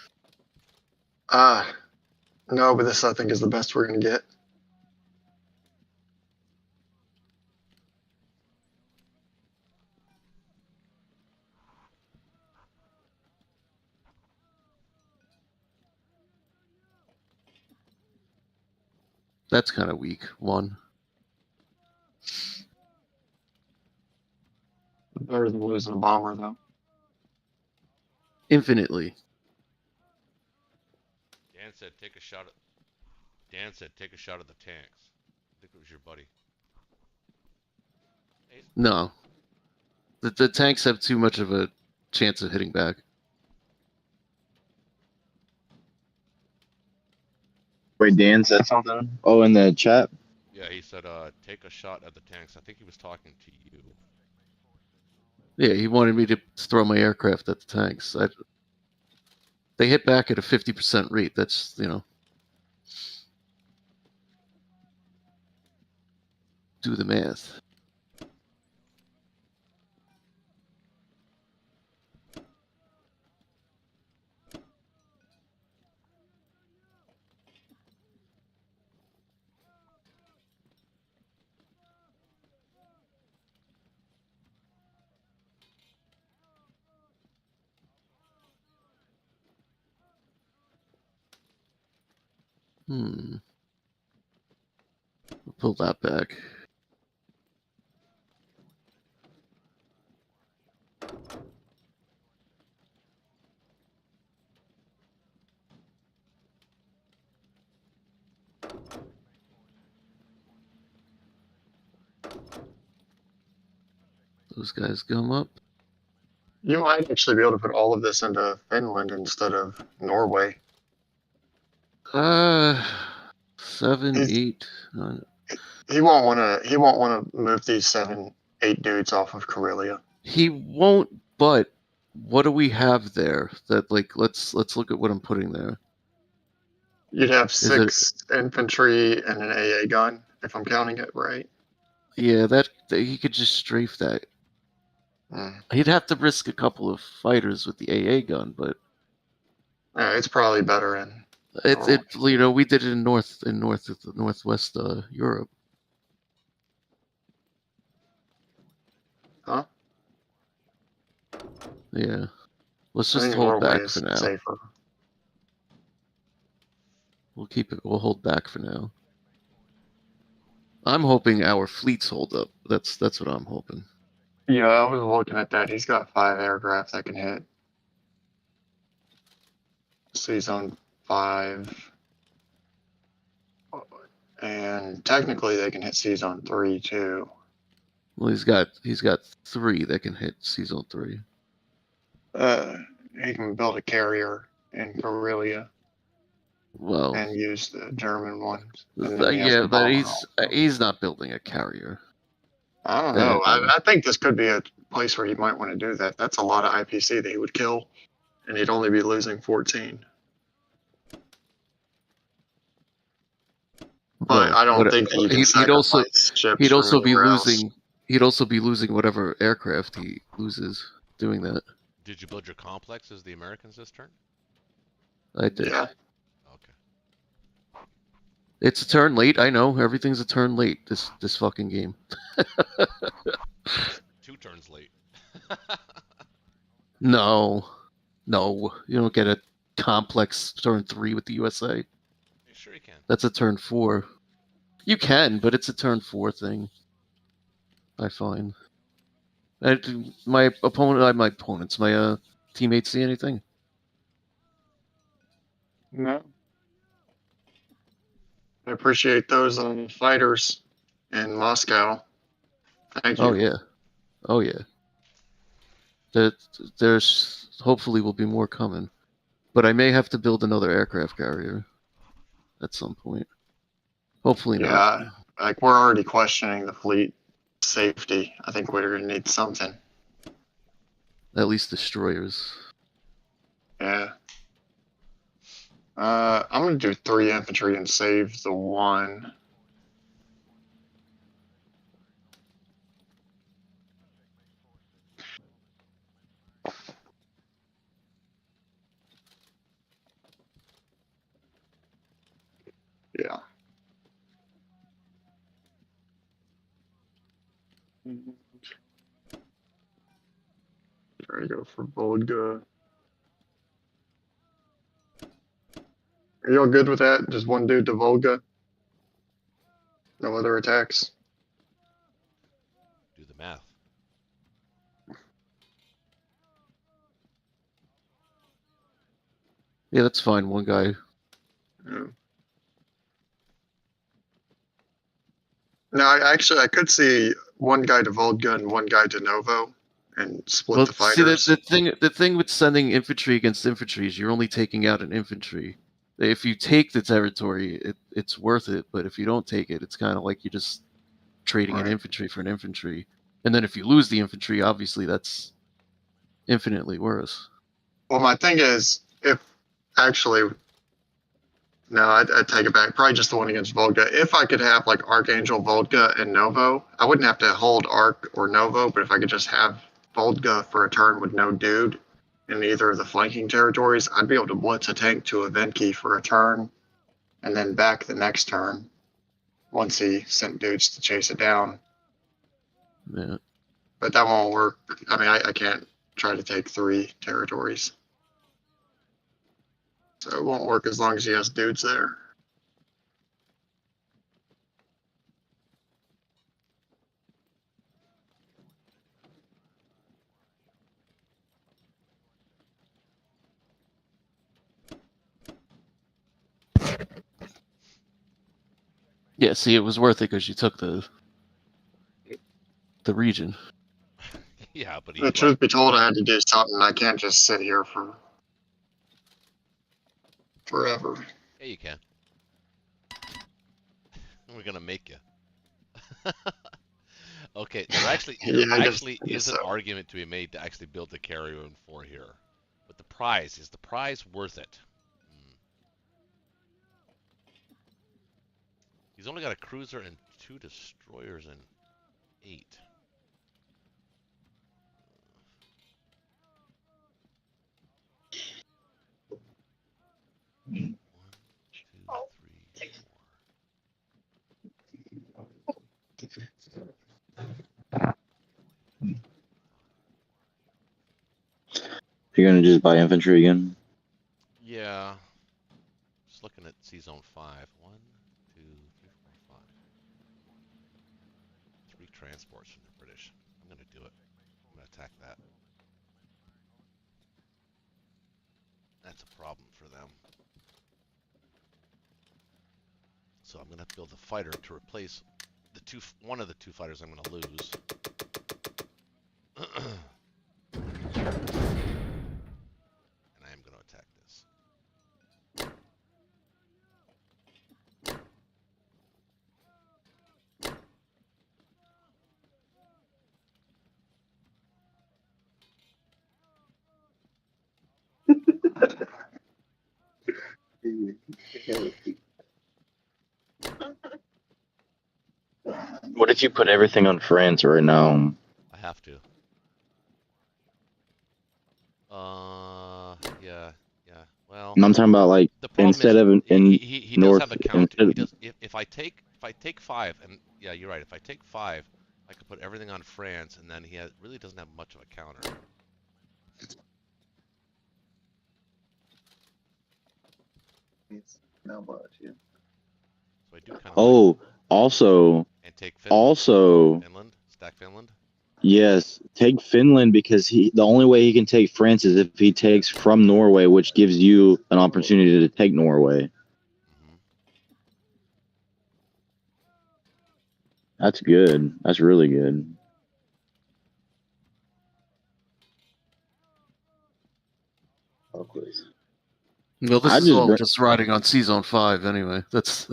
S6: No, but this I think is the best we're gonna get.
S1: That's kind of weak. 1.
S6: Better than losing a bomber though.
S1: Infinitely.
S4: Dan said take a shot at the tanks. I think it was your buddy.
S1: No. The tanks have too much of a chance of hitting back.
S3: Wait, Dan said something? Oh, in the chat?
S4: Yeah, he said take a shot at the tanks. I think he was talking to you.
S1: Yeah, he wanted me to throw my aircraft at the tanks. They hit back at a 50% rate. That's, do the math. We'll pull that back. Those guys come up.
S6: You might actually be able to put all of this into Finland instead of Norway.
S1: 7,
S6: He's-
S1: 8, 9.
S6: He won't want to. He won't want to move these 7, 8 dudes off of Karelia.
S1: He won't, but what do we have there? That like let's look at what I'm putting there.
S6: You'd have
S1: it-
S6: 6 infantry and an AA gun, if I'm counting it right.
S1: Yeah, that he could just strafe that.
S6: Mm.
S1: He'd have to risk a couple of fighters with the AA gun, but
S6: It's probably better in.
S1: it we did it in northwest Europe.
S6: Huh?
S1: Yeah, let's
S6: I
S1: just
S6: think
S1: hold
S6: Norway
S1: back
S6: is
S1: for now.
S6: safer.
S1: We'll keep it. We'll hold back for now. I'm hoping our fleets hold up. That's what I'm hoping.
S6: Yeah, I was looking at that. He's got 5 aircraft that can hit. Sea Zone 5. And technically they can hit Sea Zone 3 too.
S1: Well, he's got 3 that can hit Season 3.
S6: He can build a carrier in Karelia
S1: Well,
S6: and use the German ones. And then he has
S1: yeah,
S6: the
S1: but
S6: bomber
S1: he's
S6: also.
S1: not building a carrier.
S6: I don't know. I think this could be a place where he might want to do that. That's a lot of IPC that he would kill, and he'd only be losing 14. But I don't think that you can sacrifice ships
S1: he'd
S6: from
S1: also be
S6: anywhere else.
S1: losing. He'd also be losing whatever aircraft he loses doing that.
S4: Did you build your complex as the Americans this turn?
S1: I did.
S6: Yeah.
S4: Okay.
S1: It's a turn late. I know everything's a turn late. This fucking game.
S4: 2 turns late.
S1: No, you don't get a complex turn 3 with the USA.
S4: You sure you can.
S1: That's a turn 4. You can, but it's a turn 4 thing. I find. My teammates see anything?
S6: No. I appreciate those fighters in Moscow. Thank you.
S1: Oh yeah. There's hopefully will be more coming, but I may have to build another aircraft carrier at some point. Hopefully not.
S6: Yeah, like we're already questioning the fleet safety. I think we're gonna need something.
S1: At least destroyers.
S6: Yeah. I'm gonna do 3 infantry and save the 1. Yeah. Try to go for Volga. Are y'all good with that? Just one dude to Volga? No other attacks?
S4: Do the math.
S1: Yeah, that's fine. One guy.
S6: Yeah. No, I could see one guy to Volga and one guy to Novo and split
S1: Well,
S6: the
S1: see,
S6: fighters.
S1: the thing with sending infantry against infantry is you're only taking out an infantry. If you take the territory, it's worth it. But if you don't take it, it's kind of like you're just trading an
S6: Right.
S1: infantry for an infantry. And then if you lose the infantry, obviously that's infinitely worse.
S6: Well, my thing is, if actually, no, I'd take it back. Probably just the one against Volga. If I could have like Archangel, Volga, and Novo, I wouldn't have to hold Arc or Novo, but if I could just have Volga for a turn with no dude in either of the flanking territories, I'd be able to blitz a tank to a Venki for a turn and then back the next turn once he sent dudes to chase it down.
S1: Yeah.
S6: But that won't work. I mean, I can't try to take 3 territories. So it won't work as long as he has dudes there.
S1: Yeah, see, it was worth it because you took the region.
S4: Yeah, but
S6: The
S4: he's
S6: truth
S4: like,
S6: be told, I had to do something. I can't just sit here for forever.
S4: yeah, you can. We're gonna make you. Okay, there actually
S6: Yeah, I guess
S4: is an
S6: so.
S4: argument to be made to actually build the carrier in 4 here. But the prize, is the prize worth it? He's only got a cruiser and 2 destroyers and 8. One, two, three, four.
S3: You're gonna just buy infantry again?
S4: Yeah. Just looking at C zone 5. 1, 2, 3, 4, 5. 3 transports from the British. I'm gonna do it. I'm gonna attack that. That's a problem for them. So I'm gonna build a fighter to replace one of the 2 fighters I'm gonna lose. And I am gonna attack this.
S3: What if you put everything on France right now?
S4: I have to. Yeah, yeah. Well,
S3: And I'm talking about like
S4: the problem
S3: instead
S4: is
S3: of in
S4: he does
S3: north,
S4: have the count.
S3: instead
S4: He
S3: of,
S4: does. If I take 5, and yeah, you're right. If I take 5, I could put everything on France, and then he really doesn't have much of a counter.
S7: It's not much, yeah.
S4: So I do kind of
S3: oh, also,
S4: and take Finland. Stack Finland.
S3: yes, take Finland because the only way he can take France is if he takes from Norway, which gives you an opportunity to take Norway.
S4: Hmm.
S3: That's good. That's really good.
S7: Oh, please.
S1: Well, this
S3: I
S1: is
S3: just
S1: all
S3: bring,
S1: just riding on C Zone 5 anyway. That's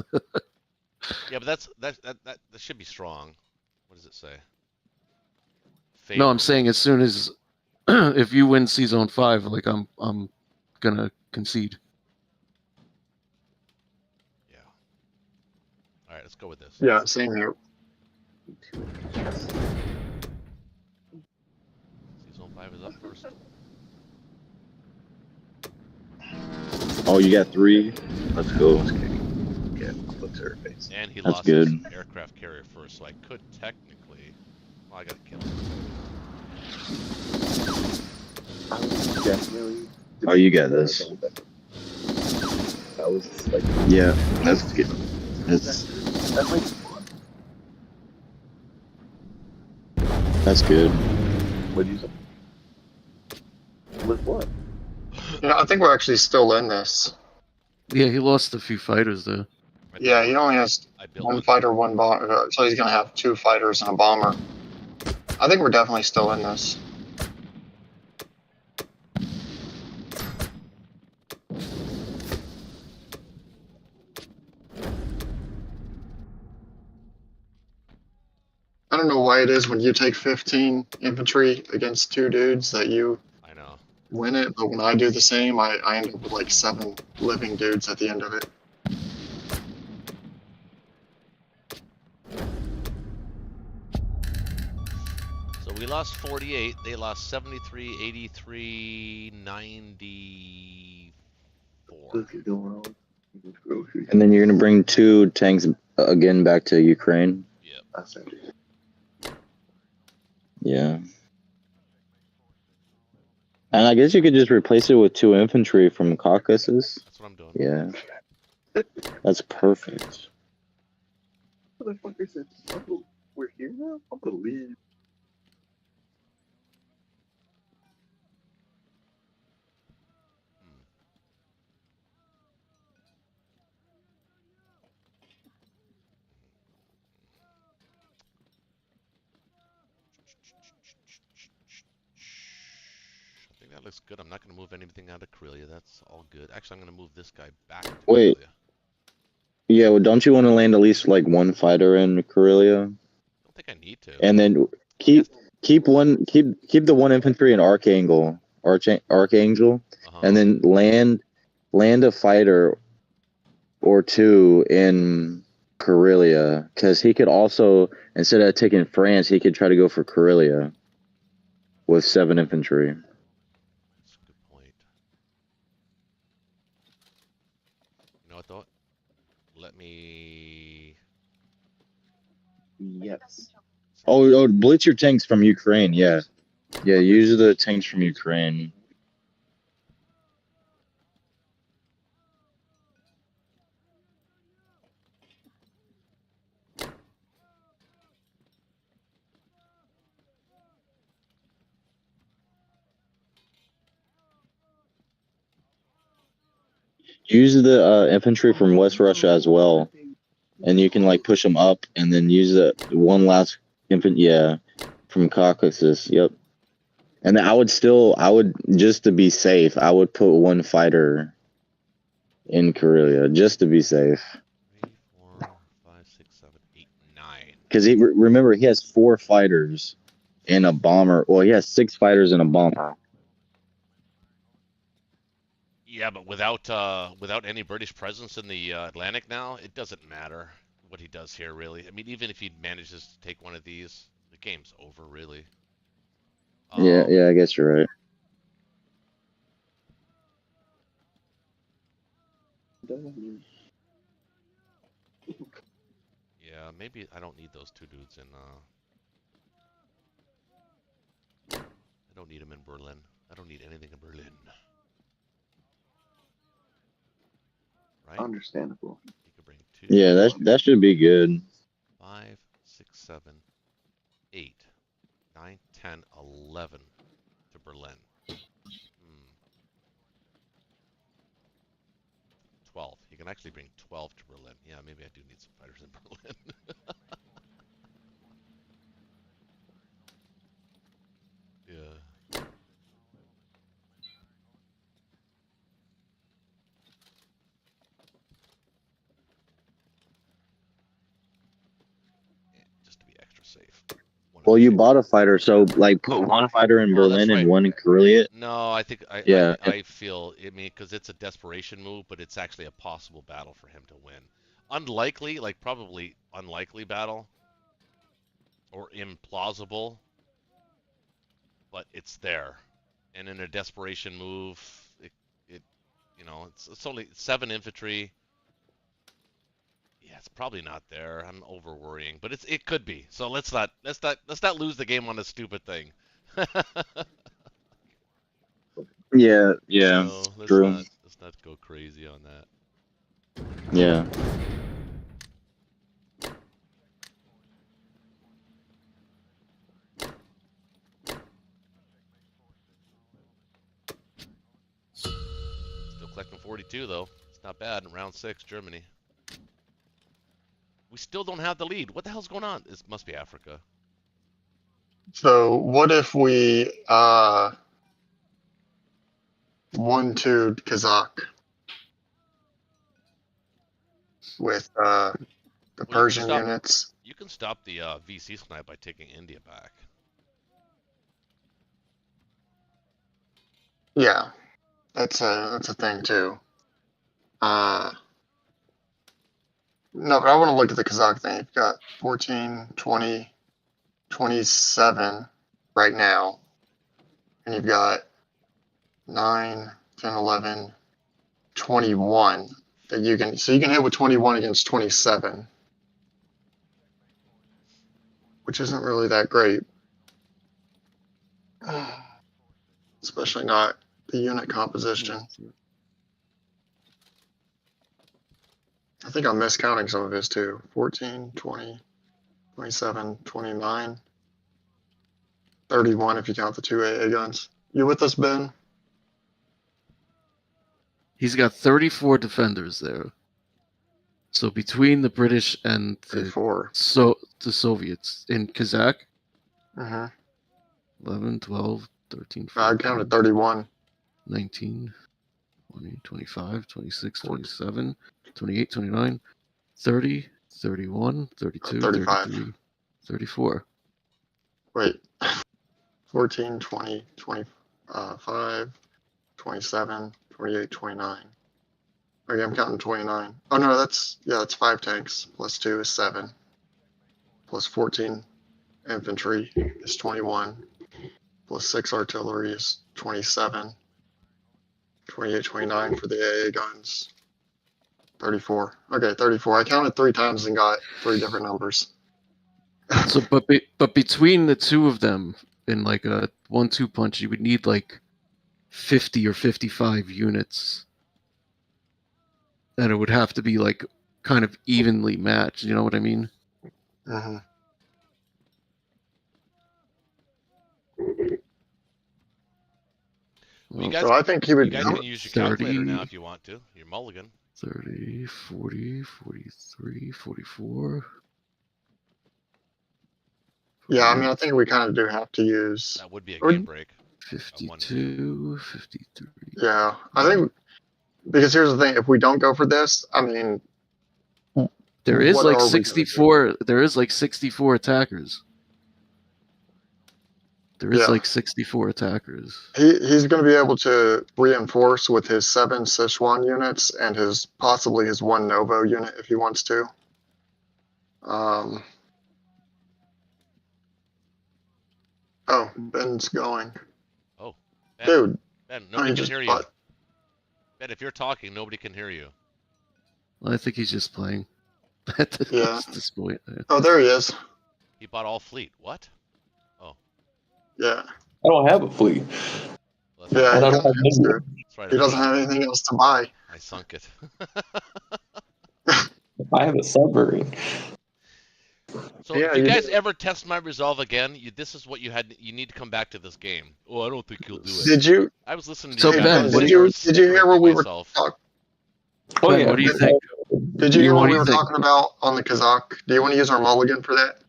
S4: Yeah, but that should be strong. What does it say?
S1: no, I'm
S4: Favorable.
S1: saying as soon as if you win C Zone 5, like I'm gonna concede.
S4: Yeah. All right, let's go with this.
S6: Yeah, same here.
S4: Season 5 is up first.
S3: oh, you got 3? Let's go.
S7: Yeah, looks her face.
S4: And he
S3: That's
S4: lost
S3: good.
S4: his aircraft carrier first, so I could technically. Well, I gotta kill him.
S7: I was definitely.
S3: Oh, you got this.
S7: That was like.
S3: Yeah, that's good.
S7: That might be fun.
S3: That's good.
S7: What do you say? With what?
S6: Yeah, I think we're actually still in this.
S1: Yeah, he lost a few fighters though.
S6: Yeah, he only has
S4: I built
S6: one fighter, one bomber, so he's gonna have 2 fighters and a bomber. I think we're definitely still in this. I don't know why it is when you take 15 infantry against 2 dudes that you
S4: I know.
S6: win it, but when I do the same, I end up with like 7 living dudes at the end of it.
S4: So we lost 48. They lost 73, 83, 94.
S3: And then you're gonna bring 2 tanks again back to Ukraine.
S4: Yep.
S3: Yeah. And I guess you could just replace it with 2 infantry from Caucasus.
S4: That's what I'm doing.
S3: Yeah. That's perfect.
S7: Motherfucker said, "Oh, we're here now? I believe."
S4: That looks good. I'm not going to move anything out of Karelia. That's all good. Actually, I'm going to move this guy back to
S3: Wait.
S4: Karelia.
S3: Yeah, well, don't you want to land at least like one fighter in Karelia?
S4: I don't think I need to.
S3: And then keep the one infantry in Archangel, and then land a fighter or two in Karelia, because he could also, instead of taking France, he could try to go for Karelia with 7 infantry.
S4: That's a good point. You know what though? Let me.
S3: Yes. Oh, blitz your tanks from Ukraine. Yeah, use the tanks from Ukraine. Use the infantry from West Russia as well, and you can like push them up, and then use the one last infant. Yeah, from Caucasus. Yep. And I would just to be safe, I would put one fighter in Karelia just to be safe.
S4: 3, 4, 5, 6, 7, 8, 9.
S3: Because remember he has 4 fighters and a bomber. Well, he has 6 fighters and a bomber.
S4: Yeah, but without any British presence in the Atlantic now, it doesn't matter what he does here, really. I mean, even if he manages to take one of these, the game's over, really.
S3: Yeah, I guess you're right.
S4: Yeah, maybe I don't need those 2 dudes in. I don't need them in Berlin. I don't need anything in Berlin. Right?
S7: Understandable.
S4: You could bring 2.
S3: Yeah, that should be good.
S4: 5, 6, 7, 8, 9, 10, 11 to Berlin. 12. You can actually bring 12 to Berlin. Yeah, maybe I do need some fighters in Berlin. Yeah. Just to be extra safe.
S3: Well, you bought a fighter, so like put one fighter in Berlin
S4: right.
S3: and one in Karelia.
S4: No, I think
S3: Yeah.
S4: I feel, I mean, because it's a desperation move, but it's actually a possible battle for him to win. Unlikely, like probably unlikely battle, or implausible, but it's there. And in a desperation move, it you know, it's only 7 infantry. Yeah, it's probably not there. I'm over worrying, but it could be. So let's not lose the game on a stupid thing.
S3: Yeah,
S4: No,
S3: true.
S4: let's not go crazy on that.
S3: Yeah.
S4: Still collecting 42 though. It's not bad in round 6, Germany. We still don't have the lead. What the hell's going on? This must be Africa.
S6: So what if we 1-2'd Kazakh with the Persian units?
S4: You can stop the VC snipe by taking India back.
S6: Yeah, that's a thing too. No, but I want to look at the Kazakh thing. You've got 14, 20, 27 right now. And you've got 9, 10, 11, 21 that you can, so you can hit with 21 against 27, which isn't really that great. Especially not the unit composition. I think I'm miscounting some of his too. 14, 20, 27, 29, 31 if you count the 2 AA guns. You with us, Ben?
S1: He's got 34 defenders there. So between the British and the Soviets in Kazakh, 11, 12, 13,
S6: I
S1: 14,
S6: counted 31.
S1: 19, 20, 25, 26, 27, 28, 29, 30, 31, 32,
S6: 35.
S1: 33, 34.
S6: Wait. 14, 20, 25, 27, 28, 29. Okay, I'm counting 29. Oh no, that's 5 tanks. Plus 2 is 7. Plus 14 infantry is 21. Plus 6 artillery is 27. 28, 29 for the AA guns. 34. Okay, 34. I counted 3 times and got 3 different numbers.
S1: So, but between the two of them, in like a 1-2 punch, you would need like 50 or 55 units, and it would have to be like kind of evenly matched. You know what I mean?
S6: Mm-hmm.
S4: Well, you
S1: Well,
S4: guys,
S6: So I think he
S4: you
S6: would.
S4: guys can use your calculator
S1: 30.
S4: now if you want to. Your mulligan.
S1: 30, 40, 43, 44.
S6: Yeah, I mean, I think we kind of do have to use.
S4: That would be a
S6: Or-
S4: game break.
S1: 52, 53.
S6: Yeah, I think because here's the thing: if we don't go for this, I mean,
S1: There is
S6: what
S1: like
S6: are we gonna do?
S1: 64. There is like 64 attackers. There is
S6: Yeah.
S1: like 64 attackers.
S6: He's going to be able to reinforce with his 7 Sichuan units and his possibly his 1 Novo unit if he wants to. Oh, Ben's going.
S4: Oh, Ben,
S6: Dude,
S4: Ben,
S6: oh,
S4: nobody
S6: he
S4: can
S6: just
S4: hear you.
S6: bought.
S4: Ben, if you're talking, nobody can hear you.
S1: I think he's just playing at
S6: Yeah.
S1: this point.
S6: Oh, there he is.
S4: He bought all fleet. What?
S6: Yeah.
S5: I don't have a fleet.
S4: Well,
S6: Yeah,
S5: And
S6: he
S5: I
S6: doesn't,
S5: don't have India.
S4: That's right.
S6: he doesn't have anything else to buy.
S4: I sunk it.
S5: I have a submarine.
S4: So
S6: Yeah,
S4: if you
S6: you
S4: guys
S6: did.
S4: ever test my resolve again, this is what you had. You need to come back to this game. Oh, I don't think you'll do it.
S6: Did you?
S4: I was listening to
S1: So,
S4: you guys.
S1: Ben,
S4: I was
S1: what
S4: sitting
S1: do you-
S4: here
S6: did you hear
S4: snickering
S6: what
S4: to
S6: we were
S4: myself.
S6: talking?
S5: Oh
S1: Ben,
S5: yeah.
S1: what do you think?
S6: Did you hear
S1: What
S6: what
S1: do
S6: we
S1: you
S6: were
S1: think?
S6: talking about on the Kazakh? Do you want to use our mulligan for that?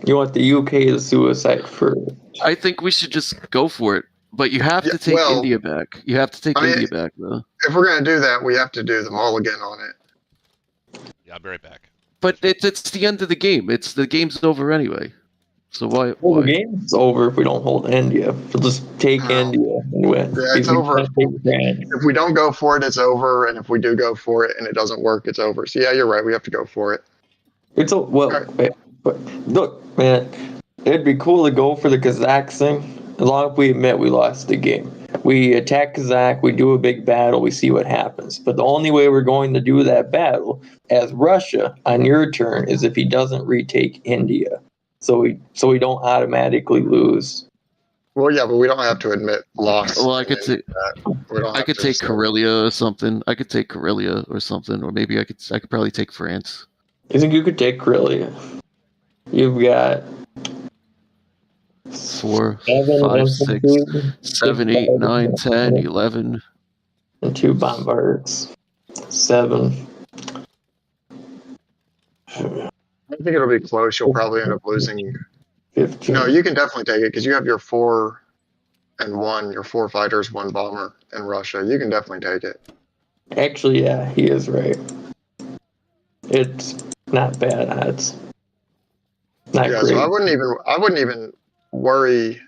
S5: You want the UK to suicide first.
S1: I think we should just go for it. But you have
S6: Yeah,
S1: to take
S6: well,
S1: India back. You have to take
S6: I mean-
S1: India back, though.
S6: If we're going to do that, we have to do the mulligan on it.
S4: Yeah, I'll be right back.
S1: But it's the end of the game. The game's over anyway. So why?
S5: Well, the
S1: why?
S5: game's over if we don't hold India. We'll just take
S6: No.
S5: India and win.
S6: Yeah, it's
S5: We
S6: over.
S5: can't take France.
S6: If we don't go for it, it's over. And if we do go for it and it doesn't work, it's over. So yeah, you're right. We have to go for it.
S5: It's a well,
S6: Okay.
S5: but look, man, it'd be cool to go for the Kazakhs thing as long as we admit we lost the game. We attack Kazakh, we do a big battle, we see what happens. But the only way we're going to do that battle as Russia on your turn is if he doesn't retake India. So we don't automatically lose.
S6: Well, yeah, but we don't have to admit loss.
S1: Well, I could
S6: in
S1: take.
S6: that. We don't
S1: I
S6: have
S1: could
S6: to
S1: take
S6: say-
S1: Karelia or something. I could take Karelia or something, or maybe I could probably take France.
S5: You think you could take Karelia? You've got
S1: 4,
S5: 7
S1: 5, 6,
S5: infantry,
S1: 7, 8, 9, 10, 11.
S5: and 2 bombards. 7.
S6: I think it'll be close. You'll probably end up losing.
S5: 15.
S6: No, you can definitely take it because you have your 4 and 1, your 4 fighters, 1 bomber in Russia. You can definitely take it.
S5: Actually, yeah, he is right. It's not bad odds. Not
S6: Yeah,
S5: great.
S6: so I wouldn't even worry.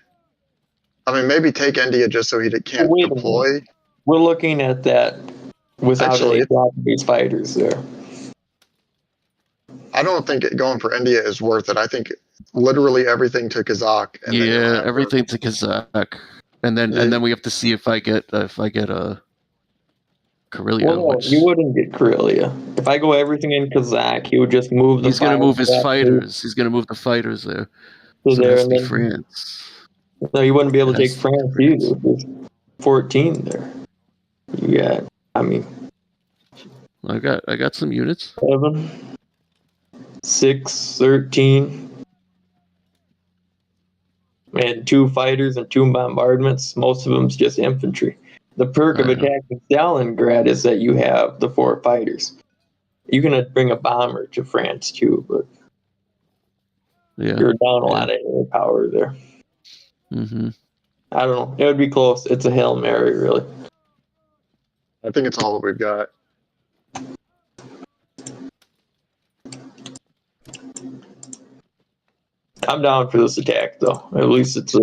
S6: I mean, maybe take India just so he can't
S5: Wait a minute.
S6: deploy.
S5: We're looking at that without
S6: Actually,
S5: any Japanese fighters there.
S6: I don't think going for India is worth it. I think literally everything to Kazakh. And then you'll
S1: Yeah,
S6: have
S1: everything to Kazakh, and then we have to see if I get a Karelia.
S5: Well, no,
S1: which
S5: you wouldn't get Karelia. If I go everything in Kazakh, he would just move the
S1: he's going to move his
S5: fighters
S1: fighters. He's going to move the fighters there.
S5: to
S1: So
S5: there,
S1: that's
S5: and
S1: the
S5: then
S1: France.
S5: no, you wouldn't be able to
S1: It
S5: take
S1: has
S5: France
S1: France.
S5: either. There's 14 there. You got, I mean,
S1: I got some units.
S5: 7, 6, 13, and 2 fighters and 2 bombardments. Most of them's just infantry. The perk of
S1: I know.
S5: attacking Stalingrad is that you have the 4 fighters. You can bring a bomber to France too, but
S1: Yeah.
S5: you're down a lot of air power there.
S1: Mm-hmm.
S5: I don't know. It would be close. It's a Hail Mary, really.
S6: I think it's all that we've got.
S5: I'm down for this attack, though. At least it's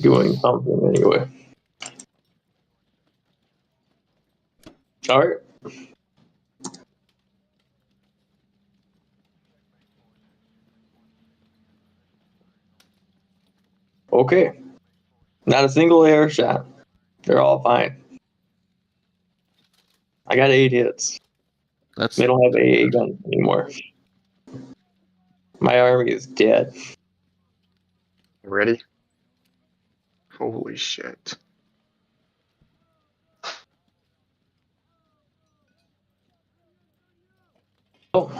S5: doing something anyway. All right. Okay. Not a single air shot. They're all fine. I got 8 hits.
S1: That's
S5: They don't have AA guns anymore. My army is dead.
S6: Ready? Holy shit.
S5: Oh,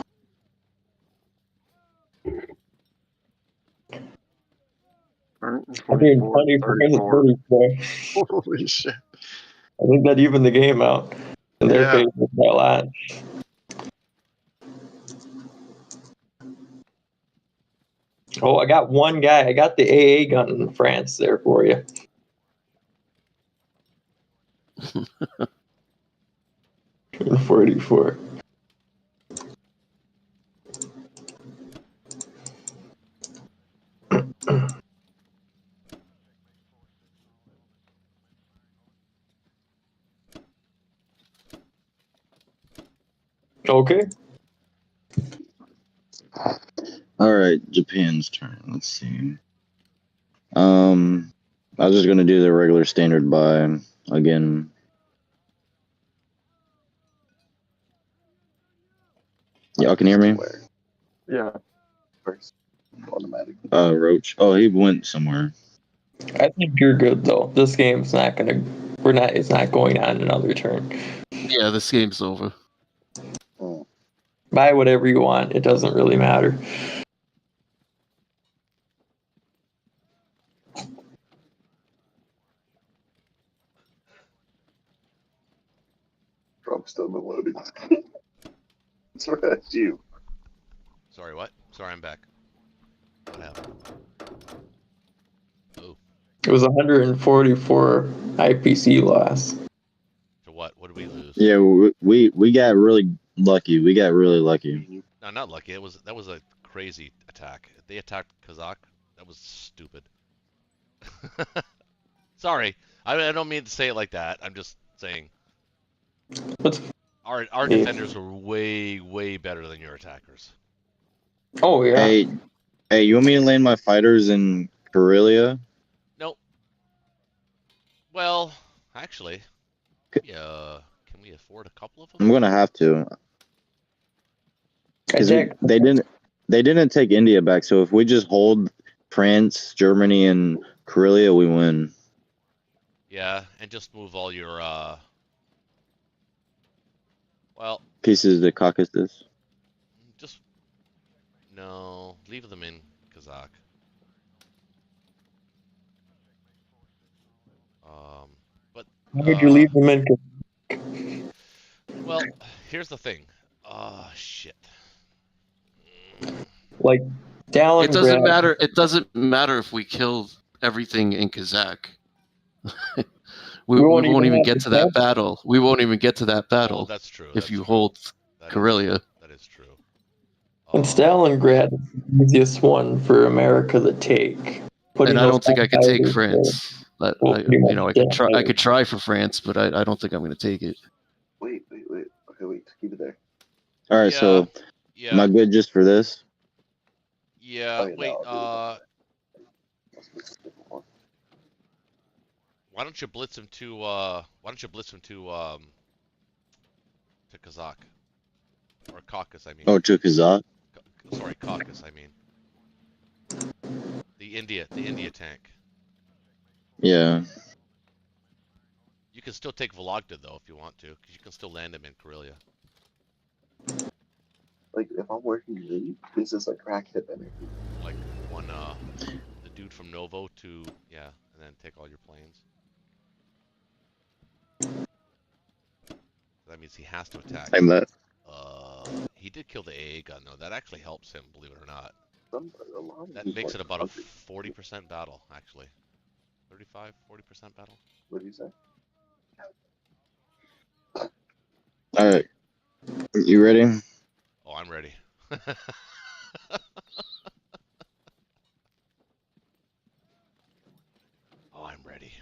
S6: 144, 34.
S5: 34.
S6: Holy shit.
S5: I think that evened the game out in their
S6: Yeah.
S5: favor by a lot. Oh, I got one guy. I got the AA gun in France there for you. In 44. Okay.
S3: All right, Japan's turn. Let's see. I was just gonna do the regular standard buy again. Y'all can hear me?
S6: Yeah.
S7: First, automatic.
S3: Roach. Oh, he went somewhere.
S5: I think you're good though. This game's not gonna. It's not going on another turn.
S1: yeah. This game's over.
S7: Oh,
S5: Buy whatever you want. It doesn't really matter.
S7: Trump's still been loaded. So that's you.
S4: Sorry, what? Sorry, I'm back. What happened? Oh,
S5: It was 144 IPC loss.
S4: to what? What did we lose?
S3: Yeah, we got really lucky. We got really lucky.
S4: No, not lucky. That was a crazy attack. They attacked Kazakh. That was stupid. Sorry, I don't mean to say it like that. I'm just saying
S5: What's,
S4: our
S5: Yeah.
S4: defenders were way better than your attackers.
S5: oh yeah.
S3: Hey, you want me to land my fighters in Karelia?
S4: Nope. Well, actually, yeah. Can we afford a couple of them?
S3: I'm gonna have to. Because
S5: Attack.
S3: they didn't take India back. So if we just hold France, Germany, and Karelia, we win.
S4: Yeah, and just move all your well,
S3: Pieces of the Caucasus.
S4: just no, leave them in Kazakh. But
S5: How would you leave them in?
S4: well, here's the thing. Shit.
S5: Like Stalingrad.
S1: It doesn't matter. It doesn't matter if we kill everything in Kazakh. we won't even get to that battle. We won't even get to that battle.
S4: Oh, that's true.
S1: If
S4: That's
S1: you
S4: true.
S1: hold
S4: That
S1: Karelia.
S4: That is true.
S5: And Stalingrad is the easiest one for America to take.
S1: And I don't think I could take
S5: fighters
S1: France. But
S5: Well, pretty much,
S1: I could try for France, but I don't think I'm going to take it.
S7: Wait. Okay, wait. Keep it there.
S3: All right, so
S4: Yeah.
S3: am I good just for this?
S4: Yeah.
S7: Oh, yeah,
S4: Wait.
S7: no,
S4: Why don't you blitz him to? Why don't you blitz him to Kazakh or Caucasus? I mean.
S3: Oh, to Kazakh?
S4: Sorry, Caucasus. I mean. The India tank.
S3: Yeah.
S4: You can still take Vologda though if you want to, because you can still land him in Karelia.
S7: Like, if I'm working late, this is a crackhead energy.
S4: Like one, the dude from Novo to and then take all your planes. That means he has to attack.
S3: Same that.
S4: He did kill the AA gun though. That actually helps him, believe it or not.
S7: A lot of
S4: That
S7: these
S4: makes it
S7: ones
S4: about a
S7: are
S4: 40% battle, actually. 35, 40% battle.
S7: What do you say?
S3: All right, you ready?
S4: Oh, I'm ready. Oh, I'm ready.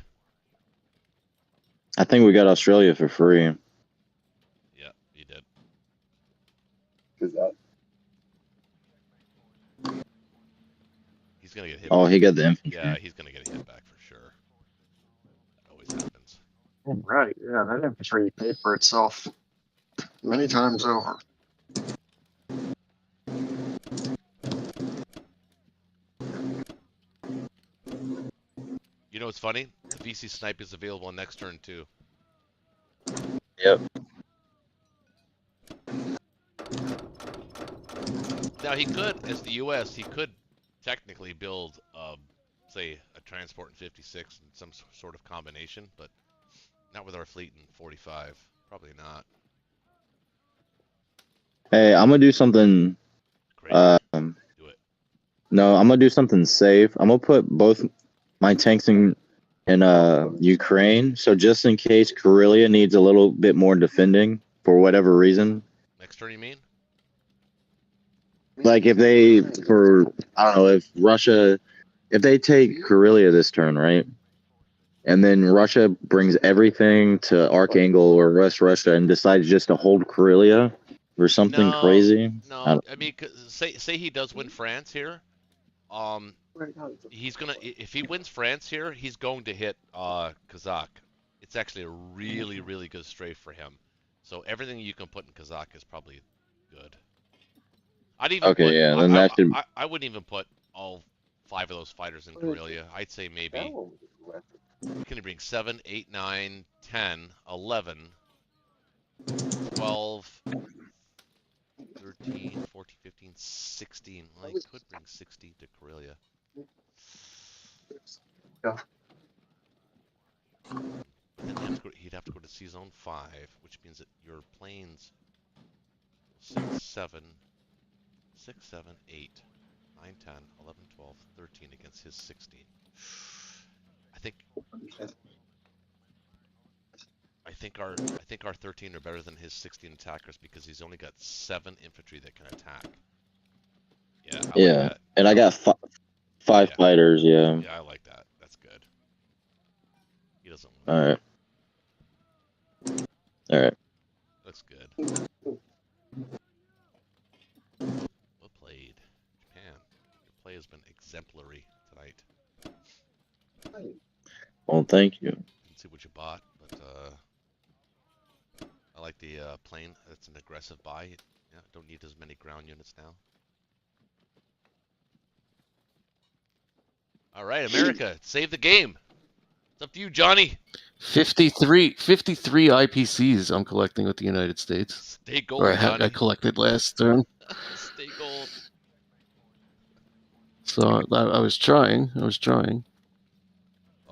S3: I think we got Australia for free.
S4: Yeah, you did.
S7: Because that
S4: He's gonna get hit.
S3: Oh,
S4: back.
S3: he got the infantry.
S4: Yeah, he's gonna get hit back for sure. That always happens.
S6: Right. Yeah, that infantry paid for itself many times over.
S4: You know what's funny? The VC snipe is available next turn too.
S3: Yep.
S4: Now he could, as the U.S., he could technically build, say, a transport in 56 and some sort of combination, but not with our fleet in 45. Probably not.
S3: Hey, I'm gonna do something.
S4: Crazy. Do it.
S3: No, I'm gonna do something safe. I'm gonna put both my tanks in Ukraine, so just in case Karelia needs a little bit more defending for whatever reason.
S4: Next turn, you mean?
S3: Like if they, for I don't know, if they take Karelia this turn, right? And then Russia brings everything to Archangel or West Russia and decides just to hold Karelia or something
S4: No,
S3: crazy.
S4: no. I mean, say he does win France here. He's gonna, if he wins France here, he's going to hit Kazakh. It's actually a really, really good strafe for him. So everything you can put in Kazakh is probably good. I'd even
S3: Okay,
S4: put,
S3: yeah, then that should.
S4: I wouldn't even put all 5 of those fighters in Karelia. I'd say maybe,
S7: that one was aggressive.
S4: can you bring 7, 8, 9, 10, 11, 12, 13, 14, 15, 16. Well, he could bring 16 to Karelia.
S6: Yeah.
S4: But then he'd have to go to Sea Zone 5, which means that your planes 6, 7, 6, 7, 8, 9, 10, 11, 12, 13 against his 16. I think our 13 are better than his 16 attackers because he's only got 7 infantry that can attack. Yeah, I like that.
S3: And I got five
S4: Yeah.
S3: fighters. Yeah.
S4: Yeah, I like that. That's good. He doesn't win.
S3: All right. All right.
S4: Looks good. Well played, Japan. Your play has been exemplary tonight.
S3: Well, thank you.
S4: Didn't see what you bought, but I like the plane. That's an aggressive buy. Yeah, don't need as many ground units now. All right, America, save the game. It's up to you, Johnny.
S1: 53 IPCs I'm collecting with the United States.
S4: Stay gold,
S1: Or
S4: Johnny.
S1: I collected last turn.
S4: Stay gold.
S1: So I was trying.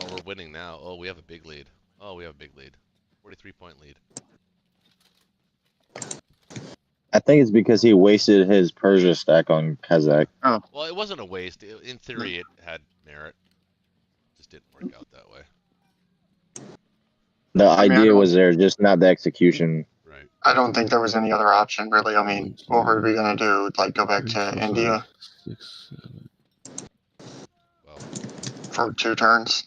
S4: Oh, we're winning now. Oh, we have a big lead. 43-point lead.
S3: I think it's because he wasted his Persia stack on Kazakh.
S4: Well, it wasn't a waste. In theory, it had merit. Just didn't work out that way.
S3: The
S6: I mean,
S3: idea was there, just not the execution.
S4: Right.
S6: I don't think there was any other option, really. I mean, what were we going to do? Like, go back to India
S1: 6, 7.
S4: Well,
S6: for 2 turns?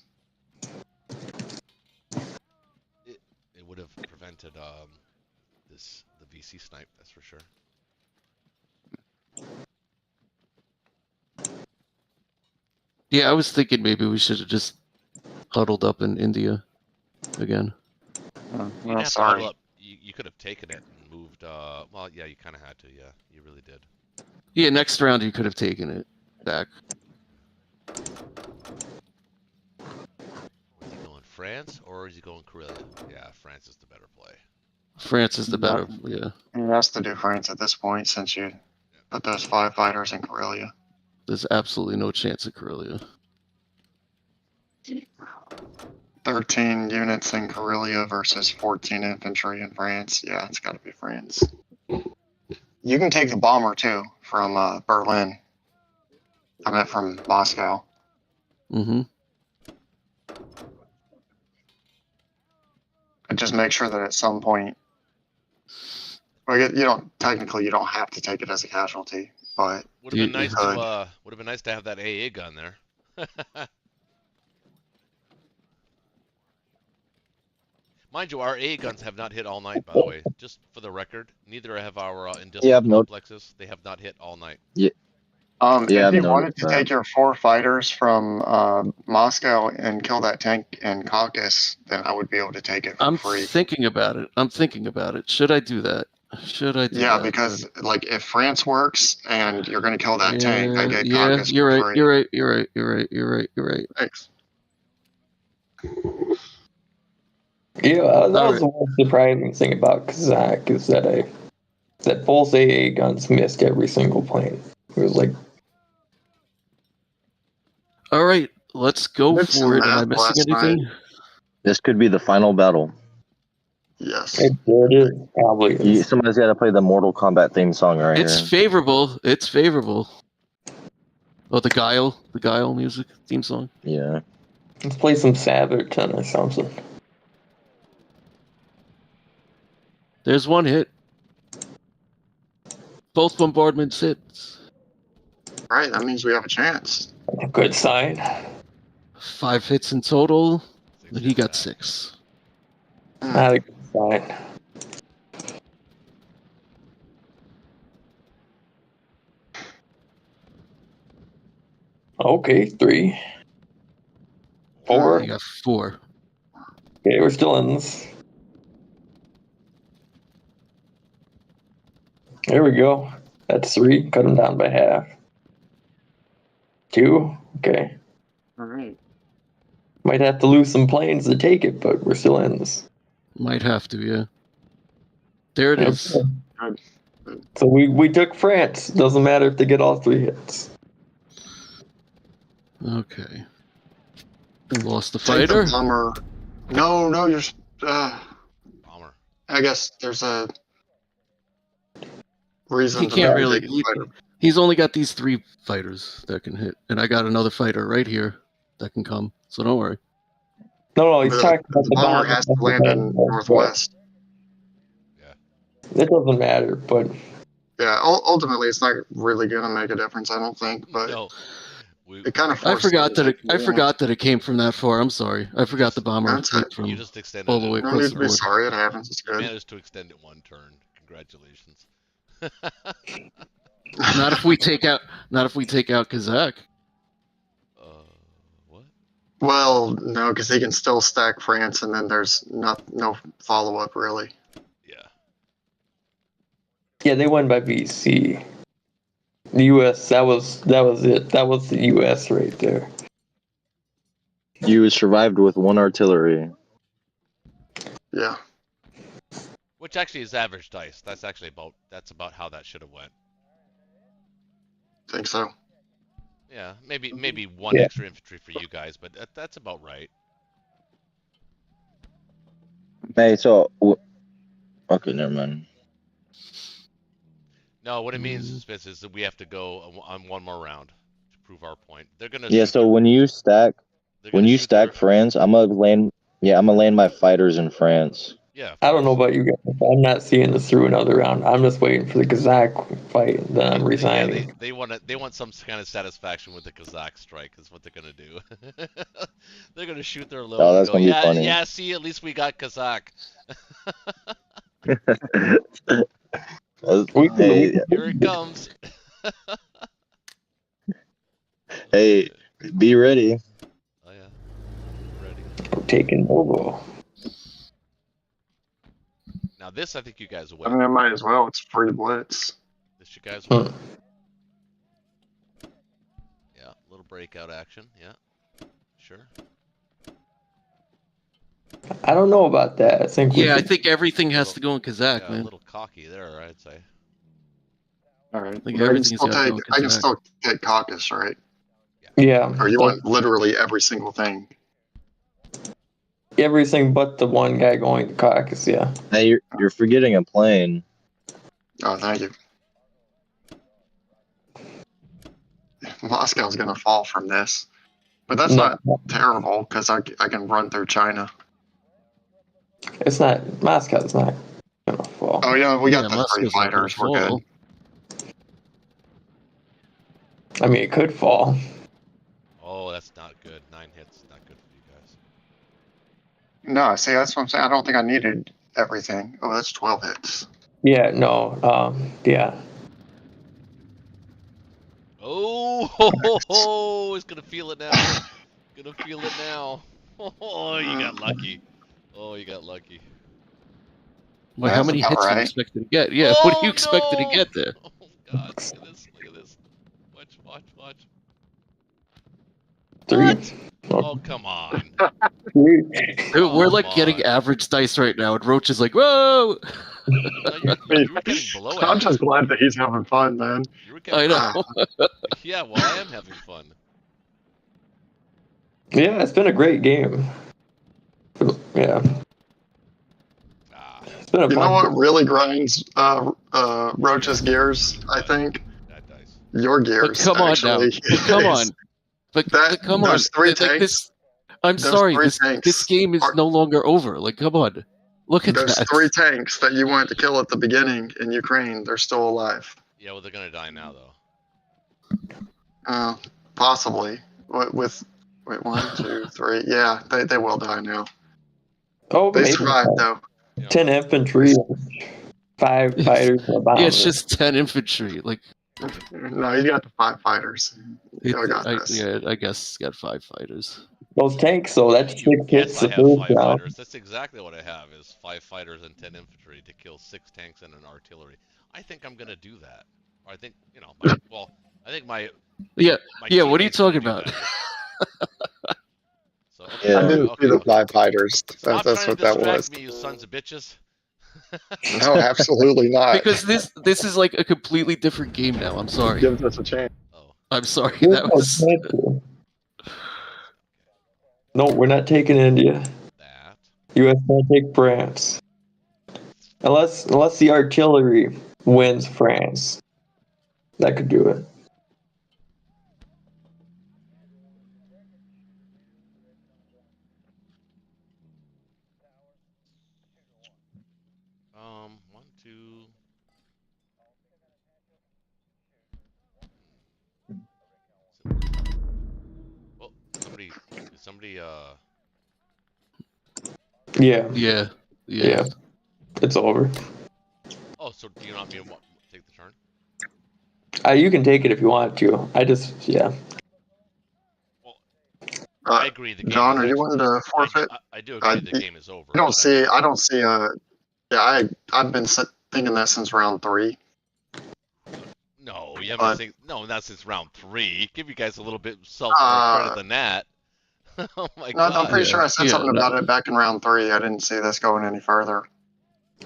S4: it would have prevented the VC snipe. That's for sure.
S1: Yeah, I was thinking maybe we should have just huddled up in India again.
S4: You
S6: Well,
S4: didn't have to
S6: sorry.
S4: huddle up. You could have taken it and moved. Well, yeah, you kind of had to. Yeah, you really did.
S1: Yeah, next round you could have taken it back.
S4: Is he going France or is he going Karelia? Yeah, France is the better play.
S1: France is the better. Yeah,
S6: He has to do France at this point since you put those 5 fighters in Karelia.
S1: there's absolutely no chance of Karelia.
S6: 13 units in Karelia versus 14 infantry in France. Yeah, it's got to be France. You can take the bomber too from Berlin. I meant from Moscow.
S1: Mm-hmm.
S6: But just make sure that at some point, well, you don't have to take it as a casualty, but
S4: Would have been
S1: You
S4: nice
S6: could.
S4: to have that AA gun there. Mind you, our AA guns have not hit all night, by the way. Just for the record, neither have our industrial
S3: Yeah, I've noted.
S4: complexes. They have not hit all night.
S3: Yeah,
S6: If
S3: I've
S6: you
S3: noticed
S6: wanted to
S3: that.
S6: take your 4 fighters from Moscow and kill that tank in Caucasus, then I would be able to take it for
S1: I'm
S6: free.
S1: thinking about it. Should I do that?
S6: Yeah, because like if France works and you're going to kill that tank, I get
S1: yeah,
S6: Caucasus
S1: you're
S6: for
S1: right.
S6: free.
S1: You're right.
S6: Thanks.
S5: Yeah, that was
S1: Alright.
S5: the one surprising thing about Kazakh is that both AA guns missed every single plane. It was like,
S1: All right, let's go
S6: Did some
S1: for it. Am I
S6: math
S1: missing
S6: last night.
S1: anything?
S3: This could be the final battle.
S6: Yes.
S5: it probably is.
S3: Somebody's got to play the Mortal Kombat theme song right
S1: It's
S3: here.
S1: favorable. It's favorable. Oh, the Guile music theme song.
S3: Yeah.
S5: Let's play some Sabaton or something.
S1: There's one hit. Both bombardments hits.
S6: Right, that means we have a chance.
S5: That's a good sign.
S1: 5 hits in total. He got 6.
S5: Not a good sign. Okay, 3. 4.
S1: He got 4.
S5: Okay, we're still in this. There we go. That's 3. Cut them down by half. 2. Okay.
S6: All right.
S5: Might have to lose some planes to take it, but we're still in this.
S1: Might have to, yeah. There it is.
S5: Okay. So we took France. Doesn't matter if they get all 3 hits.
S1: Okay. We lost the
S6: Take
S1: fighter.
S6: the bomber. No, you're.
S4: Bomber.
S6: I guess there's a reason
S1: He
S6: to
S1: can't
S6: not
S1: really.
S6: take the fighter.
S1: He's only got these 3 fighters that can hit, and I got another fighter right here that can come. So don't worry.
S5: No, he's talking about
S6: The
S5: the
S6: bomber has to land in northwest.
S5: It doesn't matter, but
S6: Yeah, ultimately, it's not really going to make a difference, I don't think. But
S4: No.
S6: it kind of.
S1: I forgot that it came from that far. I'm sorry. I forgot the bomber
S6: That's
S1: came
S6: it.
S1: from
S4: You just extended
S1: all the
S4: it.
S1: way
S6: No
S1: across
S6: need
S1: the
S6: to be
S1: board.
S6: sorry. It happens. It's
S4: You
S6: good.
S4: managed to extend it 1 turn. Congratulations.
S1: Not if we take out Kazakh.
S4: What?
S6: Well, no, because he can still stack France, and then there's no follow up really.
S5: yeah, they won by VC. The U.S. That was it. That was the U.S. right there.
S3: You survived with 1 artillery.
S6: Yeah.
S4: Which actually is average dice. That's about how that should have went.
S6: Think so.
S4: Yeah, maybe 1
S5: Yeah.
S4: extra infantry for you guys, but that's about right.
S3: Hey, so okay, never mind.
S4: No, what it means, Spitz, is that we have to go on 1 more round to prove our point. They're gonna.
S3: Yeah, so when you stack France, I'm gonna land my fighters in France.
S4: Yeah.
S5: I don't know about you guys. I'm not seeing this through another round. I'm just waiting for the Kazakh fight. Then I'm resigning.
S4: They want some kind of satisfaction with the Kazakh strike. Is what they're gonna do. They're gonna shoot their load.
S3: Oh, that's
S4: and go,
S3: gonna be funny.
S4: Yeah. See, at least we got Kazakh.
S3: Hey,
S4: Here it comes.
S3: hey, be ready.
S4: Oh yeah. Ready.
S5: I'm taking Novo.
S4: Now this, I think you guys will
S6: I
S4: win.
S6: mean, I might as well. It's free Blitz.
S4: This you guys will win. Yeah, a little breakout action. Yeah. Sure.
S5: I don't know about that. I think.
S1: Yeah, I think everything has to go in Kazakh,
S4: Yeah, a
S1: man.
S4: little cocky there, I'd say.
S6: All right.
S1: Like
S6: But
S1: everything's gotta go in
S6: I can
S1: Kazakh.
S6: still take Caucasus, right?
S5: Yeah.
S6: Or you want literally every single thing?
S5: Everything but the one guy going to Caucasus. Yeah.
S3: Hey, you're forgetting a plane.
S6: Oh, thank you. Moscow's gonna fall from this, but that's not terrible because I can run through China.
S5: It's not Moscow's not gonna fall.
S6: Oh yeah, we got
S1: Yeah,
S6: the 3
S1: Moscow's not gonna
S6: fighters. We're good.
S1: fall.
S5: I mean, it could fall.
S4: Oh, that's not good. 9 hits, not good for you guys.
S6: No, see, that's what I'm saying. I don't think I needed everything. Oh, that's 12 hits.
S5: Yeah, no. Yeah.
S4: Oh, ho, ho, ho, it's gonna feel it now. Gonna feel it now. Oh, you got lucky. Oh, you got lucky.
S1: Well, how
S6: That's
S1: many
S6: about
S1: hits are you
S6: right.
S1: expected to get? Yeah, what are you expected to get there?
S4: Oh God, look at this. Look at this. Watch, watch, watch.
S5: 3.
S4: What? Oh, come on.
S5: 3.
S1: Dude, we're
S4: Come
S1: like getting
S4: on.
S1: average dice right now, and Roach is like, whoa!
S4: No, you were getting below
S6: I'm
S4: average.
S6: just glad that he's having fun, man.
S4: You were getting
S1: I know.
S4: Yeah, well, I am having fun.
S5: Yeah, it's been a great game. Yeah,
S4: Ah,
S5: it's been a
S6: You
S5: fun.
S6: know what really grinds Roach's gears? I think
S4: that dice.
S6: your
S1: But
S6: gears.
S1: come on now.
S6: actually.
S1: But come on. But come on.
S6: Those 3
S1: Like
S6: tanks.
S1: this. I'm
S6: those
S1: sorry.
S6: 3
S1: This
S6: tanks
S1: game is
S6: are-
S1: no longer over. Like, come on. Look at
S6: Those
S1: that.
S6: 3 tanks that you wanted to kill at the beginning in Ukraine, they're still alive.
S4: Yeah, well, they're gonna die now, though.
S6: Possibly. With wait, 1, 2, 3. Yeah, they will die now.
S5: Oh,
S6: They
S5: maybe
S6: survived though.
S4: You know,
S5: 10 infantry, 5 fighters, and a bomber.
S1: Yeah, it's just 10 infantry. Like,
S6: No, you got the 5 fighters. You got this.
S1: yeah, I guess it's got 5 fighters.
S5: Those tanks, though, that's 6
S4: you
S5: hits
S4: guess I
S5: the
S4: have
S5: first
S4: 5
S5: round.
S4: fighters. That's exactly what I have, is 5 fighters and 10 infantry to kill 6 tanks and an artillery. I think I'm gonna do that. Or I think, you know, I think my
S1: Yeah,
S4: my
S1: yeah. What are you
S4: teammates gonna
S1: talking
S4: do
S1: about?
S4: that. So, okay,
S6: I
S3: Yeah.
S6: didn't
S4: okay,
S6: see the
S4: okay.
S6: 5 fighters.
S4: Stop
S6: That's
S4: trying
S6: what
S4: to
S6: that
S4: distract
S6: was.
S4: me, you sons of bitches.
S6: No, absolutely not.
S1: Because this is like a completely different game now. I'm sorry.
S6: Gives us a chance.
S4: Oh,
S1: I'm sorry.
S5: Here's
S1: That
S5: no
S1: was.
S5: chance. No, we're not taking India.
S4: that.
S5: U.S. won't take France. Unless the artillery wins France. That could do it.
S4: One, two. Well, somebody,
S5: Yeah,
S1: Yeah.
S5: yeah. It's over.
S4: oh, so do you not mean take the turn?
S5: You can take it if you want to. Yeah.
S4: Well, I
S6: Uh,
S4: agree. The game
S6: John,
S4: is
S6: are you
S4: actually,
S6: wanting to forfeit?
S4: I do agree the game is over.
S6: I don't
S4: but
S6: see. I don't see. Yeah, I've been thinking that since round 3.
S4: No, you haven't
S6: But-
S4: been saying no, not since round 3. Give you guys a little bit more credit than that. Oh my
S6: No,
S4: God.
S6: I'm pretty
S1: Yeah.
S6: sure I said
S1: Yeah,
S6: something
S1: no.
S6: about it back in round 3. I didn't see this going any further.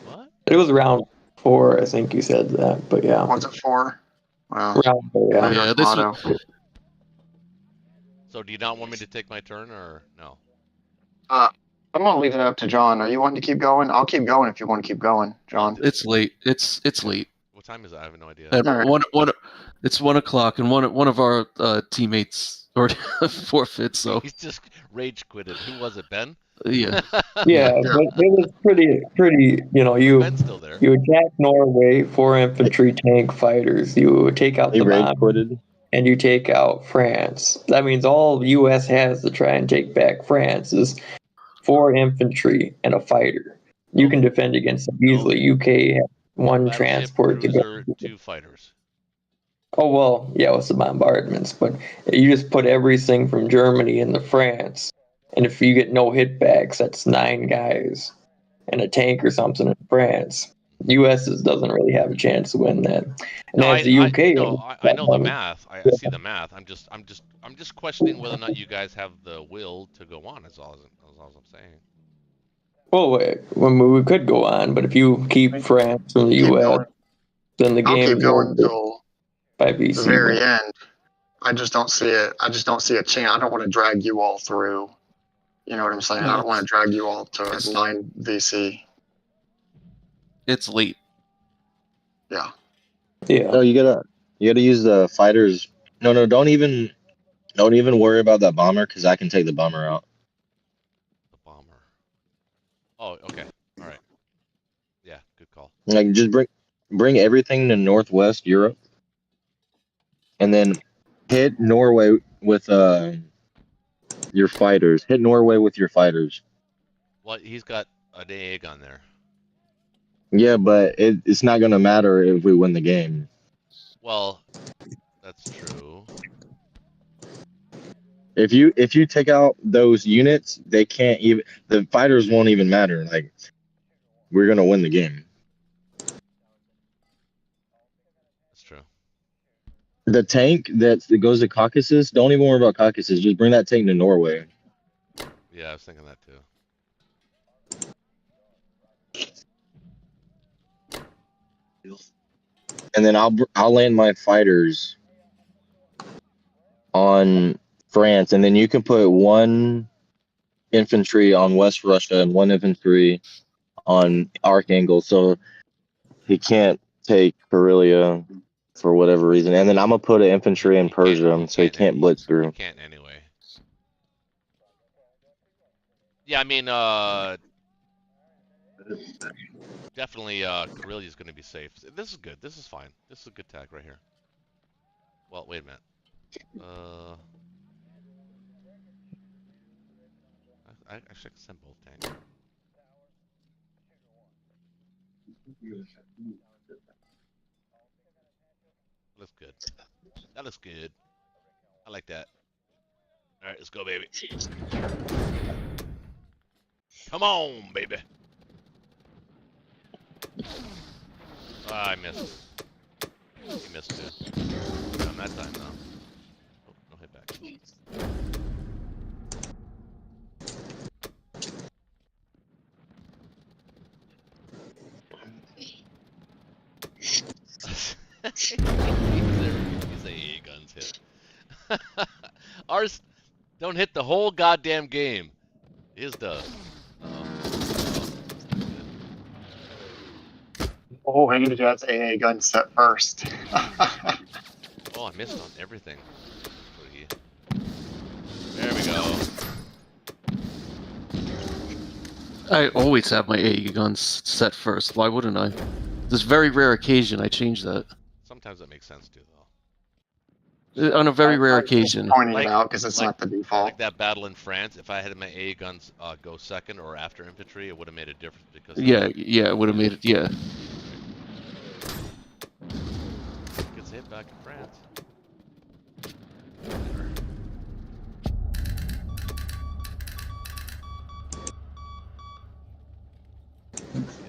S4: What?
S5: It was round 4, I think you said that, but yeah.
S6: Was it 4? Well,
S5: Round 4, yeah.
S1: Yeah, this was-
S6: motto.
S4: So do you not want me to take my turn or no?
S6: I'm gonna leave it up to John. Are you wanting to keep going? I'll keep going if you want to keep going, John.
S1: It's late. It's late.
S4: What time is it? I have no idea.
S1: And
S6: All right.
S1: it's 1 o'clock, and one of our teammates already forfeit. So
S4: He's just rage quitted. Who was it, Ben?
S1: yeah,
S5: Yeah, but it was pretty, you
S4: Ben's still there.
S5: attack Norway, 4 infantry tank fighters, you take out
S3: He
S5: the
S3: rage
S5: bomb,
S3: quitted.
S5: and you take out France. That means all U.S. has to try and take back France is 4 infantry and a fighter. You can defend against them easily. UK has 1
S4: Battleship,
S5: transport to go.
S4: cruiser, 2 fighters.
S5: Oh, well, yeah, with the bombardments, but you just put everything from Germany into France. And if you get no hitbacks, that's 9 guys and a tank or something in France. U.S. doesn't really have a chance to win that. And
S4: No,
S5: as the UK,
S4: I know the math. I see the math. I'm just questioning whether or not you guys have the will to go on. That's all I'm saying.
S5: well, we could go on, but if you keep France from the
S6: Keep
S5: U.S.,
S6: going.
S5: then the
S6: I'll
S5: game
S6: keep
S5: is
S6: going
S5: over
S6: until
S5: by
S6: the
S5: BC.
S6: very end. I just don't see it. I just don't see a chance. I don't want to drag you all through. You know what I'm saying? I don't want to drag you all to
S1: It's-
S6: 9 VC.
S1: it's late.
S6: Yeah.
S5: Yeah.
S3: No, you gotta use the fighters. No, don't even worry about that bomber because I can take the bomber out.
S4: The bomber. Oh, okay. call.
S3: Like, just bring everything to Northwest Europe, and then hit Norway with your fighters. Hit Norway with your fighters.
S4: Well, he's got an egg on there.
S3: Yeah, but it's not gonna matter if we win the game.
S4: Well, that's true.
S3: If you take out those units, they can't even. The fighters won't even matter. Like, we're gonna win the game.
S4: That's true.
S3: The tank that goes to Caucasus, don't even worry about Caucasus. Just bring that tank to Norway.
S4: Yeah, I was thinking that too.
S3: And then I'll land my fighters on France, and then you can put one infantry on West Russia and one infantry on Archangel, so he can't take Karelia for whatever reason. And then I'm gonna put an infantry in Persia, so he can't blitz through.
S4: He can't anyway. Yeah, I mean, definitely Karelia is going to be safe. This is good. This is fine. This is a good tag right here. Well, wait a minute. I should send both tanks. Looks good. That looks good. I like that. All right, let's go, baby. Come on, baby. I missed. He missed too. Not that time, though. Oh, no hit back. He's a guns hit. Ours don't hit the whole goddamn game. His does.
S2: Oh, I needed that AA gun set first.
S4: Oh, I missed on everything. There we go.
S1: I always have my AA guns set first. Why wouldn't I? This very rare occasion, I change that.
S4: Sometimes that makes sense too, though.
S1: On a very rare occasion.
S2: Pointing it out because it's not the default.
S4: Like that battle in France, if I had my AA guns go second or after infantry, it would have made a difference because.
S1: Yeah, it would have made it. Yeah.
S4: Gets hit back in France.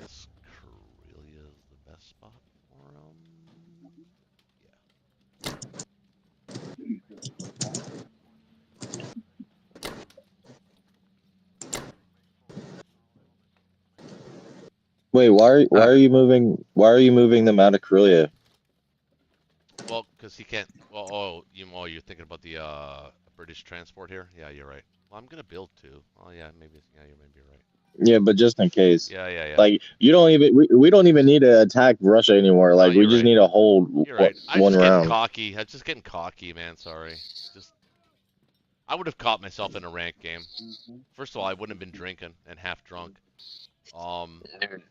S4: Yes, Karelia is the best spot for him.
S3: Wait, why are you moving them out of Karelia?
S4: Well, because he can't. Well, you're thinking about the British transport here. Yeah, you're right. Well, I'm gonna build two. Oh yeah, maybe. Yeah, you may be right.
S3: Yeah, but just in case.
S4: Yeah.
S3: Like, you don't even we don't even need to attack Russia anymore. Like, we just need to hold
S4: You're right.
S3: one round.
S4: I'm just getting cocky, man. Sorry. I would have caught myself in a ranked game. First of all, I wouldn't have been drinking and half drunk.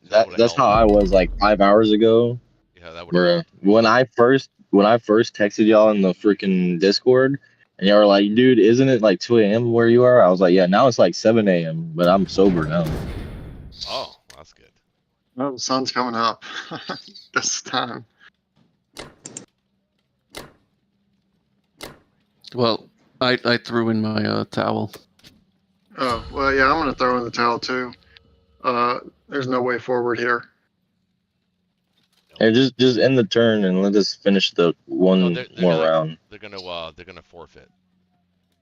S3: That's how I was like 5 hours ago.
S4: Yeah, that would have.
S3: When I first texted y'all in the freaking Discord, and y'all were like, "Dude, isn't it like 2 a.m. where you are?" I was like, "Yeah, now it's like 7 a.m., but I'm sober now."
S4: Oh, that's good.
S2: Oh, the sun's coming up this time.
S1: Well, I threw in my towel.
S2: Oh, well, yeah, I'm going to throw in the towel too. There's no way forward here.
S3: And just end the turn and let us finish the one more round.
S4: They're gonna forfeit,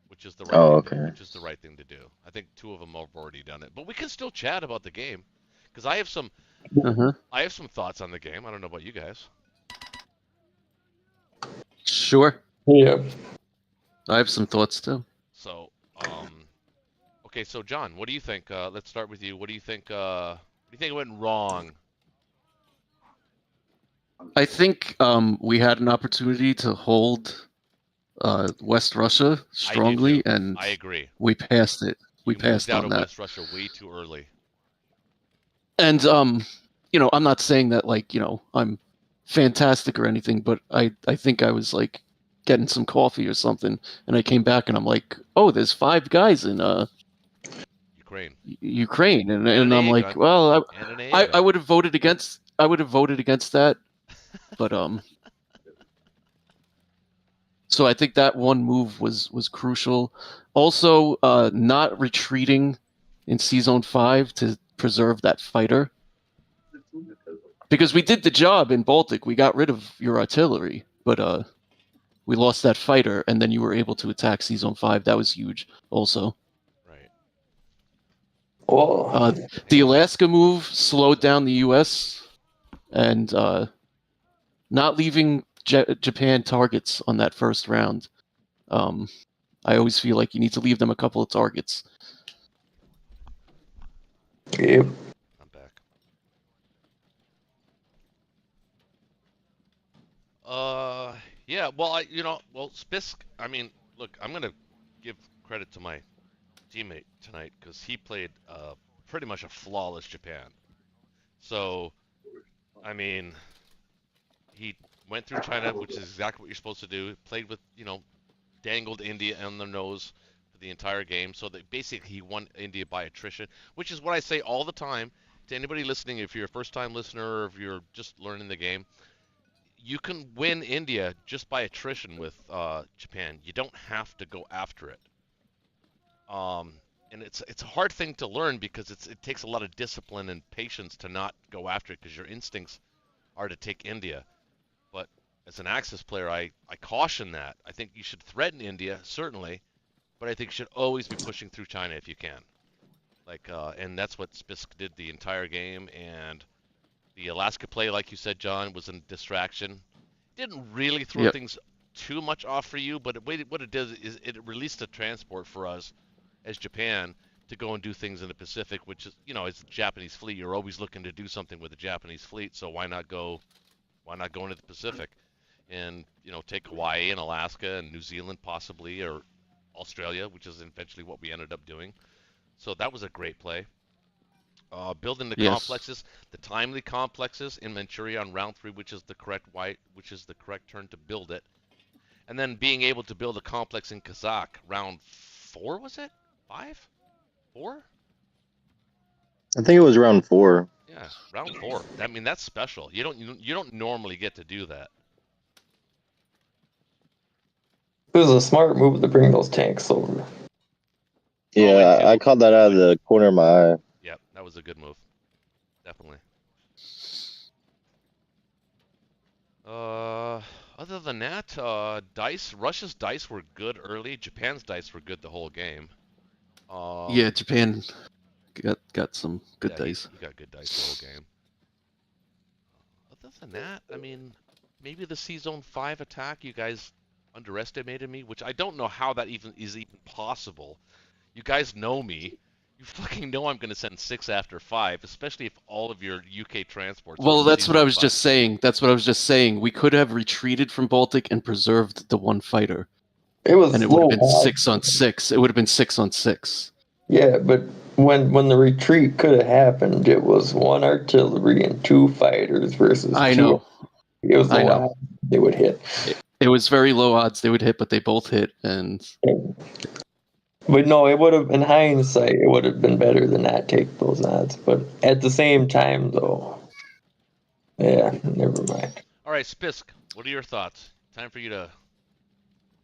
S4: which is the right. Which is the right thing to do. I think two of them have already done it, but we can still chat about the game, because I have some. I have some thoughts on the game. I don't know about you guys.
S1: Sure.
S5: Yeah.
S1: I have some thoughts too.
S4: So, okay. So, John, what do you think? Let's start with you. What do you think? What do you think went wrong?
S1: I think we had an opportunity to hold West Russia strongly, and
S4: I agree.
S1: We passed it. We passed
S4: moved out
S1: on
S4: of
S1: that.
S4: West Russia way too early.
S1: And I'm not saying that like, I'm fantastic or anything, but I think I was like getting some coffee or something, and I came back and I'm like, oh, there's 5 guys in
S4: Ukraine.
S1: Ukraine, and
S4: And an
S1: I'm
S4: AA
S1: like,
S4: gun.
S1: well,
S4: And an AA
S1: I
S4: gun.
S1: would have voted against that, but so I think that one move was crucial. Also, not retreating in Season 5 to preserve that fighter. Because we did the job in Baltic. We got rid of your artillery, but we lost that fighter, and then you were able to attack Season 5. That was huge also.
S4: Right.
S5: Well,
S1: The Alaska move slowed down the U.S., and not leaving Japan targets on that first round. I always feel like you need to leave them a couple of targets.
S5: yep.
S4: I'm back. Yeah. Well, Spisk. I mean, look, I'm gonna give credit to my teammate tonight because he played pretty much a flawless Japan. So, I mean, he went through China, which is exactly what you're supposed to do. Played with, dangled India on their nose for the entire game. So that basically he won India by attrition, which is what I say all the time to anybody listening. If you're a first-time listener or if you're just learning the game, you can win India just by attrition with Japan. You don't have to go after it. And it's a hard thing to learn because it takes a lot of discipline and patience to not go after it because your instincts are to take India. But as an Axis player, I caution that. I think you should threaten India, certainly, but I think you should always be pushing through China if you can. And that's what Spisk did the entire game. And the Alaska play, like you said, John, was a distraction. Didn't really throw things too much off for you, but what it did is it released a transport for us as Japan to go and do things in the Pacific, which is, as the Japanese fleet, you're always looking to do something with the Japanese fleet, so why not go into the Pacific and, take Hawaii and Alaska and New Zealand possibly, or Australia, which is eventually what we ended up doing. So that was a great play. Building the complexes, the timely complexes in Manchuria on round 3, which is the correct turn to build it. And then being able to build a complex in Kazakh round 4, was it? 5? 4?
S3: I think it was round 4.
S4: Yeah, round 4. I mean, that's special. You don't normally get to do that.
S5: It was a smart move to bring those tanks over.
S3: Yeah, I caught that out of the corner of my eye.
S4: Yep, that was a good move. Definitely. Other than that, Russia's dice were good early. Japan's dice were good the whole game.
S1: Yeah, Japan got some good dice.
S4: He got good dice the whole game. Other than that, I mean, maybe the Season 5 attack, you guys underestimated me, which I don't know how that is even possible. You guys know me. You fucking know I'm going to send 6 after 5, especially if all of your UK transports.
S1: Well, that's what I was just saying. We could have retreated from Baltic and preserved the one fighter. It would have been 6 on 6. It would have been 6 on 6.
S5: Yeah, but when the retreat could have happened, it was 1 artillery and 2 fighters versus 2.
S1: I know.
S5: It was low odds they would hit.
S1: It was very low odds they would hit, but they both hit.
S5: But no, it would have, in hindsight, it would have been better than not take those odds. But at the same time, though, yeah, never mind.
S4: All right, Spisk, what are your thoughts? Time for you to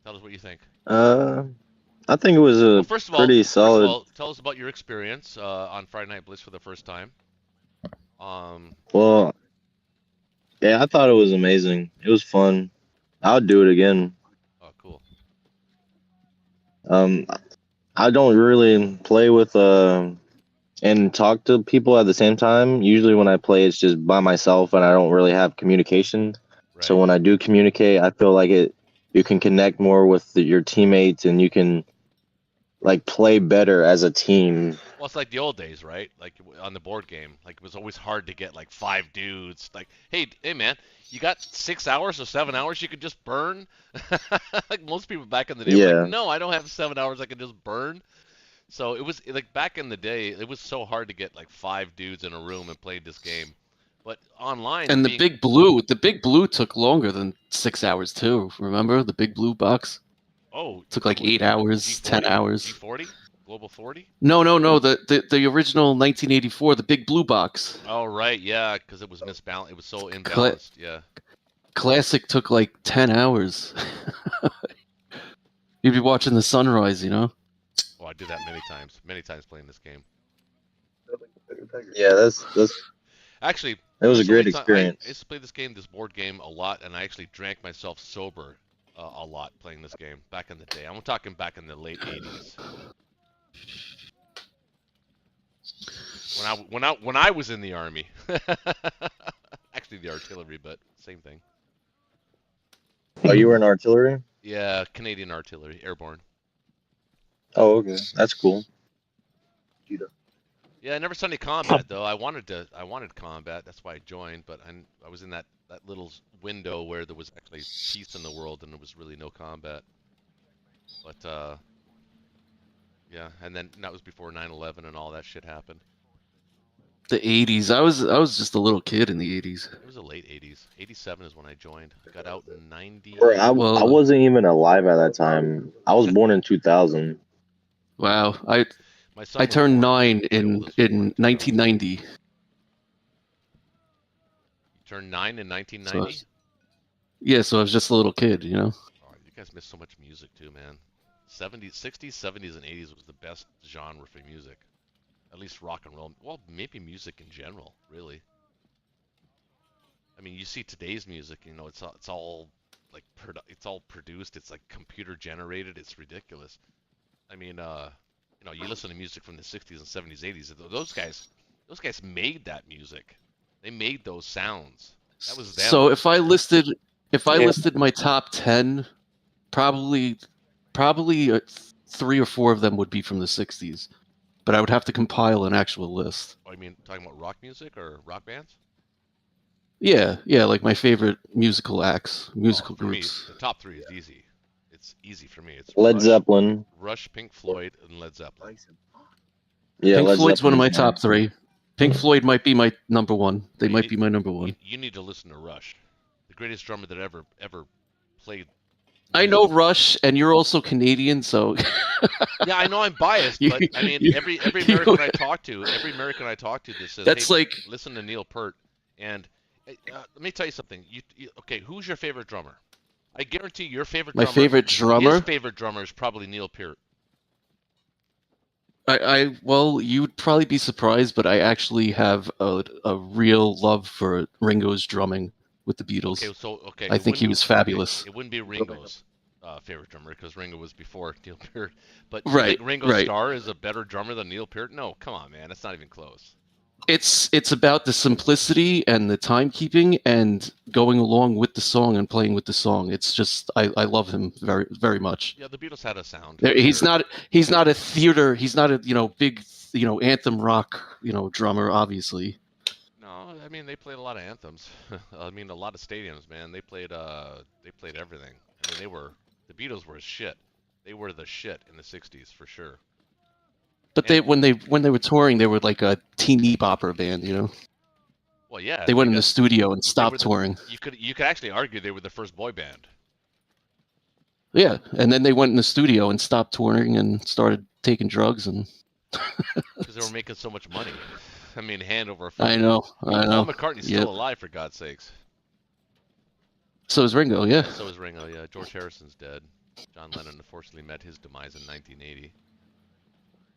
S4: tell us what you think.
S3: I think it was pretty solid.
S4: First of all, tell us about your experience on Friday Night Blitz for the first time.
S3: Well, yeah, I thought it was amazing. It was fun. I would do it again.
S4: Oh, cool.
S3: I don't really play with and talk to people at the same time. Usually when I play, it's just by myself and I don't really have communication. Right. So when I do communicate, I feel like you can connect more with your teammates and you can like play better as a team.
S4: Well, it's like the old days, right? Like on the board game, like it was always hard to get like 5 dudes. Like, hey man, you got 6 hours or 7 hours you could just burn? Like most people back in the day were like, no, I don't have 7 hours I can just burn. So it was like back in the day, it was so hard to get like 5 dudes in a room and play this game. But online,
S1: And the big blue took longer than 6 hours too. Remember the big blue box? Took like 8 hours, 10 hours.
S4: G40, Global 40.
S1: No. The original 1984, the big blue box.
S4: Oh right, yeah, because it was misbalanced. It was so
S1: Cla-
S4: imbalanced. Yeah.
S1: Classic took like 10 hours. You'd be watching the sunrise, you know.
S4: Oh, I did that many times playing this game.
S3: Yeah, that's
S4: Actually,
S3: that was a
S4: so
S3: great
S4: many I
S3: experience.
S4: used to play this board game a lot, and I actually drank myself sober a lot playing this game back in the day. I'm talking back in the late 80s. When I was in the army. Actually, the artillery, but same thing.
S3: Oh, you were in artillery?
S4: Yeah, Canadian artillery, airborne.
S3: Oh, okay, that's cool.
S4: Yeah, I never saw any combat though. I wanted combat. That's why I joined. But I was in that little window where there was actually peace in the world and there was really no combat. But yeah, and then that was before 9/11 and all that shit happened.
S1: The 80s. I was just a little kid in the 80s.
S4: It was the late 80s. 87 is when I joined. I got out in 90.
S3: Bro, I wasn't even alive at that time. I was born in 2000.
S1: Wow.
S4: My son
S1: I
S4: was
S1: turned
S4: born-
S1: 9
S4: the
S1: in
S4: oldest was born
S1: 1990.
S4: You turned 9 in 1990?
S1: Yeah, so I was just a little kid, you know.
S4: Oh, you guys miss so much music too, man. 70s, 60s, 70s, and 80s was the best genre for music. At least rock and roll. Well, maybe music in general, really. I mean, you see today's music, you know, it's all like it's all produced. It's like computer generated. It's ridiculous. I mean, you know, you listen to music from the 60s and 70s, 80s. Those guys made that music. They made those sounds. That was them.
S1: So if I listed my top 10, probably 3 or 4 of them would be from the 60s. But I would have to compile an actual list.
S4: Oh, you mean talking about rock music or rock bands?
S1: Yeah, like my favorite musical acts, musical
S4: For me,
S1: groups.
S4: the top 3 is easy. It's easy for me. It's
S3: Led Zeppelin.
S4: Rush, Pink Floyd, and Led Zeppelin.
S3: Yeah,
S1: Pink
S3: Led
S1: Floyd's one of my
S3: Zeppelin's
S1: top 3. Pink Floyd might be my number 1. They might be my number 1.
S4: You need to listen to Rush, the greatest drummer that ever played.
S1: I know Rush, and you're also Canadian, so.
S4: Yeah, I know I'm biased, but I mean, every American I talk to, that says,
S1: That's
S4: hey,
S1: like,
S4: listen to Neil Peart, and let me tell you something. Okay? Who's your favorite drummer? I guarantee your favorite
S1: my
S4: drummer.
S1: favorite drummer.
S4: His favorite drummer is probably Neil Peart.
S1: Well, you'd probably be surprised, but I actually have a real love for Ringo's drumming with the Beatles.
S4: Okay.
S1: I think he was fabulous.
S4: It wouldn't be Ringo's favorite drummer because Ringo was before Neil Peart. But you
S1: Right,
S4: think Ringo
S1: right.
S4: Starr is a better drummer than Neil Peart? No, come on, man. That's not even close.
S1: It's about the simplicity and the timekeeping and going along with the song and playing with the song. It's just I love him very, very much.
S4: Yeah, the Beatles had a sound.
S1: He's not a theater. He's not a big anthem rock drummer. Obviously.
S4: No, I mean they played a lot of anthems. I mean a lot of stadiums, man. They played everything. I mean the Beatles were shit. They were the shit in the '60s for sure.
S1: But when they were touring, they were like a teeny bopper band, you know.
S4: Well, yeah.
S1: They went in the studio and stopped touring.
S4: You could actually argue they were the first boy band.
S1: Yeah, and then they went in the studio and stopped touring and started taking drugs and.
S4: Because they were making so much money. I mean, hand over foot.
S1: I know.
S4: Paul McCartney's still alive, for God's sakes.
S1: So is Ringo, yeah.
S4: So is Ringo, yeah. George Harrison's dead. John Lennon unfortunately met his demise in 1980.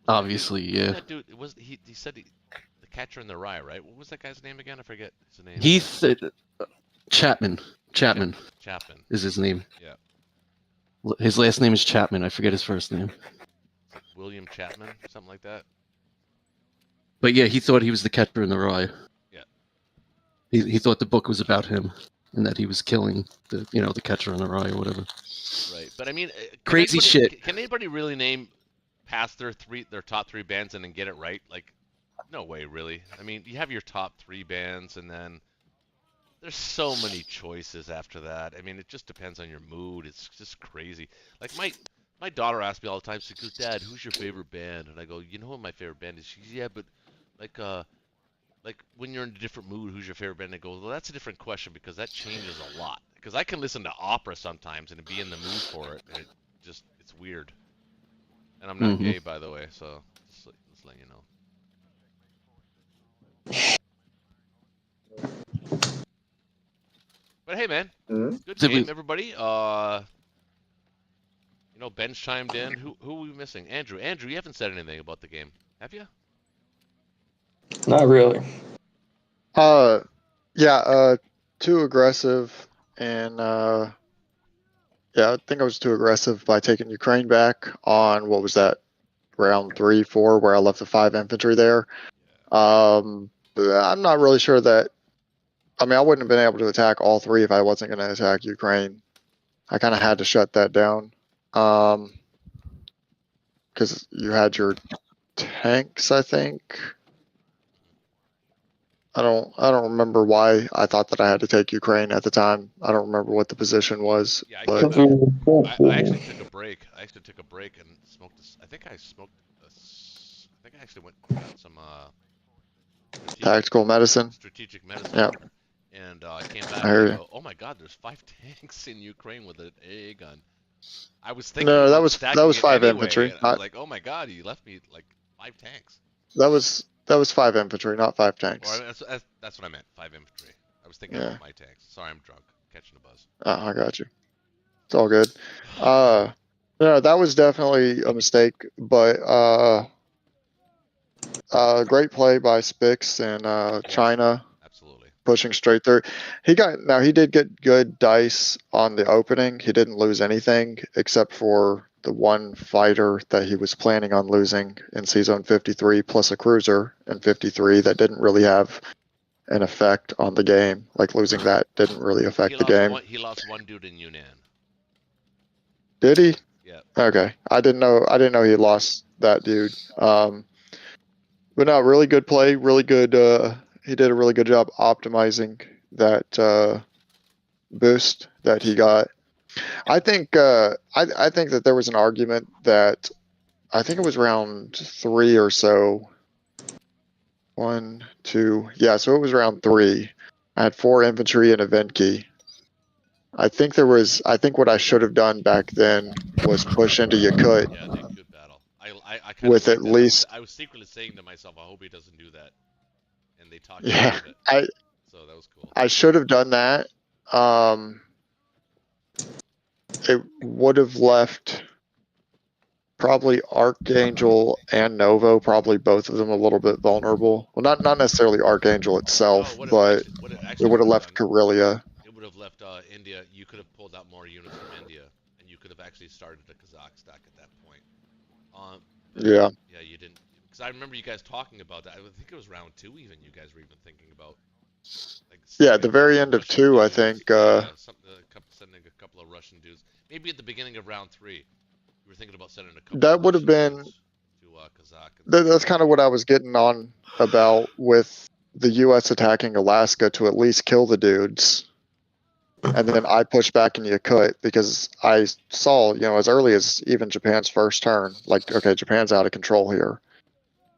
S1: Obviously, yeah.
S4: That dude, he said the Catcher in the Rye, right? What was that guy's name again? I forget his name.
S1: Heath Chapman. Chapman is his name.
S4: Yeah.
S1: His last name is Chapman. I forget his first name.
S4: William Chapman, something like that.
S1: But yeah, he thought he was the Catcher in the Rye.
S4: Yeah.
S1: He thought the book was about him and that he was killing the Catcher in the Rye or whatever.
S4: Right, but I mean,
S1: crazy shit.
S4: Can anybody really name past their top 3 bands and then get it right? Like, no way, really. I mean, you have your top 3 bands, and then there's so many choices after that. I mean, it just depends on your mood. It's just crazy. Like my daughter asks me all the time. She goes, "Dad, who's your favorite band?" And I go, "You know what my favorite band is?" She goes, "Yeah, but like like when you're in a different mood, who's your favorite band? And it goes, well, that's a different question because that changes a lot. Because I can listen to opera sometimes and be in the mood for it, and it's weird. And I'm not gay, by the way, so just letting you know. But hey, man,
S7: Hmm?
S4: good
S1: Did
S4: game,
S1: we?
S4: everybody. Ben's chimed in. Who are we missing? Andrew. Andrew, you haven't said anything about the game, have you?
S5: Not really.
S2: Yeah, too aggressive, and yeah, I think I was too aggressive by taking Ukraine back on what was that, round 3, 4, where I left the 5 infantry there. I'm not really sure that. I mean, I wouldn't have been able to attack all 3 if I wasn't going to attack Ukraine. I kind of had to shut that down, because you had your tanks, I think. I don't remember why I thought that I had to take Ukraine at the time. I don't remember what the position was,
S4: Yeah, I
S2: but
S4: came back. I actually took a break. I actually took a break and smoked. I think I smoked. I think I actually went and got some
S2: tactical medicine.
S4: strategic medicine.
S2: Yeah,
S4: And I came
S2: I
S4: back and
S2: hear
S4: I
S2: you.
S4: go, oh my God, there's 5 tanks in Ukraine with an AA gun. I was thinking
S2: No, that
S4: about
S2: was that
S4: stacking
S2: was
S4: it
S2: 5
S4: anyway,
S2: infantry.
S4: and I was
S2: Not
S4: like, oh my God, he left me like 5 tanks.
S2: that was 5 infantry, not 5
S4: Or I
S2: tanks.
S4: mean, that's what I meant, 5 infantry. I was thinking
S2: Yeah,
S4: about my tanks. Sorry, I'm drunk, catching a buzz.
S2: I got you. It's all good. No, that was definitely a mistake, but great play by Spix and
S4: Yes,
S2: China
S4: absolutely.
S2: pushing straight through. He did get good dice on the opening. He didn't lose anything except for the one fighter that he was planning on losing in Zone 53, plus a cruiser in 53 that didn't really have an effect on the game. Like losing that didn't really affect the game.
S4: He lost one dude in Yunnan.
S2: Did he?
S4: Yeah.
S2: Okay, I didn't know he lost that dude. But no, really good play. Really good. He did a really good job optimizing that boost that he got. I think I think that there was an argument that I think it was round 3 or so. 1, 2, yeah. So it was round 3. I had 4 infantry and a Venki. I think what I should have done back then was push into Yakut
S4: Yeah, they could battle. I kind of
S2: with
S4: like
S2: at
S4: that.
S2: least
S4: I was secretly saying to myself, I hope he doesn't do that. And they talked me
S2: yeah.
S4: out of it.
S2: I
S4: So that was cool.
S2: I should have done that. It would have left probably Archangel and Novo, probably both of them a little bit vulnerable. Well, not necessarily Archangel itself, but
S4: What it
S2: it
S4: actually
S2: would have
S4: would have
S2: left
S4: done,
S2: Karelia.
S4: it would have left India. You could have pulled out more units from India, and you could have actually started a Kazakh stack at that point. But
S2: Yeah,
S4: yeah, you didn't. Because I remember you guys talking about that. I think it was round 2 even. You guys were even thinking about like
S2: yeah.
S4: sending
S2: At
S4: a
S2: the very
S4: couple of
S2: end of
S4: Russian
S2: 2, I
S4: dudes.
S2: think.
S4: Yeah, sending a couple of Russian dudes. Maybe at the beginning of round 3, you were thinking about sending a couple
S2: That
S4: of
S2: would have
S4: Russian
S2: been.
S4: dudes to Kazakh and stuff
S2: That's
S4: like
S2: kind
S4: that.
S2: of what I was getting on about with the U.S. attacking Alaska to at least kill the dudes. And then I pushed back in Yakut because I saw, as early as even Japan's first turn, like, okay, Japan's out of control here.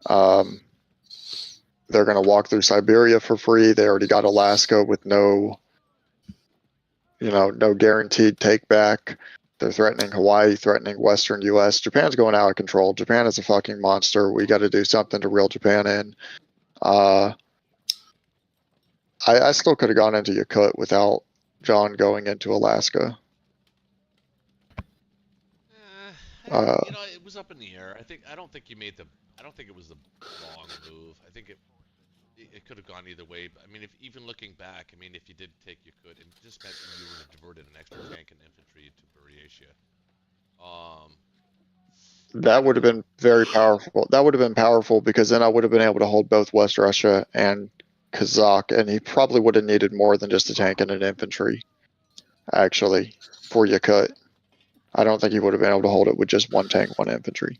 S2: They're going to walk through Siberia for free. They already got Alaska with no guaranteed take back. They're threatening Hawaii, threatening Western U.S. Japan's going out of control. Japan is a fucking monster. We got to do something to reel Japan in. I still could have gone into Yakut without John going into Alaska. Uh,
S4: It was up in the air. I don't think you made the. I don't think it was the wrong move. I think it could have gone either way. But I mean, if even looking back, I mean, if you did take, you could. It just meant you would have diverted an extra tank and infantry to Buryatia. I
S2: that
S4: don't
S2: would have
S4: know.
S2: been very powerful. That would have been powerful because then I would have been able to hold both West Russia and Kazakh, and he probably would have needed more than just a tank and an infantry, actually, for Yakut. I don't think he would have been able to hold it with just one tank, one infantry.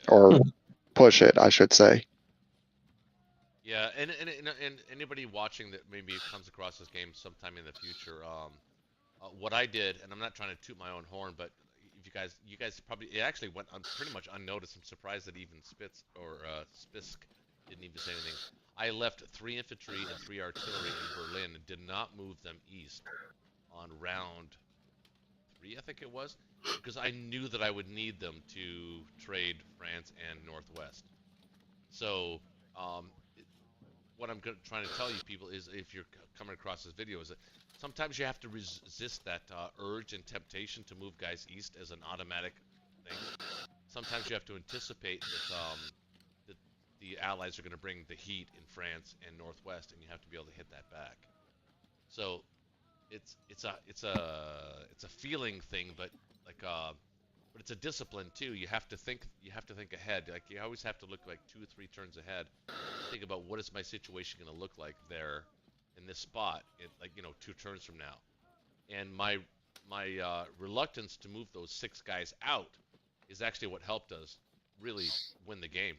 S4: Yeah.
S2: Or push it, I should say.
S4: Yeah, and anybody watching that maybe comes across this game sometime in the future, what I did, and I'm not trying to toot my own horn, but if you guys probably it actually went pretty much unnoticed. I'm surprised that even Spitz or Spisk didn't even say anything. I left 3 infantry and 3 artillery in Berlin and did not move them east on round 3, I think it was, because I knew that I would need them to trade France and Northwest. So, um, what I'm trying to tell you people is, if you're coming across this video, is that sometimes you have to resist that urge and temptation to move guys east as an automatic thing. Sometimes you have to anticipate that the Allies are going to bring the heat in France and Northwest, and you have to be able to hit that back. So it's a feeling thing, but like but it's a discipline too. You have to think ahead. Like you always have to look like 2 or 3 turns ahead. Think about what is my situation going to look like there in this spot, like 2 turns from now. And my reluctance to move those 6 guys out is actually what helped us really win the game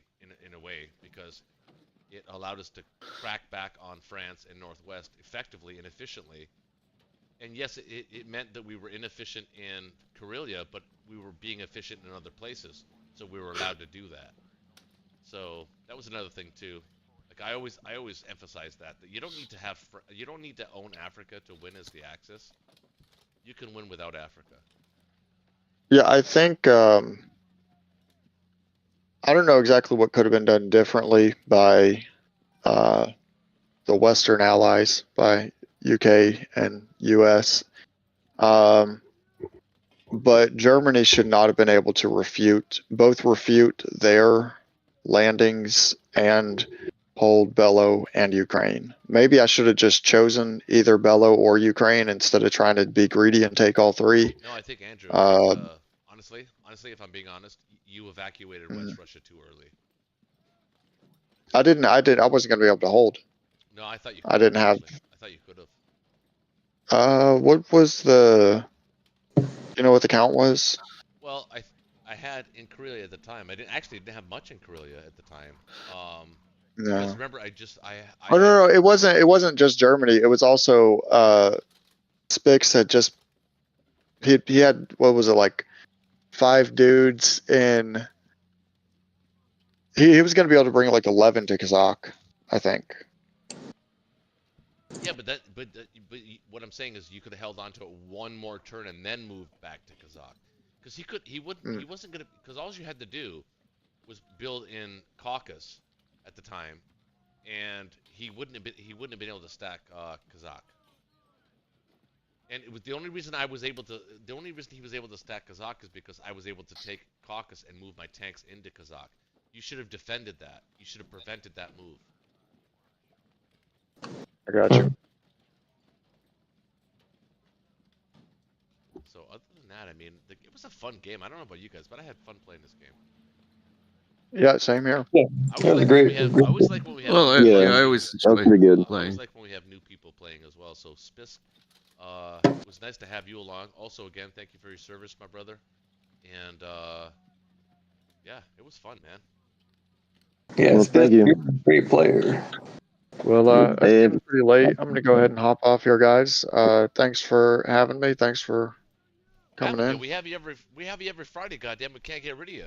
S4: in a way, because it allowed us to crack back on France and Northwest effectively and efficiently. And yes, it meant that we were inefficient in Karelia, but we were being efficient in other places, so we were allowed to do that. So that was another thing too. Like I always emphasize that you don't need to own Africa to win as the Axis. You can win without Africa.
S2: Yeah, I think I don't know exactly what could have been done differently by uh, the Western allies, by UK and US. But Germany should not have been able to refute their landings and hold Bello and Ukraine. Maybe I should have just chosen either Bello or Ukraine instead of trying to be greedy and take all 3.
S4: No, I think Andrew, honestly, if I'm being honest, you evacuated West Russia too early.
S2: I wasn't going to be able to hold.
S4: No, I thought you.
S2: I didn't have.
S4: I thought you could have.
S2: What was the? You know what the count was?
S4: Well, I had in Karelia at the time. I didn't have much in Karelia at the time.
S2: No.
S4: Because remember, I
S2: Oh no, it wasn't just Germany. It was also Spix had just he had, what was it, like 5 dudes in. He was going to be able to bring like 11 to Kazakh, I think.
S4: Yeah, but what I'm saying is you could have held on to it 1 more turn and then moved back to Kazakh, because he wasn't gonna, because all you had to do was build in Caucasus at the time, and he wouldn't have been able to stack Kazakh. And it was the only reason he was able to stack Kazakh is because I was able to take Caucasus and move my tanks into Kazakh. You should have defended that. You should have prevented that move.
S2: I got you.
S4: So other than that, I mean, it was a fun game. I don't know about you guys, but I had fun playing this game.
S2: Yeah, same here.
S5: Yeah, that was great.
S4: I always like when we have.
S1: Well, I always enjoy
S3: pretty good.
S4: I
S1: playing.
S4: always like when we have new people playing as well. So Spisk, it was nice to have you along. Also, again, thank you for your service, my brother. And yeah, it was fun, man.
S5: Yeah,
S3: Well, thank you.
S5: You're a great player.
S2: Well, it's getting pretty late. I'm going to go ahead and hop off here, guys. Thanks for having me. Thanks for coming in.
S4: We have you every Friday. Goddamn, we can't get rid of you.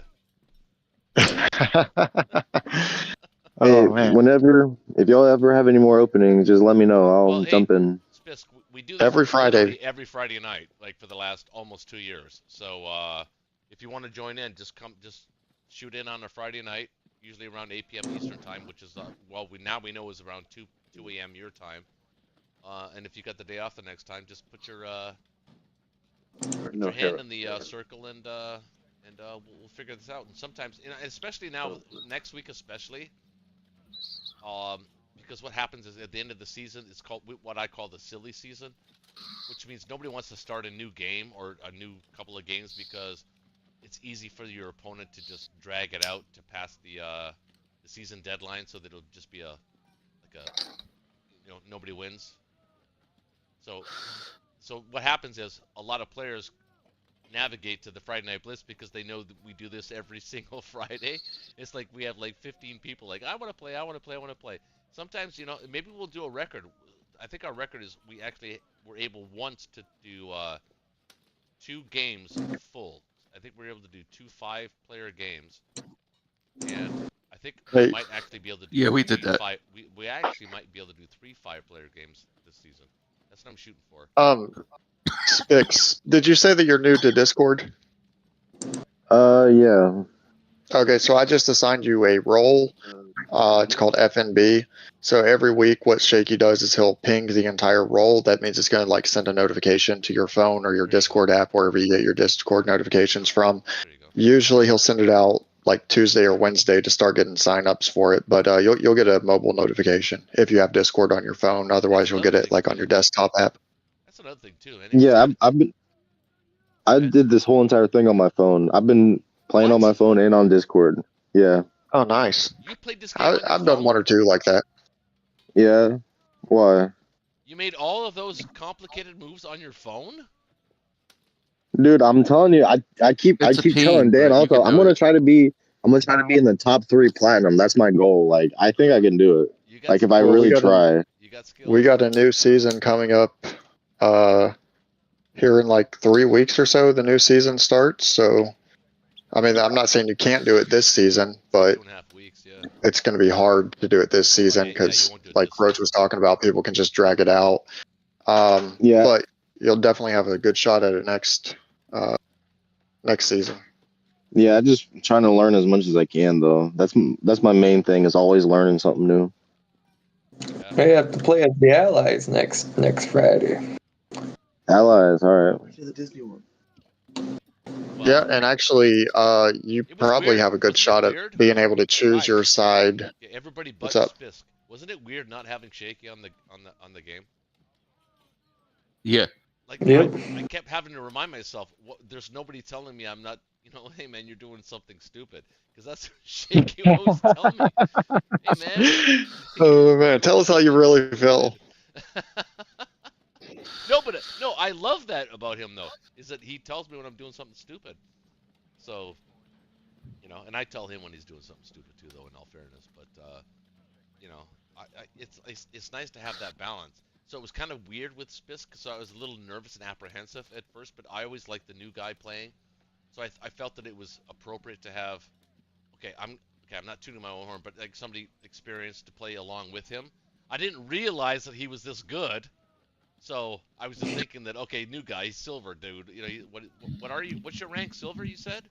S3: Hey,
S2: man.
S3: whenever, if y'all ever have any more openings, just let me know. I'll jump in.
S4: Spisk, we do this
S2: every Friday.
S4: Every Friday night, like for the last almost 2 years. So if you want to join in, just shoot in on a Friday night, usually around 8 p.m. Eastern time, which is we know is around 2 a.m. your time. And if you got the day off the next time, just put your hand in the circle and we'll figure this out. And sometimes, especially now, next week especially, because what happens is at the end of the season, it's called what I call the silly season, which means nobody wants to start a new game or a new couple of games because it's easy for your opponent to just drag it out to pass the season deadline, so that it'll just be nobody wins. So what happens is a lot of players navigate to the Friday Night Blitz because they know that we do this every single Friday. It's like we have like 15 people like, I want to play. Sometimes, maybe we'll do a record. I think our record is we actually were able once to do 2 games full. I think we were able to do 2 5-player games. And I think we
S2: Hey.
S4: might actually be able to do
S1: Yeah, we did that.
S4: we actually might be able to do 3 5-player games this season. That's what I'm shooting for.
S2: Spix, did you say that you're new to Discord?
S3: Yeah.
S2: Okay, so I just assigned you a role. It's called FNB. So every week, what Shaky does is he'll ping the entire role. That means it's going to like send a notification to your phone or your Discord app, wherever you get your Discord notifications from.
S4: There you go.
S2: Usually, he'll send it out like Tuesday or Wednesday to start getting signups for it. But you'll get a mobile notification if you have Discord on your phone. Otherwise, you'll get it like on your desktop app.
S4: That's another thing too.
S3: Yeah, I did this whole entire thing on my phone. I've been playing on my phone and on Discord. Yeah.
S2: Oh, nice.
S4: You played this game on your
S2: I've done
S4: phone?
S2: one or two like that.
S3: Yeah. Why?
S4: You made all of those complicated moves on your phone?
S3: Dude, I'm telling you, I keep
S1: It's a pain,
S3: telling Dan
S1: but you
S3: also
S1: can
S3: I'm
S1: do
S3: gonna
S1: it.
S3: try to be in the top 3 platinum. That's my goal. Like I think I can do it.
S4: You got
S3: Like if I
S2: Well,
S3: really try.
S4: You got skills.
S2: We got a new season coming up here in like 3 weeks or so. The new season starts. So, I mean, I'm not saying you can't do it this season, but
S4: 2.5 weeks, yeah.
S2: it's going to be hard to do it this season
S4: yeah, you
S2: because,
S4: won't do it
S2: like
S4: this
S2: Roach
S4: season.
S2: was talking about, people can just drag it out.
S3: Yeah.
S2: But you'll definitely have a good shot at it next season.
S3: Yeah, I just trying to learn as much as I can though. That's my main thing is always learning something new.
S5: I have to play as the Allies next Friday.
S3: Allies, all right.
S4: Well,
S2: Yeah, and actually, you
S4: it was
S2: probably
S4: weird.
S2: have a good
S4: Wasn't it
S2: shot at
S4: weird?
S2: being able to choose
S4: Guys.
S2: your side.
S4: Yeah, everybody but
S2: What's up?
S4: Spisk. Wasn't it weird not having Shaky on the game?
S1: Yeah.
S4: Like
S5: Yep.
S4: I kept having to remind myself, there's nobody telling me I'm not, hey man, you're doing something stupid, because that's what Shaky would always tell me. Hey man.
S2: Oh man, tell us how you really feel.
S4: No, I love that about him though, is that he tells me when I'm doing something stupid. So, and I tell him when he's doing something stupid too, though. In all fairness, but it's nice to have that balance. So it was kind of weird with Spisk, so I was a little nervous and apprehensive at first, but I always liked the new guy playing, so I felt that it was appropriate to have. I'm not tooting my own horn, but like somebody experienced to play along with him. I didn't realize that he was this good. So I was just thinking that, okay, new guy, he's silver, dude. What are you? What's your rank? Silver, you said?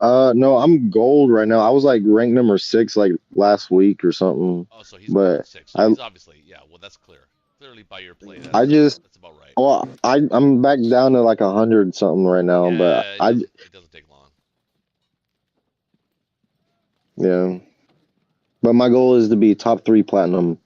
S3: No, I'm gold right now. I was like ranked number 6 like last week or something.
S4: Oh, so he's
S3: But
S4: gold 6. So he's obviously, yeah. Well, that's clear. Clearly by your play, that's about right.
S3: Well, I'm back down to like 100 something right now,
S4: Yeah,
S3: but
S4: it doesn't take long.
S3: Yeah. But my goal is to be top 3 platinum.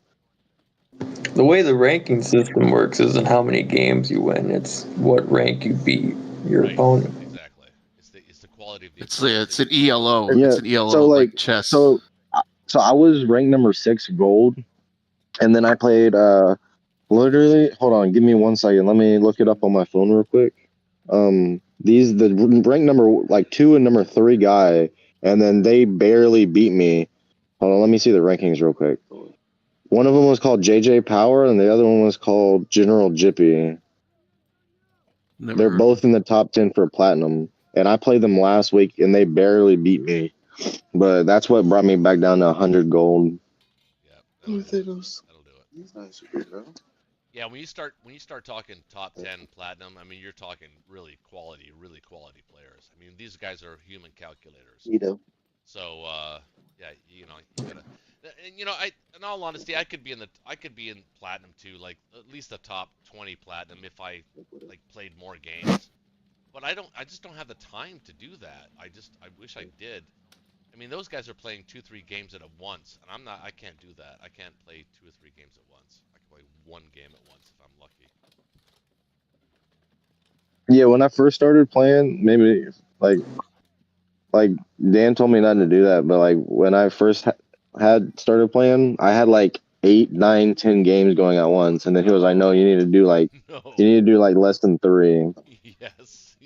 S5: The way the ranking system works isn't how many games you win; it's what rank you beat your opponent.
S4: Exactly. It's the quality of the.
S1: It's an ELO.
S3: Yeah,
S1: It's an ELO
S3: so
S1: like chess.
S3: So I was ranked number 6 gold, and then I played literally. Hold on, give me 1 second. Let me look it up on my phone real quick. The rank number like 2 and number 3 guy, and then they barely beat me. Hold on, let me see the rankings real quick. One of them was called JJ Power, and the other one was called General Jippy. They're both in the top 10 for platinum, and I played them last week, and they barely beat me. But that's what brought me back down to 100 gold.
S4: Yeah, that'll do it. Yeah, when you start talking top 10 platinum, I mean you're talking really quality players. I mean these guys are human calculators. So yeah, you gotta. And in all honesty, I could be in platinum too, like at least the top 20 platinum if I like played more games. But I just don't have the time to do that. I wish I did. I mean, those guys are playing 2-3 games at once, and I can't do that. I can't play 2 or 3 games at once. I can play 1 game at once if I'm lucky.
S3: Yeah, when I first started playing, maybe like Dan told me not to do that, but like when I first had started playing, I had like 8, 9, 10 games going at once, and then he was like, "No, you need to do like less than 3."
S4: Yes,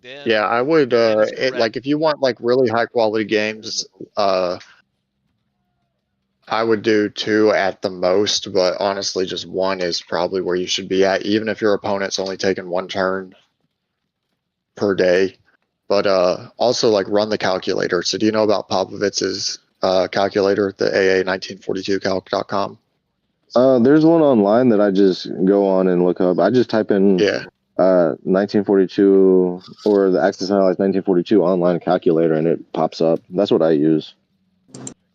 S4: Dan.
S2: Yeah, I would. Like if you want like really high quality games, I would do 2 at the most. But honestly, just 1 is probably where you should be at, even if your opponent's only taking 1 turn per day.
S6: but also like run the calculator. So do you know about Popovich's calculator, the AA1942calc.com?
S3: There's one online that I just go on and look up. I just type in
S6: Yeah.
S3: 1942 or the Axis Analyze 1942 online calculator and it pops up. That's what I use.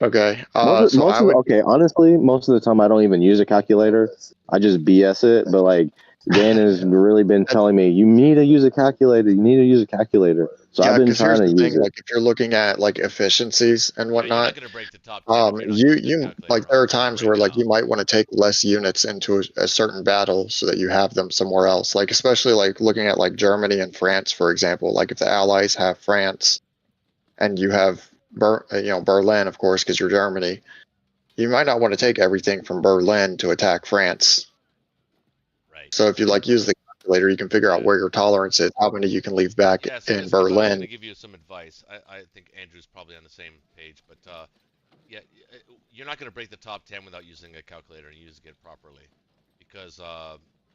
S6: Okay.
S3: Okay, honestly, most of the time I don't even use a calculator. I just BS it. But like Dan has really been telling me, you need to use a calculator. You need to use a calculator. So
S6: Yeah,
S3: I've been
S6: because
S3: trying
S6: here's
S3: to
S6: the
S3: use
S6: thing,
S3: it.
S6: like if you're looking at like efficiencies and
S4: You're not
S6: whatnot,
S4: going to break the top 10 if you're not
S6: you
S4: using a
S6: you
S4: calculator.
S6: like there
S4: I'll
S6: are
S4: tell you
S6: times
S4: right
S6: where like
S4: now.
S6: you might want to take less units into a certain battle so that you have them somewhere else. Like especially like looking at like Germany and France, for example. Like if the Allies have France and you have Berlin, of course, because you're Germany, you might not want to take everything from Berlin to attack France.
S4: Right.
S6: So if you like use the calculator, you can figure out where your tolerance is, how many you can leave back
S4: Yeah, so
S6: in
S4: listen, if I was going
S6: Berlin.
S4: to give you some advice, I think Andrew's probably on the same page, but yeah, you're not going to break the top 10 without using a calculator and using it properly, because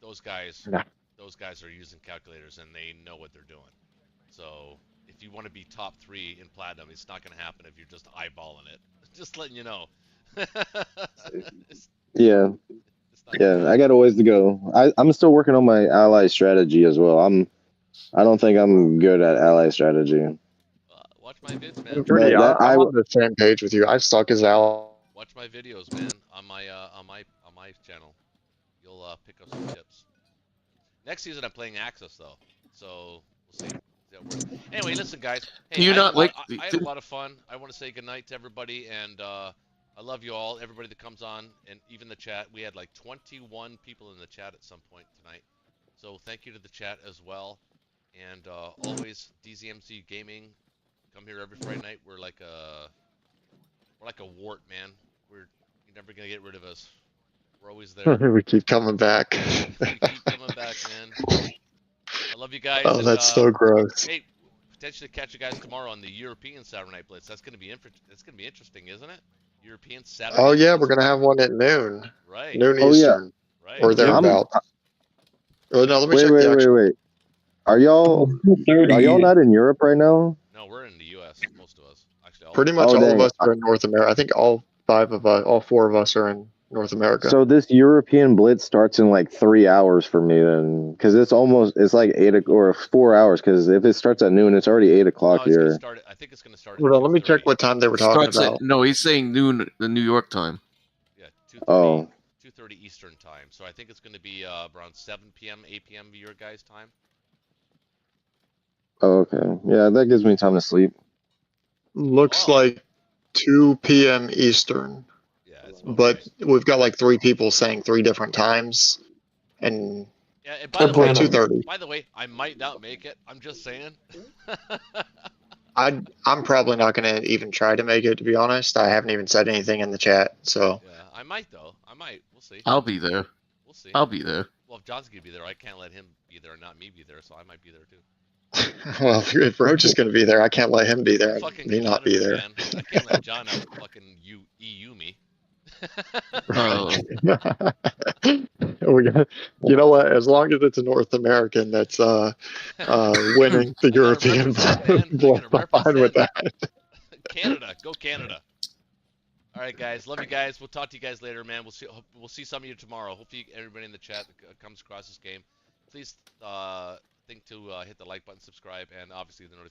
S4: those guys,
S6: No.
S4: those guys are using calculators and they know what they're doing. So if you want to be top 3 in platinum, it's not going to happen if you're just eyeballing it. Just letting you know.
S3: Yeah.
S4: It's not
S3: Yeah, I got a ways to go. I'm still working on my ally strategy as well. I don't think I'm good at ally strategy.
S4: Watch my vids, man.
S6: I'm on the same page with you. I suck as Al.
S4: Watch my videos, man, on my channel. You'll pick up some tips. Next season I'm playing Axis though, so we'll see. Anyway, listen, guys. Hey,
S1: Do you
S4: I had,
S1: not like?
S4: I had a lot of fun. I want to say goodnight to everybody, and I love you all. Everybody that comes on, and even the chat. We had like 21 people in the chat at some point tonight. So thank you to the chat as well. And always DZMC Gaming. Come here every Friday night. We're like a wart, man. You're never gonna get rid of us. We're always there.
S6: We keep coming back.
S4: We keep coming back, man. I love you guys.
S6: Oh,
S4: and,
S6: that's so gross.
S4: Hey, potentially catch you guys tomorrow on the European Saturday Night Blitz. That's gonna be interesting, isn't it? European Saturday.
S6: Oh
S4: Night
S6: yeah,
S4: Blitz.
S6: we're gonna have one at noon.
S4: Right.
S6: Noon
S3: Oh, yeah.
S6: Eastern.
S4: Right.
S6: Or thereabouts. Oh, no, let me check the actual.
S3: Wait. Are y'all not in Europe right now?
S4: No, we're in the U.S. Most of us, actually.
S6: Pretty much
S3: Oh,
S6: all of
S3: dang.
S6: us are in North America. I think all four of us are in North America.
S3: So this European Blitz starts in like 3 hours for me then, because it's like 4 hours. Because if it starts at noon, it's already 8 o'clock
S4: No, it's gonna
S3: here.
S4: start. I think it's gonna start.
S6: Hold
S4: At
S6: on, let me check
S4: 2:30.
S6: what time they were talking
S1: Starts
S6: about.
S1: at no. He's saying noon, the New York time.
S4: Yeah, 2:30.
S3: Oh.
S4: 2:30 Eastern time. So I think it's gonna be around 7 p.m., 8 p.m. your guys' time.
S3: Oh, okay. Yeah, that gives me time to sleep.
S6: Looks like 2 p.m. Eastern.
S4: Yeah, it's about
S6: But
S4: right.
S6: we've got like 3 people saying 3 different times, and
S4: Yeah, and by the way,
S6: 2:30.
S4: by the way, I might not make it. I'm just saying.
S6: I'm probably not gonna even try to make it, to be honest. I haven't even said anything in the chat, so.
S4: Yeah, I might though. I might. We'll see.
S1: I'll be there.
S4: We'll see.
S1: I'll be there.
S4: Well, if John's gonna be there, I can't let him be there and not me be there, so I might be there too.
S6: Well, if Roach is going to be there, I can't let him be there.
S4: Fucking
S6: Me not be there.
S4: Man. I can't let John out fucking EU me.
S1: Oh,
S6: We got, you know what? As long as it's a North American that's winning the European Blitz, I'm fine with that.
S4: Canada, go Canada. All right, guys. Love you guys. We'll talk to you guys later, man. We'll see some of you tomorrow. Hopefully, everybody in the chat comes across this game. Please think to hit the like button, subscribe, and obviously the notification.